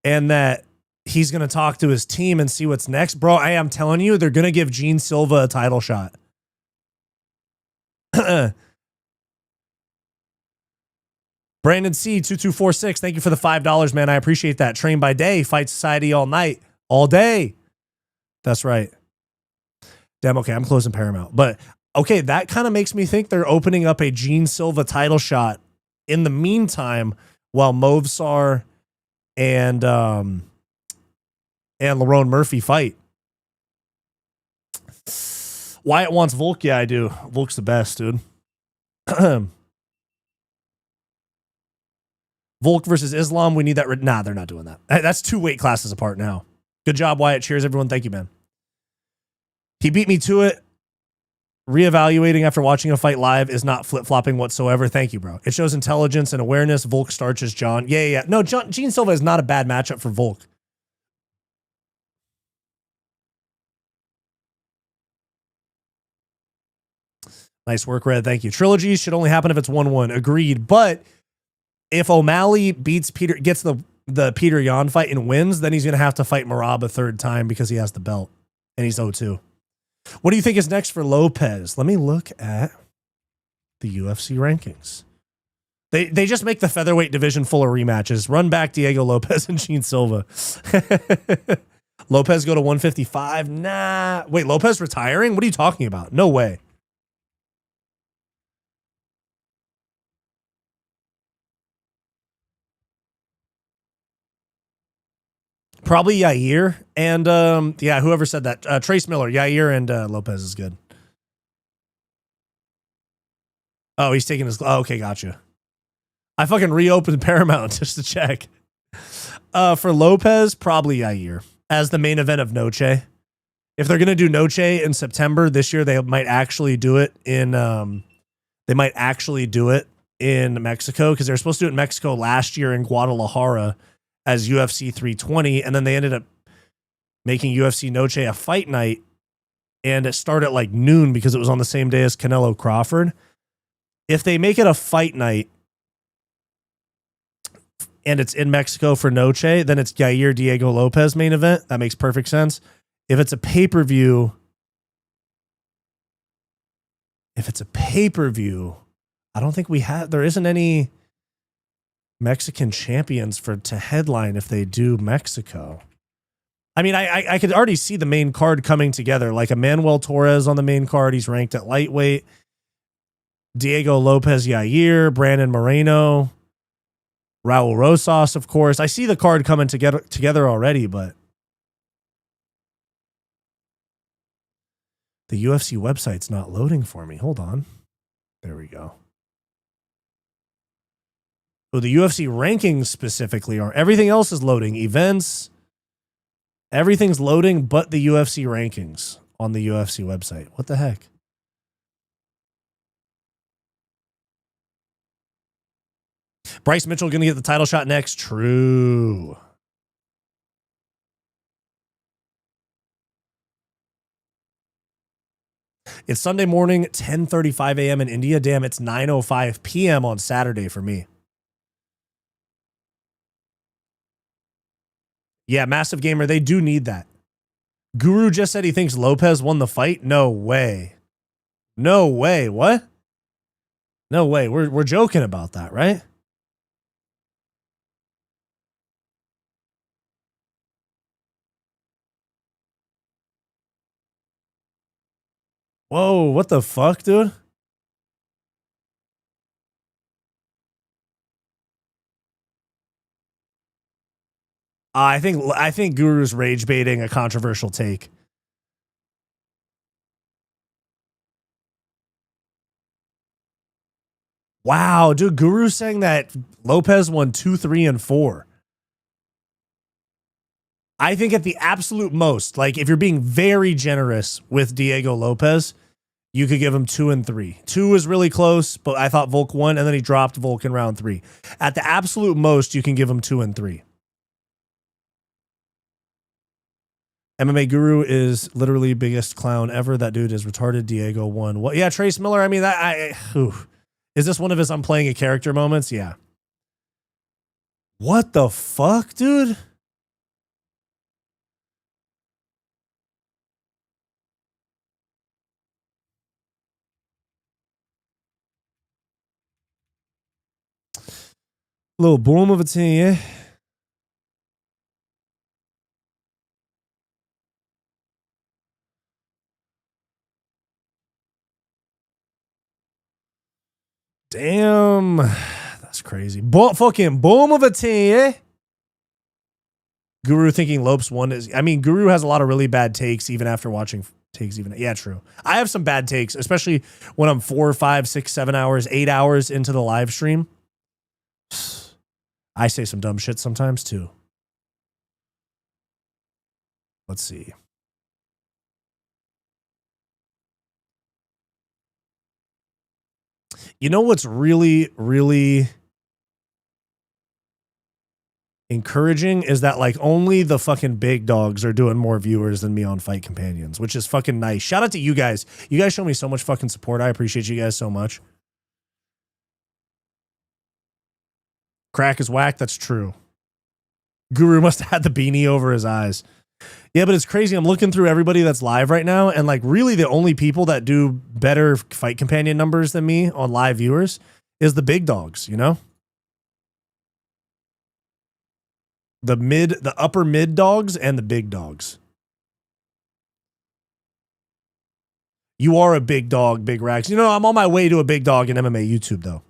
and that he's going to talk to his team and see what's next. Bro, I am telling you, they're going to give Gene Silva a title shot. Brandon C2246, thank you for the $5, man. I appreciate that. Train by day, fight society all night, all day. That's right. Damn, okay, I'm closing Paramount. But okay, that kind of makes me think they're opening up a Gene Silva title shot in the meantime while Movsar and Lerone Murphy fight. Wyatt wants Volk. Yeah, I do. Volk's the best, dude. Volk versus Islam. We need that. Nah, they're not doing that. That's 2 weight classes apart now. Good job, Wyatt. Cheers, everyone. Thank you, man. He beat me to it. Reevaluating after watching a fight live is not flip-flopping whatsoever. Thank you, bro. It shows intelligence and awareness. Volk starches John. Yeah. No, Gene Silva is not a bad matchup for Volk. Nice work, Red. Thank you. Trilogies should only happen if it's 1-1. Agreed. But if O'Malley gets the Peter Yan fight and wins, then he's going to have to fight Merab a 3rd time because he has the belt. And he's 0-2. What do you think is next for Lopes? Let me look at the UFC rankings. They just make the featherweight division full of rematches. Run back Diego Lopes and Gene Silva. Lopes go to 155? Nah. Wait, Lopes retiring? What are you talking about? No way. Probably Yair and whoever said that. Trace Miller, Yair and Lopes is good. Oh, he's taking his. Oh, okay, gotcha. I fucking reopened Paramount just to check. For Lopes, probably Yair as the main event of Noche. If they're gonna do Noche in September this year, they might actually do it in. They might actually do it in Mexico because they were supposed to do it in Mexico last year in Guadalajara as UFC 320, and then they ended up making UFC Noche a fight night, and it started at like noon because it was on the same day as Canelo Crawford. If they make it a fight night and it's in Mexico for Noche, then it's Yair Diego Lopes main event. That makes perfect sense. If it's a pay-per-view, I don't think there isn't any Mexican champions to headline if they do Mexico. I mean, I could already see the main card coming together, like Emmanuel Torres on the main card. He's ranked at lightweight. Diego Lopes Yair, Brandon Moreno, Raul Rosas, of course. I see the card coming together already, but the UFC website's not loading for me. Hold on. There we go. Oh, the UFC rankings specifically are. Everything else is loading. Events. Everything's loading but the UFC rankings on the UFC website. What the heck? Bryce Mitchell going to get the title shot next. True. It's Sunday morning, 10:35 a.m. in India. Damn, it's 9:05 p.m. on Saturday for me. Yeah, Massive Gamer, they do need that. Guru just said he thinks Lopes won the fight. No way. No way. What? No way. We're joking about that, right? Whoa, what the fuck, dude? I think Guru's rage baiting a controversial take. Wow, dude, Guru's saying that Lopes won 2, 3, and 4. I think at the absolute most, like if you're being very generous with Diego Lopes, you could give him 2 and 3. 2 is really close, but I thought Volk won, and then he dropped Volk in round 3. At the absolute most, you can give him 2 and 3. MMA Guru is literally biggest clown ever. That dude is retarded. Diego won. What? Yeah, Trace Miller. I mean, is this one of his I'm playing a character moments? Yeah. What the fuck, dude? Little boom of a team, yeah. Damn. That's crazy. Fucking boom of a team, yeah. Guru thinking Lopes won is. I mean, Guru has a lot of really bad takes even after watching takes. Even yeah, true. I have some bad takes, especially when I'm 4, 5, 6, 7 hours, 8 hours into the live stream. I say some dumb shit sometimes too. Let's see. You know what's really, really encouraging is that like only the fucking big dogs are doing more viewers than me on Fight Companions, which is fucking nice. Shout out to you guys. You guys show me so much fucking support. I appreciate you guys so much. Crack is whack. That's true. Guru must have had the beanie over his eyes. Yeah, but it's crazy. I'm looking through everybody that's live right now, and like really the only people that do better Fight Companion numbers than me on live viewers is the big dogs, you know? The upper mid dogs and the big dogs. You are a big dog, Big Rax. You know, I'm on my way to a big dog in MMA YouTube, though.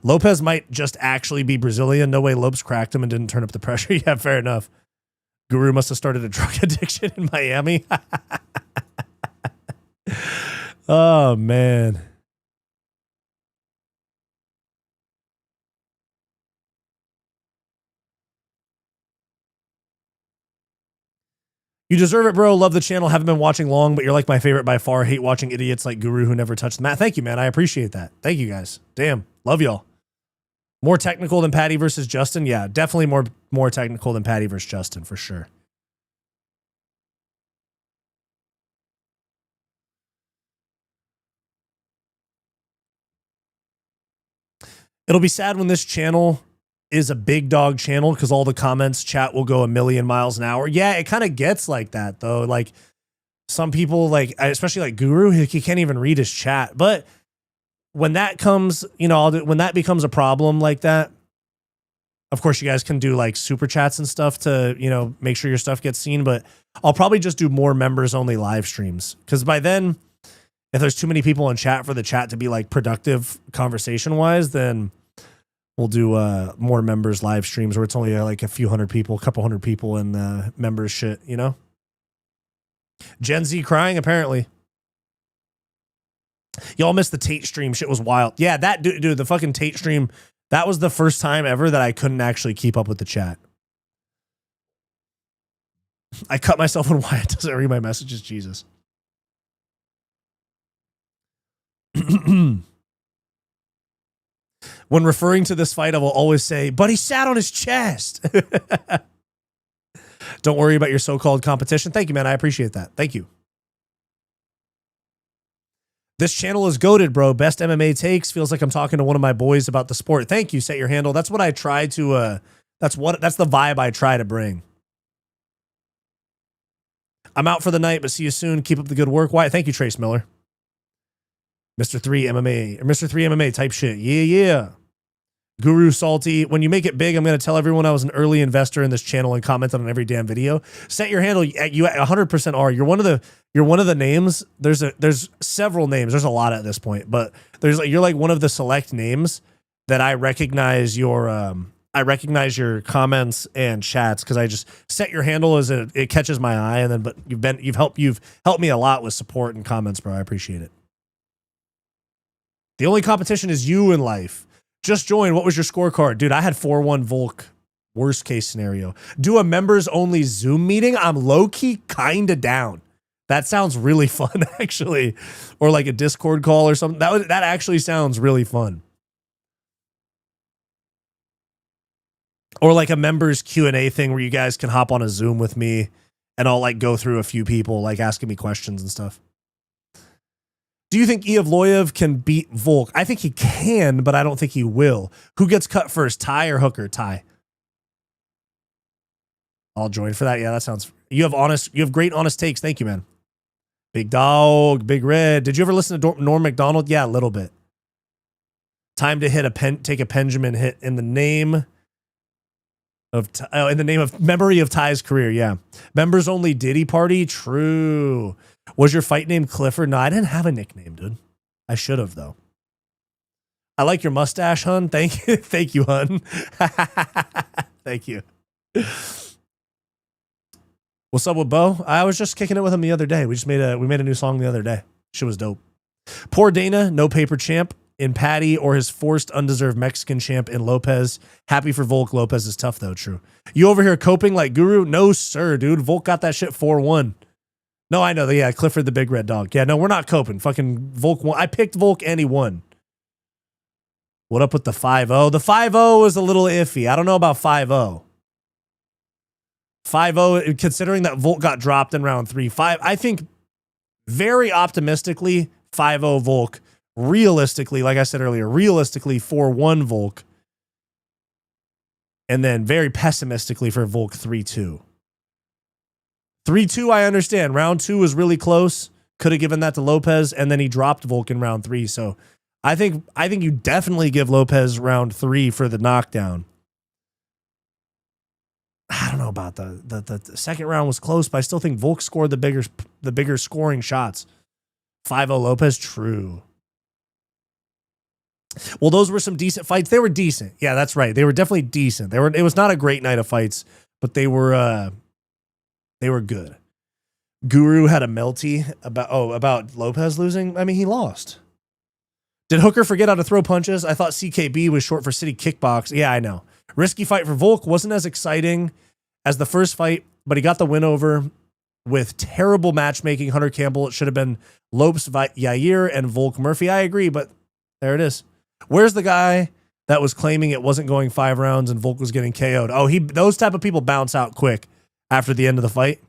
Lopes might just actually be Brazilian. No way Lopes cracked him and didn't turn up the pressure. Yeah, fair enough. Guru must have started a drug addiction in Miami. Oh, man. You deserve it, bro. Love the channel. Haven't been watching long, but you're like my favorite by far. Hate watching idiots like Guru who never touched the mat. Thank you, man. I appreciate that. Thank you, guys. Damn. Love y'all. More technical than Patty versus Justin? Yeah, definitely more technical than Patty versus Justin, for sure. It'll be sad when this channel is a big dog channel because all the comments chat will go a million miles an hour. Yeah, it kind of gets like that, though. Like, some people, like, especially like Guru, he can't even read his chat. But when that comes, you know, when that becomes a problem like that, of course, you guys can do like super chats and stuff to, you know, make sure your stuff gets seen. But I'll probably just do more members only live streams because by then, if there's too many people in chat for the chat to be like productive conversation wise, then we'll do more members live streams where it's only like a few hundred people, a couple hundred people in the members shit, you know? Gen Z crying, apparently. Y'all missed the Tate stream. Shit was wild. Yeah, that dude, the fucking Tate stream, that was the first time ever that I couldn't actually keep up with the chat. I cut myself when Wyatt doesn't read my messages. Jesus. When referring to this fight, I will always say, but he sat on his chest. Don't worry about your so-called competition. Thank you, man. I appreciate that. Thank you. This channel is goated, bro. Best MMA takes. Feels like I'm talking to one of my boys about the sport. Thank you. Set your handle. That's what I try to, that's the vibe I try to bring. I'm out for the night, but see you soon. Keep up the good work. Wyatt, thank you, Trace Miller. Mr. 3 MMA, or Mr. 3 MMA type shit. Yeah. Guru Salty. When you make it big, I'm going to tell everyone I was an early investor in this channel and commented on every damn video. Set your handle. You 100% are. You're one of the names. There's several names. There's a lot at this point, but you're like one of the select names that I recognize your comments and chats, because I just set your handle as it catches my eye, and then but you've helped me a lot with support and comments, bro. I appreciate it. The only competition is you in life. Just join. What was your scorecard? Dude, I had 4-1 Volk. Worst case scenario. Do a members only Zoom meeting? I'm low-key kind of down. That sounds really fun, actually. Or like a Discord call or something. That actually sounds really fun. Or like a members Q&A thing where you guys can hop on a Zoom with me and I'll like go through a few people like asking me questions and stuff. Do you think Iavloyev can beat Volk? I think he can, but I don't think he will. Who gets cut first, Ty or Hooker? Ty. I'll join for that. Yeah, that sounds... You have great honest takes. Thank you, man. Big Dog, Big Red. Did you ever listen to Norm Macdonald? Yeah, a little bit. Time to take a Benjamin hit in the name of memory of Ty's career. Yeah. Members only Diddy party. True. Was your fight name Clifford? No, I didn't have a nickname, dude. I should have, though. I like your mustache, hun. Thank you. Thank you, hun. Thank you. What's up with Bo? I was just kicking it with him the other day. We made a new song the other day. Shit was dope. Poor Dana, no paper champ in Patty, or his forced undeserved Mexican champ in Lopes. Happy for Volk. Lopes is tough, though. True. You over here coping like Guru? No, sir, dude. Volk got that shit 4-1. No, I know. Yeah, Clifford the Big Red Dog. Yeah, no, we're not coping. Fucking Volk won. I picked Volk and he won. What up with the 5-0? The 5-0 is a little iffy. I don't know about 5-0. 5-0, considering that Volk got dropped in round 3. I think very optimistically, 5-0 Volk. Realistically, like I said earlier, 4-1 Volk. And then very pessimistically for Volk, 3-2. 3-2, I understand. Round 2 was really close. Could have given that to Lopes, and then he dropped Volk in round 3. So I think you definitely give Lopes round 3 for the knockdown. I don't know about the second round was close, but I still think Volk scored the bigger scoring shots. 5-0 Lopes, true. Well, those were some decent fights. They were decent. Yeah, that's right. They were definitely decent. It was not a great night of fights, but they were good. Guru had a melty about Lopes losing. I mean, he lost. Did Hooker forget how to throw punches? I thought CKB was short for City Kickbox. Yeah, I know. Risky fight for Volk. Wasn't as exciting as the first fight, but he got the win over with terrible matchmaking. Hunter Campbell. It should have been Lopes, Yair, and Volk Murphy. I agree, but there it is. Where's the guy that was claiming it wasn't going 5 rounds and Volk was getting KO'd? Oh, those type of people bounce out quick after the end of the fight.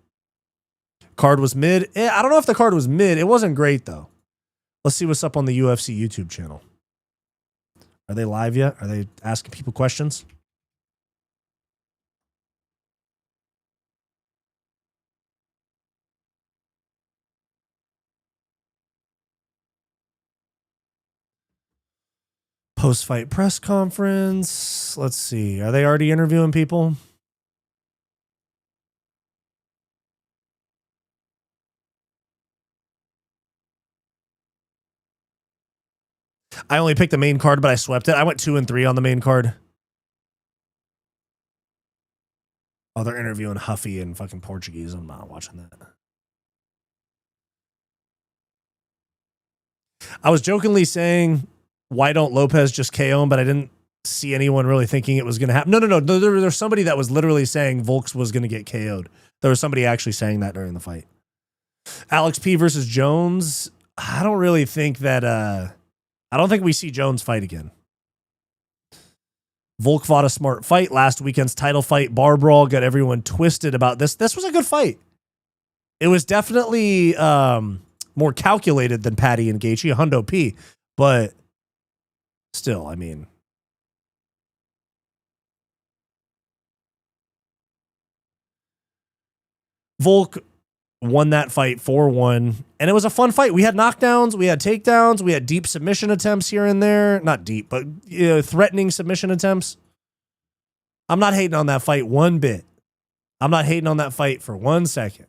Card was mid. I don't know if the card was mid. It wasn't great, though. Let's see what's up on the UFC YouTube channel. Are they live yet? Are they asking people questions? Post-fight press conference. Let's see. Are they already interviewing people? I only picked the main card, but I swept it. I went 2-3 on the main card. Oh, they're interviewing Huffy in fucking Portuguese. I'm not watching that. I was jokingly saying, why don't Lopes just KO him? But I didn't see anyone really thinking it was going to happen. No. There's somebody that was literally saying Volks was going to get KO'd. There was somebody actually saying that during the fight. Alex P versus Jones. I don't really think that... I don't think we see Jones fight again. Volk fought a smart fight. Last weekend's title fight, bar brawl, got everyone twisted about this. This was a good fight. It was definitely more calculated than Patty and Gaethje, Hundo P. But still, I mean, Volk won that fight 4-1, and it was a fun fight. We had knockdowns, we had takedowns, we had deep submission attempts here and there. Not deep, but threatening submission attempts. I'm not hating on that fight one bit. I'm not hating on that fight for 1 second.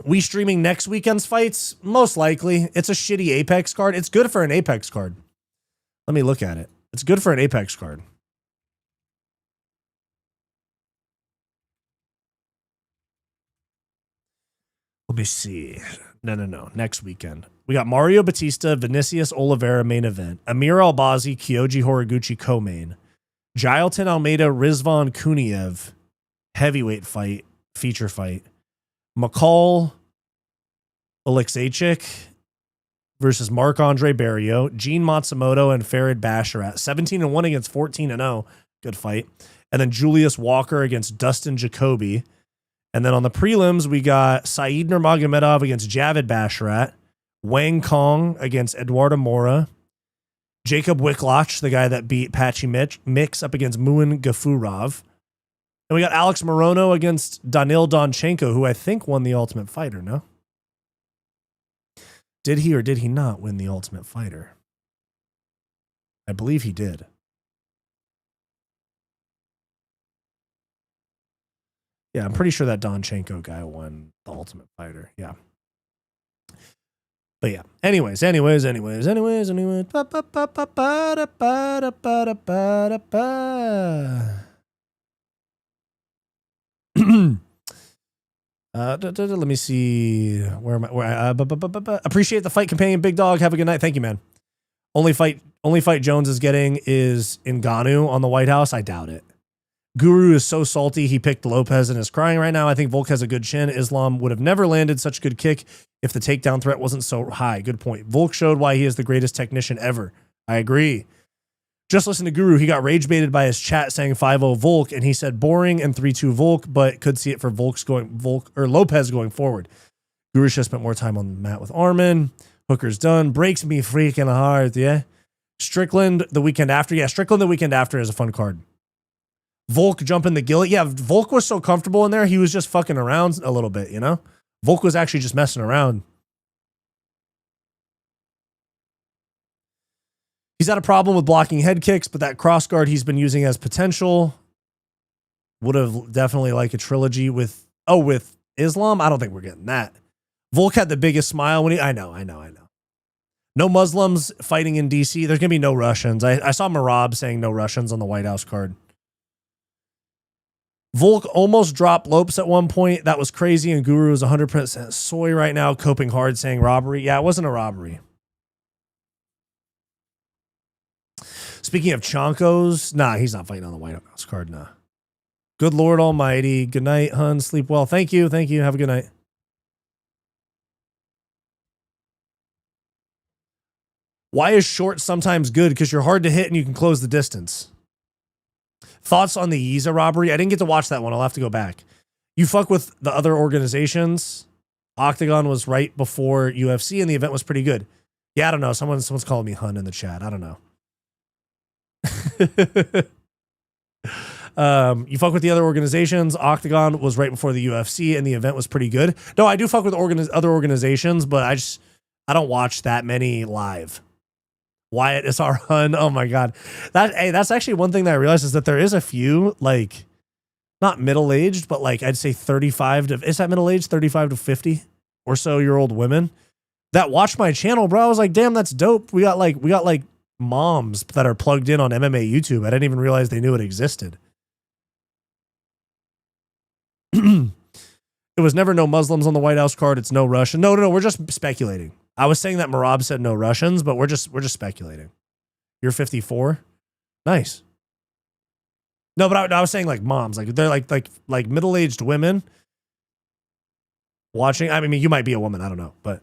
We streaming next weekend's fights? Most likely. It's a shitty Apex card. It's good for an Apex card. Let me look at it. It's good for an Apex card. Let me see. No. Next weekend. We got Mario Batista, Vinicius Oliveira main event. Amir Albazi, Kyoji Horiguchi co-main. Jailton Almeida, Rizvan Kuniev heavyweight fight, feature fight. McCall Oleksiejczuk versus Marc-Andre Barrio. Gene Matsumoto and Farid Basharat. 17-1 against 14-0. Good fight. And then Julius Walker against Dustin Jacoby. And then on the prelims, we got Saeed Nurmagomedov against Javid Basharat, Wang Kong against Eduardo Mora, Jacob Wicklach, the guy that beat Patchy Mix, up against Muin Gafurov. And we got Alex Morono against Danil Donchenko, who I think won the Ultimate Fighter, no? Did he or did he not win the Ultimate Fighter? I believe he did. Yeah, I'm pretty sure that Donchenko guy won the Ultimate Fighter. Yeah. But yeah. Anyways. Let me see. Where am I? Appreciate the fight companion, Big Dog. Have a good night. Thank you, man. Only fight Jones is getting is Ngannou on the White House. I doubt it. Guru is so salty he picked Lopes and is crying right now. I think Volk has a good chin. Islam would have never landed such a good kick if the takedown threat wasn't so high. Good point. Volk showed why he is the greatest technician ever. I agree. Just listen to Guru. He got rage baited by his chat saying 5-0 Volk, and he said boring and 3-2 Volk, but could see it for Lopes going forward. Guru should have spent more time on the mat with Armin. Hooker's done. Breaks me freaking hard, yeah. Strickland the weekend after. Yeah, Strickland the weekend after is a fun card. Volk jumping the gillet. Yeah, Volk was so comfortable in there, he was just fucking around a little bit, you know? Volk was actually just messing around. He's had a problem with blocking head kicks, but that cross guard he's been using has potential. Would have definitely like a trilogy with Islam. I don't think we're getting that. Volk had the biggest smile when I know. No Muslims fighting in DC. There's going to be no Russians. I saw Marab saying no Russians on the White House card. Volk almost dropped Lopes at one point. That was crazy, and Guru is 100% soy right now, coping hard, saying robbery. Yeah, it wasn't a robbery. Speaking of Chonkos, nah, he's not fighting on the White House card, nah. Good Lord Almighty. Good night, hun. Sleep well. Thank you. Have a good night. Why is short sometimes good? Because you're hard to hit and you can close the distance. Thoughts on the Yiza robbery? I didn't get to watch that one. I'll have to go back. You fuck with the other organizations. Octagon was right before UFC and the event was pretty good. Yeah, I don't know. Someone's calling me hun in the chat. I don't know. You fuck with the other organizations. Octagon was right before the UFC and the event was pretty good. No, I do fuck with other organizations, but I don't watch that many live. Wyatt is our hun. Oh my God. That's actually one thing that I realized is that there is a few, like, not middle-aged, but like I'd say 35 to, is that middle-aged? 35 to 50 or so year old women that watch my channel, bro. I was like, damn, that's dope. We got like moms that are plugged in on MMA YouTube. I didn't even realize they knew it existed. It was never no Muslims on the White House card. It's no Russian. No. We're just speculating. I was saying that Marab said no Russians, but we're just speculating. You're 54. Nice. No, but I was saying like moms, like they're like middle-aged women watching. I mean, you might be a woman. I don't know, but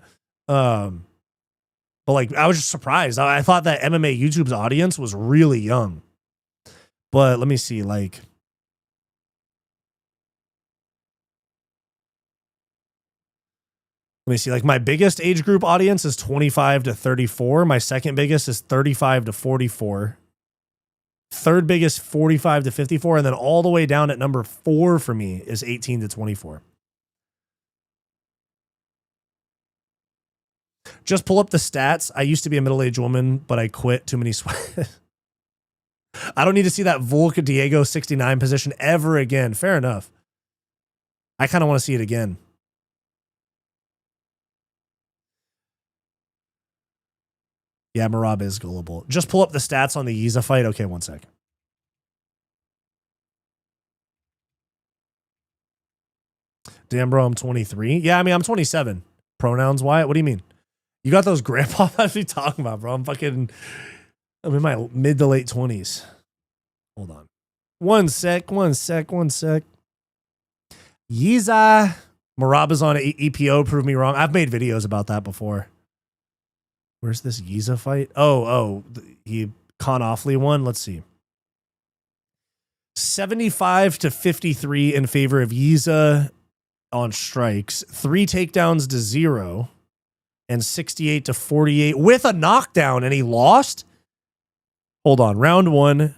But like, I was just surprised. I thought that MMA YouTube's audience was really young. But let me see, like, my biggest age group audience is 25 to 34. My second biggest is 35 to 44. Third biggest, 45 to 54. And then all the way down at number 4 for me is 18 to 24. Just pull up the stats. I used to be a middle-aged woman, but I quit. Too many sweat. I don't need to see that Volk Diego 69 position ever again. Fair enough. I kind of want to see it again. Yeah, Marab is gullible. Just pull up the stats on the Yiza fight. Okay, one sec. Damn, bro, I'm 23. Yeah, I mean, I'm 27. Pronouns, Wyatt? What do you mean? You got those grandpa? What are you talking about, bro? I'm in my mid to late 20s. Hold on. One sec. Yiza. Marab is on EPO. Prove me wrong. I've made videos about that before. Where's this Yiza fight? He Con-Offley won. Let's see. 75 to 53 in favor of Yiza on strikes. 3 takedowns to 0. And 68 to 48 with a knockdown. And he lost? Hold on. Round 1.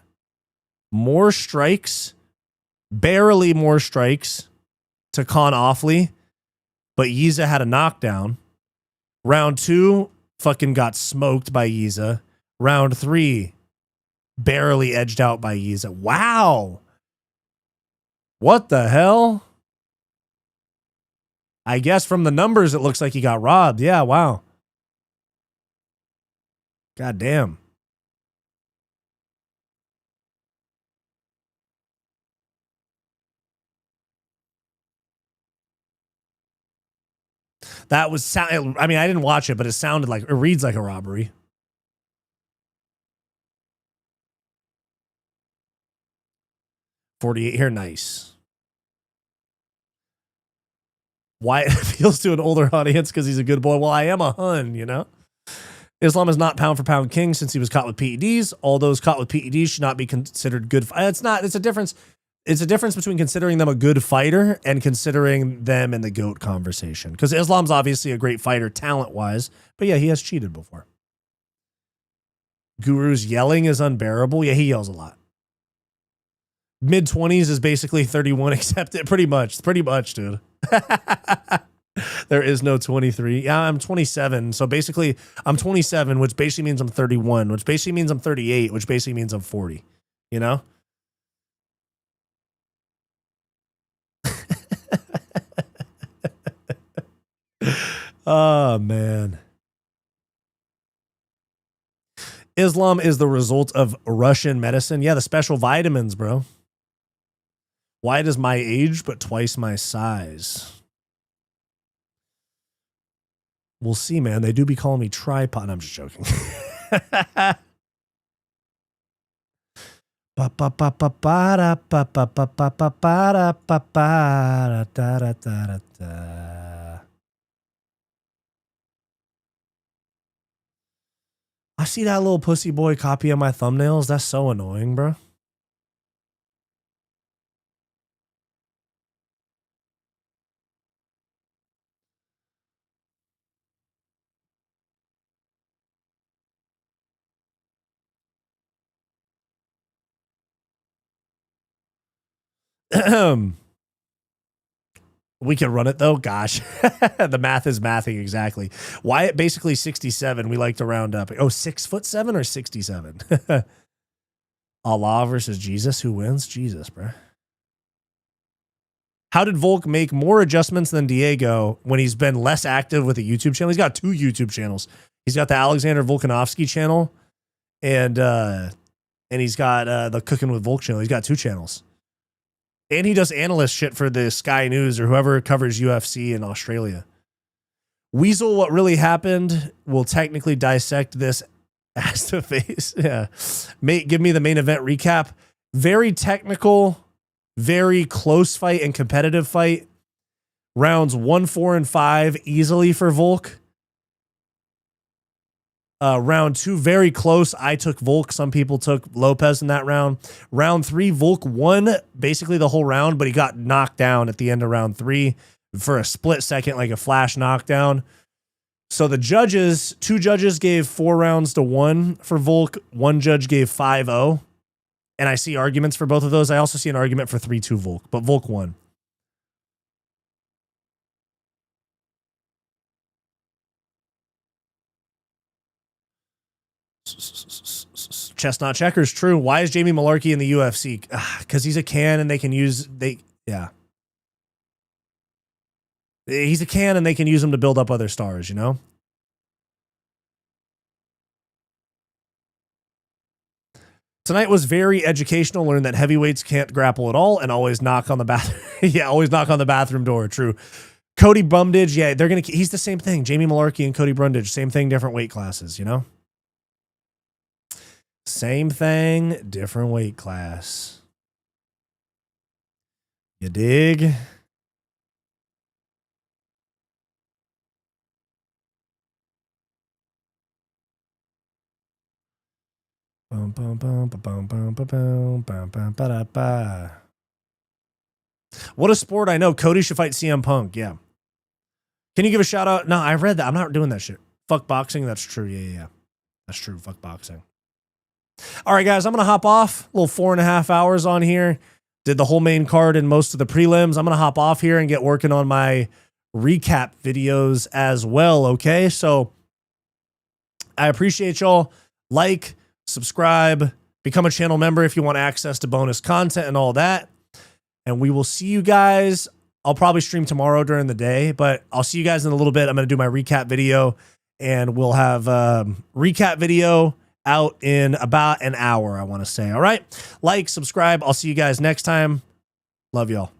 More strikes. Barely more strikes to Con-Offley. But Yiza had a knockdown. Round 2. Fucking got smoked by Yiza. Round 3, barely edged out by Yiza. Wow. What the hell? I guess from the numbers, it looks like he got robbed. Yeah, wow. God damn. That was, I mean, I didn't watch it, but it reads like a robbery. $48 here, nice. Wyatt appeals to an older audience because he's a good boy. Well, I am a Hun, you know? Islam is not pound for pound king since he was caught with PEDs. All those caught with PEDs should not be considered good. It's a difference. It's a difference between considering them a good fighter and considering them in the GOAT conversation. Because Islam's obviously a great fighter talent-wise, but yeah, he has cheated before. Guru's yelling is unbearable. Yeah, he yells a lot. Mid-20s is basically 31, except it pretty much, dude. There is no 23. Yeah, I'm 27. So basically, I'm 27, which basically means I'm 31, which basically means I'm 38, which basically means I'm 40. You know? Oh, man. Islam is the result of Russian medicine. Yeah, the special vitamins, bro. Wyatt is my age, but twice my size. We'll see, man. They do be calling me tripod. I'm just joking. I see that little pussy boy copy of my thumbnails. That's so annoying, bro. We can run it though. Gosh, the math is mathing exactly. Wyatt basically 67. We like to round up. Oh, 6'7" or 67. Allah versus Jesus. Who wins? Jesus, bro. How did Volk make more adjustments than Diego when he's been less active with the YouTube channel? He's got 2 YouTube channels. He's got the Alexander Volkanovski channel, and he's got the Cooking with Volk channel. He's got 2 channels. And he does analyst shit for the Sky News or whoever covers UFC in Australia. Weasel, what really happened? Will technically dissect this ass to face. Yeah. Give me the main event recap. Very technical, very close fight and competitive fight. Rounds 1, 4, and 5 easily for Volk. Round 2, very close. I took Volk. Some people took Lopes in that round. Round 3, Volk won basically the whole round, but he got knocked down at the end of round 3 for a split second, like a flash knockdown. So the judges, 2 judges gave 4 rounds to 1 for Volk. 1 judge gave 5-0. And I see arguments for both of those. I also see an argument for 3-2 Volk, but Volk won. Chestnut checkers, true. Why is Jamie Malarkey in the UFC? Because he's a can and they can use yeah. He's a can and they can use him to build up other stars, you know? Tonight was very educational. Learned that heavyweights can't grapple at all and always knock on the always knock on the bathroom door. True. Cody Brundage, yeah, he's the same thing. Jamie Malarkey and Cody Brundage, same thing, different weight classes, you know? Same thing, different weight class. You dig? What a sport. I know. Cody should fight CM Punk. Yeah. Can you give a shout out? No, I read that. I'm not doing that shit. Fuck boxing. That's true. Yeah. That's true. Fuck boxing. All right, guys, I'm going to hop off. A little 4.5 hours on here. Did the whole main card and most of the prelims. I'm going to hop off here and get working on my recap videos as well. Okay. So I appreciate y'all. Like, subscribe, become a channel member if you want access to bonus content and all that. And we will see you guys. I'll probably stream tomorrow during the day, but I'll see you guys in a little bit. I'm going to do my recap video and we'll have recap video out in about an hour, I want to say. All right. Like, subscribe. I'll see you guys next time. Love y'all.